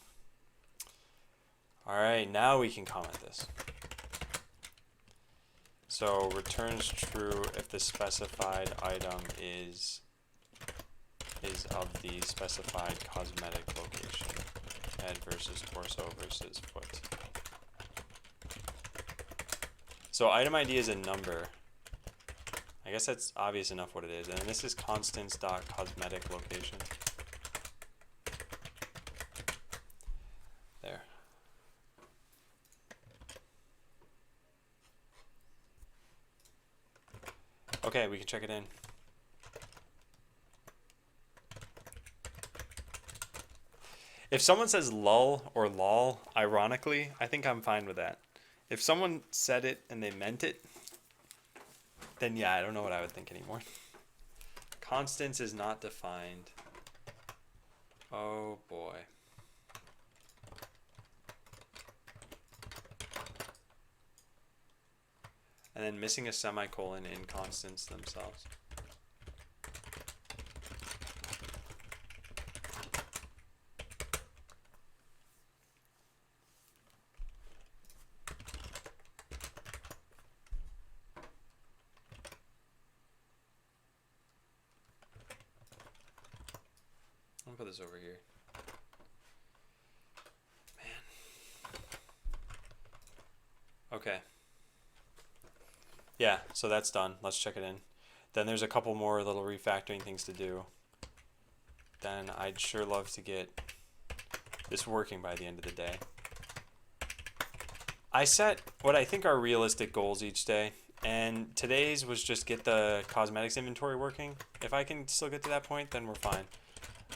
Alright, now we can comment this. So returns true if the specified item is of the specified cosmetic location. Head versus torso versus foot. So item ID is a number. I guess that's obvious enough what it is. And this is constants.cosmetic location. There. Okay, we can check it in. If someone says lull or lol, ironically, I think I'm fine with that. If someone said it and they meant it, then yeah, I don't know what I would think anymore. Constants is not defined. Oh boy. And then missing a semicolon in constants themselves. I'm gonna put this over here. Man. Okay. Yeah, so that's done. Let's check it in. Then there's a couple more little refactoring things to do. Then I'd sure love to get this working by the end of the day. I set what I think are realistic goals each day, and today's was just get the cosmetics inventory working. If I can still get to that point, then we're fine.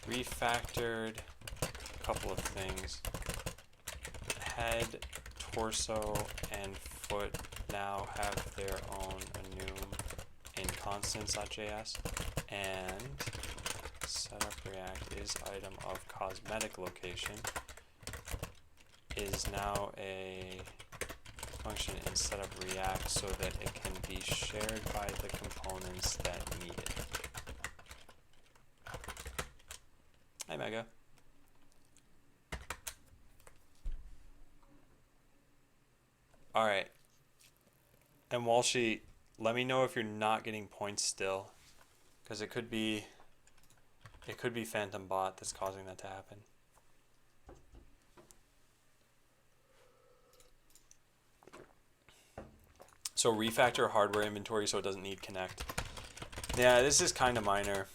Refactored a couple of things. Head, torso, and foot now have their own enum in constants.js, and setup react is item of cosmetic location is now a function in setup react so that it can be shared by the components that need it. Hi Mega. Alright. And Walshy, let me know if you're not getting points still. Because it could be Phantom Bot that's causing that to happen. So refactor hardware inventory so it doesn't need connect. Yeah, this is kind of minor.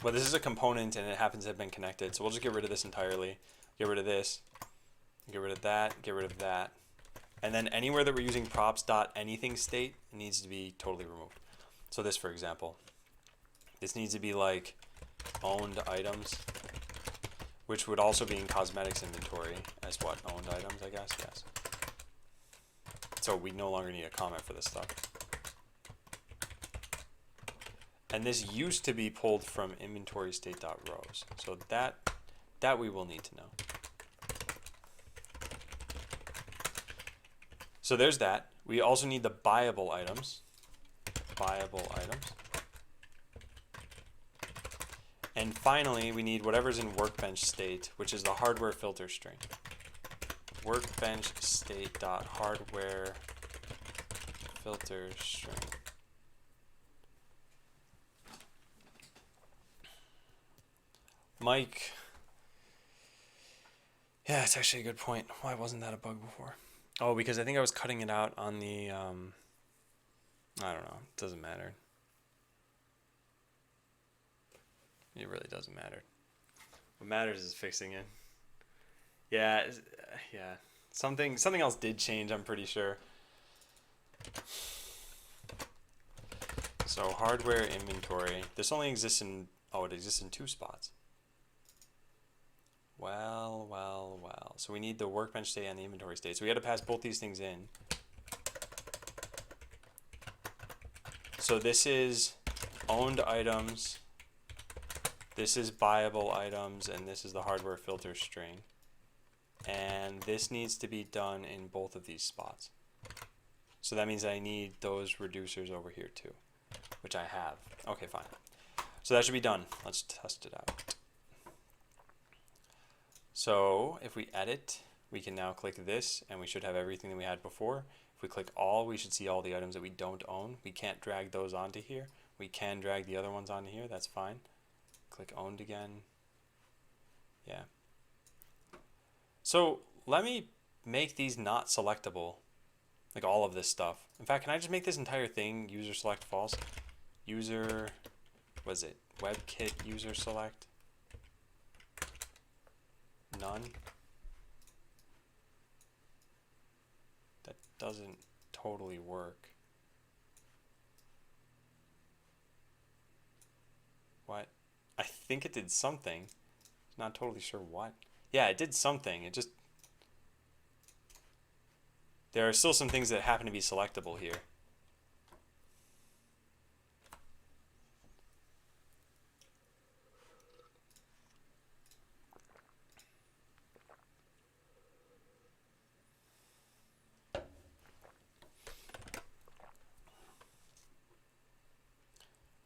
But this is a component and it happens to have been connected. So we'll just get rid of this entirely. Get rid of this. Get rid of that. Get rid of that. And then anywhere that we're using props.anything state needs to be totally removed. So this, for example, this needs to be like owned items, which would also be in cosmetics inventory as what? Owned items, I guess? Yes. So we no longer need a comment for this stuff. And this used to be pulled from inventory state.rows. So that we will need to know. So there's that. We also need the buyable items. Buyable items. And finally, we need whatever's in workbench state, which is the hardware filter string. Workbench state.hardware filter string. Mike. Yeah, it's actually a good point. Why wasn't that a bug before? Oh, because I think I was cutting it out on the, I don't know. It doesn't matter. It really doesn't matter. What matters is fixing it. Yeah, yeah. Something else did change, I'm pretty sure. So hardware inventory. This only exists in, oh, it exists in 2 spots. Well, well, well. So we need the workbench state and the inventory state. So we got to pass both these things in. So this is owned items. This is buyable items, and this is the hardware filter string. And this needs to be done in both of these spots. So that means I need those reducers over here too, which I have. Okay, fine. So that should be done. Let's test it out. So if we edit, we can now click this, and we should have everything that we had before. If we click all, we should see all the items that we don't own. We can't drag those onto here. We can drag the other ones onto here. That's fine. Click owned again. Yeah. So let me make these not selectable, like all of this stuff. In fact, can I just make this entire thing user select false? User, what is it? WebKit user select? None. That doesn't totally work. What? I think it did something. Not totally sure what. Yeah, it did something. It just... There are still some things that happen to be selectable here.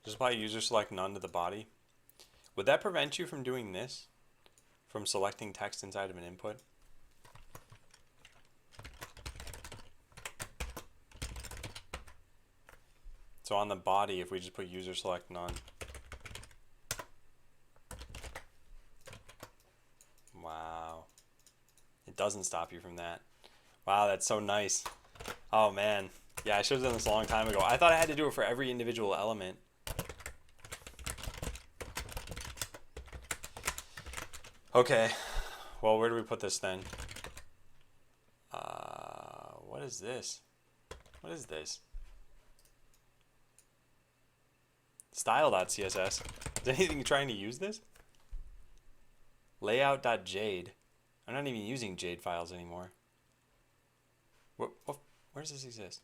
Just apply user select none to the body. Would that prevent you from doing this? From selecting text inside of an input? So on the body, if we just put user select none. Wow. It doesn't stop you from that. Wow, that's so nice. Oh man. Yeah, I should have done this a long time ago. I thought I had to do it for every individual element. Okay. Well, where do we put this then? What is this? What is this? Style.css. Is anything trying to use this? Layout.jade. I'm not even using Jade files anymore. Where does this exist?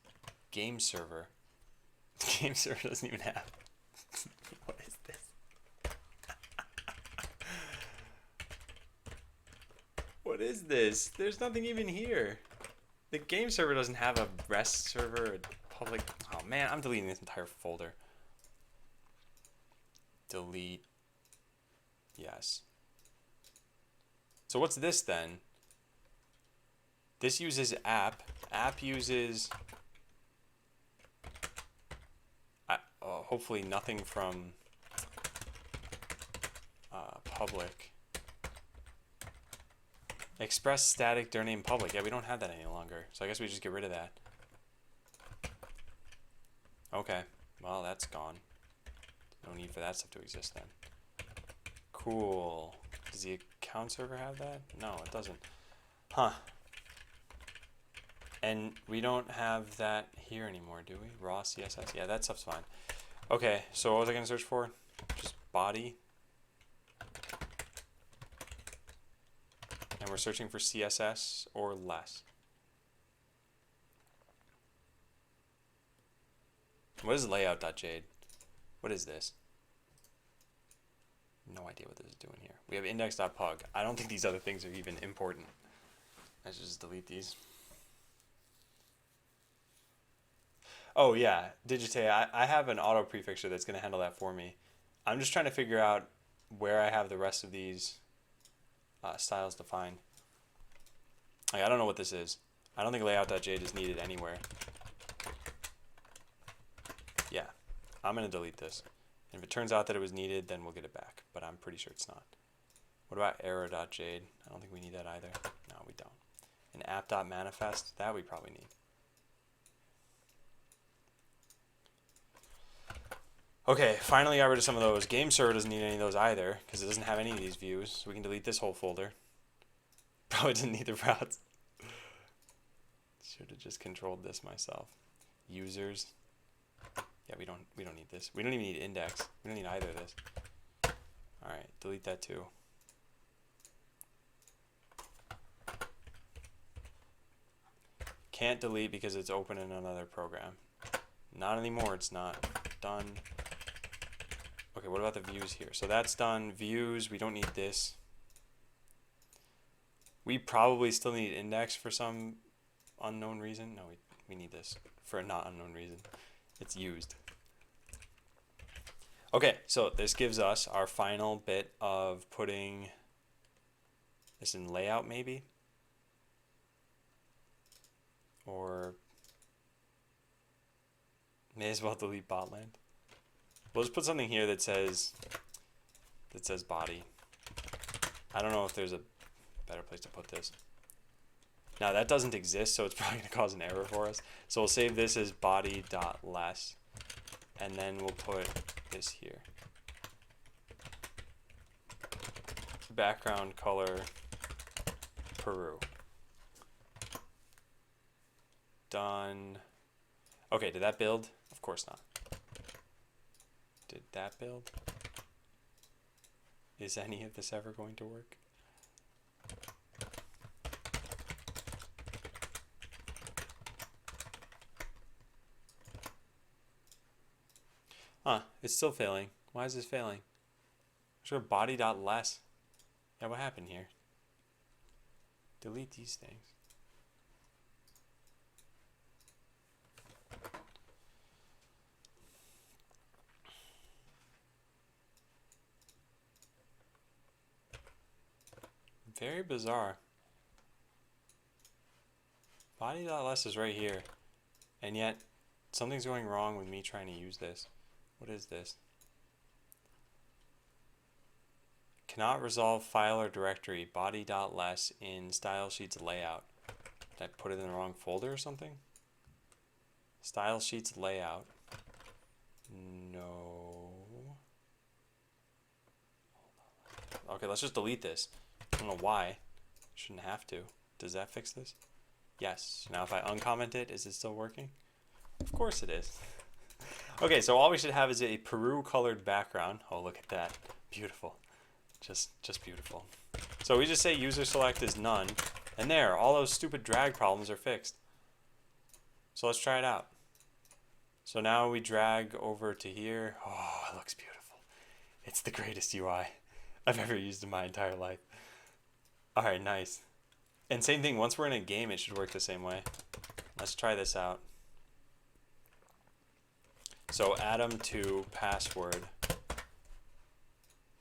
Game server. Game server doesn't even have. What is this? What is this? There's nothing even here. The game server doesn't have a REST server, a public. Oh man, I'm deleting this entire folder. Delete. Yes. So what's this then? This uses app. App uses hopefully nothing from public. Express static dir name public. Yeah, we don't have that any longer. So I guess we just get rid of that. Okay. Well, that's gone. No need for that stuff to exist then. Cool. Does the account server have that? No, it doesn't. Huh. And we don't have that here anymore, do we? Raw CSS? Yeah, that stuff's fine. Okay, so what was I going to search for? Just body. we're searching for CSS or less. What is layout.jade? What is this? No idea what this is doing here. We have index.pug. I don't think these other things are even important. I should just delete these. Oh yeah, Digite, I have an auto prefixture that's going to handle that for me. I'm just trying to figure out where I have the rest of these styles defined. I don't know what this is. I don't think layout.jade is needed anywhere. Yeah, I'm going to delete this. And if it turns out that it was needed, then we'll get it back. But I'm pretty sure it's not. What about arrow.jade? I don't think we need that either. No, we don't. And app.manifest? That we probably need. Okay, finally got rid of some of those. Game server doesn't need any of those either, because it doesn't have any of these views. So we can delete this whole folder. Probably didn't need the routes. Should have just controlled this myself. Users. Yeah, we don't need this. We don't even need index. We don't need either of this. Alright, delete that too. Can't delete because it's open in another program. Not anymore, it's not. Done. Okay, what about the views here? So that's done. Views, we don't need this. We probably still need index for some unknown reason. No, we need this for a not unknown reason. It's used. Okay, so this gives us our final bit of putting this in layout maybe. Or may as well delete botland. We'll just put something here that says body. I don't know if there's a better place to put this. Now that doesn't exist, so it's probably going to cause an error for us. So we'll save this as body.less, and then we'll put this here. Background color Peru. Done. Okay, did that build? Of course not. Did that build? Is any of this ever going to work? Huh, it's still failing. Why is this failing? Sure, body.less. Yeah, what happened here? Delete these things. Very bizarre. Body.less is right here. And yet, something's going wrong with me trying to use this. What is this? Cannot resolve file or directory body.less in style sheets layout. Did I put it in the wrong folder or something? Style sheets layout. No. Okay, let's just delete this. I don't know why. Shouldn't have to. Does that fix this? Yes. Now if I uncomment it, is it still working? Of course it is. Okay, so all we should have is a Peru colored background. Oh, look at that. Beautiful. Just beautiful. So we just say user select is none, and there, all those stupid drag problems are fixed. So let's try it out. So now we drag over to here. Oh, it looks beautiful. It's the greatest UI I've ever used in my entire life. All right, nice. And same thing, once we're in a game, it should work the same way. Let's try this out. So Adam to password.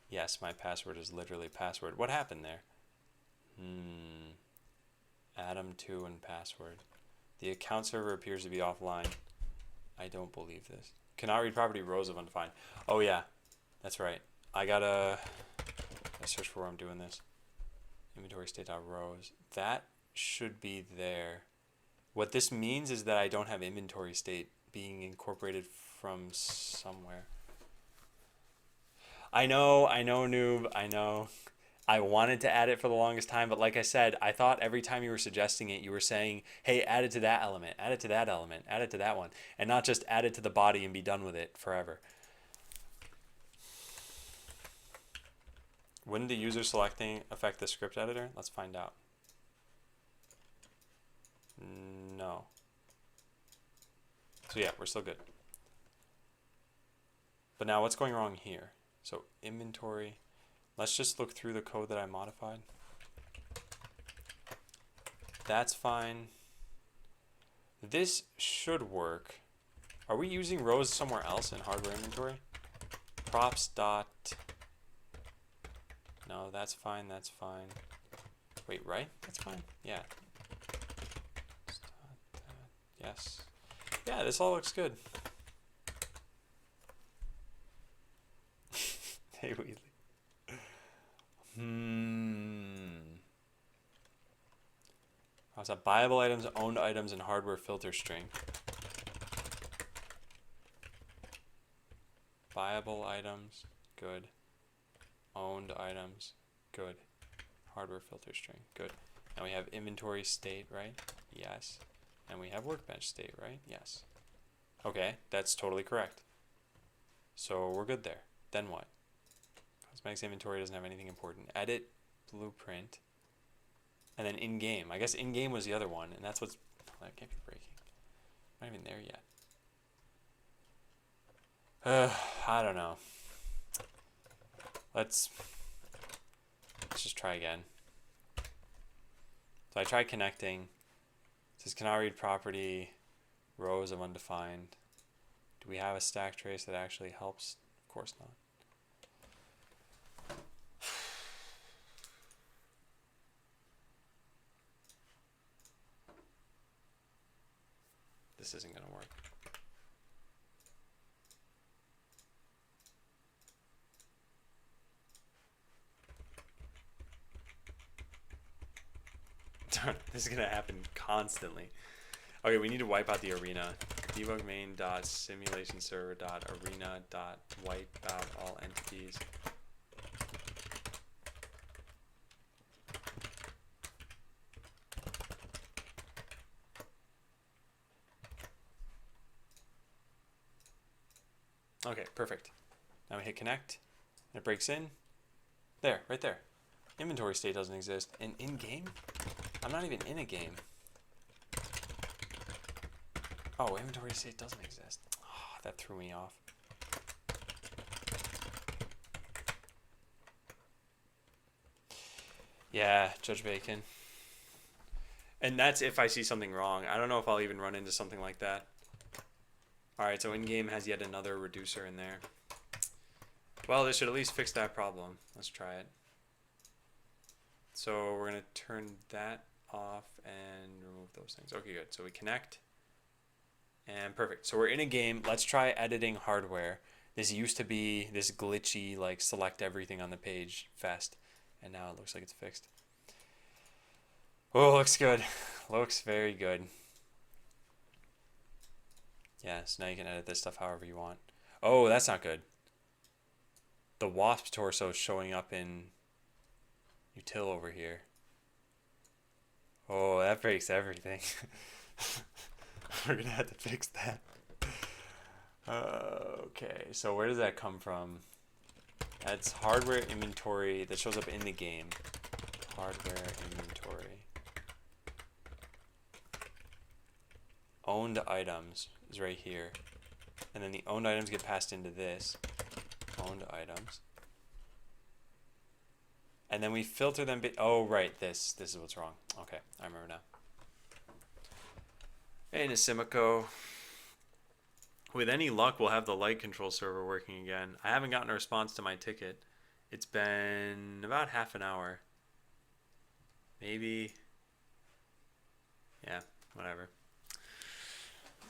Yes, my password is literally password. What happened there? Adam2 and password. The account server appears to be offline. I don't believe this. Cannot read property rows of undefined. Oh yeah, that's right. I gotta search for where I'm doing this. Inventory state.rows. That should be there. What this means is that I don't have inventory state being incorporated from somewhere. I know, noob, I know. I wanted to add it for the longest time, but like I said, I thought every time you were suggesting it, you were saying, hey, add it to that element, add it to that element, add it to that one, and not just add it to the body and be done with it forever. Wouldn't the user selecting affect the script editor? Let's find out. No. So yeah, we're still good. But now what's going wrong here? So inventory, let's just look through the code that I modified. That's fine. This should work. Are we using rows somewhere else in hardware inventory? Props dot. No, that's fine, that's fine. Wait, right? That's fine? Yeah. Yes. Yeah, this all looks good. Hey, Wheatley. How's that? Buyable items, owned items, and hardware filter string. Buyable items, good. Owned items, good. Hardware filter string, good. And we have inventory state, right? Yes. And we have workbench state, right? Yes. Okay, that's totally correct. So we're good there. Then what? Cosmetics inventory doesn't have anything important. Edit blueprint. And then in-game. I guess in-game was the other one, and that's what's... Oh, that can't be breaking. Not even there yet. I don't know. Let's just try again. So I tried connecting. It says cannot read property, rows of undefined. Do we have a stack trace that actually helps? Of course not. This isn't going to work. This is going to happen constantly. Okay, we need to wipe out the arena. Debug main dot simulation server dot arena dot wipe out all entities. Okay, perfect. Now we hit connect. It breaks in. There, right there. Inventory state doesn't exist. And in-game? I'm not even in a game. Oh, inventory state doesn't exist. Oh, that threw me off. Yeah, Judge Bacon. And that's if I see something wrong. I don't know if I'll even run into something like that. Alright, so in-game has yet another reducer in there. Well, this should at least fix that problem. Let's try it. So we're going to turn that off and remove those things. Okay, good. So we connect. And perfect. So we're in a game. Let's try editing hardware. This used to be this glitchy, like, select everything on the page fest. And now it looks like it's fixed. Oh, looks good. Looks very good. Yeah, so now you can edit this stuff however you want. Oh, that's not good. The wasp torso is showing up in util over here. Oh, that breaks everything. We're gonna have to fix that. Okay, so where does that come from? That's hardware inventory that shows up in the game. Hardware inventory. Owned items is right here. And then the owned items get passed into this. Owned items. And then we filter them. Oh, right. This is what's wrong. Okay, I remember now. Hey, Nisimico. With any luck, we'll have the light control server working again. I haven't gotten a response to my ticket. It's been about half an hour. Maybe. Yeah, whatever.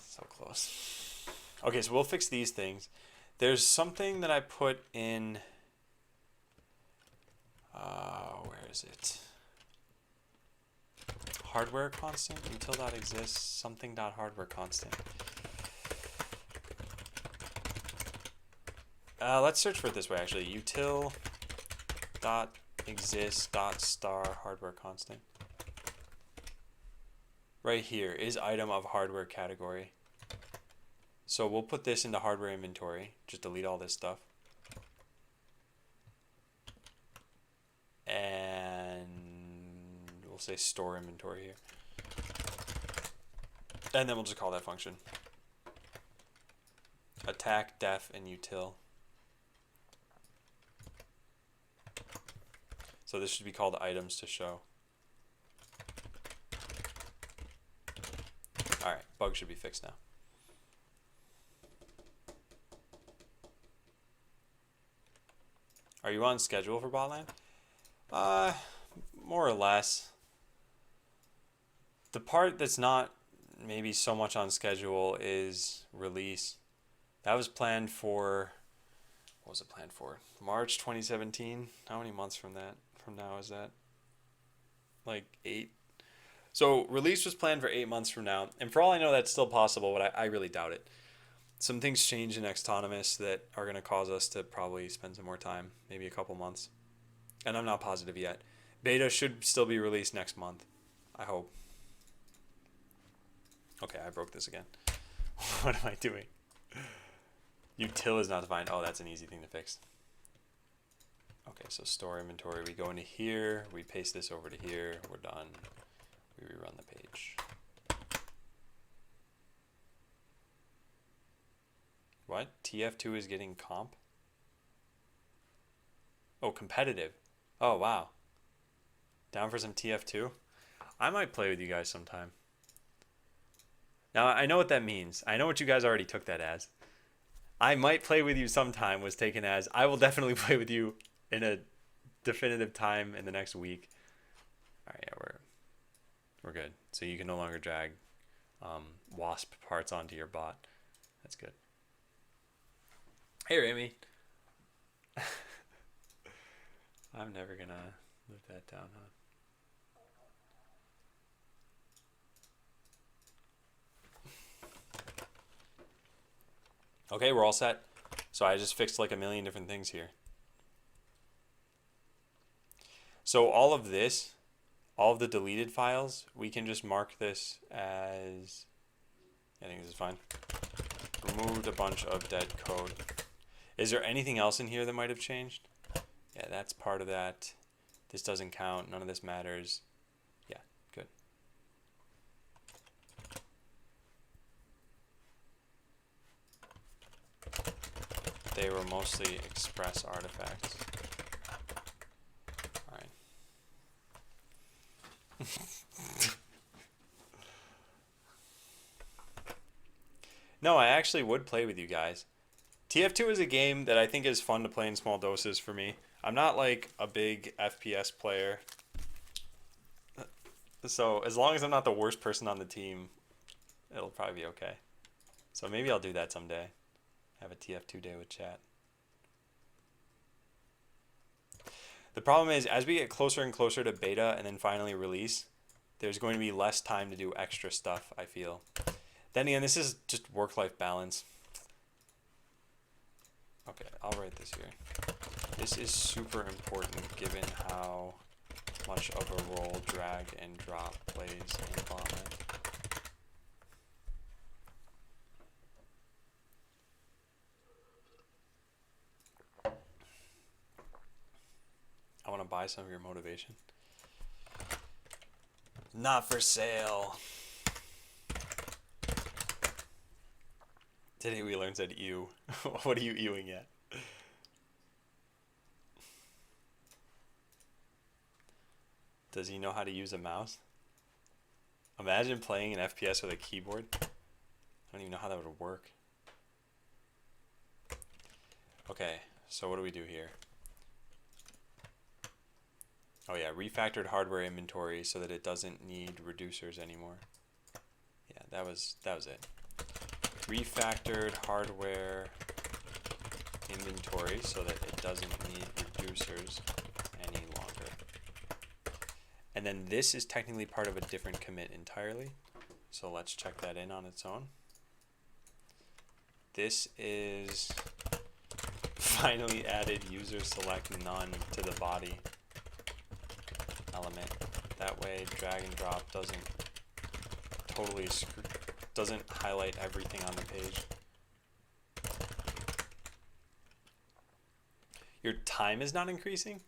So close. Okay, so we'll fix these things. There's something that I put in... where is it? Hardware constant? Util.exists something.hardware constant. Let's search for it this way, actually. Util.exists.star hardware constant. Right here is item of hardware category. So we'll put this into hardware inventory. Just delete all this stuff. say store inventory here. And then we'll just call that function attack def and util. So this should be called items to show. All right, bug should be fixed now. Are you on schedule for botland? More or less. The part that's not maybe so much on schedule is release. That was planned for, what was it planned for? March 2017. How many months from now is that? Like 8. So release was planned for 8 months from now. And for all I know, that's still possible, but I really doubt it. Some things change in Xtonomus that are going to cause us to probably spend some more time, maybe a couple months. And I'm not positive yet. Beta should still be released next month, I hope. Okay, I broke this again. What am I doing? Util is not defined. Oh, that's an easy thing to fix. Okay, so store inventory. We go into here. We paste this over to here. We're done. We rerun the page. What? TF2 is getting comp? Oh, competitive. Oh, wow. Down for some TF2? I might play with you guys sometime. Now, I know what that means. I know what you guys already took that as. I might play with you sometime was taken as I will definitely play with you in a definitive time in the next week. All right, yeah, we're good. So you can no longer drag WASP parts onto your bot. That's good. Hey, Remy. I'm never going to live that down, huh? Okay, we're all set. So I just fixed like a million different things here. So all of this, all of the deleted files, we can just mark this as, I think this is fine. Removed a bunch of dead code. Is there anything else in here that might have changed? Yeah, that's part of that. This doesn't count. None of this matters. Yeah, good. They were mostly express artifacts. All right. No, I actually would play with you guys. TF2 is a game that I think is fun to play in small doses for me. I'm not like a big FPS player. So as long as I'm not the worst person on the team, it'll probably be okay. So maybe I'll do that someday. Have a TF2 day with chat. The problem is, as we get closer and closer to beta and then finally release, there's going to be less time to do extra stuff, I feel. Then again, this is just work-life balance. Okay, I'll write this here. This is super important given how much of a role drag and drop plays in botland. I want to buy some of your motivation. Not for sale. Today we learned said ew. What are you ewing at? Does he know how to use a mouse? Imagine playing an FPS with a keyboard. I don't even know how that would work. Okay, so what do we do here? Oh yeah, refactored hardware inventory so that it doesn't need reducers anymore. Yeah, that was it. Refactored hardware inventory so that it doesn't need reducers any longer. And then this is technically part of a different commit entirely. So let's check that in on its own. This is finally added user select none to the body element. That way drag and drop doesn't highlight everything on the page. Your time is not increasing?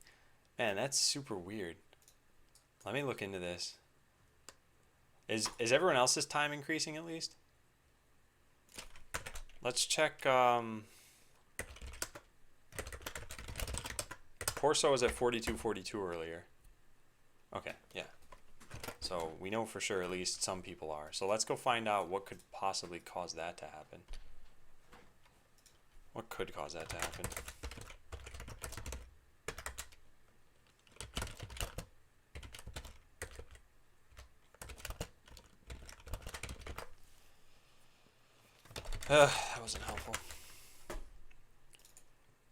Man, that's super weird. Let me look into this. Is everyone else's time increasing at least? Let's check. Corso was at 42:42 earlier. Okay, yeah. So we know for sure at least some people are. So let's go find out what could possibly cause that to happen. What could cause that to happen? That wasn't helpful.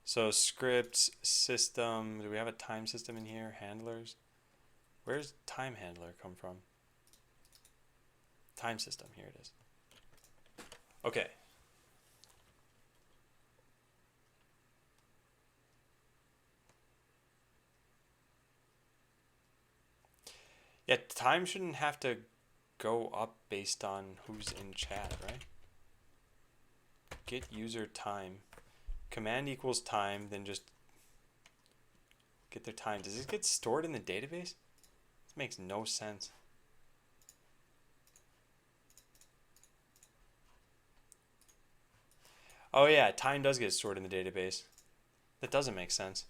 So scripts, system, do we have a time system in here? Handlers? Where's time handler come from? Time system, here it is. Okay. Yeah, time shouldn't have to go up based on who's in chat, right? Get user time. Command equals time, then just get their time. Does this get stored in the database? This makes no sense. Oh yeah, time does get stored in the database. That doesn't make sense.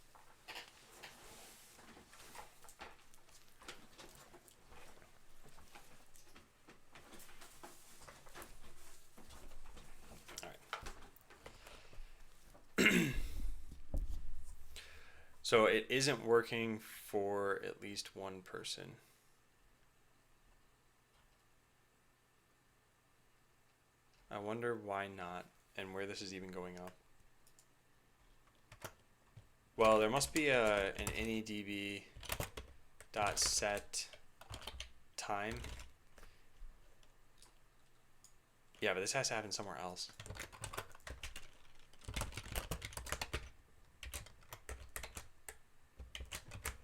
So it isn't working for at least one person. I wonder why not, and where this is even going up. Well, there must be an NEDB dot set time. Yeah, but this has to happen somewhere else.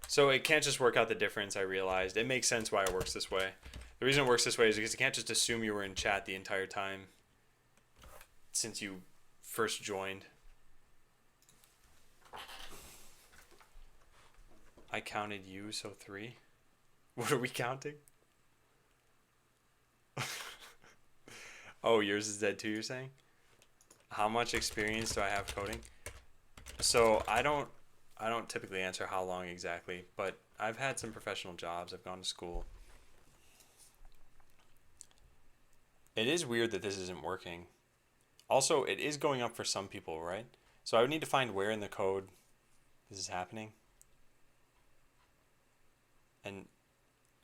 So it can't just work out the difference, I realized. It makes sense why it works this way. The reason it works this way is because it can't just assume you were in chat the entire time since you first joined. I counted you, so 3. What are we counting? Oh, yours is dead too, you're saying? How much experience do I have coding? So I don't typically answer how long exactly, but I've had some professional jobs. I've gone to school. It is weird that this isn't working. Also, it is going up for some people, right? So I would need to find where in the code this is happening. And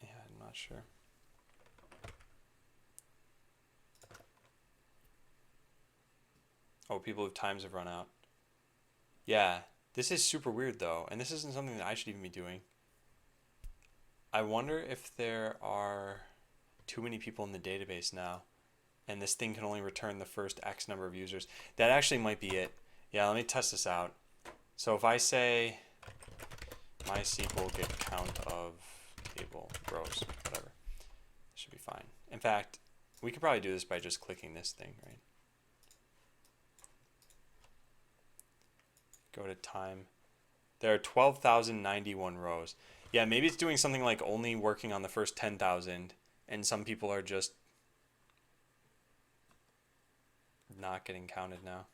yeah, I'm not sure. Oh, people whose times have run out. Yeah, this is super weird though, and this isn't something that I should even be doing. I wonder if there are too many people in the database now, and this thing can only return the first X number of users. That actually might be it. Yeah, let me test this out. So if I say MySQL get count of table rows, whatever, should be fine. In fact, we could probably do this by just clicking this thing, right? Go to time. There are 12,091 rows. Yeah, maybe it's doing something like only working on the first 10,000, and some people are just not getting counted now.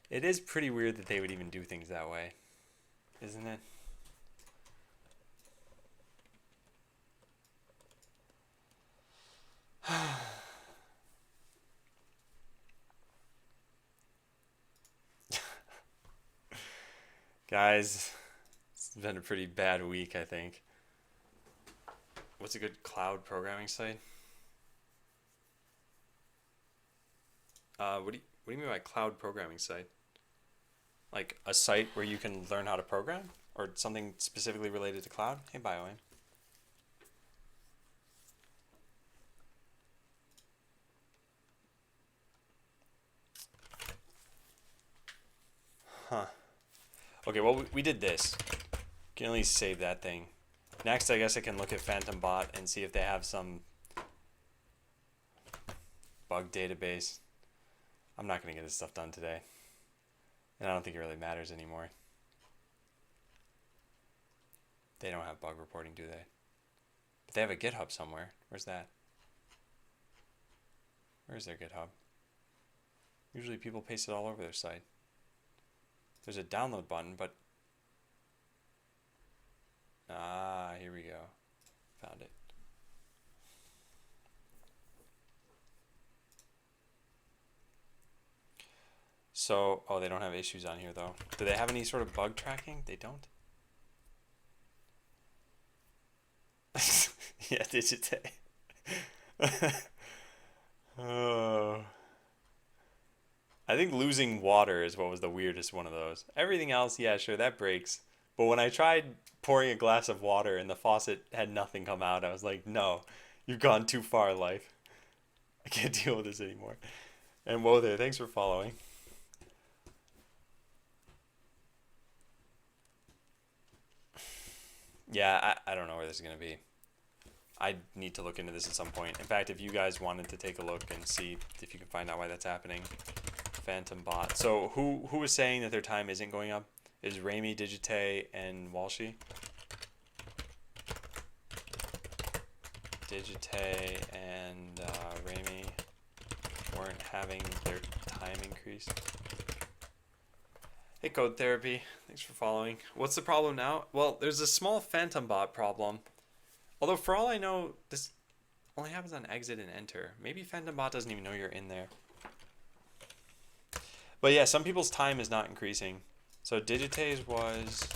It is pretty weird that they would even do things that way, isn't it? Guys, it's been a pretty bad week, I think. What's a good cloud programming site? What do you mean by cloud programming site? Like a site where you can learn how to program, or something specifically related to cloud? Hey, BioAim. Huh. Okay, well, we did this. Can at least save that thing. Next, I guess I can look at PhantomBot and see if they have some bug database. I'm not going to get this stuff done today. And I don't think it really matters anymore. They don't have bug reporting, do they? But they have a GitHub somewhere. Where's that? Where's their GitHub? Usually people paste it all over their site. There's a download button, but... Ah, here we go. Found it. So, oh, they don't have issues on here, though. Do they have any sort of bug tracking? They don't? Yeah, Digite. Oh. I think losing water is what was the weirdest one of those. Everything else, yeah, sure, that breaks. But when I tried pouring a glass of water and the faucet had nothing come out, I was like, no, you've gone too far, life. I can't deal with this anymore. And whoa there, thanks for following. Yeah, I don't know where this is going to be. I need to look into this at some point. In fact, if you guys wanted to take a look and see if you can find out why that's happening. Phantom bot. So who is saying that their time isn't going up? Is Rami, Digite, and Walshy? Digite and Rami weren't having their time increased. Hey, Code Therapy. Thanks for following. What's the problem now? Well, there's a small phantom bot problem. Although, for all I know, this only happens on exit and enter. Maybe phantom bot doesn't even know you're in there. But yeah, some people's time is not increasing. So Digite's was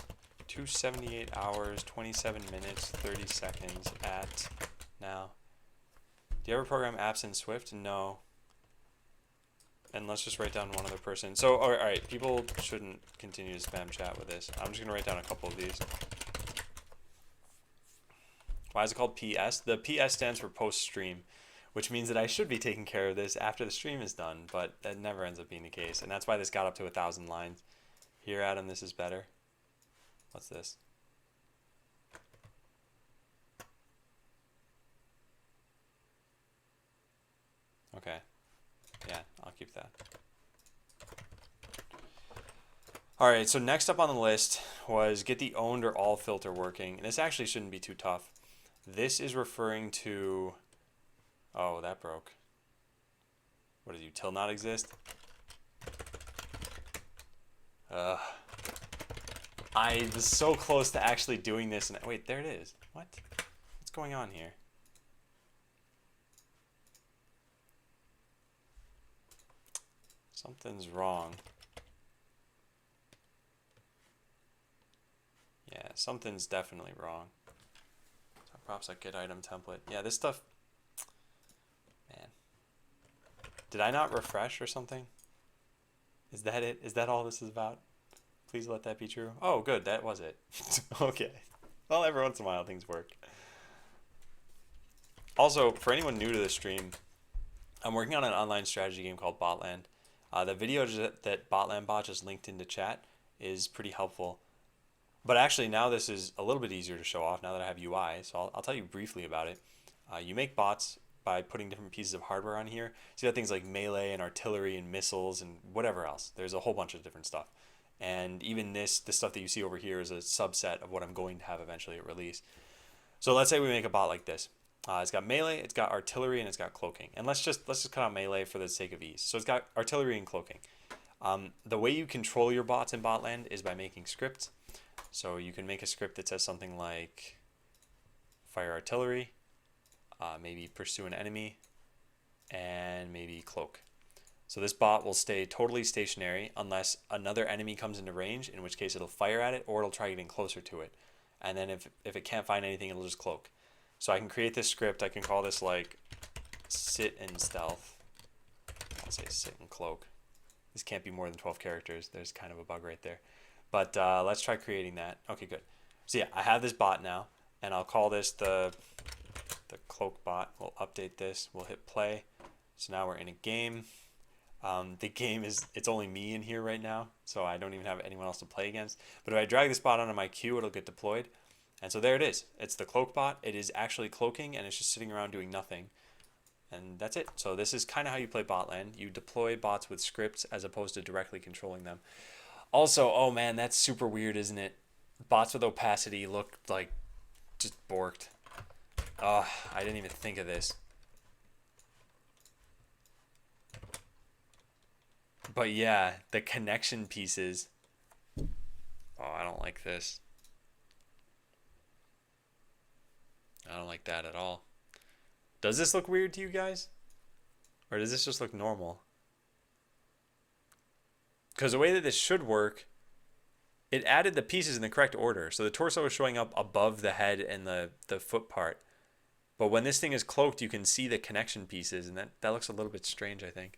278 hours, 27 minutes, 30 seconds at now. Do you ever program apps in Swift? No. And let's just write down one other person. So, all right, people shouldn't continue to spam chat with this. I'm just going to write down a couple of these. Why is it called PS? The PS stands for post-stream, which means that I should be taking care of this after the stream is done, but that never ends up being the case. And that's why this got up to 1,000 lines. Here, Adam, this is better. What's this? Okay. Yeah, I'll keep that. Alright, so next up on the list was get the owned or all filter working. And this actually shouldn't be too tough. This is referring to... Oh, that broke. What did util not exist? I was so close to actually doing this. And wait, there it is. What? What's going on here? Something's wrong. Yeah, something's definitely wrong. So props like get item template. Yeah, this stuff... Man. Did I not refresh or something? Is that it? Is that all this is about? Please let that be true. Oh, good. That was it. Okay. Well, every once in a while things work. Also, for anyone new to the stream, I'm working on an online strategy game called Botland. The video that Botland bot just linked into chat is pretty helpful. But actually, now this is a little bit easier to show off now that I have UI. So I'll tell you briefly about it. You make bots by putting different pieces of hardware on here. So you got things like melee and artillery and missiles and whatever else. There's a whole bunch of different stuff. And even the stuff that you see over here is a subset of what I'm going to have eventually at release. So let's say we make a bot like this. It's got melee, it's got artillery, and it's got cloaking. And let's just cut out melee for the sake of ease. So it's got artillery and cloaking. The way you control your bots in Botland is by making scripts. So you can make a script that says something like fire artillery, maybe pursue an enemy, and maybe cloak. So this bot will stay totally stationary unless another enemy comes into range, in which case it'll fire at it or it'll try getting closer to it. And then if it can't find anything, it'll just cloak. So I can create this script. I can call this like sit and stealth. I'll say sit and cloak. This can't be more than 12 characters. There's kind of a bug right there. But let's try creating that. Okay, good. So yeah, I have this bot now, and I'll call this the cloak bot. We'll update this. We'll hit play. So now we're in a game. The game it's only me in here right now, so I don't even have anyone else to play against. But if I drag this bot onto my queue, it'll get deployed. And so there it is. It's the cloak bot. It is actually cloaking, and it's just sitting around doing nothing. And that's it. So this is kind of how you play Botland. You deploy bots with scripts as opposed to directly controlling them. Also, oh man, that's super weird, isn't it? Bots with opacity look like just borked. Oh, I didn't even think of this. But yeah, the connection pieces. Oh, I don't like this. I don't like that at all. Does this look weird to you guys? Or does this just look normal? Because the way that this should work, it added the pieces in the correct order. So the torso is showing up above the head and the foot part. But when this thing is cloaked, you can see the connection pieces, and that looks a little bit strange, I think.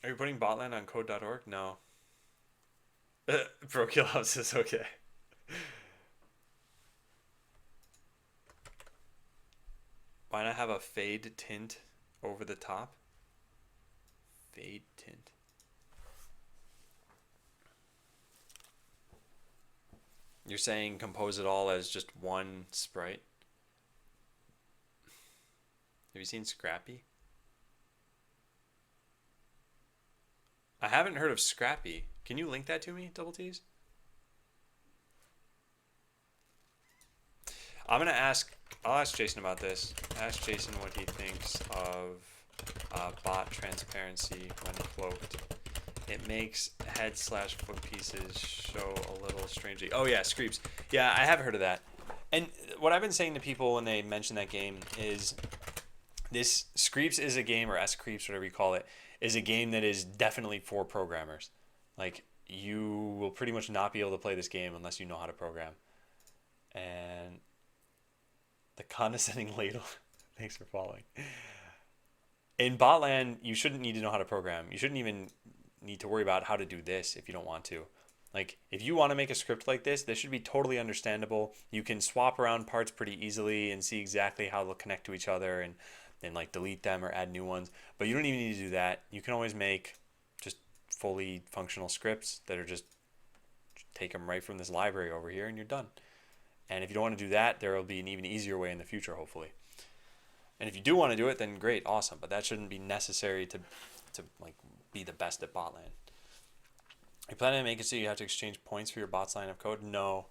Are you putting botland on code.org? No. Proculus is okay. Why not have a fade tint over the top? Fade tint. You're saying compose it all as just one sprite? Have you seen Scrappy? I haven't heard of Scrappy. Can you link that to me, Double T's? I'll ask Jason about this. Ask Jason what he thinks of bot transparency when cloaked. It makes head/foot pieces show a little strangely. Oh yeah, Screeps. Yeah, I have heard of that. And what I've been saying to people when they mention that game is this Screeps is a game, or S-Creeps, whatever you call it, is a game that is definitely for programmers. Like, you will pretty much not be able to play this game unless you know how to program. And the condescending ladle. Thanks for following. In Botland, you shouldn't need to know how to program. You shouldn't even need to worry about how to do this if you don't want to. Like, if you want to make a script like this should be totally understandable. You can swap around parts pretty easily and see exactly how they'll connect to each other and like delete them or add new ones. But you don't even need to do that. You can always make just fully functional scripts that are just take them right from this library over here and you're done. And if you don't want to do that, there will be an even easier way in the future, hopefully. And if you do want to do it, then great, awesome. But that shouldn't be necessary to like be the best at Botland. Are you planning to make it so you have to exchange points for your bot's line of code? No,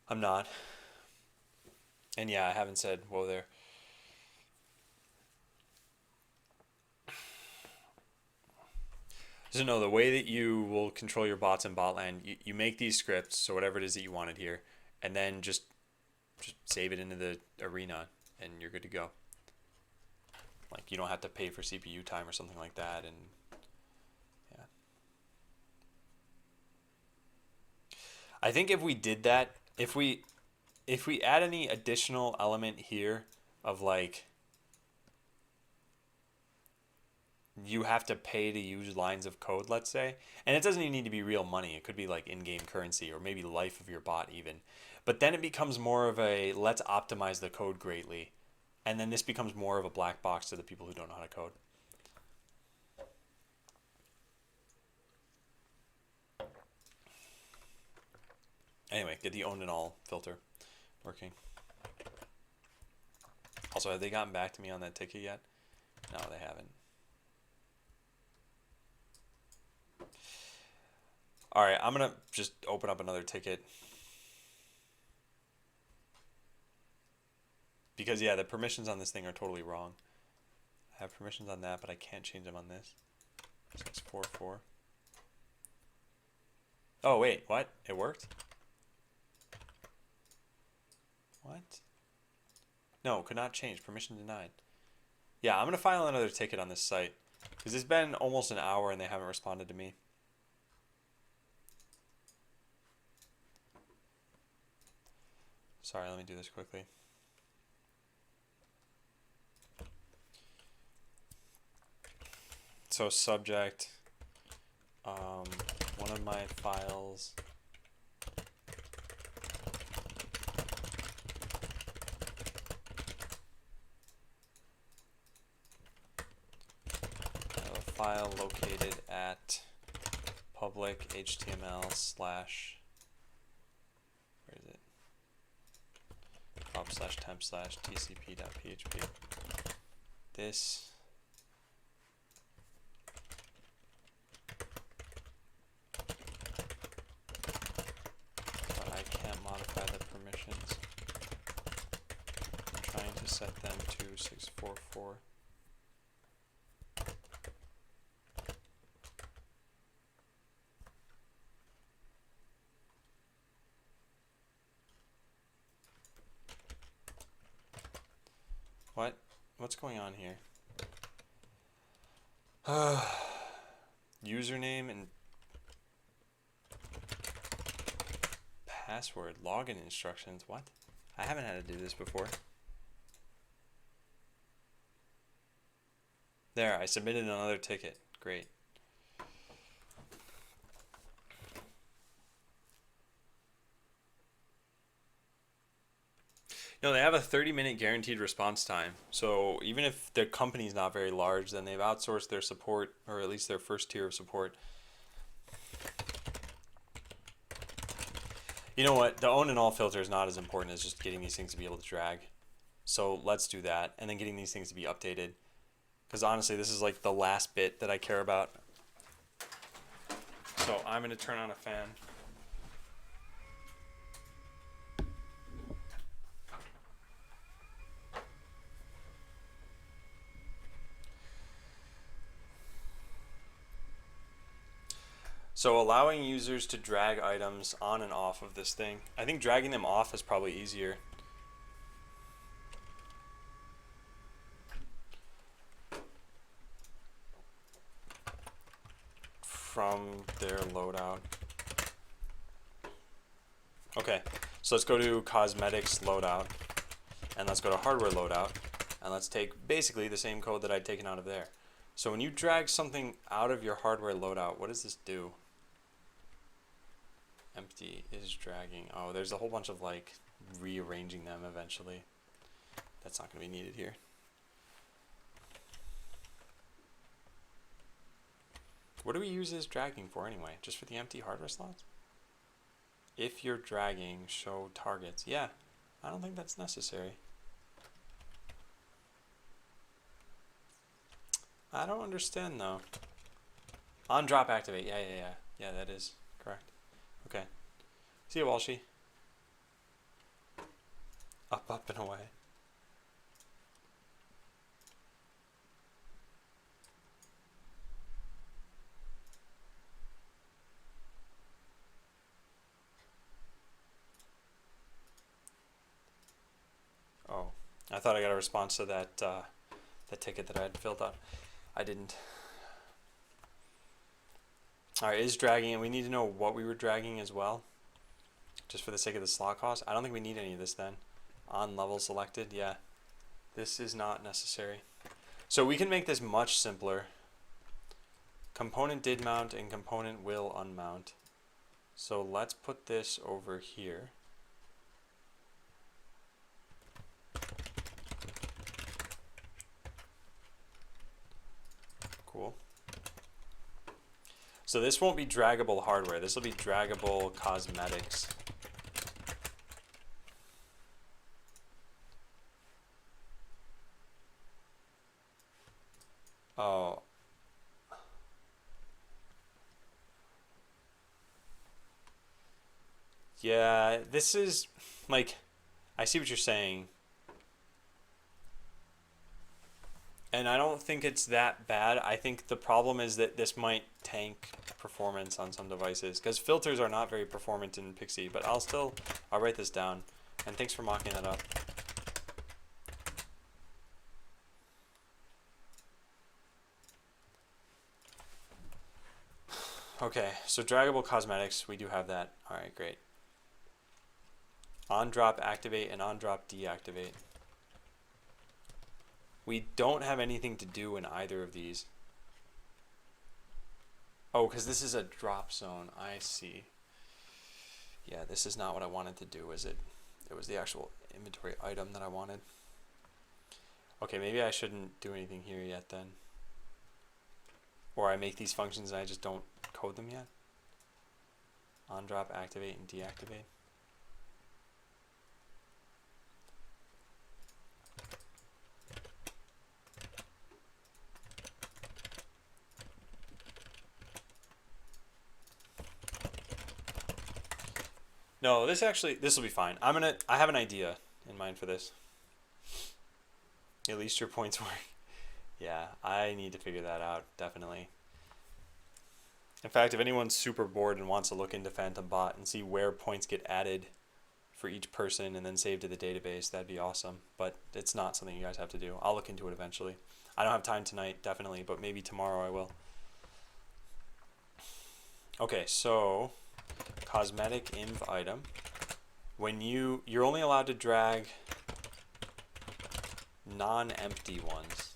I'm not. And yeah, I haven't said whoa there. So no, the way that you will control your bots in Botland, you make these scripts, so whatever it is that you wanted here, and then just save it into the arena, and you're good to go. Like, you don't have to pay for CPU time or something like that, and yeah. I think if we did that, if we add any additional element here of like you have to pay to use lines of code, let's say, and it doesn't even need to be real money. It could be like in-game currency or maybe life of your bot even. But then it becomes more of a let's optimize the code greatly. And then this becomes more of a black box to the people who don't know how to code. Anyway, get the owned and all filter working. Also, have they gotten back to me on that ticket yet? No, they haven't. All right, I'm going to just open up another ticket. Because, yeah, the permissions on this thing are totally wrong. I have permissions on that, but I can't change them on this. 644. Oh, wait, what? It worked? What? No, could not change. Permission denied. Yeah, I'm going to file another ticket on this site. Because it's been almost an hour and they haven't responded to me. Sorry, let me do this quickly. So subject, one of my files. I have a file located at public HTML slash, where is it? Pub slash temp slash tcp.php. This set them to 644. What? What's going on here? Username and password, login instructions. What? I haven't had to do this before. There, I submitted another ticket. Great. No, they have a 30-minute guaranteed response time. So even if their company's not very large, then they've outsourced their support, or at least their first tier of support. You know what? The own and all filter is not as important as just getting these things to be able to drag. So let's do that, and then getting these things to be updated. Because honestly, this is like the last bit that I care about. So I'm going to turn on a fan. So allowing users to drag items on and off of this thing. I think dragging them off is probably easier. From their loadout. Okay, so let's go to cosmetics loadout, and let's go to hardware loadout, and let's take basically the same code that I'd taken out of there. So when you drag something out of your hardware loadout, what does this do? Empty is dragging. Oh, there's a whole bunch of like rearranging them eventually. That's not going to be needed here. What do we use this dragging for anyway? Just for the empty hardware slots? If you're dragging, show targets. Yeah, I don't think that's necessary. I don't understand though. On drop activate. Yeah, that is correct. Okay. See you, Walshy. Up, and away. Oh, I thought I got a response to that that ticket that I had filled out. I didn't. Alright, is dragging, and we need to know what we were dragging as well. Just for the sake of the slot cost. I don't think we need any of this then. On level selected, yeah. This is not necessary. So we can make this much simpler. Component did mount and component will unmount. So let's put this over here. Cool. So this won't be draggable hardware. This will be draggable cosmetics. Oh. Yeah, this is like, I see what you're saying. And I don't think it's that bad. I think the problem is that this might tank performance on some devices because filters are not very performant in Pixie, but I'll write this down. And thanks for mocking that up. Okay, so draggable cosmetics, we do have that. All right, great. On drop activate and on drop deactivate. We don't have anything to do in either of these. Oh, because this is a drop zone. I see. Yeah, this is not what I wanted to do, is it? It was the actual inventory item that I wanted. Okay, maybe I shouldn't do anything here yet then. Or I make these functions and I just don't code them yet. On drop, activate, and deactivate. No, this will be fine. I have an idea in mind for this. At least your points work. Yeah, I need to figure that out, definitely. In fact, if anyone's super bored and wants to look into Phantom Bot and see where points get added for each person and then saved to the database, that'd be awesome. But it's not something you guys have to do. I'll look into it eventually. I don't have time tonight, definitely, but maybe tomorrow I will. Okay, so cosmetic inv item. When you're only allowed to drag non-empty ones.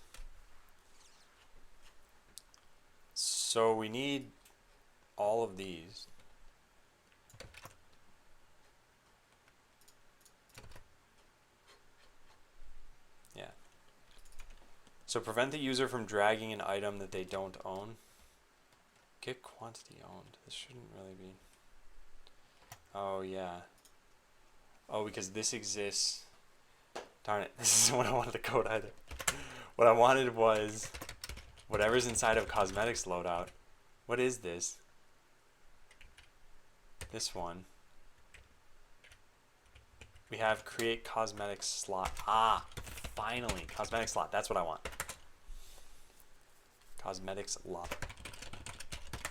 So we need all of these. Yeah. So prevent the user from dragging an item that they don't own. Get quantity owned. This shouldn't really be. Oh, yeah. Oh, because this exists. Darn it. This isn't what I wanted to code either. What I wanted was whatever's inside of cosmetics loadout. What is this? This one. We have create cosmetic slot. Ah, finally. Cosmetic slot. That's what I want. Cosmetics slot.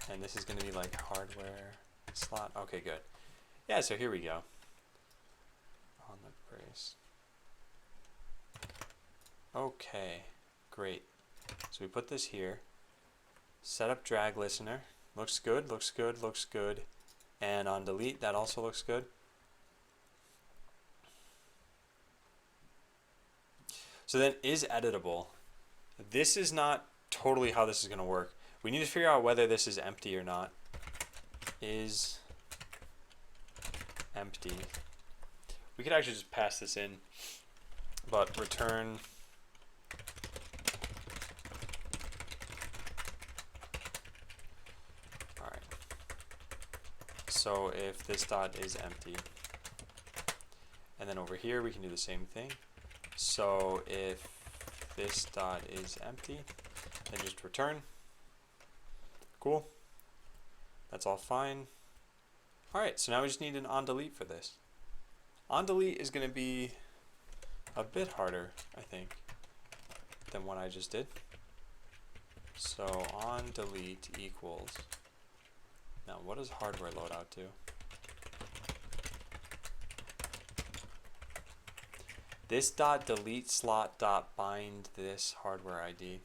And this is going to be like hardware slot. Okay, good. Yeah, so here we go. On the brace. Okay, great. So we put this here. Set up drag listener. Looks good, looks good, looks good. And on delete, that also looks good. So then is editable. This is not totally how this is going to work. We need to figure out whether this is empty or not. Is empty. We could actually just pass this in, but return so if this dot is empty, and then over here we can do the same thing. So if this dot is empty, then just return. Cool. That's all fine. Alright, so now we just need an on delete for this. On delete is going to be a bit harder, I think, than what I just did. So on delete equals. Now, what does hardware loadout do? This dot delete slot dot bind this hardware ID.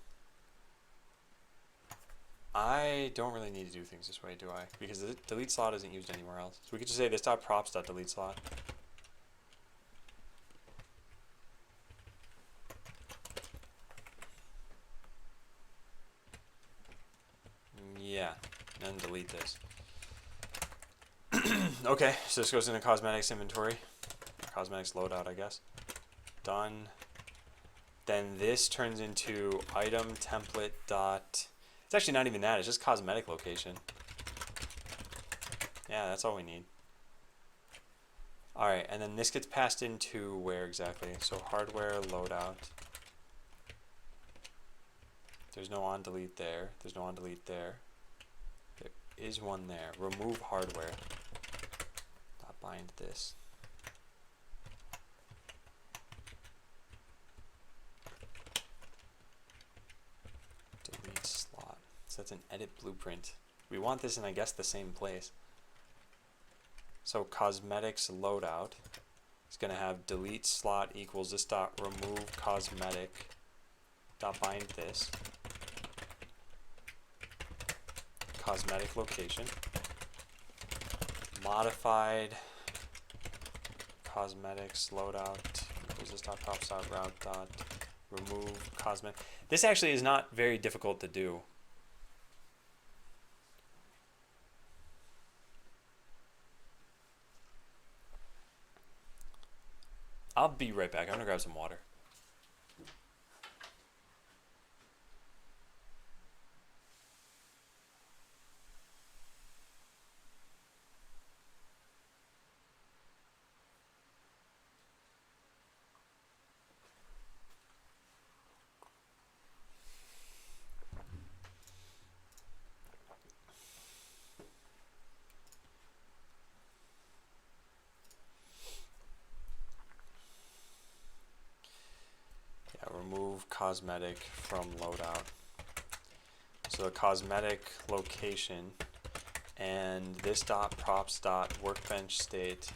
I don't really need to do things this way, do I? Because the delete slot isn't used anywhere else. So we could just say this dot props dot delete slot. Yeah, and delete this. Okay, so this goes into cosmetics inventory. Cosmetics loadout, I guess. Done. Then this turns into item template dot. It's actually not even that, it's just cosmetic location. Yeah, that's all we need. Alright, and then this gets passed into where exactly? So hardware loadout. There's no on delete there. There's no on delete there. There is one there. Remove hardware. Dot bind this. Delete slot. So that's an edit blueprint. We want this in, I guess, the same place. So cosmetics loadout is going to have delete slot equals this dot remove cosmetic dot bind this cosmetic location modified cosmetics loadout equals this dot props dot route dot remove cosmetic. This actually is not very difficult to do. I'll be right back. I'm gonna grab some water. cosmetic from loadout. So a cosmetic location, and this dot props dot workbench state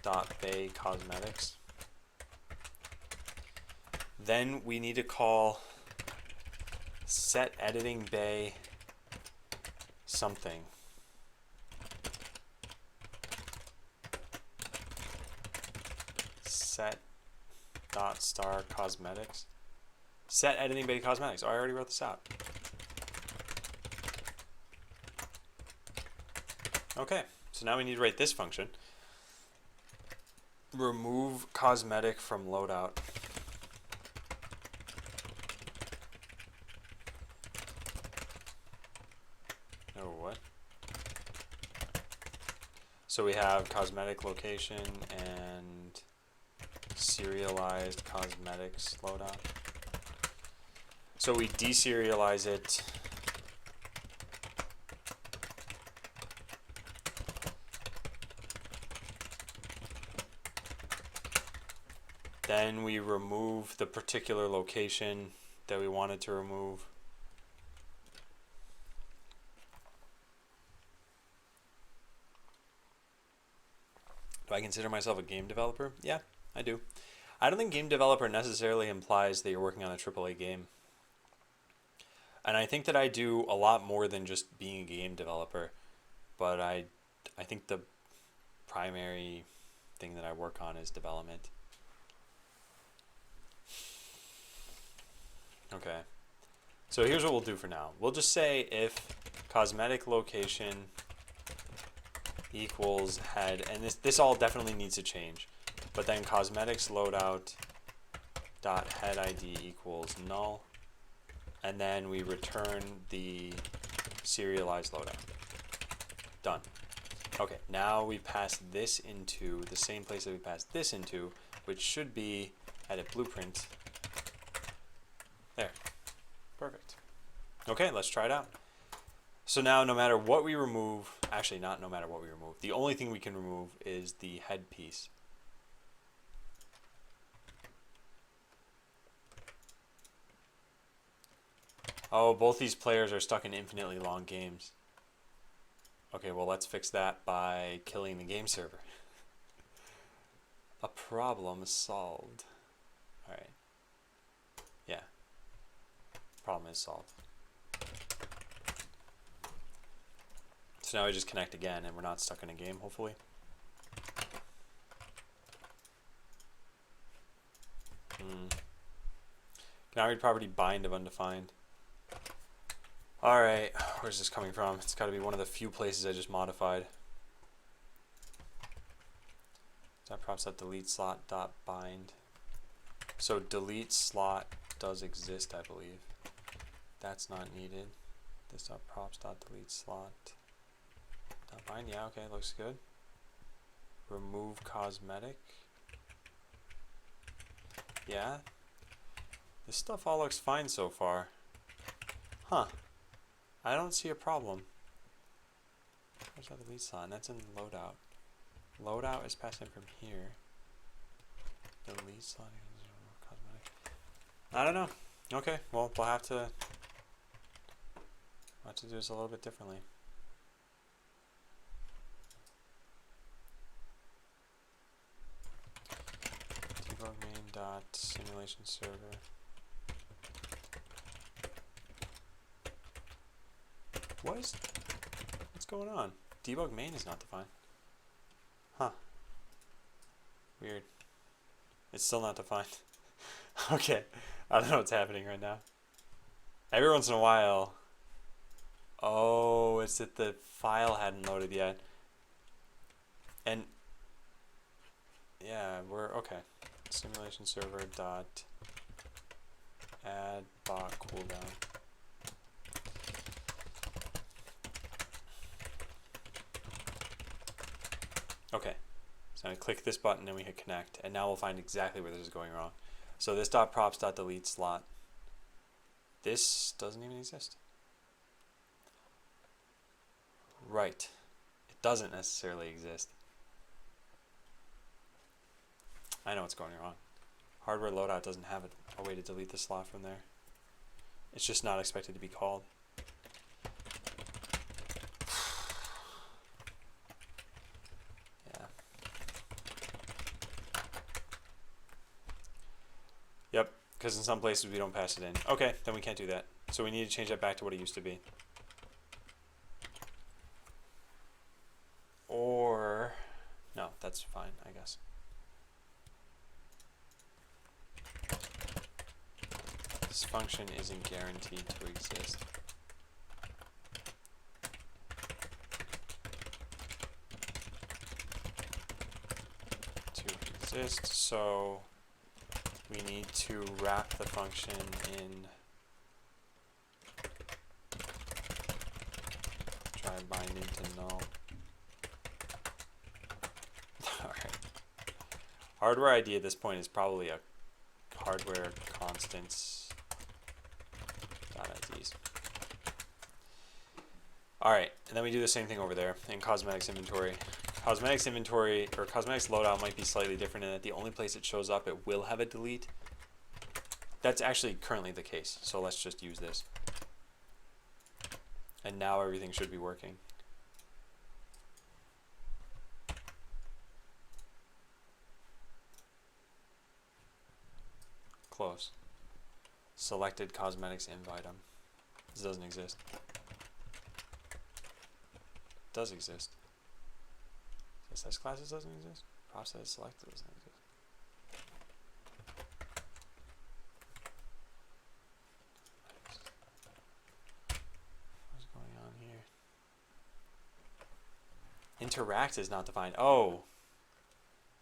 dot bay cosmetics. Then we need to call set editing bay something. Set dot star cosmetics. Set editing bay cosmetics. Oh, I already wrote this out. Okay, so now we need to write this function. Remove cosmetic from loadout. Oh, what? So we have cosmetic location and serialized cosmetics loadout. So we deserialize it. Then we remove the particular location that we wanted to remove. Do I consider myself a game developer? Yeah, I do. I don't think game developer necessarily implies that you're working on a AAA game. And I think that I do a lot more than just being a game developer. But I think the primary thing that I work on is development. Okay. So here's what we'll do for now. We'll just say if cosmetic location equals head, and this all definitely needs to change, but then cosmetics loadout dot head ID equals null, and then we return the serialized loadout. Done. Okay, now we pass this into the same place that we passed this into, which should be edit blueprint. There. Perfect. Okay, let's try it out. So now no matter what we remove, actually not no matter what we remove, the only thing we can remove is the head piece. Oh, both these players are stuck in infinitely long games. Okay, well let's fix that by killing the game server. A problem solved. Alright. Yeah. Problem is solved. So now we just connect again and we're not stuck in a game, hopefully. Now read property bind of undefined. Alright, where's this coming from? It's got to be one of the few places I just modified. Dot props dot delete slot dot bind. So delete slot does exist, I believe. That's not needed. This dot props dot delete slot dot bind. Yeah, okay, looks good. Remove cosmetic. Yeah. This stuff all looks fine so far. Huh. I don't see a problem. Where's that delete slot? And that's in loadout. Loadout is passed in from here. Delete slot is cosmetic. I don't know. Okay, well we'll have to do this a little bit differently. Debug main dot simulation server. What's going on? Debug main is not defined. Huh. Weird. It's still not defined. Okay. I don't know what's happening right now. Every once in a while. Oh, it's that the file hadn't loaded yet. And yeah, we're okay. Simulation server dot add bot cooldown. Okay, so I click this button and we hit connect, and now we'll find exactly where this is going wrong. So this dot props dot delete slot. This doesn't even exist. Right, it doesn't necessarily exist. I know what's going wrong. Hardware loadout doesn't have a way to delete the slot from there. It's just not expected to be called. Yeah. Yep, because in some places we don't pass it in. Okay, then we can't do that. So we need to change that back to what it used to be. Or, no, that's fine, I guess. This function isn't guaranteed to exist. So we need to wrap the function in try binding to null. Alright. Hardware ID at this point is probably a hardware constants .IDs. Alright, and then we do the same thing over there in cosmetics inventory. Cosmetics inventory, or cosmetics loadout might be slightly different in that the only place it shows up, it will have a delete. That's actually currently the case, so let's just use this. And now everything should be working. Close. Selected cosmetics inv item. This doesn't exist. It does exist. CSS classes doesn't exist. Process selected doesn't exist. What's going on here? Interact is not defined. Oh.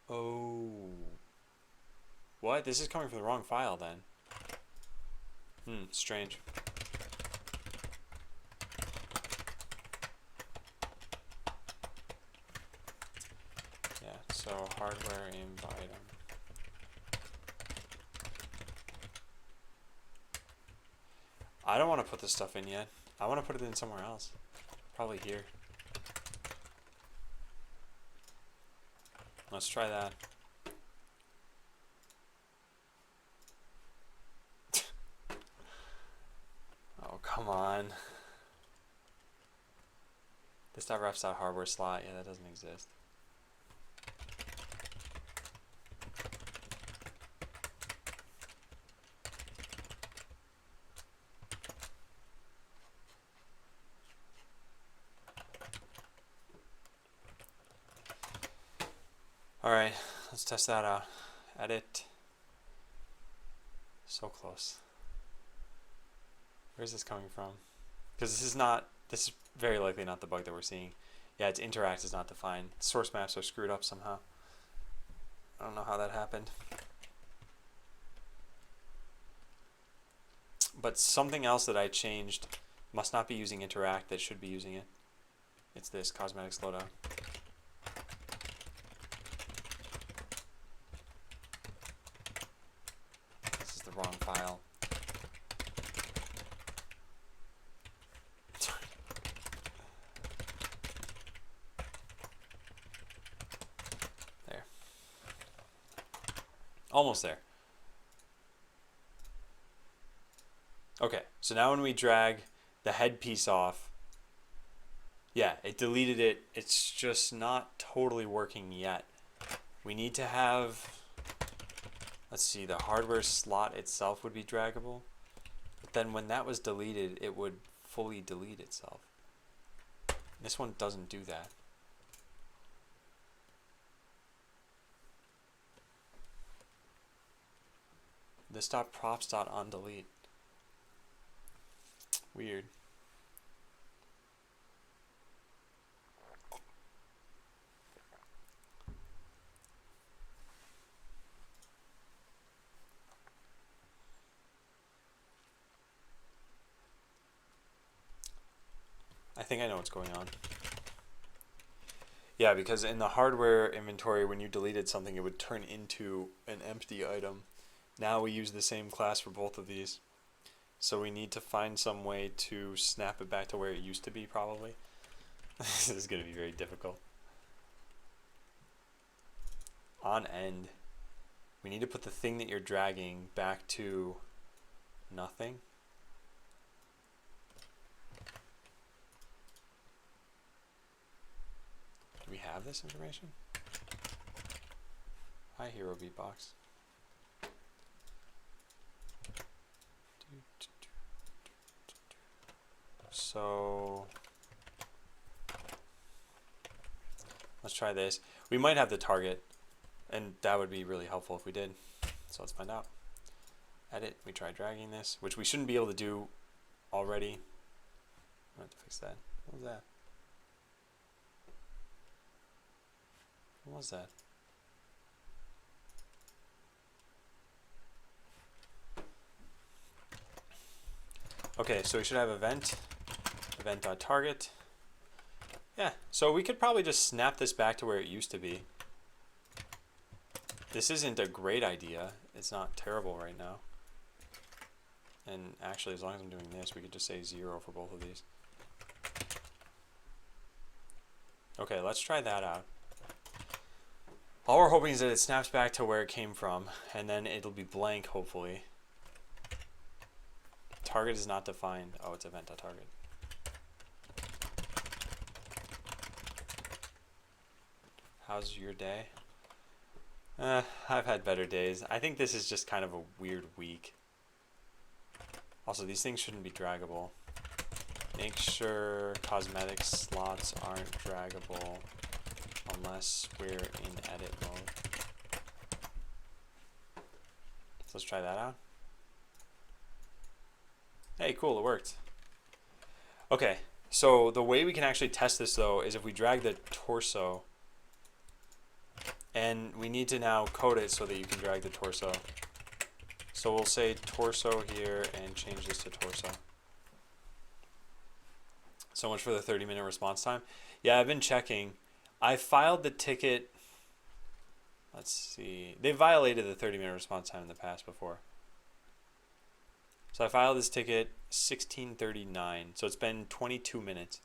Oh. What? This is coming from the wrong file then. Strange. Yeah, so hardware inv item. I don't want to put this stuff in yet. I want to put it in somewhere else. Probably here. Let's try that. Oh, come on. This.refs.hardware slot, yeah, that doesn't exist. Alright, let's test that out. Edit. So close. Where's this coming from? Because this is very likely not the bug that we're seeing. Yeah, its interact is not defined. Source maps are screwed up somehow. I don't know how that happened. But something else that I changed must not be using interact that should be using it. It's this cosmetics loadout. This is the wrong file. There. Almost there. Okay, so now when we drag the head piece off, yeah, it deleted it. It's just not totally working yet. We need to have, let's see, the hardware slot itself would be draggable. But then when that was deleted, it would fully delete itself. This one doesn't do that. This.props.onDelete. Weird. I think I know what's going on. Yeah, because in the hardware inventory, when you deleted something, it would turn into an empty item. Now we use the same class for both of these. So we need to find some way to snap it back to where it used to be, probably. This is going to be very difficult. On end. we need to put the thing that you're dragging back to nothing. Do we have this information? Hi, Hero Beatbox. So let's try this. We might have the target, and that would be really helpful if we did. So let's find out. Edit, we try dragging this, which we shouldn't be able to do already. I have to fix that. What was that? What was that? Okay, so we should have event.target. Yeah, so we could probably just snap this back to where it used to be. This isn't a great idea. It's not terrible right now. And actually, as long as I'm doing this, we could just say 0 for both of these. Okay, let's try that out. All we're hoping is that it snaps back to where it came from, and then it'll be blank, hopefully. Target is not defined. Oh, it's event.target. How's your day? I've had better days. I think this is just kind of a weird week. Also, these things shouldn't be draggable. Make sure cosmetic slots aren't draggable unless we're in edit mode. So let's try that out. Hey, cool, it worked. Okay, so the way we can actually test this though is if we drag the torso, and we need to now code it so that you can drag the torso. So we'll say torso here and change this to torso. So much for the 30-minute response time. Yeah, I've been checking. I filed the ticket. Let's see. They violated the 30-minute response time in the past before. So I filed this ticket 16:39. So it's been 22 minutes.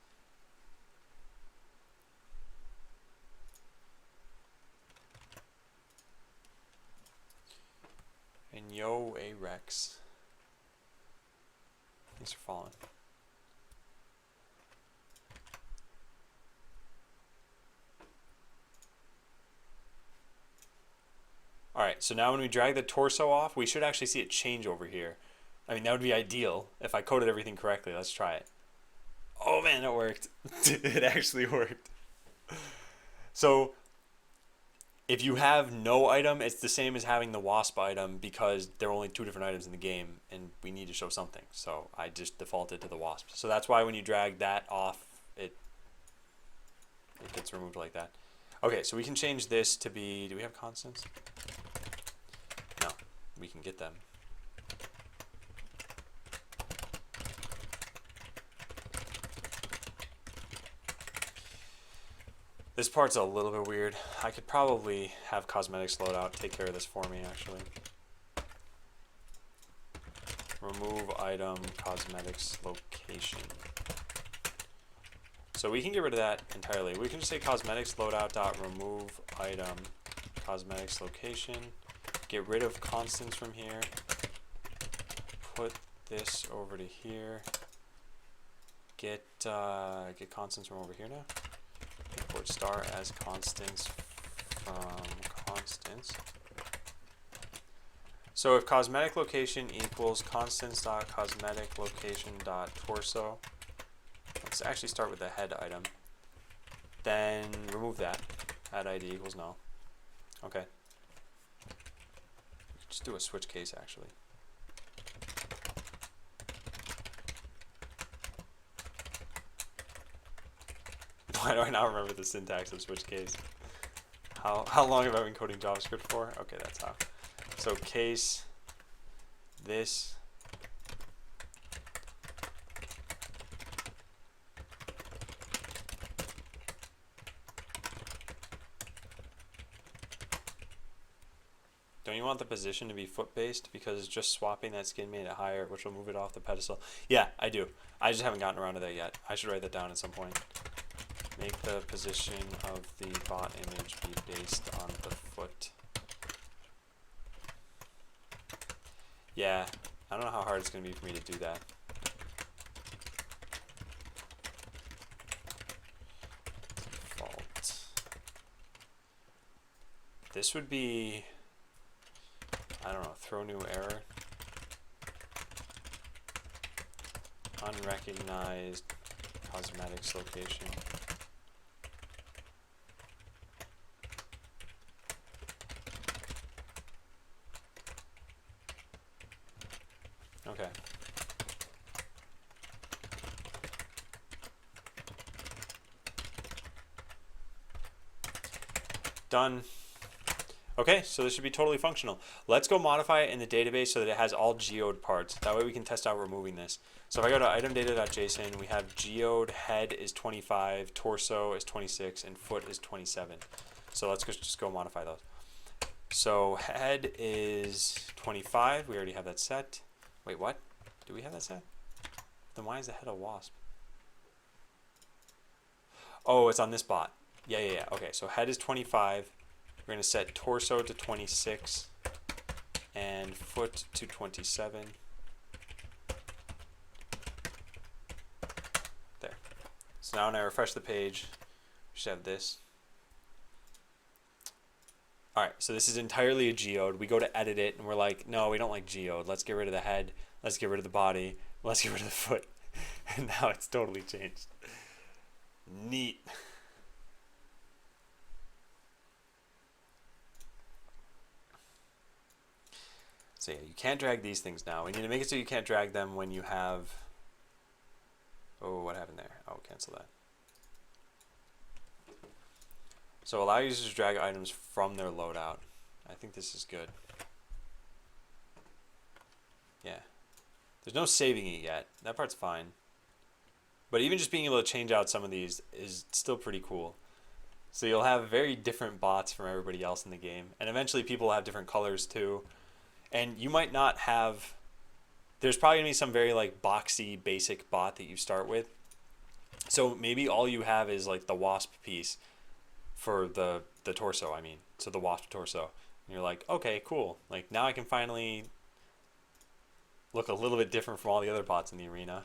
And yo, A-Rex. Thanks for following. Alright, so now when we drag the torso off, we should actually see it change over here. I mean, that would be ideal if I coded everything correctly. Let's try it. Oh man, it worked. It actually worked. So if you have no item, it's the same as having the wasp item because there are only 2 different items in the game and we need to show something. So I just defaulted to the wasp. So that's why when you drag that off, it gets removed like that. Okay, so we can change this to be, do we have constants? No, we can get them. This part's a little bit weird. I could probably have cosmetics loadout take care of this for me, actually. Remove item, cosmetics, location. So we can get rid of that entirely. We can just say cosmetics loadout dot remove item, cosmetics location. Get rid of constants from here. Put this over to here. Get constants from over here now. Import star as constants from constants. So if cosmetic location equals constants.cosmetic location.torso, let's actually start with the head item. Then remove that. Head ID equals null. Okay. Just do a switch case actually. Why do I not remember the syntax of switch case? How long have I been coding JavaScript for? Okay, that's how. So case this don't you want the position to be foot based because just swapping that skin made it higher, which will move it off the pedestal? Yeah, I do. I just haven't gotten around to that yet. I should write that down at some point. Make the position of the bot image be based on the foot. Yeah, I don't know how hard it's going to be for me to do that. Default. This would be, I don't know, throw new error. Unrecognized cosmetics location. Okay. Done. Okay, so this should be totally functional. Let's go modify it in the database so that it has all geode parts. That way we can test out removing this. So if I go to itemdata.json, we have geode head is 25, torso is 26, and foot is 27. So let's just go modify those. So head is 25. We already have that set. Wait, what? Do we have that set? Then why is the head a wasp? Oh, it's on this bot. Yeah. Okay, so head is 25. We're going to set torso to 26 and foot to 27. There. So now when I refresh the page, we should have this. Alright, so this is entirely a geode. We go to edit it and we're like, no, we don't like geode. Let's get rid of the head. Let's get rid of the body. Let's get rid of the foot. And now it's totally changed. Neat. So yeah, you can't drag these things now. We need to make it so you can't drag them when you have... Oh, what happened there? Oh, cancel that. So allow users to drag items from their loadout. I think this is good. Yeah. There's no saving it yet. That part's fine. But even just being able to change out some of these is still pretty cool. So you'll have very different bots from everybody else in the game. And eventually people will have different colors too. And you might not have... There's probably going to be some very like boxy basic bot that you start with. So maybe all you have is like the wasp piece for the torso, I mean. So the wasp torso. And you're like, okay, cool. Like now I can finally look a little bit different from all the other bots in the arena.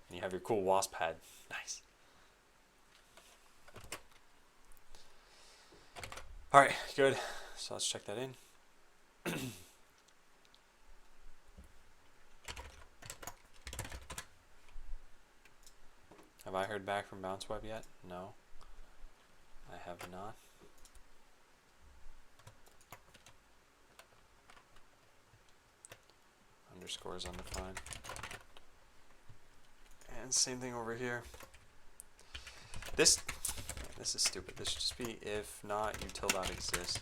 And you have your cool wasp head. Nice. Alright, good. So let's check that in. Have I heard back from BounceWeb yet? No. I have not. Underscores undefined. And same thing over here. This is stupid. This should just be if not util.exist.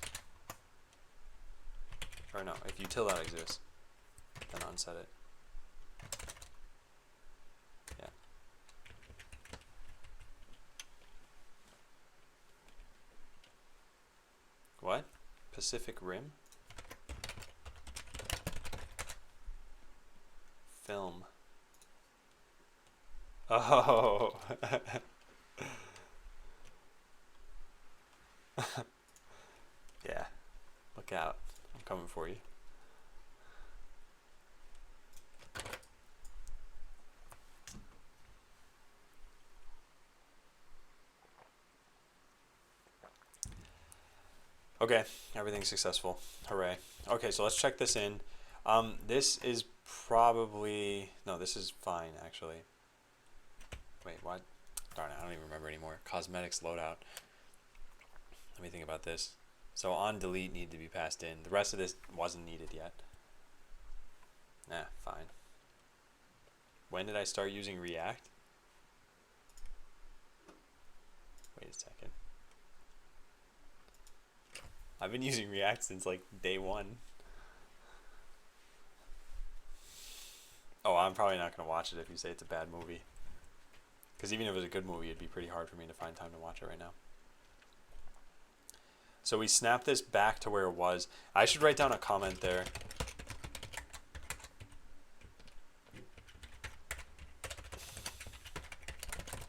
Or no, if util.exist, then unset it. Yeah. What? Pacific Rim? Film. Oh. Yeah. Look out. I'm coming for you. Okay, everything's successful. Hooray. Okay, so let's check this in. This is probably... No, this is fine, actually. Wait, what? Darn it, I don't even remember anymore. Cosmetics loadout. Let me think about this. So on delete need to be passed in. The rest of this wasn't needed yet. Nah, fine. When did I start using React? Wait a second. I've been using React since like day one. Oh, I'm probably not going to watch it if you say it's a bad movie. Because even if it was a good movie, it'd be pretty hard for me to find time to watch it right now. So we snap this back to where it was. I should write down a comment there.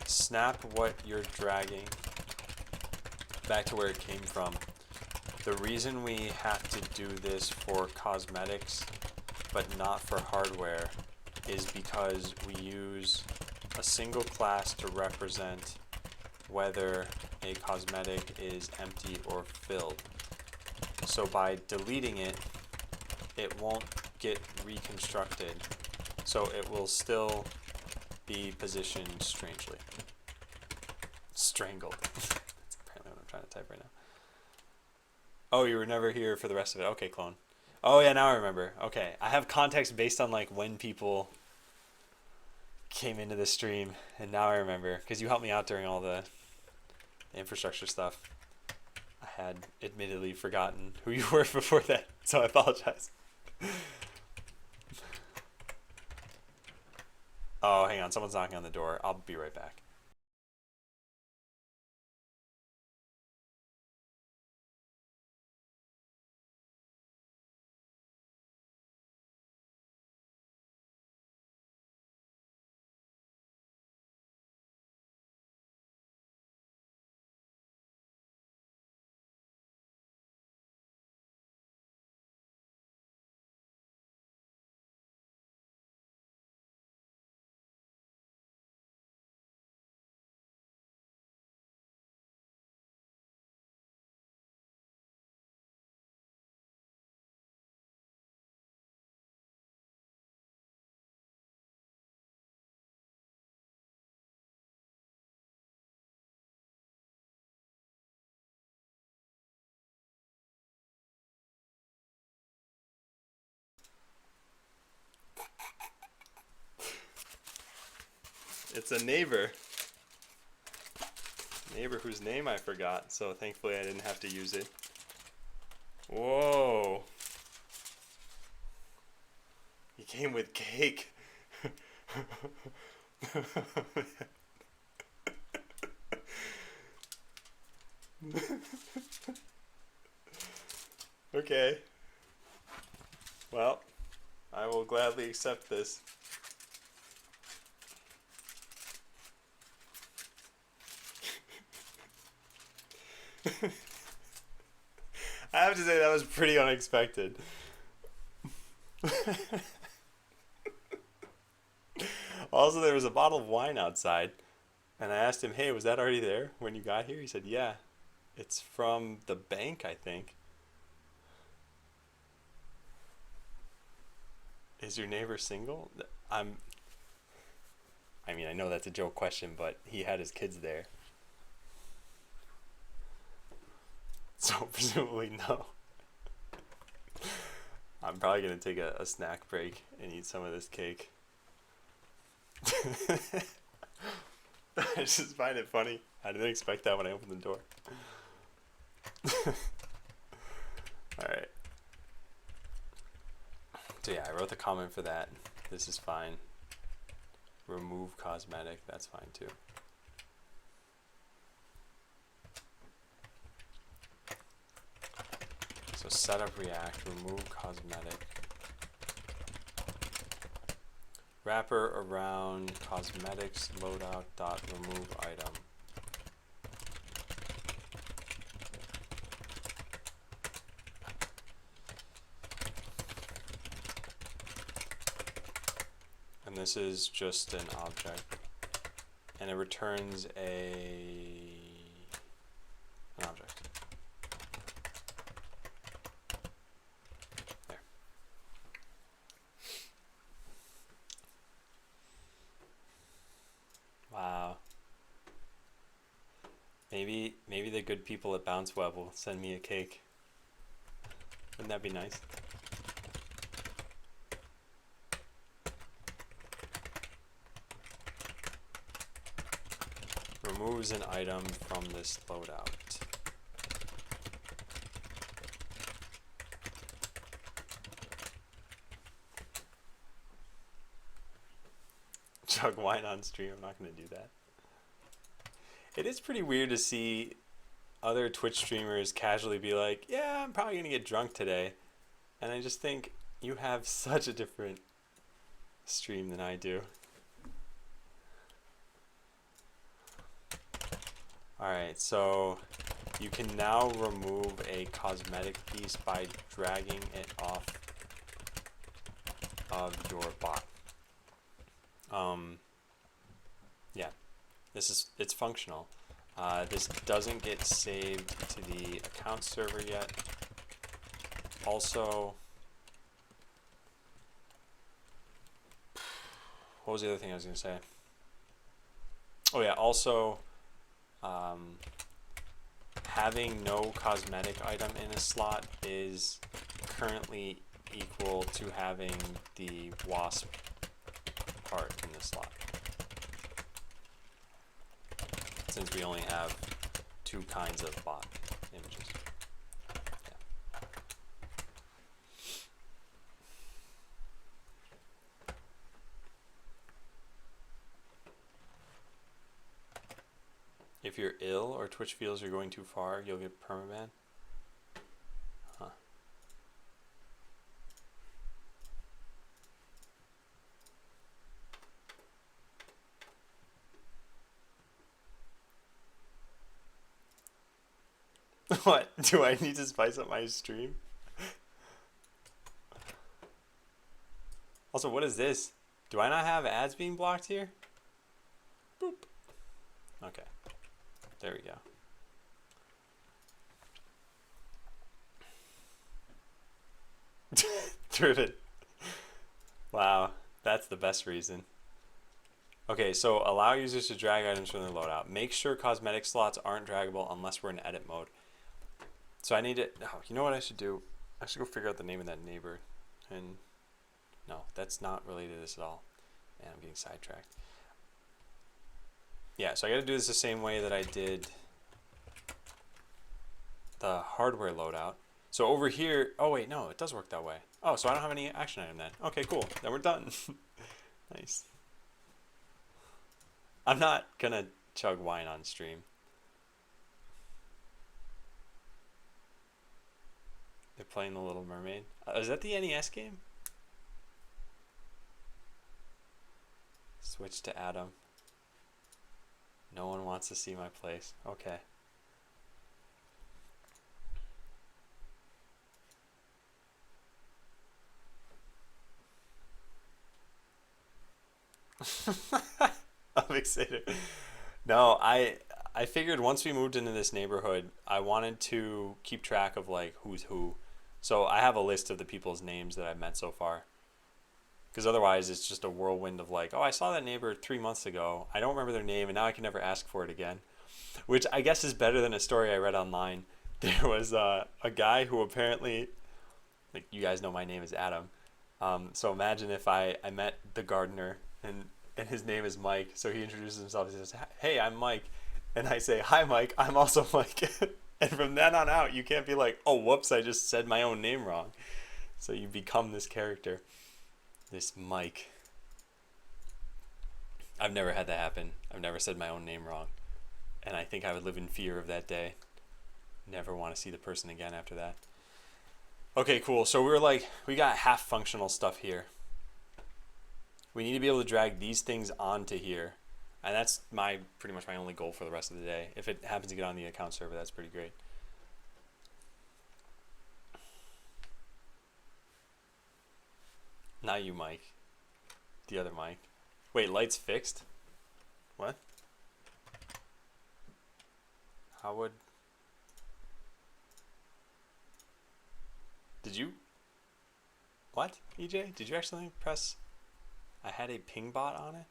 Snap what you're dragging back to where it came from. The reason we have to do this for cosmetics but not for hardware is because we use a single class to represent whether a cosmetic is empty or filled. So by deleting it, it won't get reconstructed. So it will still be positioned strangely. Strangled. That's apparently what I'm trying to type right now. Oh, you were never here for the rest of it. Okay, clone. Oh yeah, now I remember. Okay, I have context based on like when people came into the stream, and now I remember because you helped me out during all the infrastructure stuff. I had admittedly forgotten who you were before that, so I apologize. Oh, hang on, someone's knocking on the door. I'll be right back. It's a neighbor. Neighbor whose name I forgot, so thankfully I didn't have to use it. Whoa. He came with cake. Okay. Well, I will gladly accept this. I have to say that was pretty unexpected. Also, there was a bottle of wine outside, and I asked him, "Hey, was that already there when you got here?" He said, "Yeah, it's from the bank, I think." Is your neighbor single? I mean, I know that's a joke question, but he had his kids there. So presumably no. I'm probably gonna take a snack break and eat some of this cake. I just find it funny. I didn't expect that when I opened the door. Alright. So yeah, I wrote the comment for that. This is fine. Remove cosmetic, that's fine too. So setup React, remove cosmetic. Wrapper around cosmetics loadout dot remove item. And this is just an object, and it returns an object. There. Wow. Maybe the good people at Bounce Web will send me a cake. Wouldn't that be nice? Removes an item from this loadout. Chug wine on stream, I'm not going to do that. It is pretty weird to see other Twitch streamers casually be like, yeah, I'm probably going to get drunk today. And I just think you have such a different stream than I do. Alright, so you can now remove a cosmetic piece by dragging it off of your bot. Yeah, it's functional. This doesn't get saved to the account server yet. Also, what was the other thing I was going to say? Oh yeah, also, having no cosmetic item in a slot is currently equal to having the wasp part in the slot, since we only have 2 kinds of bot images. Yeah. If you're ill or Twitch feels you're going too far, you'll get permaban. Huh. What? Do I need to spice up my stream? Also, what is this? Do I not have ads being blocked here? Boop. Okay. There we go. Driven. Wow, that's the best reason. Okay, so allow users to drag items from their loadout. Make sure cosmetic slots aren't draggable unless we're in edit mode. So I need to, oh, you know what I should do? I should go figure out the name of that neighbor. And no, that's not related to this at all. Man, I'm getting sidetracked. Yeah, so I gotta do this the same way that I did the hardware loadout. So over here, oh wait, no, it does work that way. Oh, so I don't have any action item then. Okay, cool, then we're done. Nice. I'm not gonna chug wine on stream. They're playing The Little Mermaid. Is that the NES game? Switch to Adam. No one wants to see my place. Okay. I'm excited. No, I figured once we moved into this neighborhood, I wanted to keep track of like who's who. So I have a list of the people's names that I've met so far. Because otherwise it's just a whirlwind of like, oh, I saw that neighbor 3 months ago. I don't remember their name and now I can never ask for it again. Which I guess is better than a story I read online. There was a guy who apparently, like, you guys know my name is Adam. So imagine if I met the gardener and his name is Mike. So he introduces himself. He says, hey, I'm Mike. And I say, hi, Mike. I'm also Mike. And from then on out, you can't be like, oh, whoops, I just said my own name wrong. So you become this character, this Mike. I've never had that happen. I've never said my own name wrong. And I think I would live in fear of that day. Never want to see the person again after that. Okay, cool. So we got half functional stuff here. We need to be able to drag these things onto here. And that's pretty much my only goal for the rest of the day. If it happens to get on the account server, that's pretty great. Not you, Mike. The other Mike. Wait, lights fixed? What? How would... Did you... What, EJ? Did you actually press... I had a ping bot on it?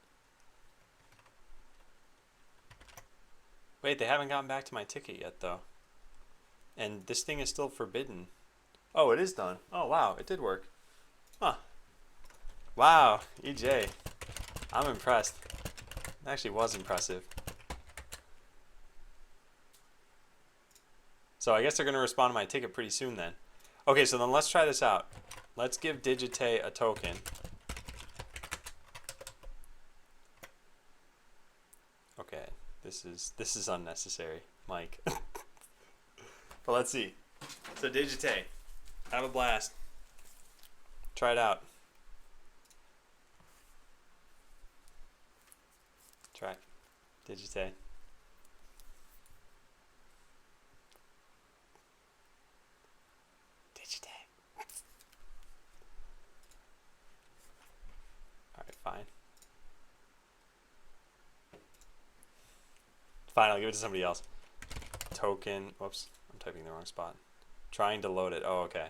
Wait, they haven't gotten back to my ticket yet, though. And this thing is still forbidden. Oh, it is done. Oh, wow, it did work. Huh. Wow, EJ. I'm impressed. It actually was impressive. So I guess they're going to respond to my ticket pretty soon then. Okay, so then let's try this out. Let's give Digite a token. Okay, this is unnecessary, Mike. But let's see. So Digite, have a blast. Try it out. Try Digite. Digite. Fine, I'll give it to somebody else. Token. Whoops, I'm typing the wrong spot. Trying to load it. Oh, okay.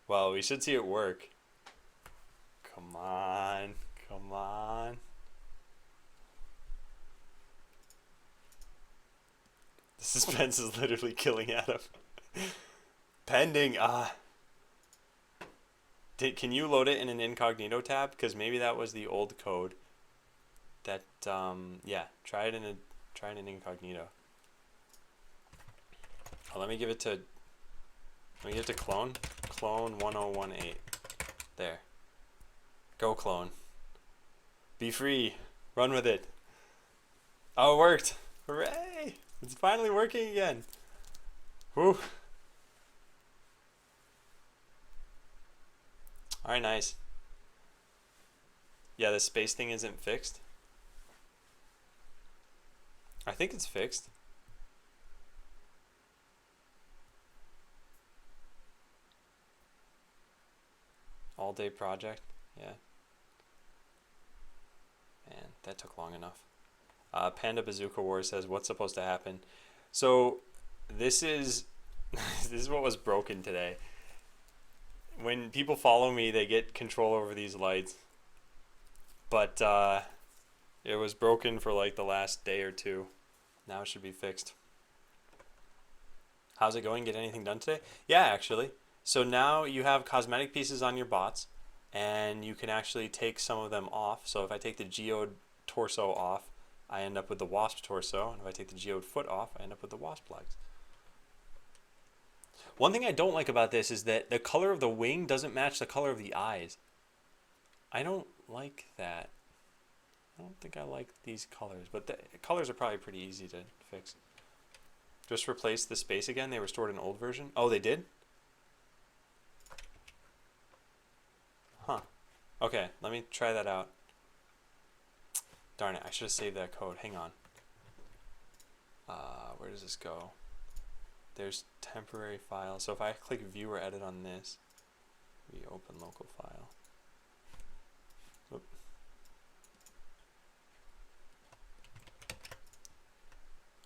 Well, we should see it work. Come on. Come on. The suspense is literally killing Adam. Pending. Can you load it in an incognito tab? Because maybe that was the old code. That yeah. Try it in incognito. Oh, let me give it to clone. Clone 1018. There. Go clone. Be free. Run with it. Oh, it worked. Hooray! It's finally working again. Whew. Alright, nice. Yeah, the space thing isn't fixed. I think it's fixed. All day project. Yeah. Man, that took long enough. Panda Bazooka War says, what's supposed to happen? So, this is this is what was broken today. When people follow me, they get control over these lights. But it was broken for like the last day or two. Now it should be fixed. How's it going? Get anything done today? Yeah, actually. So now you have cosmetic pieces on your bots, and you can actually take some of them off. So if I take the geode torso off, I end up with the wasp torso. And if I take the geode foot off, I end up with the wasp legs. One thing I don't like about this is that the color of the wing doesn't match the color of the eyes. I don't like that. I don't think I like these colors, but the colors are probably pretty easy to fix. Just replace the space again. They restored an old version. Oh, they did? Huh. Okay, let me try that out. Darn it, I should have saved that code. Hang on. Where does this go? There's temporary file. So if I click view or edit on this, we open local file. Oop.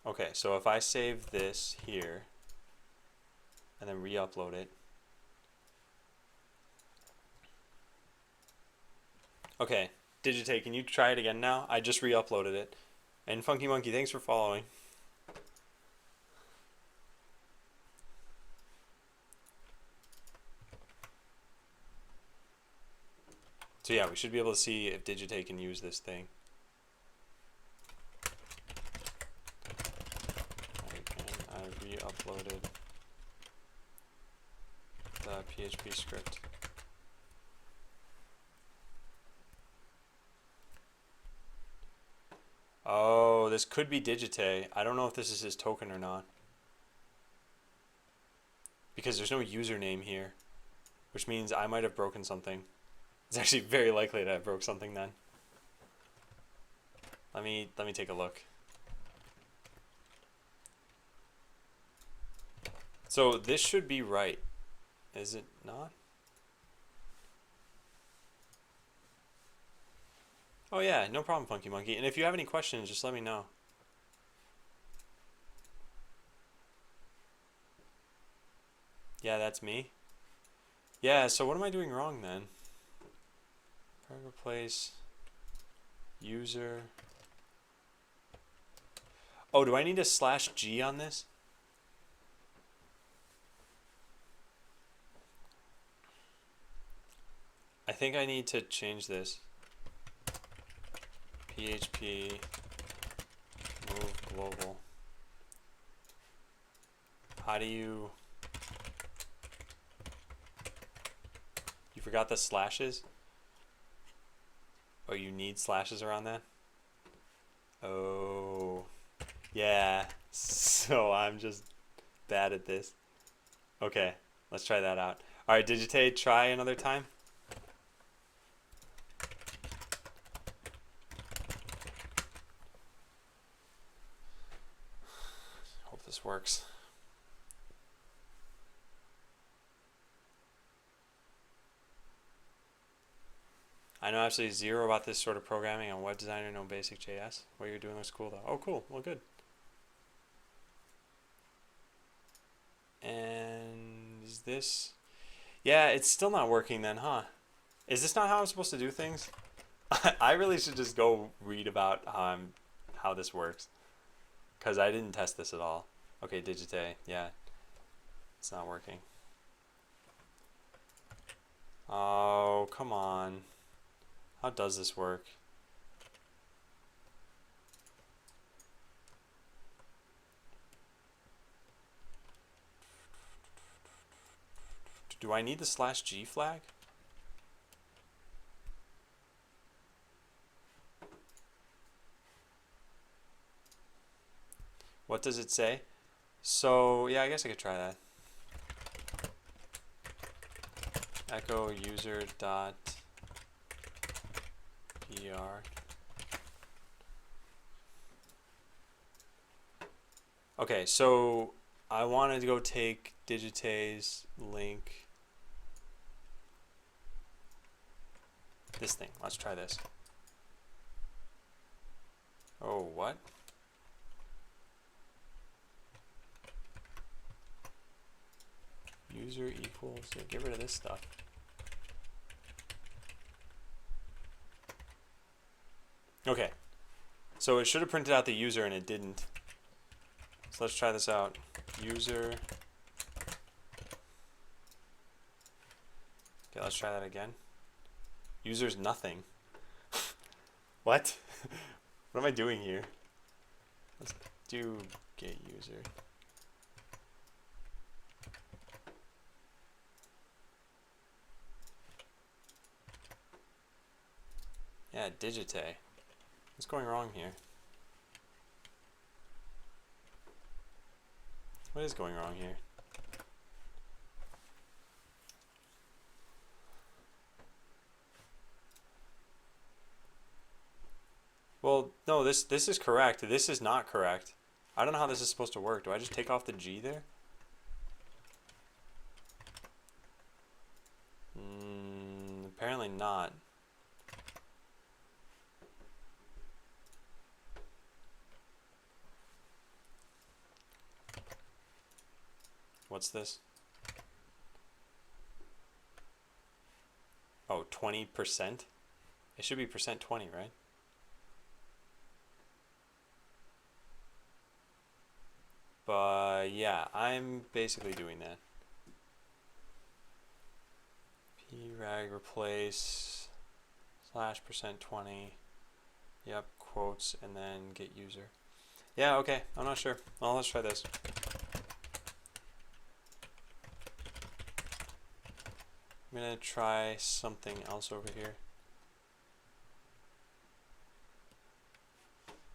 Okay, so if I save this here and then re-upload it. Okay, Digitay, can you try it again now? I just re-uploaded it. And Funky Monkey, thanks for following. So yeah, we should be able to see if Digitay can use this thing. I re-uploaded the PHP script. Oh, this could be Digitay. I don't know if this is his token or not. Because there's no username here. Which means I might have broken something. It's actually very likely that I broke something then. Let me take a look. So this should be right. Is it not? Oh yeah, no problem, Funky Monkey. And if you have any questions, just let me know. Yeah, that's me. Yeah, so what am I doing wrong then? Replace user. Oh, do I need a /G on this? I think I need to change this. PHP move global. How do you forgot the slashes? Oh, you need slashes around that? Oh, yeah. So I'm just bad at this. Okay, let's try that out. All right, Digitay, try another time. Hope this works. I know absolutely zero about this sort of programming. I'm a web designer, no basic JS. What you're doing looks cool though. Oh, cool. Well, good. And is this... Yeah, it's still not working then, huh? Is this not how I'm supposed to do things? I really should just go read about how this works. Because I didn't test this at all. Okay, Digite. Yeah. It's not working. Oh, come on. How does this work? Do I need the /G flag? What does it say? So, yeah, I guess I could try that. Echo user dot pr. Okay, so I wanted to go take Digite's link. This thing. Let's try this. Oh, what? User equals... Yeah, get rid of this stuff. Okay. So it should have printed out the user and it didn't. So let's try this out. User. Okay, let's try that again. User's nothing. What? What am I doing here? Let's do get user. Yeah, Digite. What's going wrong here? What is going wrong here? Well, no, this is correct. This is not correct. I don't know how this is supposed to work. Do I just take off the G there? Apparently not. What's this? Oh, 20%? It should be %20, right? But yeah, I'm basically doing that. Prag replace /%20. Yep, quotes, and then get user. Yeah, okay, I'm not sure. Well, let's try this. I'm gonna try something else over here.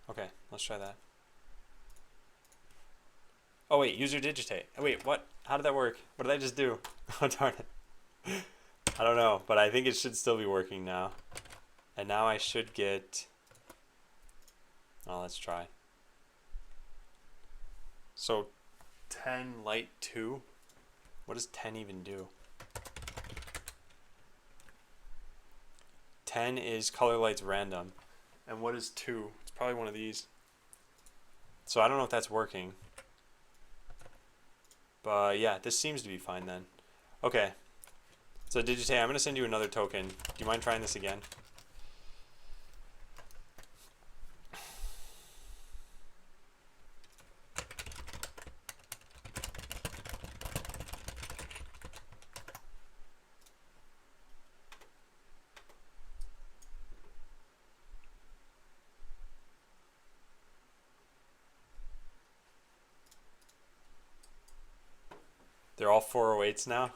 Okay, let's try that. Oh wait, user Digite. Oh, wait, what? How did that work? What did I just do? Oh darn it. I don't know, but I think it should still be working now. And now I should get... Oh, let's try. So 10 light 2. What does 10 even do? 10 is color lights random. And what is 2? It's probably one of these. So I don't know if that's working. But yeah, this seems to be fine then. Okay. So Digite, I'm going to send you another token. Do you mind trying this again? They're all 408s now?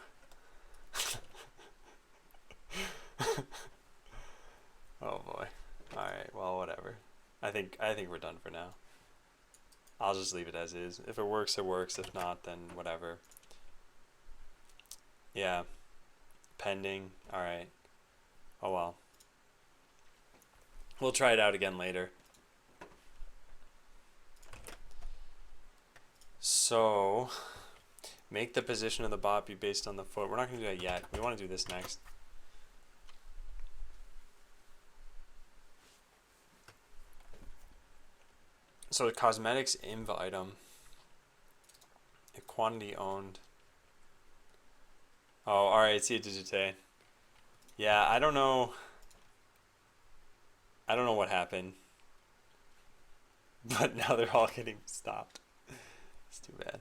Oh boy. Alright, well whatever. I think we're done for now. I'll just leave it as is. If it works, it works. If not, then whatever. Yeah. Pending. Alright. Oh well. We'll try it out again later. So, make the position of the bot be based on the foot. We're not going to do that yet. We want to do this next. So the cosmetics inv item, a quantity owned. Oh, alright, see it digite. Yeah, I don't know. I don't know what happened. But now they're all getting stopped. It's too bad.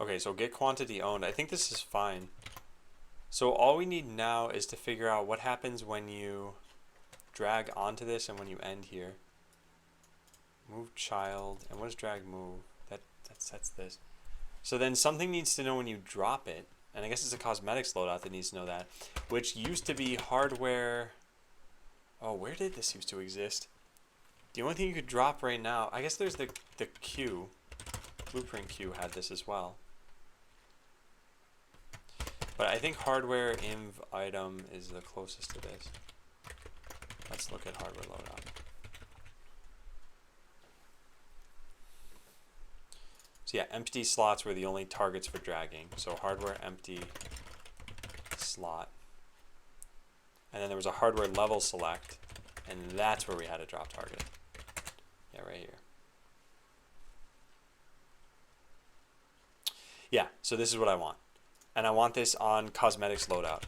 Okay, so get quantity owned. I think this is fine. So all we need now is to figure out what happens when you drag onto this and when you end here. Move child. And what does drag move? That sets this. So then something needs to know when you drop it. And I guess it's a cosmetics loadout that needs to know that. Which used to be hardware. Oh, where did this used to exist? The only thing you could drop right now, I guess there's the queue. Blueprint queue had this as well. But I think hardware inv item is the closest to this. Let's look at hardware loadout. So yeah, empty slots were the only targets for dragging. So hardware empty slot. And then there was a hardware level select, and that's where we had a drop target. Yeah, right here. Yeah, so this is what I want. And I want this on cosmetics loadout.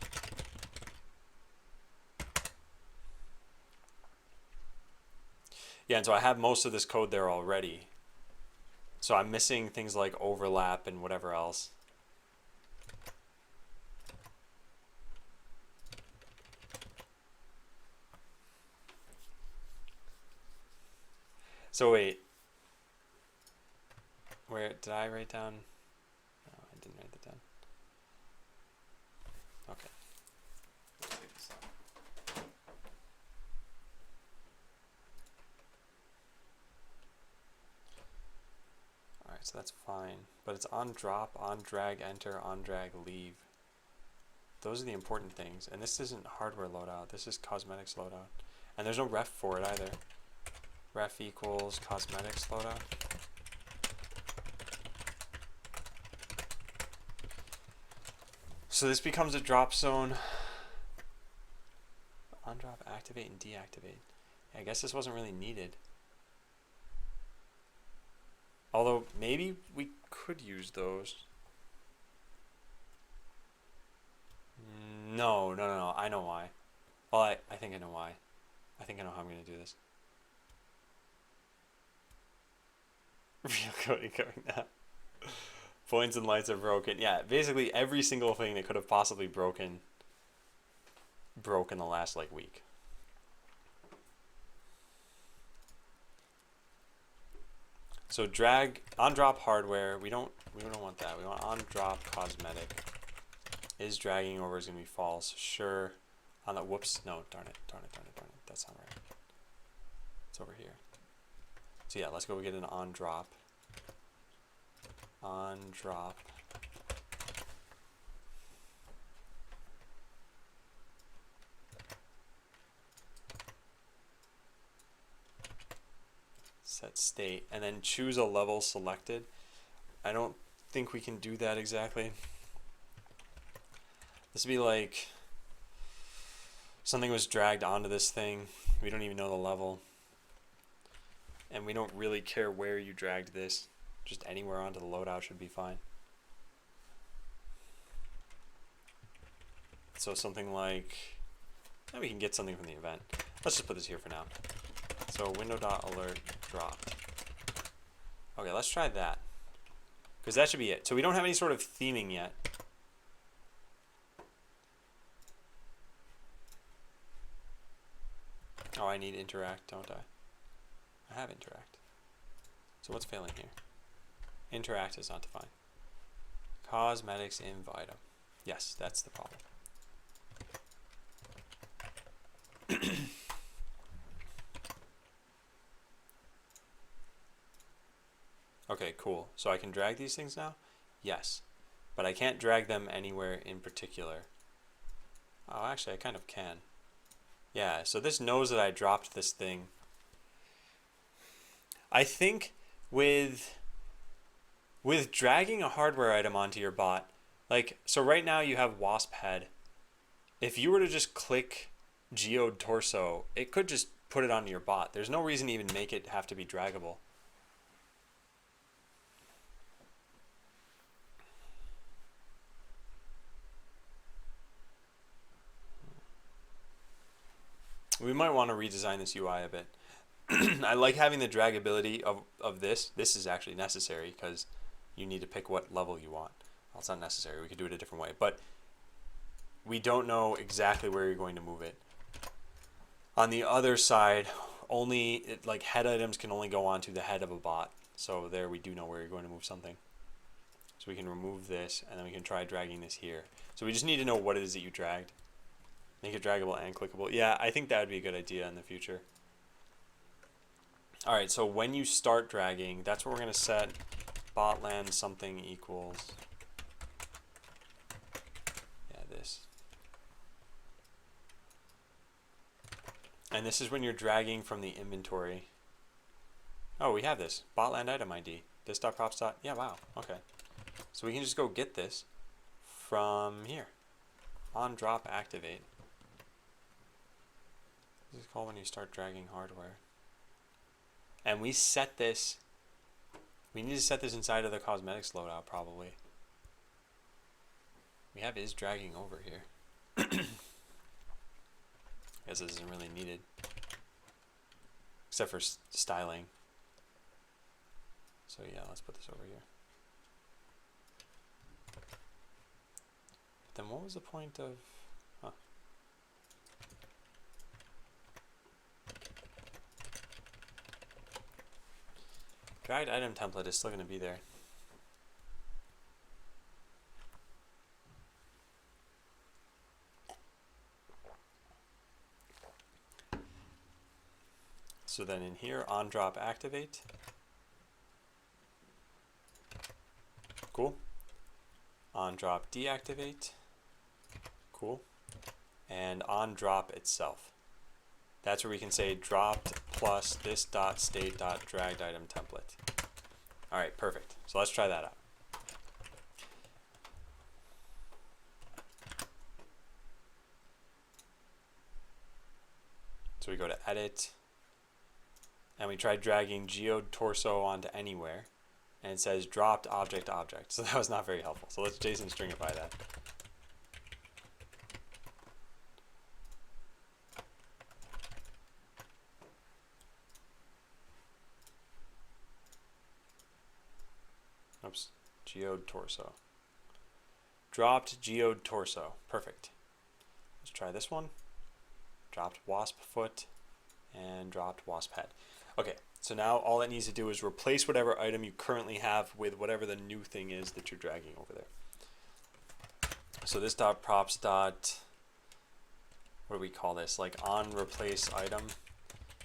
Yeah, and so I have most of this code there already. So I'm missing things like overlap and whatever else. So wait. Where did I write down? No, I didn't write that down. Okay. Let's take this out. Alright, so that's fine. But it's on drop, on drag enter, on drag leave. Those are the important things. And this isn't hardware loadout, this is cosmetics loadout. And there's no ref for it either. Ref equals cosmetics loadout. So this becomes a drop zone. On drop, activate and deactivate. Yeah, I guess this wasn't really needed. Although maybe we could use those. No. I know why. Well, I think I know why. I think I know how I'm going to do this. Real coding going now. Points and lights are broken. Yeah, basically every single thing that could have possibly broke in the last like week. So drag on drop hardware. We don't want that. We want on drop cosmetic. Is dragging over is gonna be false. Sure. On the whoops. No, darn it. That's not right. It's over here. So yeah, let's go get an on drop. On drop. Set state and then choose a level selected. I don't think we can do that exactly. This would be like something was dragged onto this thing. We don't even know the level. And we don't really care where you dragged this. Just anywhere onto the loadout should be fine. So something like, we can get something from the event. Let's just put this here for now. So window.alert dropped. Okay, let's try that. Because that should be it. So we don't have any sort of theming yet. Oh, I need interact, don't I? I have interact. So what's failing here? Interact is not defined. Cosmetics inv item. Yes, that's the problem. Okay, cool. So I can drag these things now? Yes. But I can't drag them anywhere in particular. Oh, actually, I kind of can. Yeah, so this knows that I dropped this thing. I think with dragging a hardware item onto your bot, like, so right now you have wasp head. If you were to just click geode torso, it could just put it onto your bot. There's no reason to even make it have to be draggable. We might want to redesign this UI a bit. I like having the dragability of this. This is actually necessary because you need to pick what level you want. Well, it's not necessary. We could do it a different way. But we don't know exactly where you're going to move it. On the other side, like head items can only go onto the head of a bot. So there we do know where you're going to move something. So we can remove this, and then we can try dragging this here. So we just need to know what it is that you dragged. Make it draggable and clickable. Yeah, I think that would be a good idea in the future. All right, so when you start dragging, that's what we're going to set. Botland something equals, yeah, this. And this is when you're dragging from the inventory. Oh, we have this. Botland item ID. This.props. Yeah, wow. Okay. So we can just go get this from here. On drop activate. This is called when you start dragging hardware. And we set this. We need to set this inside of the cosmetics loadout probably. We have is dragging over here. I guess this isn't really needed. Except for styling. So yeah, let's put this over here. Then what was the point of... Huh. Dragged item template is still going to be there. So then in here, on drop activate. Cool. On drop deactivate. Cool. And on drop itself. That's where we can say dropped plus this dot state dot dragged item template. All right, perfect. So let's try that out. So we go to edit, and we try dragging geode torso onto anywhere, and it says dropped object object. So that was not very helpful. So let's JSON stringify that. Oops, geode torso. Dropped geode torso. Perfect. Let's try this one. Dropped wasp foot and dropped wasp head. Okay, so now all it needs to do is replace whatever item you currently have with whatever the new thing is that you're dragging over there. So this dot props dot, what do we call this? Like on replace item,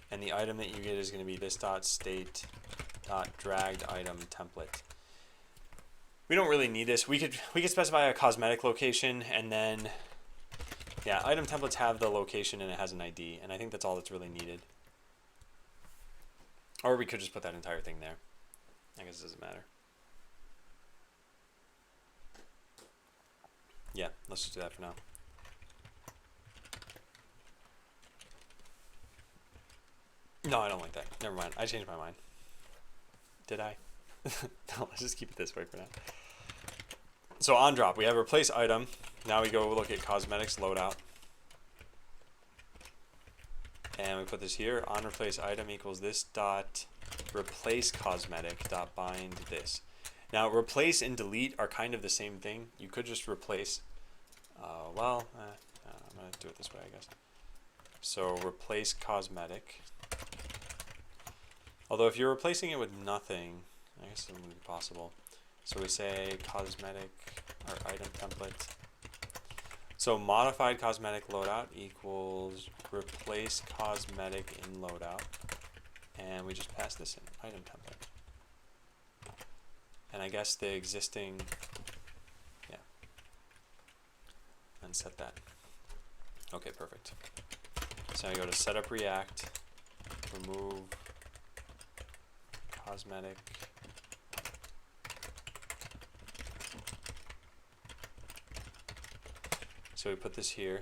and the item that you get is going to be this dot state dot dragged item template. We don't really need this. We could specify a cosmetic location, and then yeah, item templates have the location and it has an ID, and I think that's all that's really needed. Or we could just put that entire thing there. I guess it doesn't matter. Yeah, let's just do that for now. No, I don't like that. Never mind. I changed my mind. Did I? No, let's just keep it this way for now. So on drop, we have replace item. Now we go look at cosmetics loadout. And we put this here, on replace item equals this dot replace cosmetic dot bind this. Now replace and delete are kind of the same thing. You could just replace, I'm going to do it this way, I guess. So replace cosmetic. Although if you're replacing it with nothing, I guess it wouldn't be possible. So we say cosmetic or item template. So modified cosmetic loadout equals replace cosmetic in loadout. And we just pass this in, item template. And I guess the existing, yeah. And set that. Okay, perfect. So I go to setup React, remove cosmetic. So we put this here,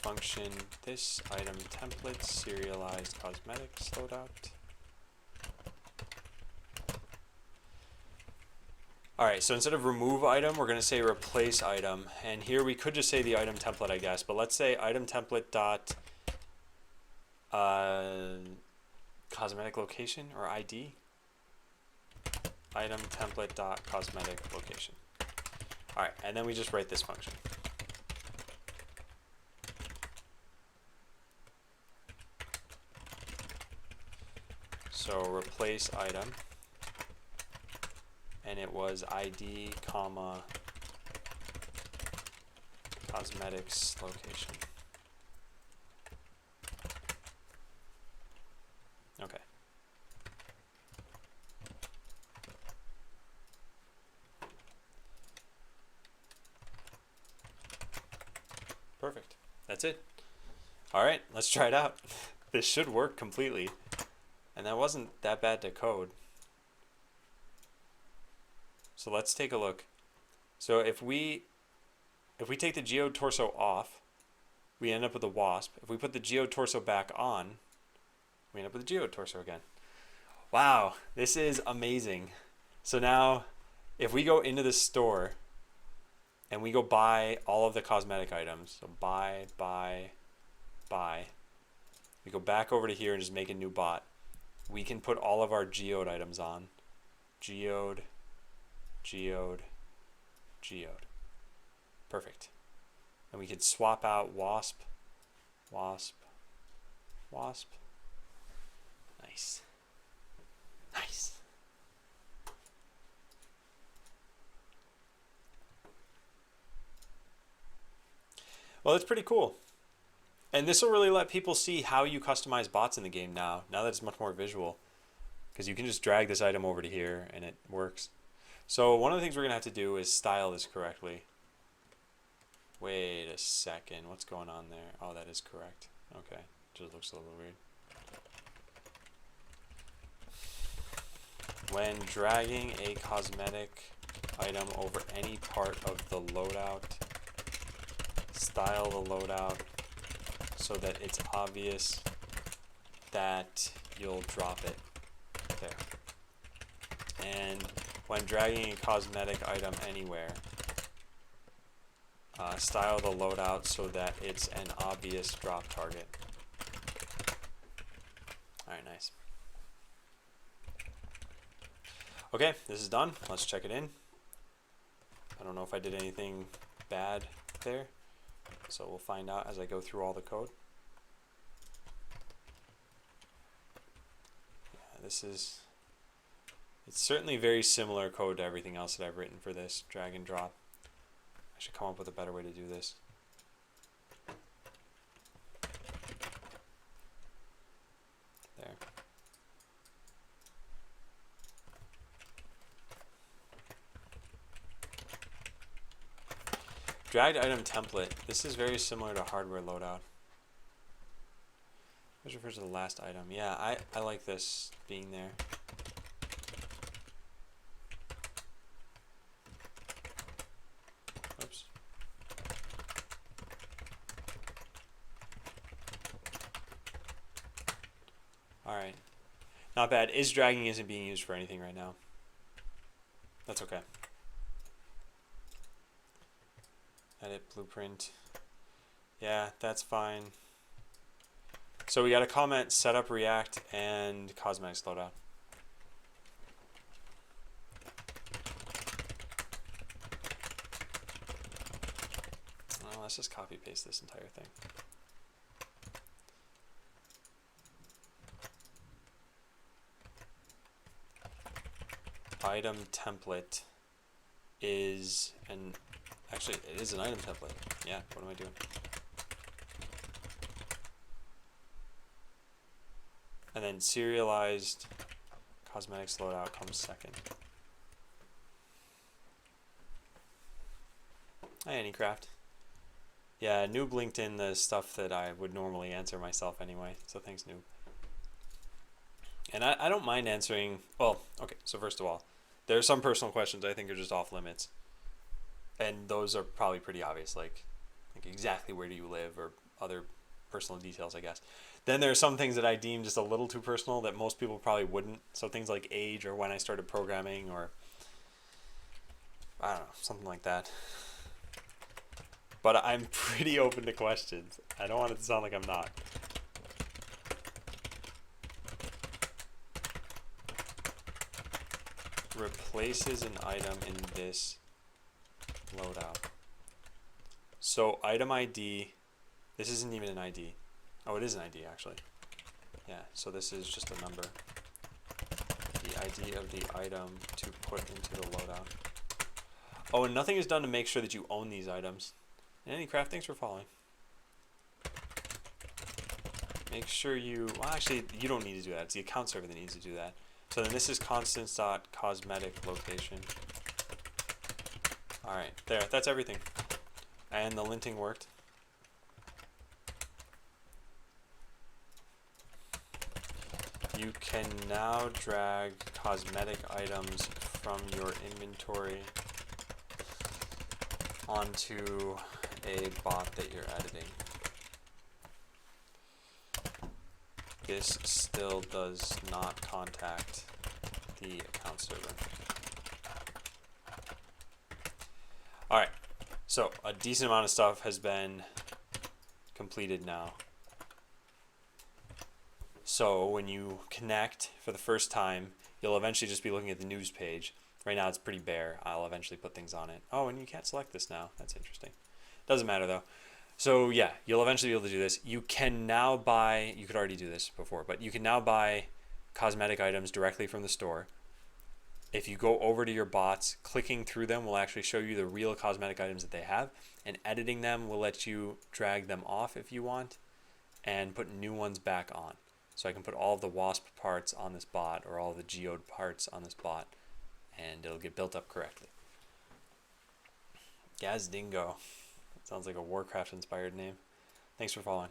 function this item template serialized cosmetics loadout. Alright, so instead of remove item, we're going to say replace item. And here we could just say the item template, I guess. But let's say item template dot cosmetic location or ID. Item template dot cosmetic location. Alright, and then we just write this function. So replace item. And it was ID, comma, cosmetics location. Okay. Perfect. That's it. All right, let's try it out. This should work completely. And that wasn't that bad to code. So let's take a look. So if we take the geode torso off, we end up with a wasp. If we put the geode torso back on, we end up with a geode torso again. Wow, this is amazing. So now if we go into the store and we go buy all of the cosmetic items, so buy, we go back over to here and just make a new bot. We can put all of our geode items on. Geode. Perfect. And we could swap out wasp. Nice. Well, it's pretty cool. And this will really let people see how you customize bots in the game now that it's much more visual. Because you can just drag this item over to here and it works. So one of the things we're going to have to do is style this correctly. Wait a second. What's going on there? Oh, that is correct. Okay. Just looks a little weird. When dragging a cosmetic item over any part of the loadout, style the loadout so that it's obvious that you'll drop it there. And when dragging a cosmetic item anywhere, style the loadout so that it's an obvious drop target. Alright, nice. Okay, this is done. Let's check it in. I don't know if I did anything bad there, so we'll find out as I go through all the code. Yeah, it's certainly very similar code to everything else that I've written for this drag and drop. I should come up with a better way to do this. There. Dragged item template. This is very similar to hardware loadout. This refers to the last item. Yeah, I like this being there. Oops. Alright. Not bad. Is dragging isn't being used for anything right now. That's okay. Edit blueprint. Yeah, that's fine. So we got a comment setup React and cosmetics loadout. Well, let's just copy paste this entire thing. Item template is actually it is an item template. Yeah, what am I doing? And then serialized cosmetics loadout comes second. Hi, Anycraft. Yeah, Noob linked in the stuff that I would normally answer myself anyway, so thanks, Noob. And I don't mind answering, well, okay, so first of all, there are some personal questions I think are just off limits. And those are probably pretty obvious, like exactly where do you live or other personal details, I guess. Then there are some things that I deem just a little too personal that most people probably wouldn't. So things like age or when I started programming or I don't know, something like that. But I'm pretty open to questions. I don't want it to sound like I'm not. Replaces an item in this loadout. So item ID, this isn't even an ID. Oh, it is an ID actually. Yeah, so this is just a number. The ID of the item to put into the loadout. Oh, and nothing is done to make sure that you own these items. Anycraft, thanks for following. Make sure you, well actually you don't need to do that. It's the account server that needs to do that. So then this is constants.cosmetic location. Alright, there, that's everything. And the linting worked. You can now drag cosmetic items from your inventory onto a bot that you're editing. This still does not contact the account server. Alright, so a decent amount of stuff has been completed now. So when you connect for the first time, you'll eventually just be looking at the news page. Right now it's pretty bare. I'll eventually put things on it. Oh, and you can't select this now. That's interesting. Doesn't matter though. So yeah, you'll eventually be able to do this. You can now buy, you could already do this before, but you can now buy cosmetic items directly from the store. If you go over to your bots, clicking through them will actually show you the real cosmetic items that they have, and editing them will let you drag them off if you want and put new ones back on. So I can put all of the wasp parts on this bot or all of the geode parts on this bot and it'll get built up correctly. Gazdingo. Sounds like a Warcraft inspired name. Thanks for following.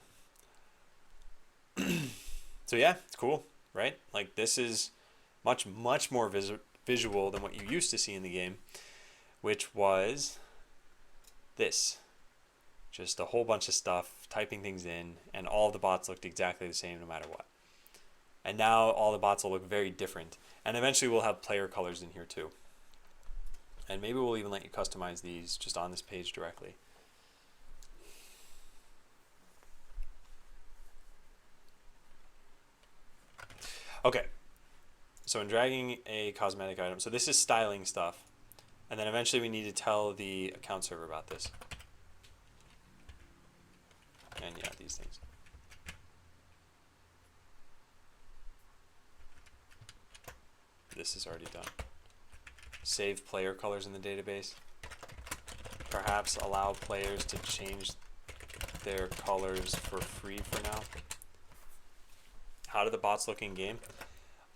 So yeah, it's cool, right? Like this is much more visual than what you used to see in the game, which was this. Just a whole bunch of stuff, typing things in, and all the bots looked exactly the same no matter what. And now all the bots will look very different. And eventually we'll have player colors in here too. And maybe we'll even let you customize these just on this page directly. Okay, so in dragging a cosmetic item, so this is styling stuff, and then eventually we need to tell the account server about this. And yeah, these things. This is already done. Save player colors in the database. Perhaps allow players to change their colors for free for now. How do the bots look in game?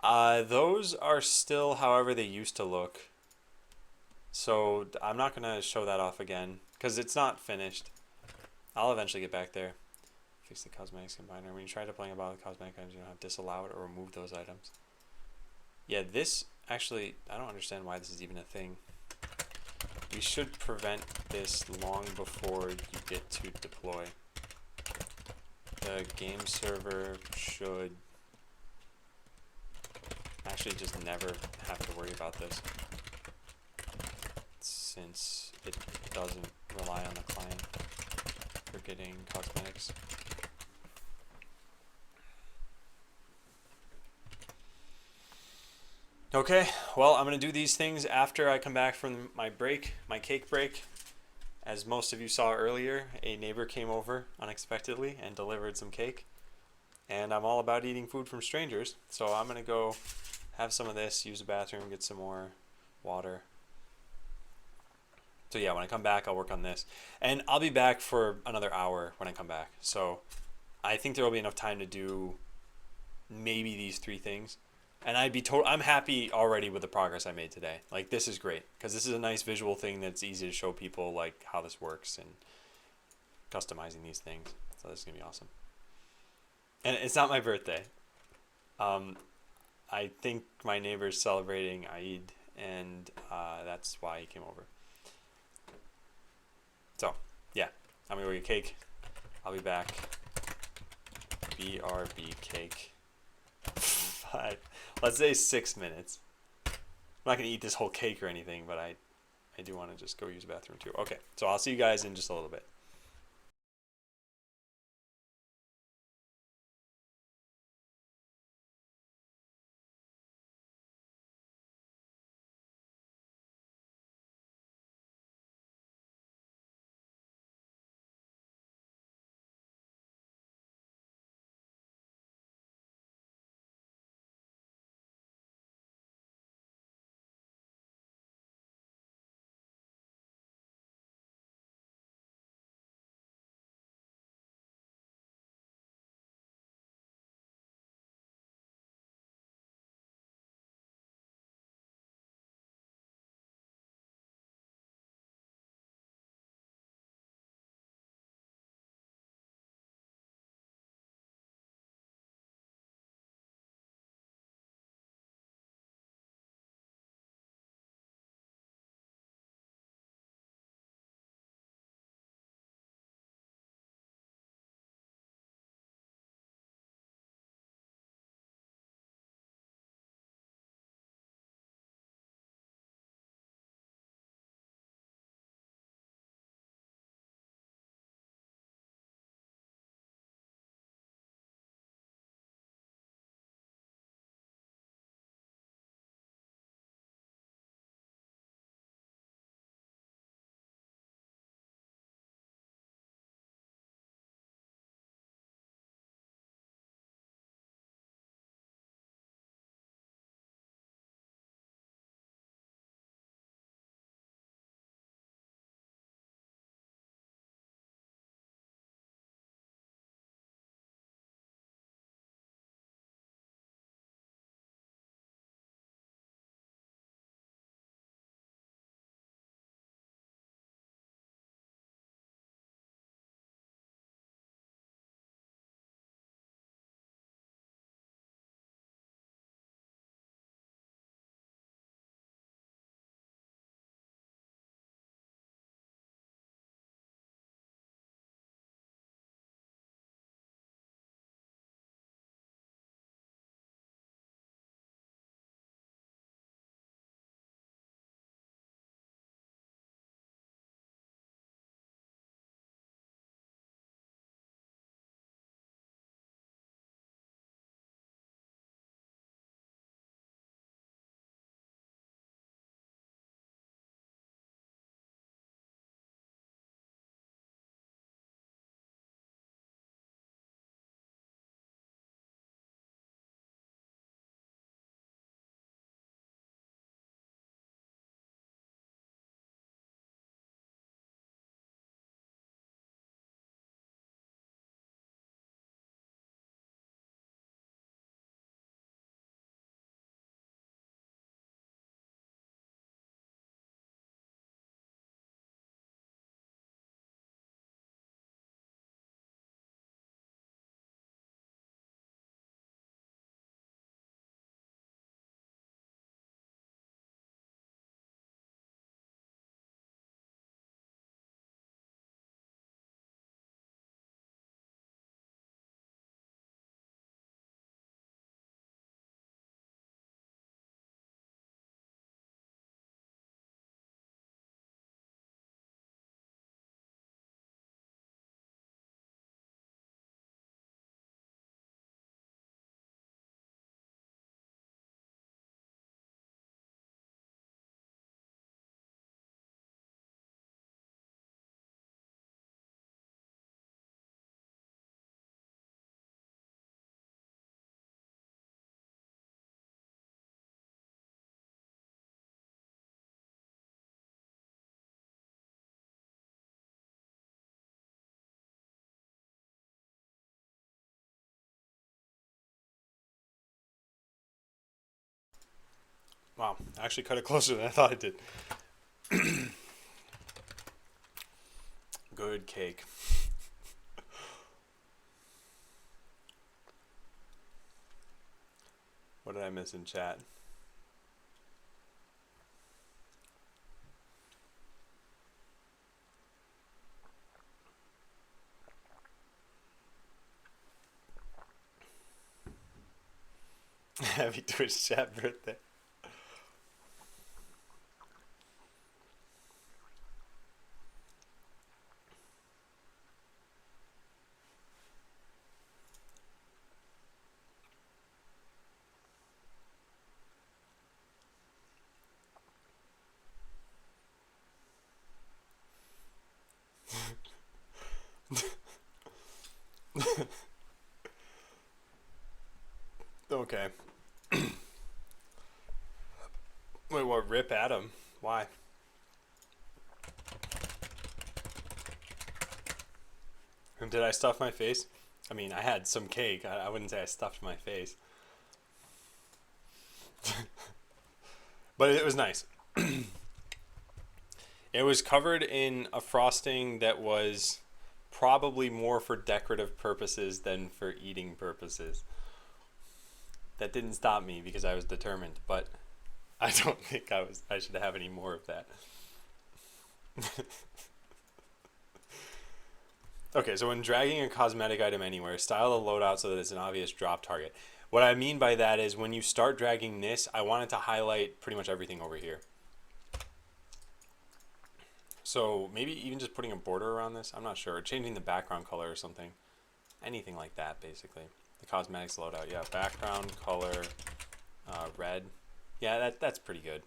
Those are still however they used to look. So I'm not going to show that off again because it's not finished. I'll eventually get back there. Fix the cosmetics combiner. When you try to play about the cosmetic items, you don't have to disallow it or remove those items. Yeah, this actually, I don't understand why this is even a thing. We should prevent this long before you get to deploy. The game server should actually just never have to worry about this, since it doesn't rely on the client for getting cosmetics. Okay, well, I'm going to do these things after I come back from my break, my cake break. As most of you saw earlier, a neighbor came over unexpectedly and delivered some cake. And I'm all about eating food from strangers, so I'm going to go have some of this, use the bathroom, get some more water. So yeah, when I come back, I'll work on this. And I'll be back for another hour when I come back. So I think there will be enough time to do maybe these 3 things. And I'm happy already with the progress I made today. Like, this is great, because this is a nice visual thing that's easy to show people, like, how this works and customizing these things. So this is going to be awesome. And it's not my birthday. I think my neighbor's celebrating Eid, and that's why he came over. So, yeah, I'm going to go get cake. I'll be back. BRB cake. 5. Let's say 6 minutes. I'm not gonna eat this whole cake or anything, but I do want to just go use the bathroom too. Okay, so I'll see you guys in just a little bit. Wow, I actually cut it closer than I thought it did. Good cake. What did I miss in chat? Happy Twitch chat birthday. Okay. Wait, what? Rip Adam? Why? Did I stuff my face? I mean, I had some cake. I wouldn't say I stuffed my face. But it was nice. It was covered in a frosting that was probably more for decorative purposes than for eating purposes. That didn't stop me because I was determined, but I don't think I should have any more of that. Okay, so when dragging a cosmetic item anywhere, style the loadout so that it's an obvious drop target. What I mean by that is when you start dragging this, I want it to highlight pretty much everything over here. So maybe even just putting a border around this, I'm not sure. Changing the background color or something. Anything like that, basically. The cosmetics loadout, yeah. Background color, red. Yeah, that's pretty good.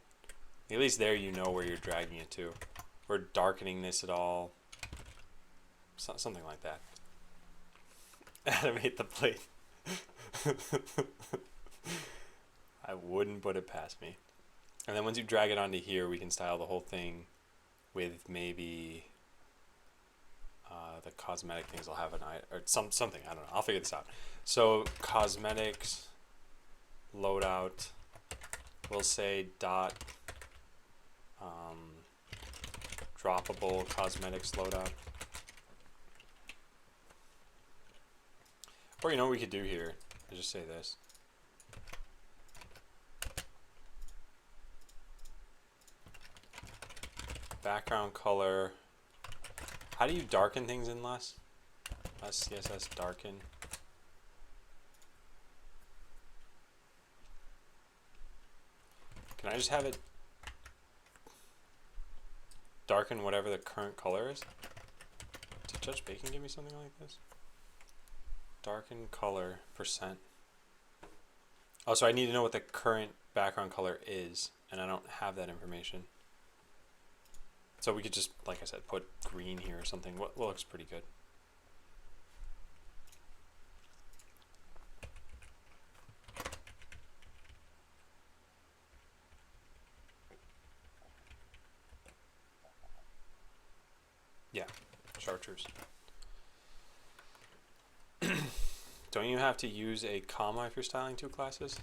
At least there you know where you're dragging it to. Or darkening this at all. Something like that. Animate the plate. I wouldn't put it past me. And then once you drag it onto here, we can style the whole thing with maybe the cosmetic things will have an or something. I don't know. I'll figure this out. So cosmetics loadout. We'll say dot droppable cosmetics loadout. Or you know what we could do here? I just say this. Background color. How do you darken things in less? Less CSS darken. Can I just have it darken whatever the current color is? Did Judge Bacon give me something like this? Darken color %. Oh, so I need to know what the current background color is, and I don't have that information. So we could just, like I said, put green here or something. What looks pretty good. Yeah, chartreuse. Don't you have to use a comma if you're styling two classes?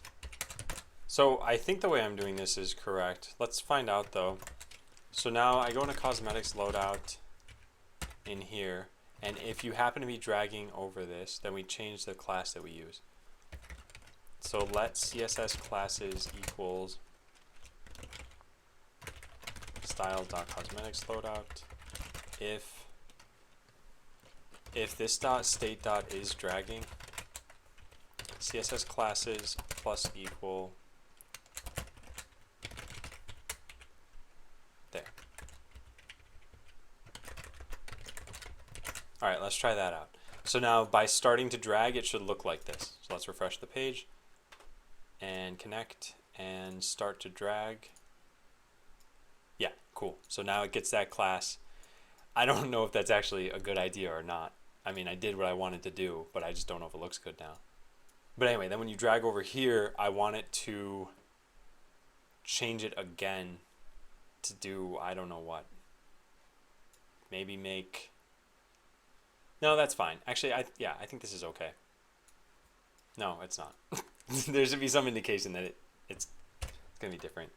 So I think the way I'm doing this is correct. Let's find out though. So now I go into cosmetics loadout in here, and if you happen to be dragging over this, then we change the class that we use. So let CSS classes equals style.cosmetics loadout. If this dot state dot is dragging, CSS classes plus equal there. All right, let's try that out. So now by starting to drag, it should look like this. So let's refresh the page and connect and start to drag. Yeah, cool. So now it gets that class. I don't know if that's actually a good idea or not. I mean, I did what I wanted to do, but I just don't know if it looks good now. But anyway, then when you drag over here, I want it to change it again to do, I don't know what. Maybe make... No, that's fine. Actually, I think this is okay. No, it's not. There should be some indication that it's going to be different.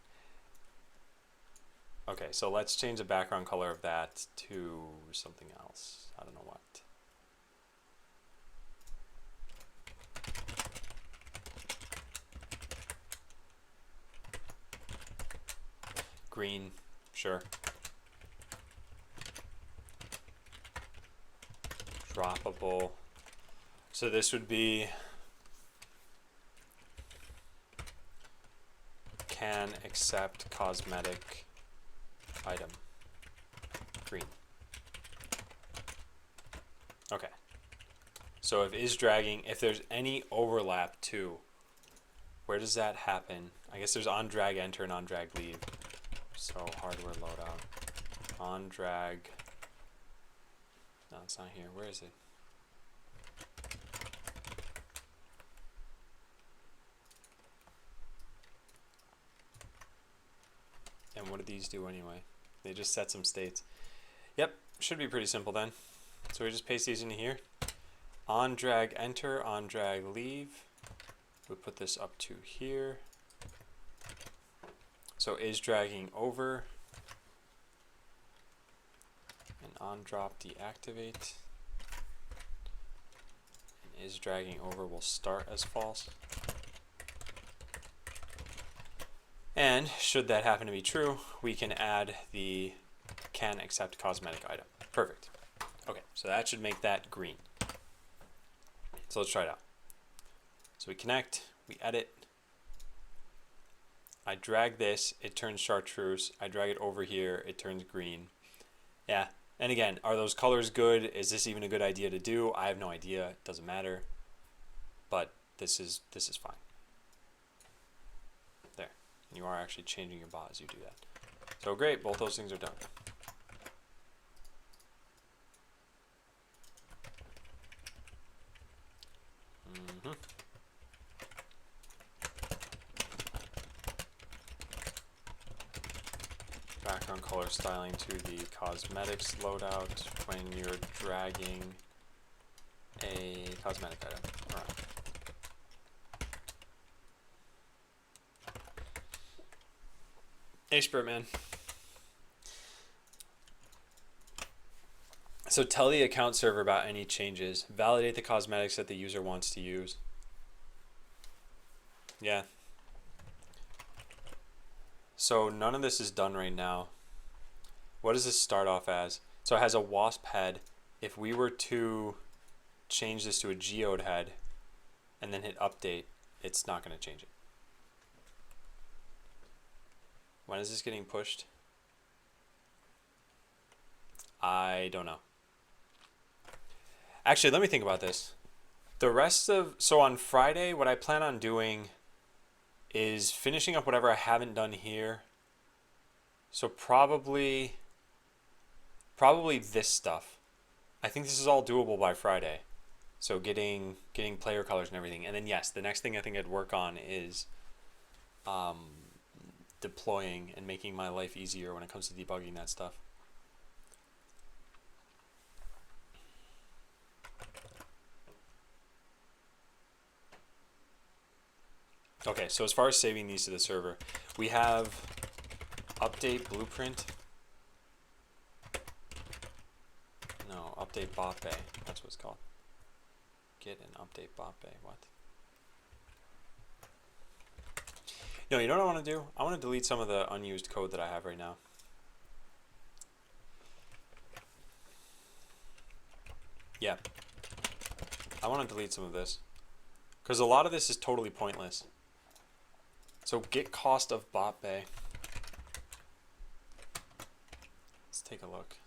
Okay, so let's change the background color of that to something else. I don't know what. Green, sure. Droppable. So this would be can accept cosmetic item. Green. Okay. So if is dragging, if there's any overlap too, where does that happen? I guess there's on drag enter and on drag leave. So hardware loadout. On drag. No, it's not here. Where is it? And what do these do anyway? They just set some states. Yep, should be pretty simple then. So we just paste these into here. On drag enter, on drag leave. We put this up to here. So is dragging over. And on drop deactivate. And is dragging over will start as false. And should that happen to be true, we can add the can accept cosmetic item. Perfect. Okay, so that should make that green. So let's try it out. So we connect, we edit. I drag this, it turns chartreuse. I drag it over here, it turns green. Yeah, and again, are those colors good? Is this even a good idea to do? I have no idea, it doesn't matter. But this is fine. There, you are actually changing your bot as you do that. So great, both those things are done. Background color styling to the cosmetics loadout when you're dragging a cosmetic item around. Hey, Spiritman. So tell the account server about any changes. Validate the cosmetics that the user wants to use. Yeah. So none of this is done right now. What does this start off as? So it has a wasp head. If we were to change this to a geode head and then hit update, it's not going to change it. When is this getting pushed? I don't know. Actually, let me think about this. The rest of, so on Friday, what I plan on doing is finishing up whatever I haven't done here. So probably this stuff. I think this is all doable by Friday. So getting player colors and everything. And then yes, the next thing I think I'd work on is deploying and making my life easier when it comes to debugging that stuff. Okay, so as far as saving these to the server, we have update blueprint. No, update bot bay. That's what it's called. Get an update bot bay. What? No, you know what I want to do? I want to delete some of the unused code that I have right now. Yeah. I want to delete some of this. Because a lot of this is totally pointless. So get cost of bot bay. Let's take a look.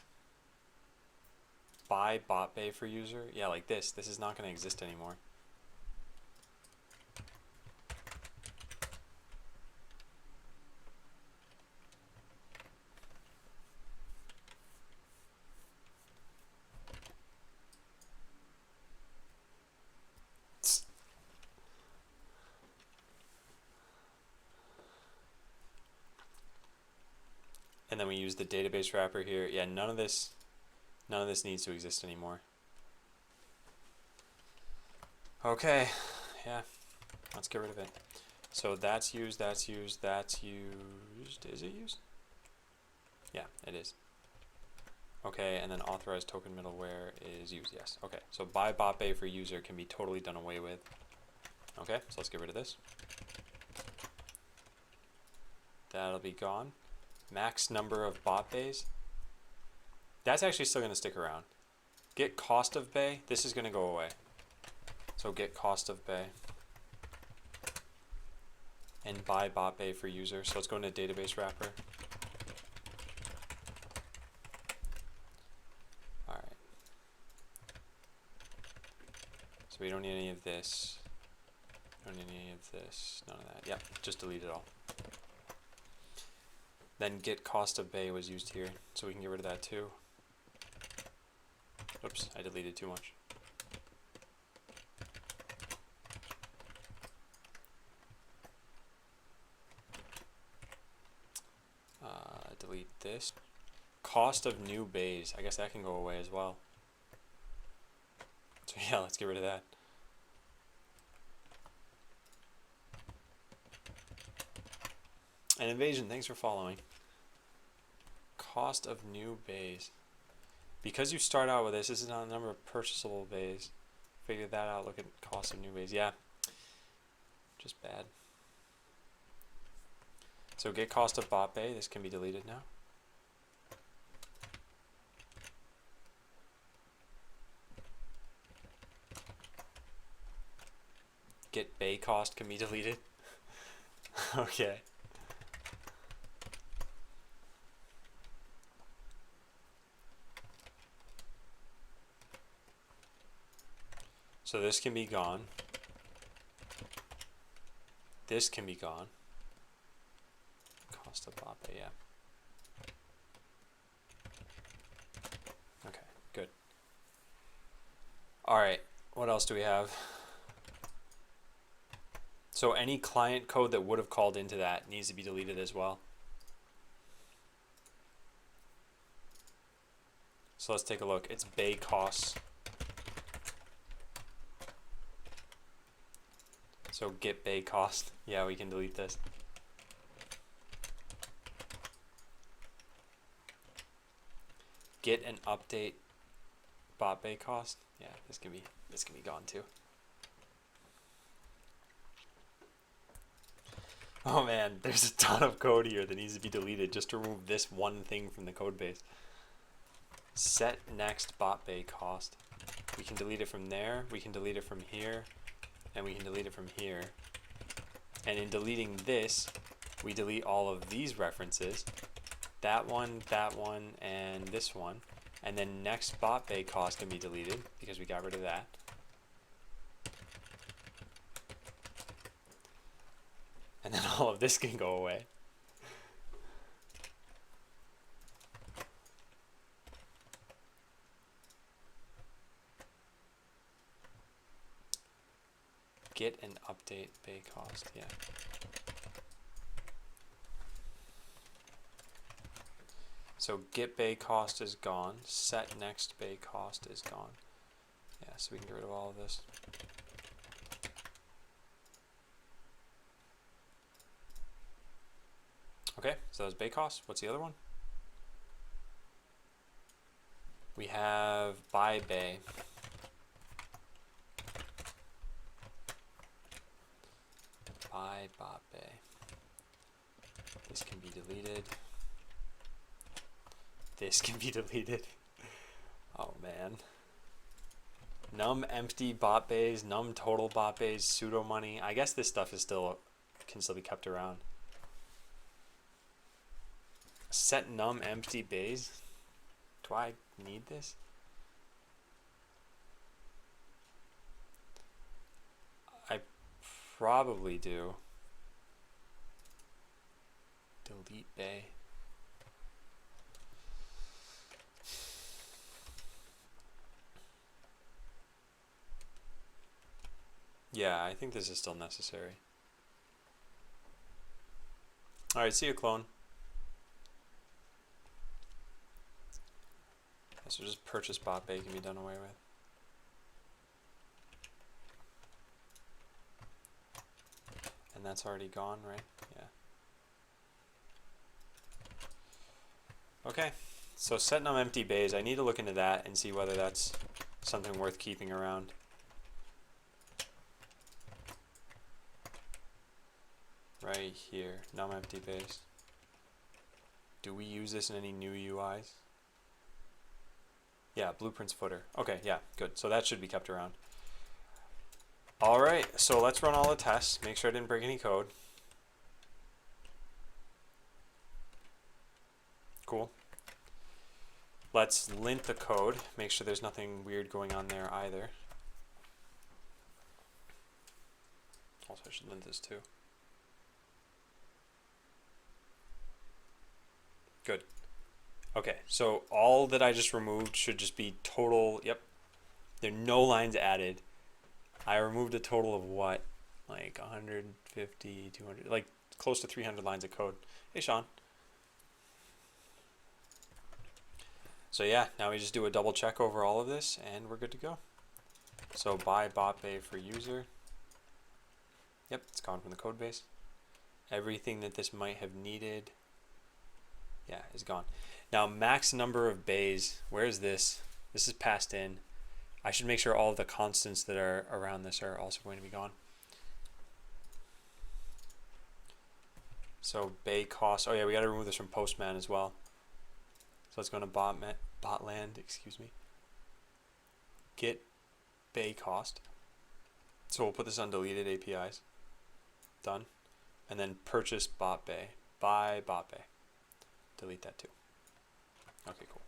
Buy bot bay for user. Yeah, like this. This is not going to exist anymore. And then we use the database wrapper here. Yeah, none of this needs to exist anymore. Okay, yeah, let's get rid of it. So that's used, that's used, that's used. Is it used? Yeah, it is. Okay, and then authorized token middleware is used, yes. Okay, so buy bot bay for user can be totally done away with. Okay, so let's get rid of this. That'll be gone. Max number of bot bays. That's actually still going to stick around. Get cost of bay. This is going to go away. So get cost of bay. and buy bot bay for user. So let's go into database wrapper. All right. So we don't need any of this. Don't need any of this. None of that. Yep, just delete it all. Then get cost of bay was used here, so we can get rid of that too. Oops, I deleted too much. Delete this. Cost of new bays. I guess that can go away as well. So yeah, let's get rid of that. And Invasion, thanks for following. Cost of new bays. Because you start out with this is not a number of purchasable bays. Figure that out, look at cost of new bays. Yeah, just bad. So get cost of bot bay, this can be deleted now. Get bay cost can be deleted. Okay. So this can be gone. This can be gone. Cost of bot bay, yeah. Okay, good. All right, what else do we have? So any client code that would have called into that needs to be deleted as well. So let's take a look. It's bay costs. So get bay cost. Yeah, we can delete this. Get an update bot bay cost. Yeah, this can be gone too. Oh man, there's a ton of code here that needs to be deleted just to remove this one thing from the code base. Set next bot bay cost. We can delete it from there, we can delete it from here, and we can delete it from here. And in deleting this, we delete all of these references. That one, and this one. And then next bot bay cost can be deleted because we got rid of that. And then all of this can go away. Get an update bay cost, yeah. So get bay cost is gone. Set next bay cost is gone. Yeah, so we can get rid of all of this. Okay, so that's bay cost. What's the other one? We have buy bay. Buy bot bay. This can be deleted. This can be deleted. Oh man. Num empty bot bays, num total bot bays, pseudo money. I guess this stuff is can still be kept around. Set num empty bays. Do I need this? I probably do. Delete bay. Yeah, I think this is still necessary. Alright, see you, clone. So just purchase bot bay can be done away with. And that's already gone, right? Yeah. Okay, so set num empty bays. I need to look into that and see whether that's something worth keeping around. Right here, num empty bays. Do we use this in any new UIs? Yeah, blueprints footer. Okay, yeah, good. So that should be kept around. All right, so let's run all the tests. Make sure I didn't break any code. cool. Let's lint the code. Make sure there's nothing weird going on there either. Also, I should lint this too. Good. Okay, so all that I just removed should just be total. Yep. There are no lines added. I removed a total of what? Like 150, 200, like close to 300 lines of code. Hey, Sean. So yeah, now we just do a double check over all of this and we're good to go. So buy bot bay for user. Yep, it's gone from the code base. Everything that this might have needed, yeah, is gone. Now max number of bays, where is this? This is passed in. I should make sure all of the constants that are around this are also going to be gone. So bay cost, oh yeah, we got to remove this from Postman as well. So let's go to botland, excuse me. Get bay cost. So we'll put this on deleted APIs. Done. And then purchase bot bay. Buy bot bay. Delete that too. Okay, cool.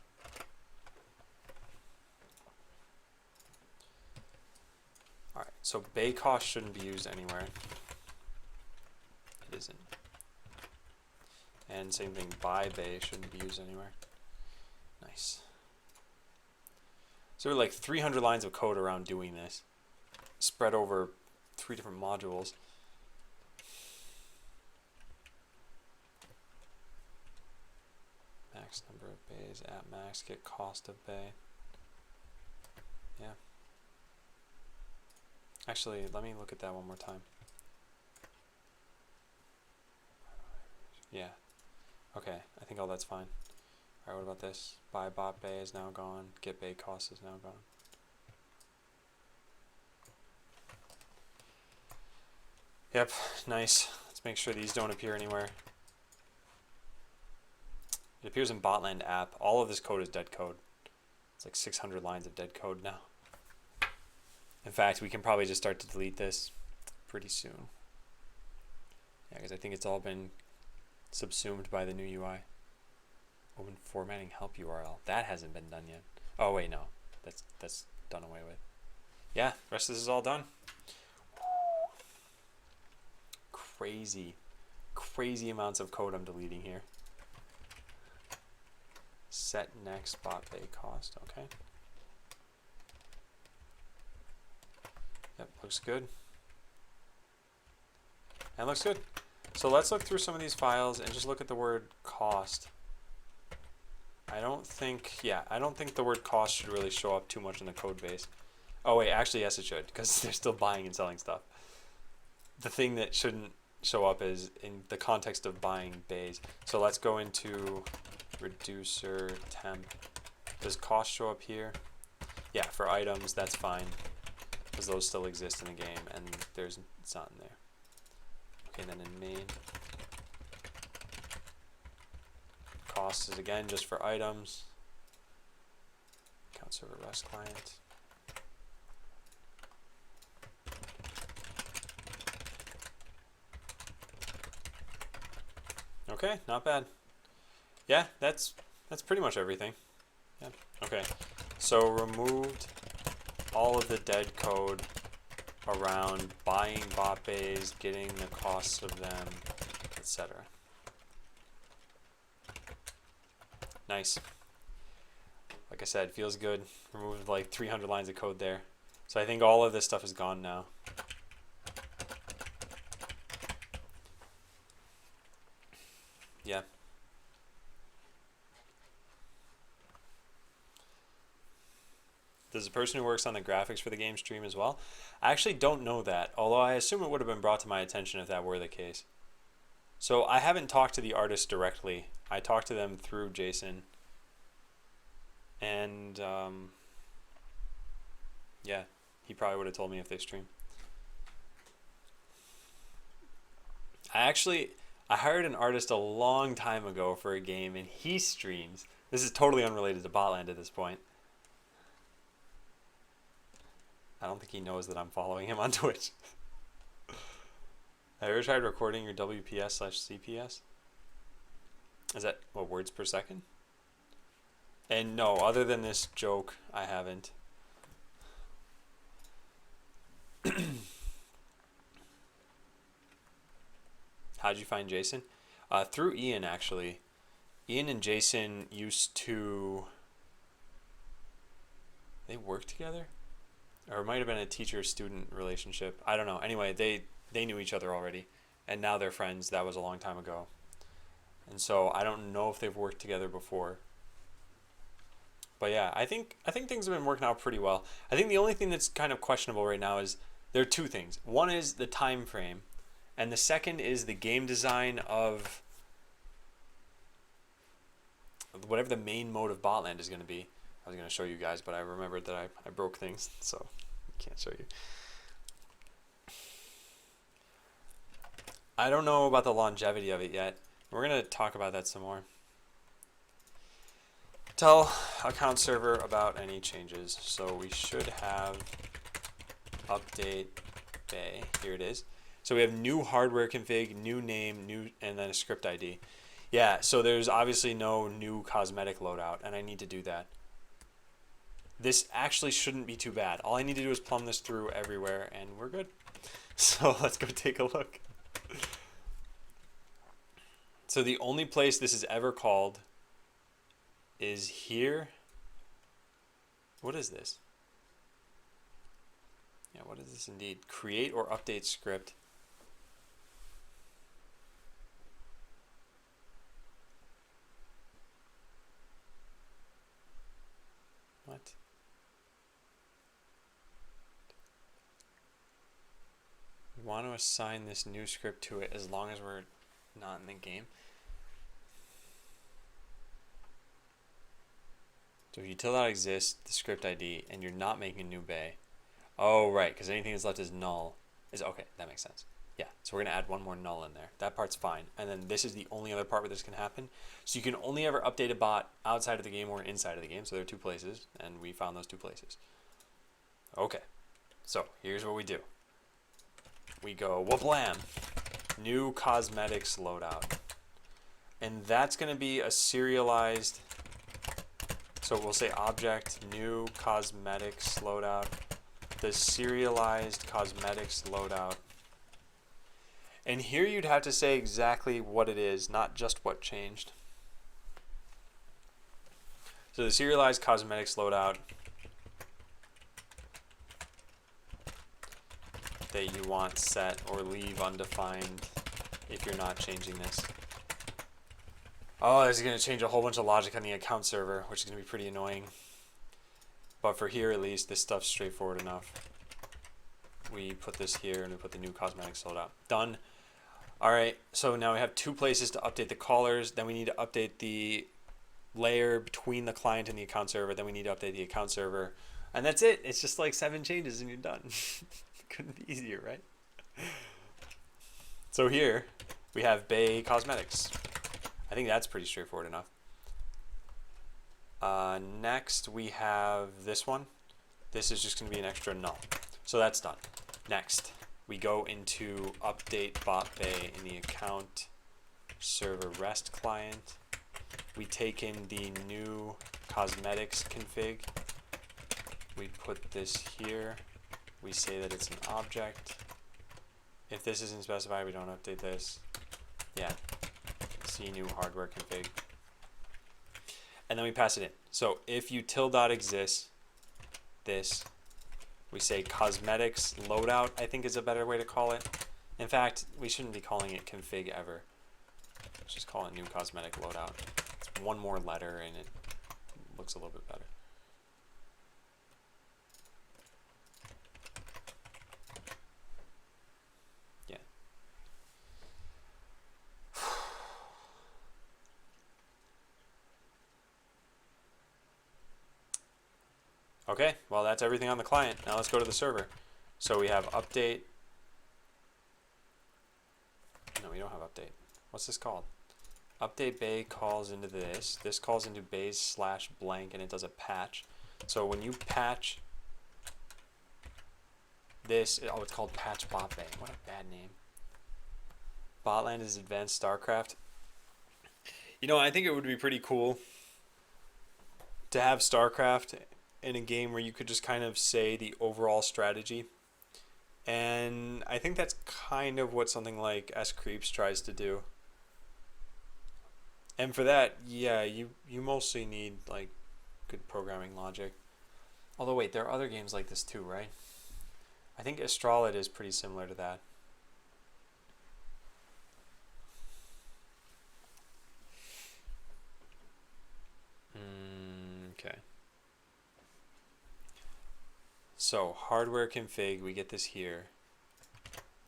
Alright, so bay cost shouldn't be used anywhere. It isn't. And same thing, buy bay shouldn't be used anywhere. Nice. So we're like 300 lines of code around doing this, spread over 3 different modules. Max number of bays at max, get cost of bay. Yeah. Actually, let me look at that one more time. Yeah. Okay, I think all that's fine. Alright, what about this? Buy bot bay is now gone. Get bay cost is now gone. Yep, nice. Let's make sure these don't appear anywhere. It appears in Botland app. All of this code is dead code. It's like 600 lines of dead code now. In fact, we can probably just start to delete this pretty soon. Yeah, because I think it's all been subsumed by the new UI. Open formatting help URL. That hasn't been done yet. Oh wait, no. That's done away with. Yeah, the rest of this is all done. Crazy amounts of code I'm deleting here. Set next bot bay cost. Okay. Yep, looks good. And looks good. So let's look through some of these files and just look at the word cost. I don't think the word cost should really show up too much in the code base. Oh wait, actually yes it should, because they're still buying and selling stuff. The thing that shouldn't show up is in the context of buying bays. So let's go into reducer temp. Does cost show up here? Yeah, for items that's fine, because those still exist in the game and it's not in there. Okay, then in main, cost is again just for items. Account server REST client. Okay, not bad. Yeah, that's pretty much everything. Yeah. Okay. So removed all of the dead code around buying bot bays, getting the costs of them, etc. Nice. Like I said, feels good. Removed like 300 lines of code there. So I think all of this stuff is gone now. Yeah. Does the person who works on the graphics for the game stream as well? I actually don't know that, although I assume it would have been brought to my attention if that were the case. So I haven't talked to the artist directly. I talked to them through Jason. And yeah, he probably would have told me if they stream. I hired an artist a long time ago for a game and he streams. This is totally unrelated to Botland at this point. I don't think he knows that I'm following him on Twitch. Have you ever tried recording your WPS/CPS? Is that what, words per second? And no, other than this joke, I haven't. How'd you find Jason? Through Ian, actually. Ian and Jason used to... They worked together? Or it might have been a teacher-student relationship. I don't know. Anyway, they knew each other already. And now they're friends. That was a long time ago. And so I don't know if they've worked together before. But yeah, I think things have been working out pretty well. I think the only thing that's kind of questionable right now is there are two things. One is the time frame, and the second is the game design of whatever the main mode of Botland is going to be. I was going to show you guys, but I remembered that I broke things, so I can't show you. I don't know about the longevity of it yet. We're going to talk about that some more. Tell account server about any changes. So we should have update bay. Here it is. So we have new hardware config, new name, new, and then a script ID. Yeah, so there's obviously no new cosmetic loadout, and I need to do that. This actually shouldn't be too bad. All I need to do is plumb this through everywhere, and we're good. So let's go take a look. So the only place this is ever called is here. What is this? Yeah, what is this indeed? Create or update script. What? We want to assign this new script to it as long as we're not in the game. So if util.exists, the script ID, and you're not making a new bay. Oh, right, because anything that's left is null. Okay, that makes sense. Yeah, so we're going to add one more null in there. That part's fine. And then this is the only other part where this can happen. So you can only ever update a bot outside of the game or inside of the game. So there are two places, and we found those two places. Okay, so here's what we do. We go whooplam, new cosmetics loadout. And that's going to be a serialized... So we'll say object new cosmetics loadout, the serialized cosmetics loadout. And here you'd have to say exactly what it is, not just what changed. So the serialized cosmetics loadout that you want set or leave undefined if you're not changing this. Oh, this is going to change a whole bunch of logic on the account server, which is going to be pretty annoying. But for here, at least, this stuff's straightforward enough. We put this here, and we put the new cosmetics loadout. Done. All right, so now we have two places to update the callers. Then we need to update the layer between the client and the account server. Then we need to update the account server. And that's it. It's just like 7 changes, and you're done. Couldn't be easier, right? So here, we have Bay Cosmetics. I think that's pretty straightforward enough. Next, we have this one. This is just going to be an extra null. So that's done. Next, we go into update bot bay in the account server REST client. We take in the new cosmetics config. We put this here. We say that it's an object. If this isn't specified, we don't update this. Yeah. See new hardware config. And then we pass it in. So if util.exists, this, we say cosmetics loadout, I think is a better way to call it. In fact, we shouldn't be calling it config ever. Let's just call it new cosmetic loadout. It's one more letter and it looks a little bit better. Yeah. Okay, well that's everything on the client. Now let's go to the server. So we have update. No, we don't have update. What's this called? Update bay calls into this. This calls into bays / blank and it does a patch. So when you patch this, oh, it's called patch bot bay. What a bad name. Botland is advanced StarCraft. You know, I think it would be pretty cool to have StarCraft in a game where you could just kind of say the overall strategy. And I think that's kind of what something like S-Creeps tries to do. And for that, yeah, you mostly need like good programming logic. Although wait, there are other games like this too, right? I think Astrolid is pretty similar to that. Okay. So hardware config, we get this here.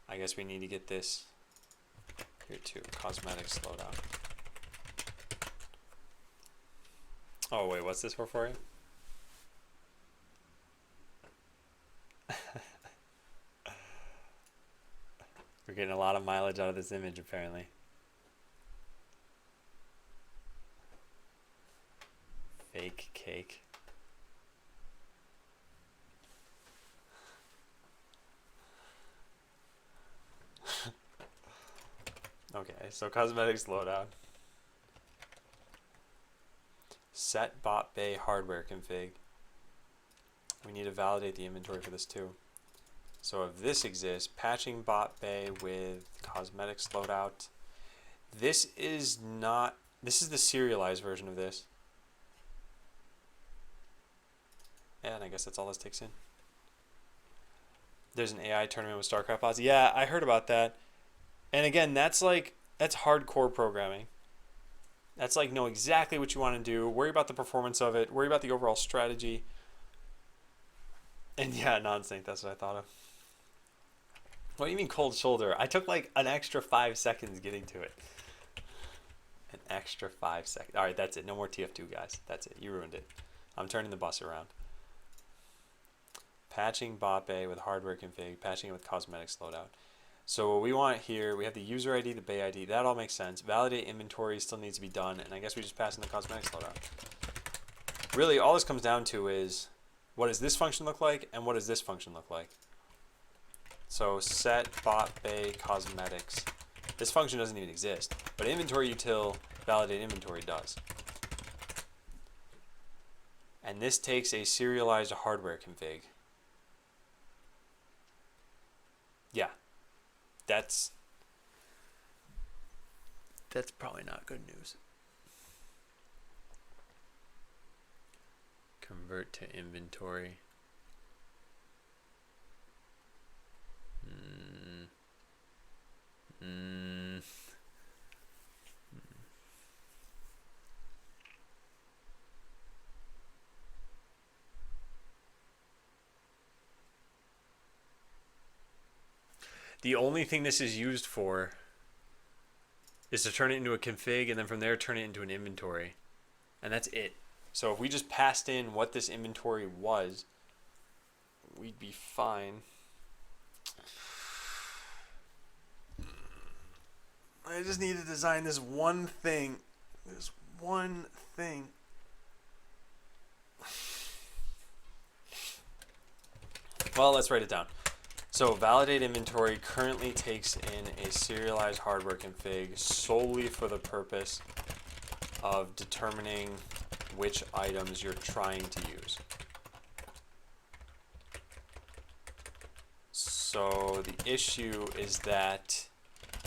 I guess we need to get this here too. Cosmetics loadout. Oh wait, what's this for you? We're getting a lot of mileage out of this image apparently. Fake cake. Okay, so cosmetics loadout. Set bot bay hardware config. We need to validate the inventory for this too. So if this exists, patching bot bay with cosmetics loadout. This is the serialized version of this. And I guess that's all this takes in. There's an AI tournament with StarCraft bots. Yeah, I heard about that. And again, that's hardcore programming. That's like know exactly what you want to do, worry about the performance of it, worry about the overall strategy. And yeah, non-sync, that's what I thought of. What do you mean cold shoulder? I took like an extra 5 seconds getting to it. An extra 5 seconds. All right, that's it. No more TF2, guys. That's it. You ruined it. I'm turning the bus around. Patching bot bay with hardware config, patching it with cosmetics loadout. So what we want here, we have the user ID, the bay ID. That all makes sense. Validate inventory still needs to be done, and I guess we just pass in the cosmetics loadout. Really, all this comes down to is, what does this function look like, and what does this function look like? So set bot bay cosmetics. This function doesn't even exist, but inventory util validate inventory does. And this takes a serialized hardware config. Yeah, that's probably not good news. Convert to inventory. The only thing this is used for is to turn it into a config and then from there turn it into an inventory. And that's it. So if we just passed in what this inventory was, we'd be fine. I just need to design this one thing. This one thing. Well, let's write it down. So validate inventory currently takes in a serialized hardware config solely for the purpose of determining which items you're trying to use. So the issue is that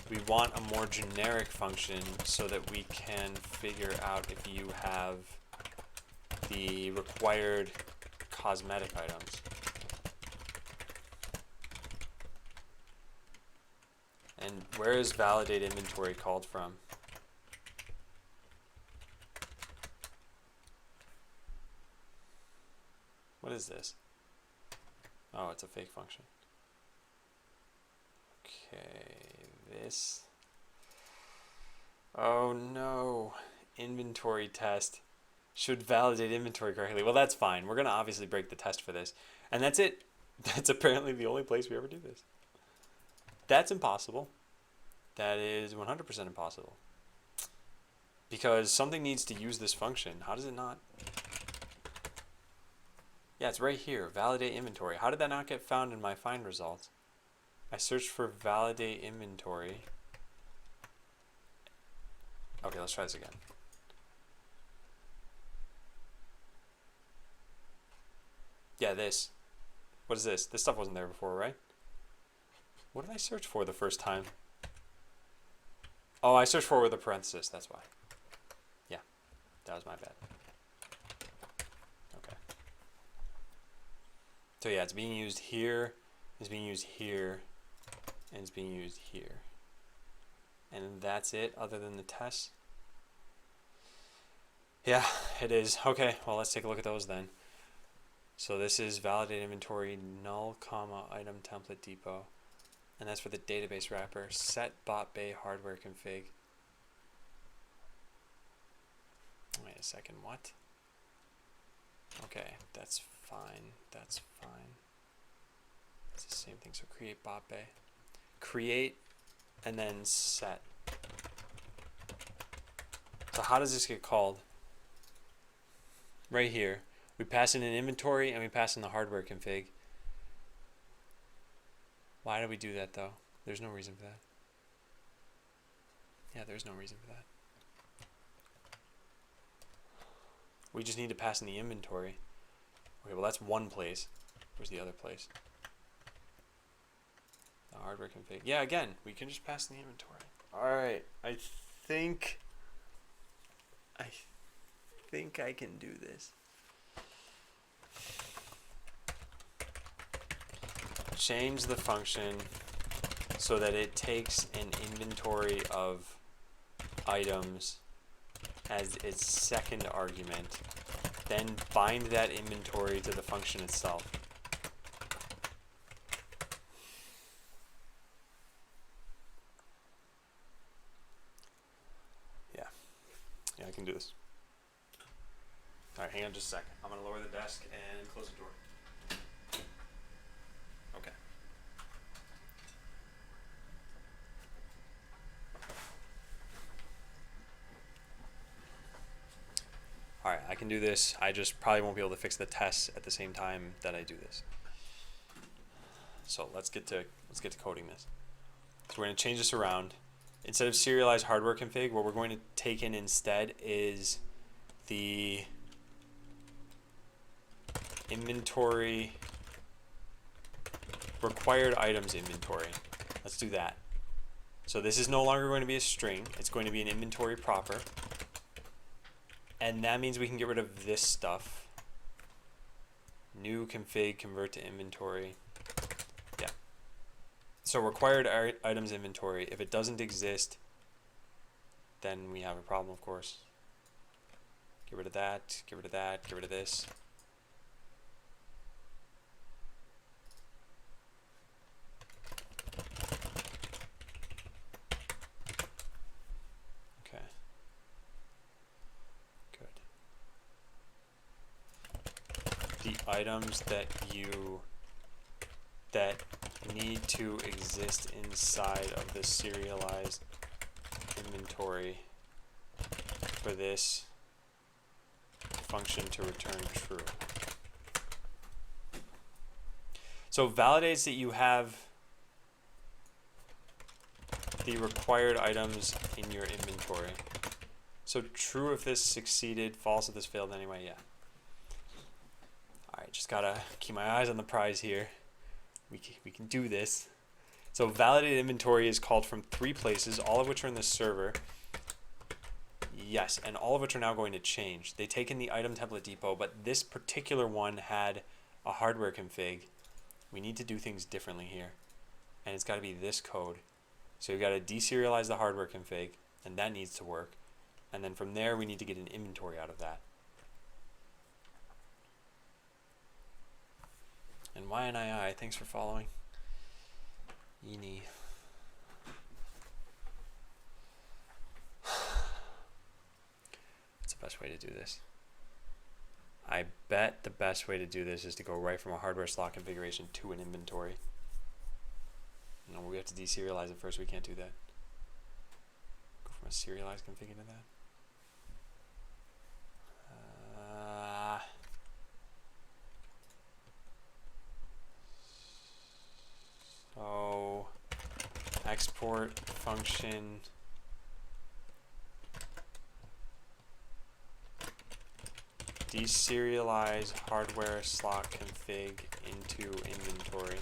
we want a more generic function so that we can figure out if you have the required cosmetic items. And where is validate inventory called from? What is this? Oh, it's a fake function. Okay, this. Oh no, inventory test should validate inventory correctly. Well, that's fine. We're gonna obviously break the test for this. And that's it. That's apparently the only place we ever do this. That's impossible. That is 100% impossible. Because something needs to use this function. How does it not? Yeah, it's right here. Validate inventory. How did that not get found in my find results? I searched for validate inventory. Okay, let's try this again. Yeah, this. What is this? This stuff wasn't there before, right? What did I search for the first time? Oh, I searched for with a parenthesis, that's why. Yeah, that was my bad. Okay. So yeah, it's being used here, it's being used here, and it's being used here. And that's it, other than the tests? Yeah, it is. Okay, well, let's take a look at those then. So this is validate inventory null, comma, item template depot. And that's for the database wrapper. Set bot bay hardware config. Wait a second, what? Okay, that's fine. That's fine. It's the same thing. So create bot bay. Create and then set. So how does this get called? Right here. We pass in an inventory and we pass in the hardware config. Why do we do that though? There's no reason for that. Yeah, there's no reason for that. We just need to pass in the inventory. Okay, well that's one place. Where's the other place? The hardware config. Yeah, again, we can just pass in the inventory. Alright, I think I can do this. Change the function so that it takes an inventory of items as its second argument, then bind that inventory to the function itself. Yeah, I can do this. Alright, hang on just a second. I'm going to lower the desk and close the door. Okay. Alright, I can do this. I just probably won't be able to fix the tests at the same time that I do this. So let's get to coding this. So we're going to change this around. Instead of serialized hardware config, what we're going to take in instead is the inventory required items inventory. Let's do that. So this is no longer going to be a string. It's going to be an inventory proper. And that means we can get rid of this stuff. New config, convert to inventory. Yeah. So required items inventory. If it doesn't exist, then we have a problem, of course. Get rid of that, get rid of that, get rid of this. Okay. Good. The items that need to exist inside of the serialized inventory for this function to return true. So validates that you have the required items in your inventory. So true if this succeeded, false if this failed anyway, yeah. Alright, just gotta keep my eyes on the prize here. We can do this. So validated inventory is called from 3 places, all of which are in the server. Yes, and all of which are now going to change. They take in the item template depot, but this particular one had a hardware config. We need to do things differently here. And it's got to be this code. So you've got to deserialize the hardware config, and that needs to work. And then from there, we need to get an inventory out of that. And YNII, thanks for following. Yini. What's the best way to do this? I bet the best way to do this is to go right from a hardware slot configuration to an inventory. No, we have to deserialize it first. We can't do that. Go from a serialized config into that. So export function deserialize hardware slot config into inventory.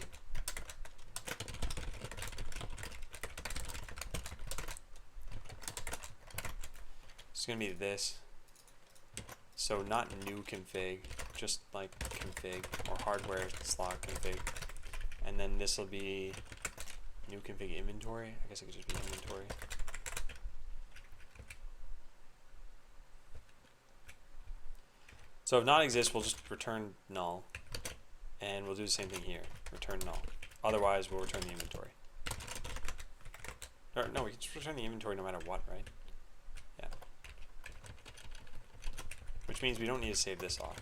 It's going to be this. So not new config, just like config or hardware slot config. And then this will be new config inventory. I guess it could just be inventory. So if not exists, we'll just return null. And we'll do the same thing here, return null. Otherwise, we'll return the inventory. Or no, we can just return the inventory no matter what, right? Yeah. Which means we don't need to save this off.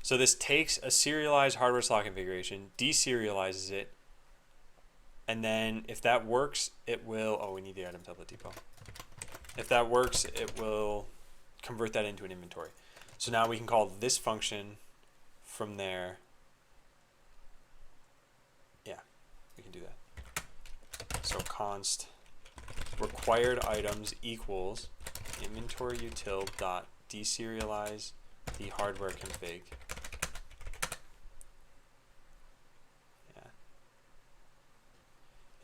So this takes a serialized hardware slot configuration, deserializes it, and then if that works, it will, oh, we need the item template depot. If that works, it will convert that into an inventory. So now we can call this function from there. Yeah, we can do that. So const required items equals inventory util dot deserialize the hardware config. Yeah.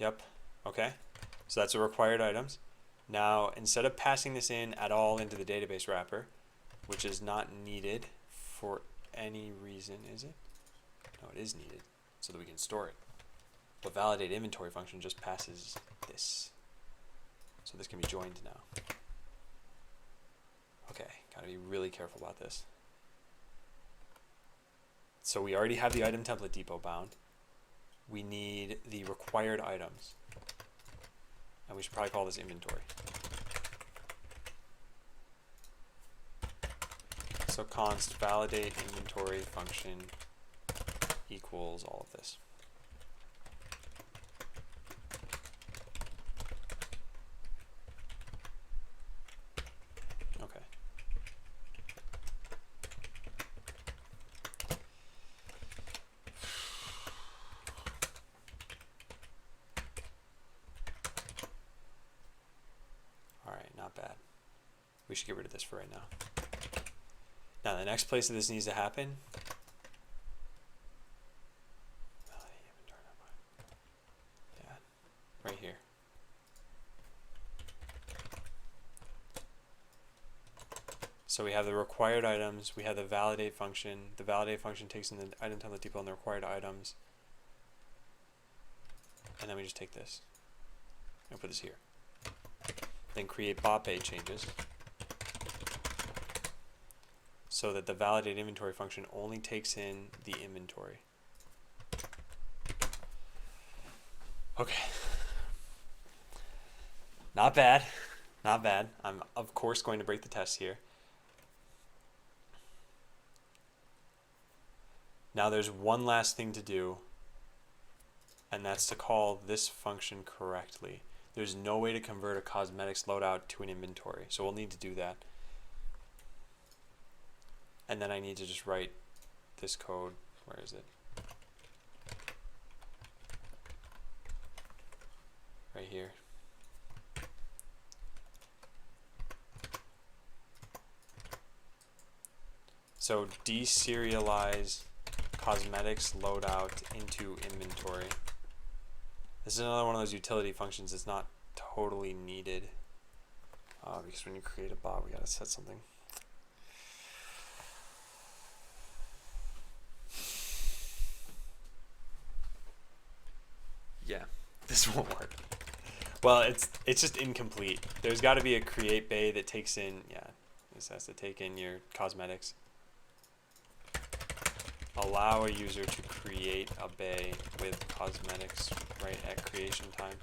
Yep. Okay. So that's a required items. Now, instead of passing this in at all into the database wrapper, which is not needed for any reason, is it? No, it is needed so that we can store it. The validate inventory function just passes this. So this can be joined now. Okay, gotta be really careful about this. So we already have the item template depot bound. We need the required items. And we should probably call this inventory. So const validate inventory function equals all of this. Okay. All right, not bad. We should get rid of this for right now. Now the next place that this needs to happen, yeah, right here. So we have the required items, we have the validate function. The validate function takes in the item template depot and the required items. And then we just take this and put this here. Then create bot-pay changes so that the validate inventory function only takes in the inventory. Okay. Not bad. Not bad. I'm, of course, going to break the test here. Now there's one last thing to do, and that's to call this function correctly. There's no way to convert a cosmetics loadout to an inventory, so we'll need to do that. And then I need to just write this code. Where is it? Right here. So deserialize cosmetics loadout into inventory. This is another one of those utility functions that's not totally needed. Because when you create a bot, we gotta set something. Yeah, this won't work. Well, it's just incomplete. There's got to be a create bay that takes in, yeah, this has to take in your cosmetics. Allow a user to create a bay with cosmetics right at creation time.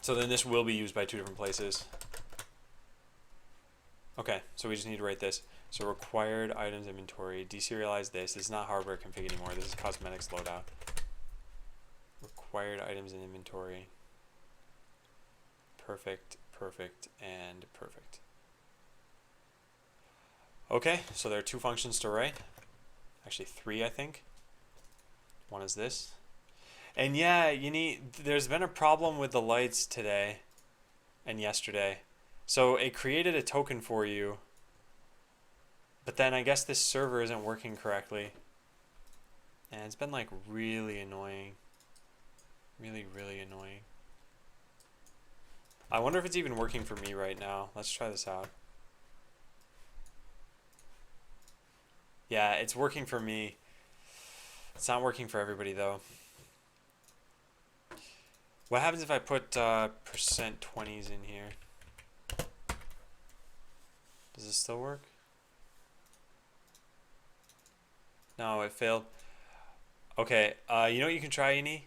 So then this will be used by two different places. Okay, so we just need to write this. So required items inventory, deserialize this. This is not hardware config anymore. This is cosmetics loadout. Required items in inventory. Perfect, perfect, and perfect. Okay, so there are two functions to write. Actually, three, I think. One is this. And yeah, there's been a problem with the lights today and yesterday. So it created a token for you, but then I guess this server isn't working correctly. And it's been like really annoying. Really, really annoying. I wonder if it's even working for me right now. Let's try this out. Yeah, it's working for me. It's not working for everybody though. What happens if I put %20s in here? Does this still work? No, it failed. Okay, you know what you can try, Eni?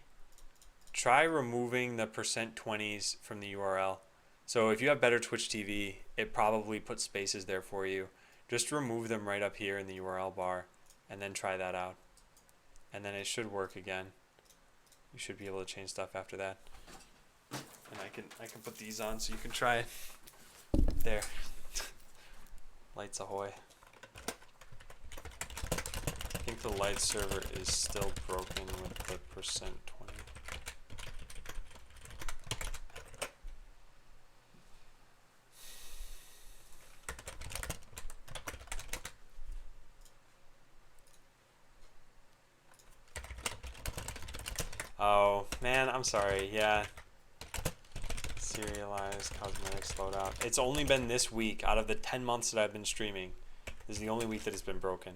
Try removing the %20s from the URL. So if you have better Twitch TV, it probably puts spaces there for you. Just remove them right up here in the URL bar and then try that out. And then it should work again. You should be able to change stuff after that. And I can put these on so you can try it. There. Lights ahoy. I think the light server is still broken with the %20. Oh, man, I'm sorry. Yeah. Serialized cosmetics loadout. It's only been this week out of the 10 months that I've been streaming. This is the only week that it's been broken.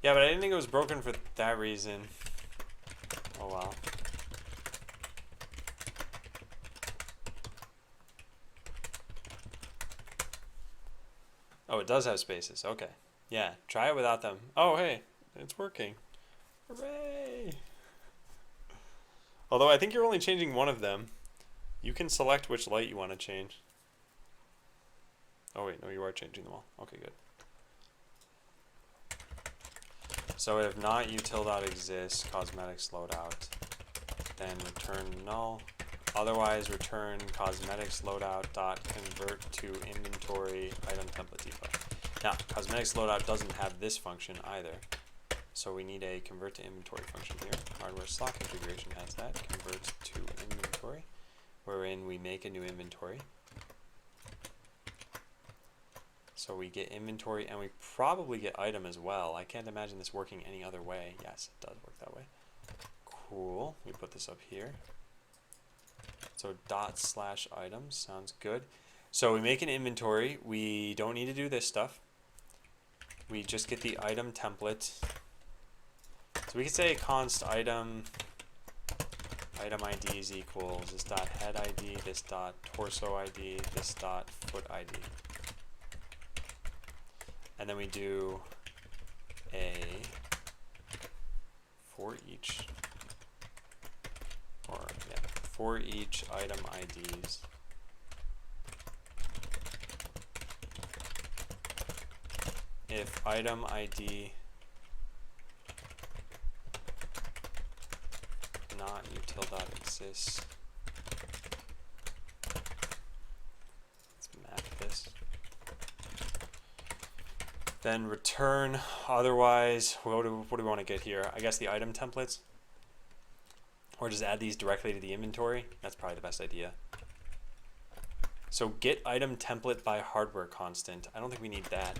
Yeah, but I didn't think it was broken for that reason. Oh well. Oh, it does have spaces. Okay. Yeah, try it without them. Oh, hey, it's working. Hooray! Although I think you're only changing one of them. You can select which light you want to change. Oh wait, no, you are changing them all. Okay, good. So if not util.exists cosmetics loadout, then return null. Otherwise, return cosmetics loadout dot convert to inventory item template depot. Now, cosmetics loadout doesn't have this function either, so we need a convert to inventory function here. Hardware slot configuration has that. Convert to inventory, wherein we make a new inventory. So we get inventory and we probably get item as well. I can't imagine this working any other way. Yes, it does work that way. Cool. We put this up here. So ./items sounds good. So we make an inventory. We don't need to do this stuff. We just get the item template. So we could say const item IDs equals this dot head ID, this dot torso ID, this dot foot ID. And then we do a for each item IDs if item ID not util.exists. Let's map this. Then return, otherwise, what do we want to get here? I guess the item templates. Or just add these directly to the inventory. That's probably the best idea. So get item template by hardware constant. I don't think we need that.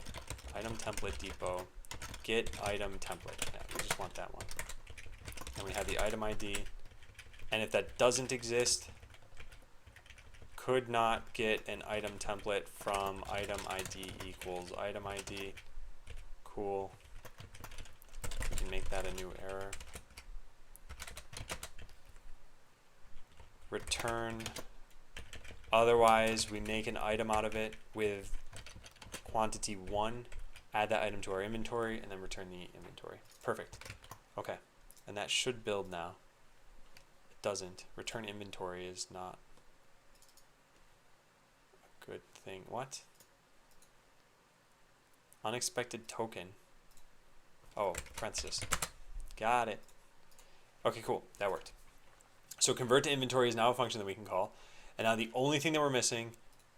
Item template depot. Get item template. Yeah, we just want that one. And we have the item ID. And if that doesn't exist, could not get an item template from item ID equals item ID. Cool. We can make that a new error. Return. Otherwise, we make an item out of it with quantity 1, add that item to our inventory, and then return the inventory. Perfect. Okay. And that should build now. It doesn't. Return inventory is not a good thing. What? Unexpected token. Oh, parenthesis. Got it. Okay, cool. That worked. So convert to inventory is now a function that we can call. And now the only thing that we're missing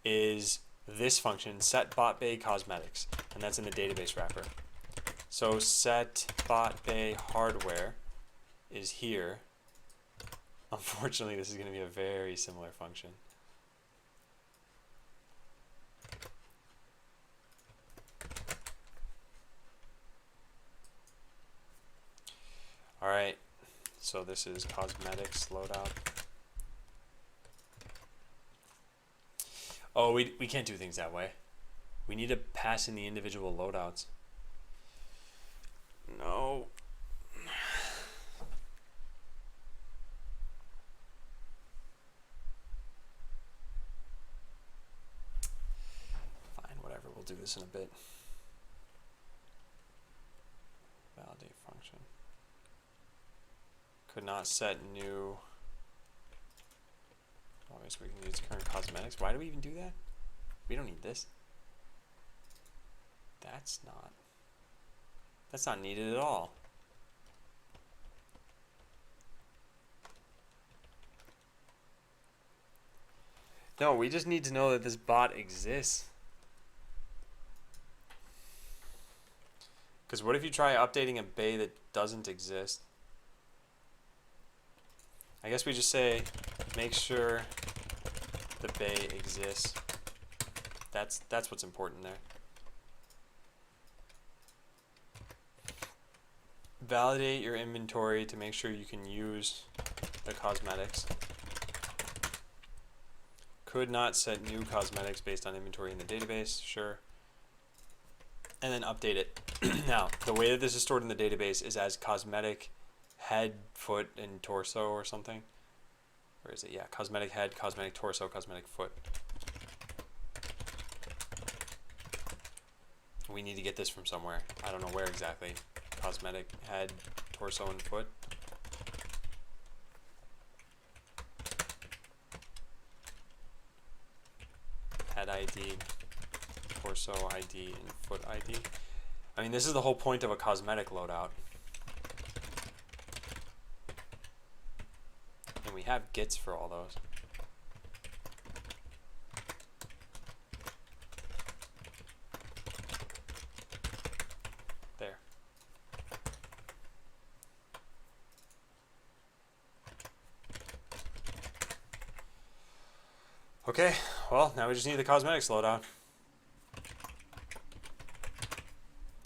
is this function, set bot bay cosmetics. And that's in the database wrapper. So set bot bay hardware is here. Unfortunately, this is going to be a very similar function. All right, so this is cosmetics loadout. Oh, we can't do things that way. We need to pass in the individual loadouts. No. Fine, whatever. We'll do this in a bit. Validate function. Could not set new. Obviously, we can use current cosmetics. Why do we even do that? We don't need this. That's not needed at all. No, we just need to know that this bot exists. Because what if you try updating a bay that doesn't exist? I guess we just say, make sure the bay exists. That's what's important there. Validate your inventory to make sure you can use the cosmetics. Could not set new cosmetics based on inventory in the database, sure. And then update it. Now, the way that this is stored in the database is as cosmetic head, foot, and torso or something. Where is it? Yeah, cosmetic head, cosmetic torso, cosmetic foot. We need to get this from somewhere. I don't know where exactly. Cosmetic head, torso, and foot. Head ID, torso ID, and foot ID. I mean, this is the whole point of a cosmetic loadout. And we have gets for all those. There. Okay, well, now we just need the cosmetics loadout.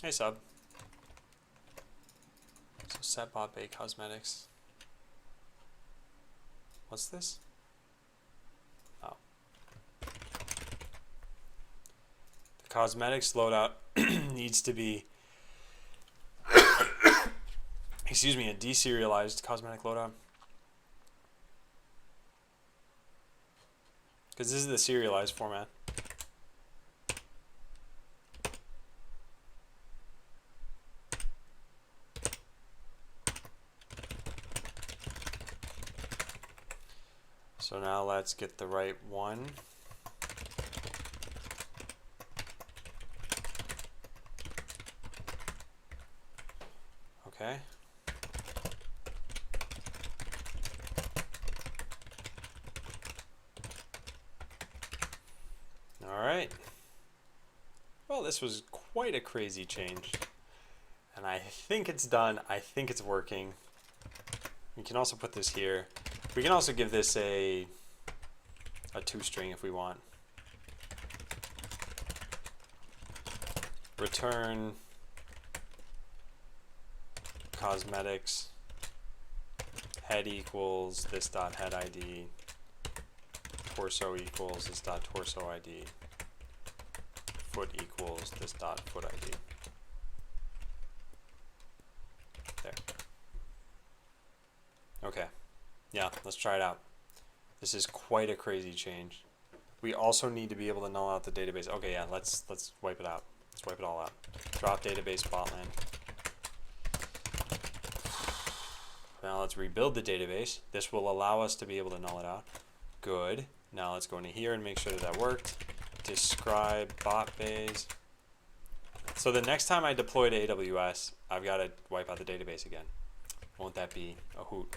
Hey, sub. So set bot bay cosmetics. What's this? Oh. The cosmetics loadout needs to be, excuse me, a deserialized cosmetic loadout. Because this is the serialized format. So now let's get the right one. Okay. All right. Well, this was quite a crazy change. And I think it's done. I think it's working. We can also put this here. We can also give this a toString if we want. Return cosmetics head equals this dot head ID, torso equals this dot torso ID, foot equals this dot foot ID. There. Okay. Yeah, let's try it out. This is quite a crazy change. We also need to be able to null out the database. Okay, yeah, let's wipe it out. Let's wipe it all out. Drop database botland. Now let's rebuild the database. This will allow us to be able to null it out. Good. Now let's go into here and make sure that that worked. Describe bot bays. So the next time I deploy to AWS, I've got to wipe out the database again. Won't that be a hoot?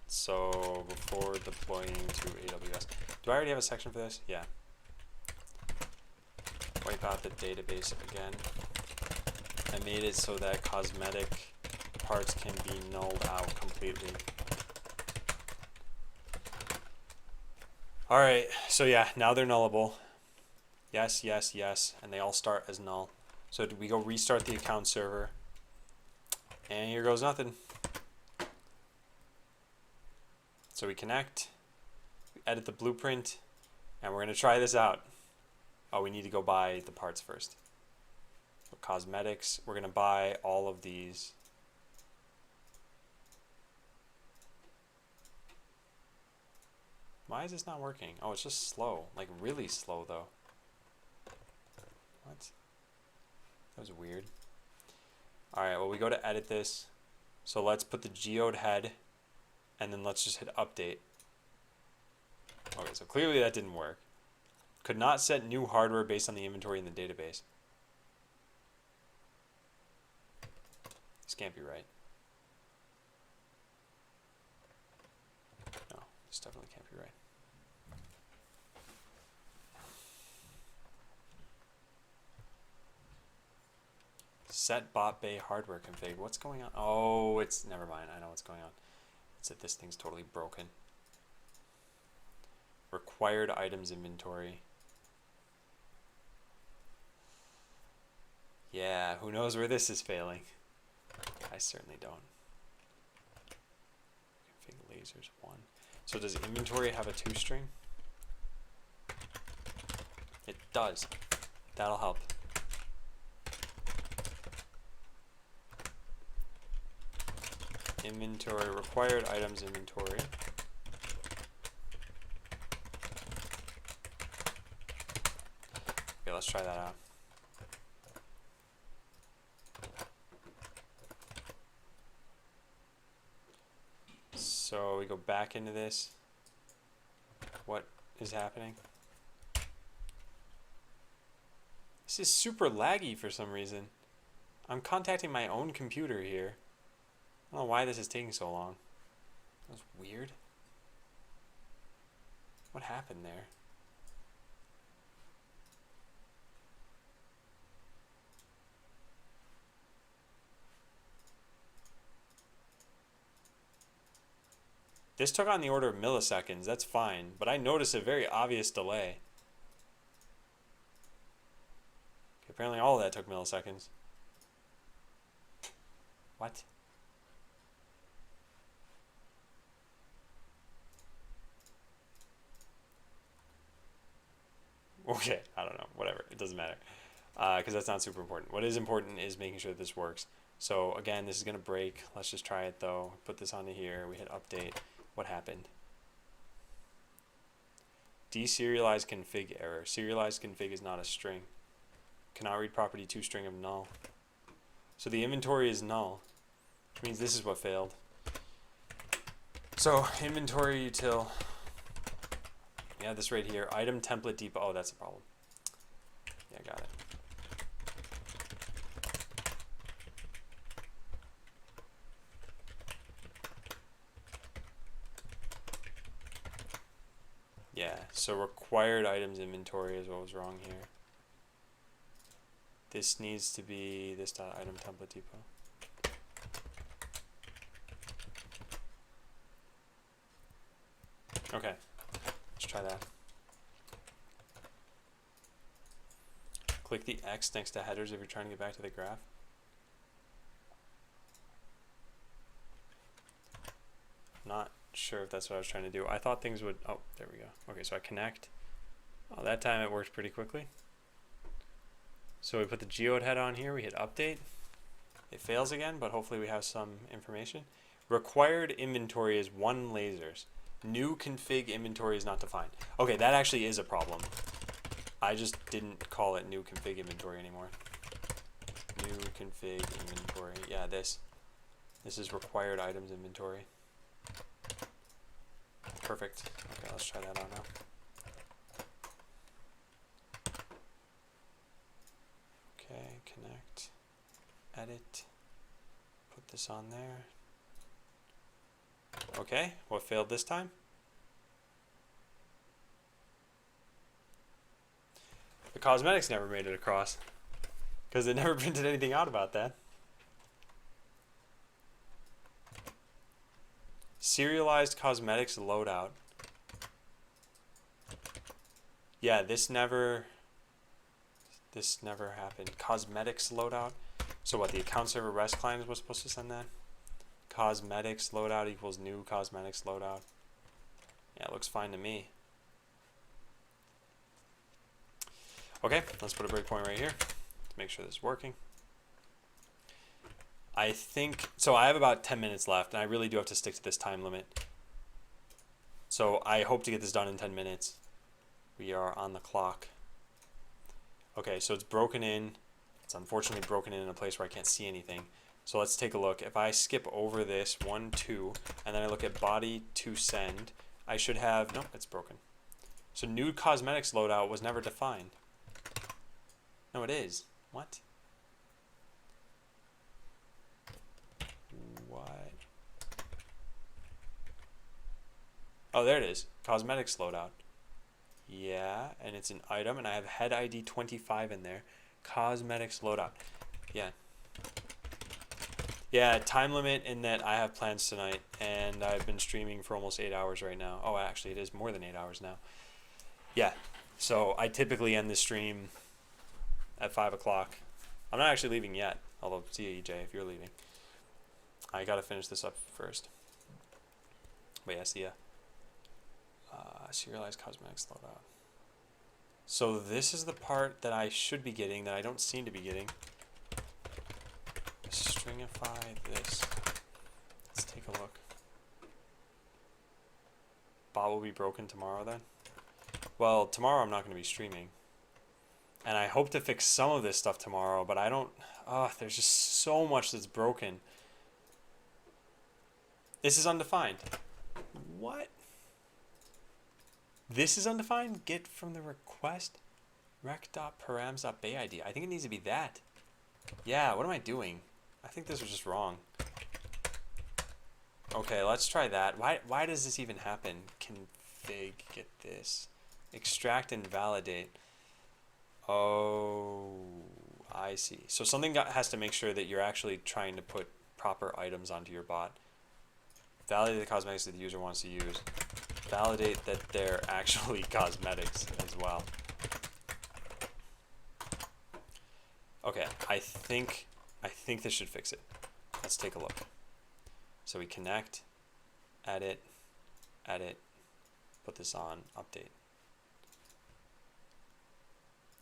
So before deploying to AWS, do I already have a section for this? Yeah. Wipe out the database again. I made it so that cosmetic parts can be nulled out completely. Alright, so yeah, now they're nullable. Yes, yes, yes, and they all start as null. So we go restart the account server, and here goes nothing. So we connect, we edit the blueprint, and we're going to try this out. Oh, we need to go buy the parts first. So cosmetics, we're going to buy all of these. Why is this not working? Oh, it's just slow. Like, really slow, though. What? That was weird. Alright, well, we go to edit this. So let's put the geode head, and then let's just hit update. Okay, so clearly that didn't work. Could not set new hardware based on the inventory in the database. This can't be right. No, this definitely can't be right. Set bot bay hardware config. What's going on? Oh, it's, never mind. I know what's going on. It's that this thing's totally broken. Required items inventory. Yeah, who knows where this is failing? I certainly don't. Config lasers 1. So does inventory have a toString? It does. That'll help. Inventory, required items inventory. Okay, let's try that out. So we go back into this. What is happening? This is super laggy for some reason. I'm contacting my own computer here. I don't know why this is taking so long. That was weird. What happened there? This took on the order of milliseconds, that's fine, but I noticed a very obvious delay. Okay, apparently all of that took milliseconds. What? Okay, I don't know, whatever, it doesn't matter. Because that's not super important. What is important is making sure that this works. So again, this is going to break. Let's just try it though. Put this onto here, we hit update. What happened? Deserialized config error. Serialized config is not a string. Cannot read property toString of null. So the inventory is null, which means this is what failed. So inventory util. Yeah, this right here. Item template depot. Oh, that's a problem. Yeah, got it. Yeah, so required items inventory is what was wrong here. This needs to be this dot item template depot. Okay, let's try that. Click the X next to headers if you're trying to get back to the graph. Not sure if that's what I was trying to do. I thought things would, oh, there we go. Okay, so I connect. Oh, that time it worked pretty quickly. So we put the geode head on here, we hit update. It fails again, but hopefully we have some information. Required inventory is 1 lasers. New config inventory is not defined. Okay, that actually is a problem. I just didn't call it new config inventory anymore. New config inventory. Yeah, this. This is required items inventory. Perfect. Okay, let's try that out now. Okay, connect, edit, put this on there. Okay, what failed this time? The cosmetics never made it across because they never printed anything out about that. Serialized cosmetics loadout. Yeah, this never happened. Cosmetics loadout. So what, the account server REST client was supposed to send that? Cosmetics loadout equals new cosmetics loadout. Yeah, it looks fine to me. Okay, let's put a breakpoint right here to make sure this is working. I think, so I have about 10 minutes left, and I really do have to stick to this time limit. So I hope to get this done in 10 minutes. We are on the clock. Okay, so it's broken in. It's unfortunately broken in a place where I can't see anything. So let's take a look. If I skip over this 1, 2, and then I look at body to send, I should have, nope, it's broken. So new cosmetics loadout was never defined. No, it is. What? What? Oh, there it is. Cosmetics loadout. Yeah, and it's an item, and I have head ID 25 in there. Cosmetics loadout. Yeah. Yeah, time limit in that I have plans tonight, and I've been streaming for almost 8 hours right now. Oh, actually, it is more than 8 hours now. Yeah, so I typically end the stream at 5 o'clock. I'm not actually leaving yet, although see you, EJ, if you're leaving. I gotta finish this up first. But yeah, see ya. Serialized cosmetics loadout. So this is the part that I should be getting that I don't seem to be getting. Stringify this. Let's take a look. Bot will be broken tomorrow then? Well, tomorrow I'm not going to be streaming. And I hope to fix some of this stuff tomorrow, but I don't... there's just so much that's broken. This is undefined. What? This is undefined? Get from the request rec.params.bayid. I think it needs to be that. Yeah, what am I doing? I think this was just wrong. Okay, let's try that. Why does this even happen? Config, get this. Extract and validate. Oh, I see. So something has to make sure that you're actually trying to put proper items onto your bot. Validate the cosmetics that the user wants to use. Validate that they're actually cosmetics as well. Okay, I think this should fix it. Let's take a look. So we connect, edit, put this on, update.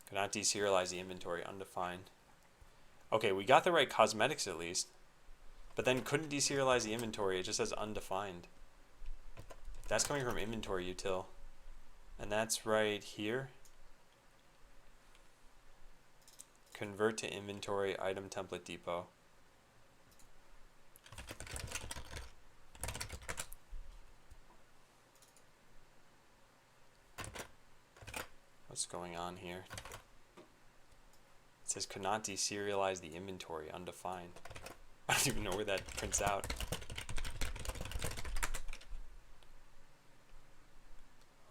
Could not deserialize the inventory, undefined. Okay, we got the right cosmetics at least, but then couldn't deserialize the inventory, it just says undefined. That's coming from inventory util, and that's right here. Convert to inventory item template depot. What's going on here? It says could not deserialize the inventory, undefined. I don't even know where that prints out.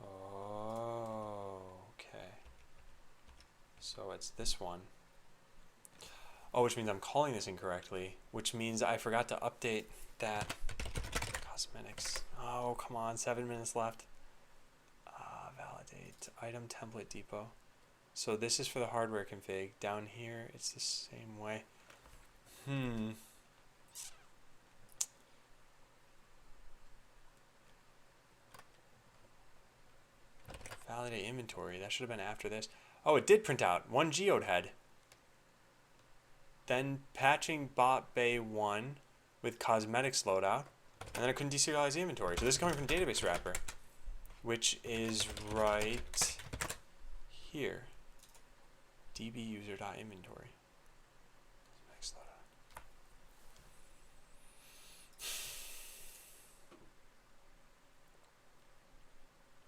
Oh, okay. So it's this one. Oh, which means I'm calling this incorrectly, which means I forgot to update that. Cosmetics. Oh, come on, 7 minutes left. Validate item template depot. So this is for the hardware config. Down here, it's the same way. Validate inventory. That should have been after this. Oh, it did print out. 1 geode head. Then patching bot bay 1 with cosmetics loadout. And then I couldn't deserialize the inventory. So this is coming from database wrapper, which is right here. dbuser.inventory. Cosmetics loadout.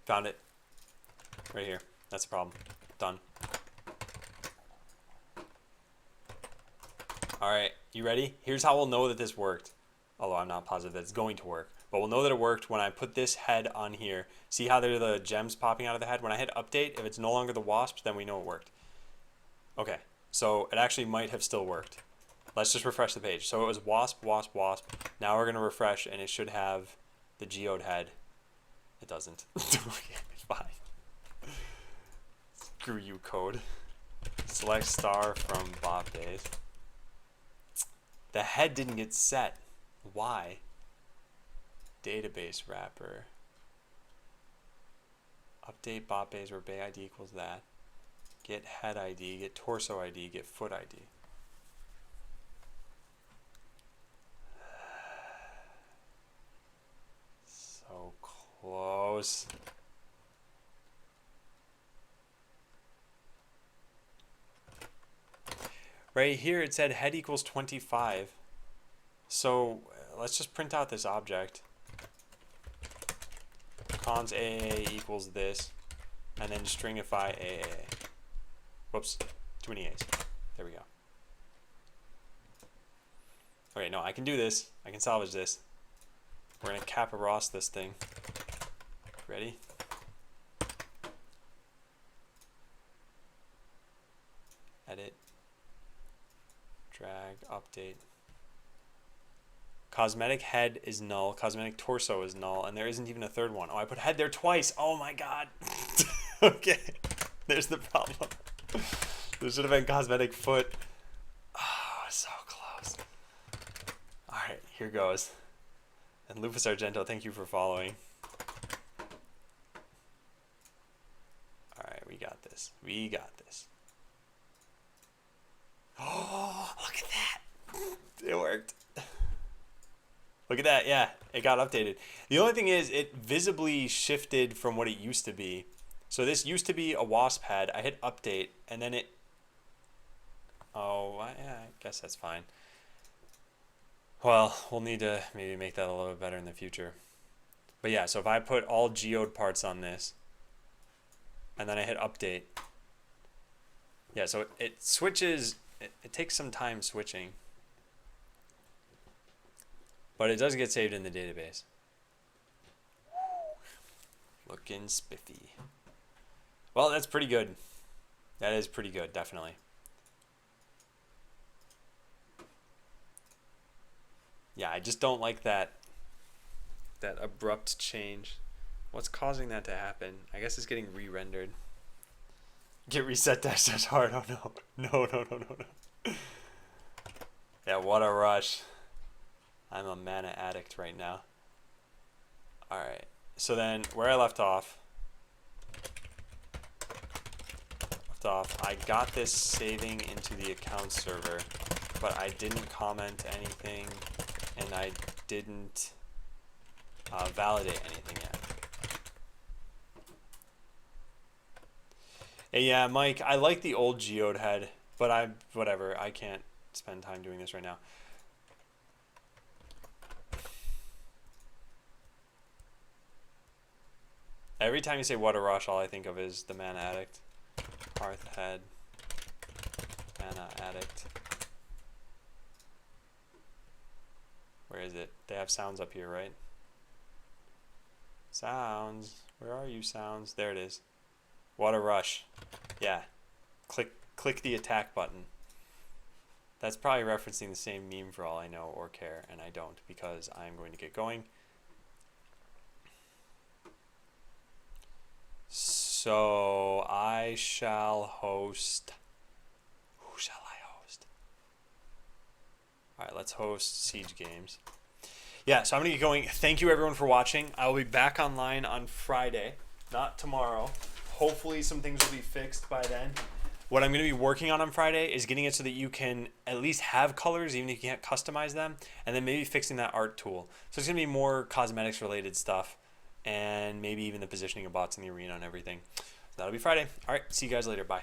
Found it. Right here. That's the problem. Done. Alright, you ready? Here's how we'll know that this worked. Although I'm not positive that it's going to work. But we'll know that it worked when I put this head on here. See how there are the gems popping out of the head? When I hit update, if it's no longer the wasps, then we know it worked. Okay, so it actually might have still worked. Let's just refresh the page. So it was wasp, wasp, wasp. Now we're going to refresh, and it should have the geode head. It doesn't. Okay, fine. Screw you, code. Select star from Bob Days. The head didn't get set. Why? Database wrapper. Update Bob Days where Bay ID equals that. Get head ID, get torso ID, get foot ID. So close. Right here it said head equals 25. So let's just print out this object. Cons AAA equals this, and then stringify AAA. Whoops, too many A's. There we go. Okay, no, I can do this. I can salvage this. We're gonna Kappa Ross this thing. Ready? Edit. Drag, update. Cosmetic head is null. Cosmetic torso is null. And there isn't even a third one. Oh, I put head there twice. Oh my god. Okay. There's the problem. There should have been cosmetic foot. Oh, so close. Alright, here goes. And Lupus Argento, thank you for following. Alright, we got this. We got this. Oh, look at that. It worked. Look at that. Yeah, it got updated. The only thing is it visibly shifted from what it used to be. So this used to be a wasp head. I hit update and then it... Oh, yeah, I guess that's fine. Well, we'll need to maybe make that a little bit better in the future. But yeah, so if I put all geode parts on this and then I hit update. Yeah, so it switches... It takes some time switching. But it does get saved in the database. Looking spiffy. Well, that's pretty good. That is pretty good, definitely. Yeah, I just don't like that abrupt change. What's causing that to happen? I guess it's getting re-rendered. Get reset dash dash hard. Oh no. No, no, no, no, no. Yeah, what a rush. I'm a mana addict right now. Alright. So then where I left off, I got this saving into the account server, but I didn't comment anything and I didn't validate anything yet. Yeah, Mike, I like the old geode head, but whatever, I can't spend time doing this right now. Every time you say what a rush, all I think of is the Mana Addict. Hearth Head. Mana Addict. Where is it? They have sounds up here, right? Sounds. Where are you, sounds? There it is. What a rush. Yeah. Click the attack button. That's probably referencing the same meme for all I know or care, and I don't because I'm going to get going. So I shall host. Who shall I host? All right, let's host Siege Games. Yeah, so I'm going to get going. Thank you everyone for watching. I will be back online on Friday, not tomorrow. Hopefully some things will be fixed by then. What I'm going to be working on Friday is getting it so that you can at least have colors even if you can't customize them, and then maybe fixing that art tool. So it's going to be more cosmetics related stuff and maybe even the positioning of bots in the arena and everything. That'll be Friday. All right, see you guys later. Bye.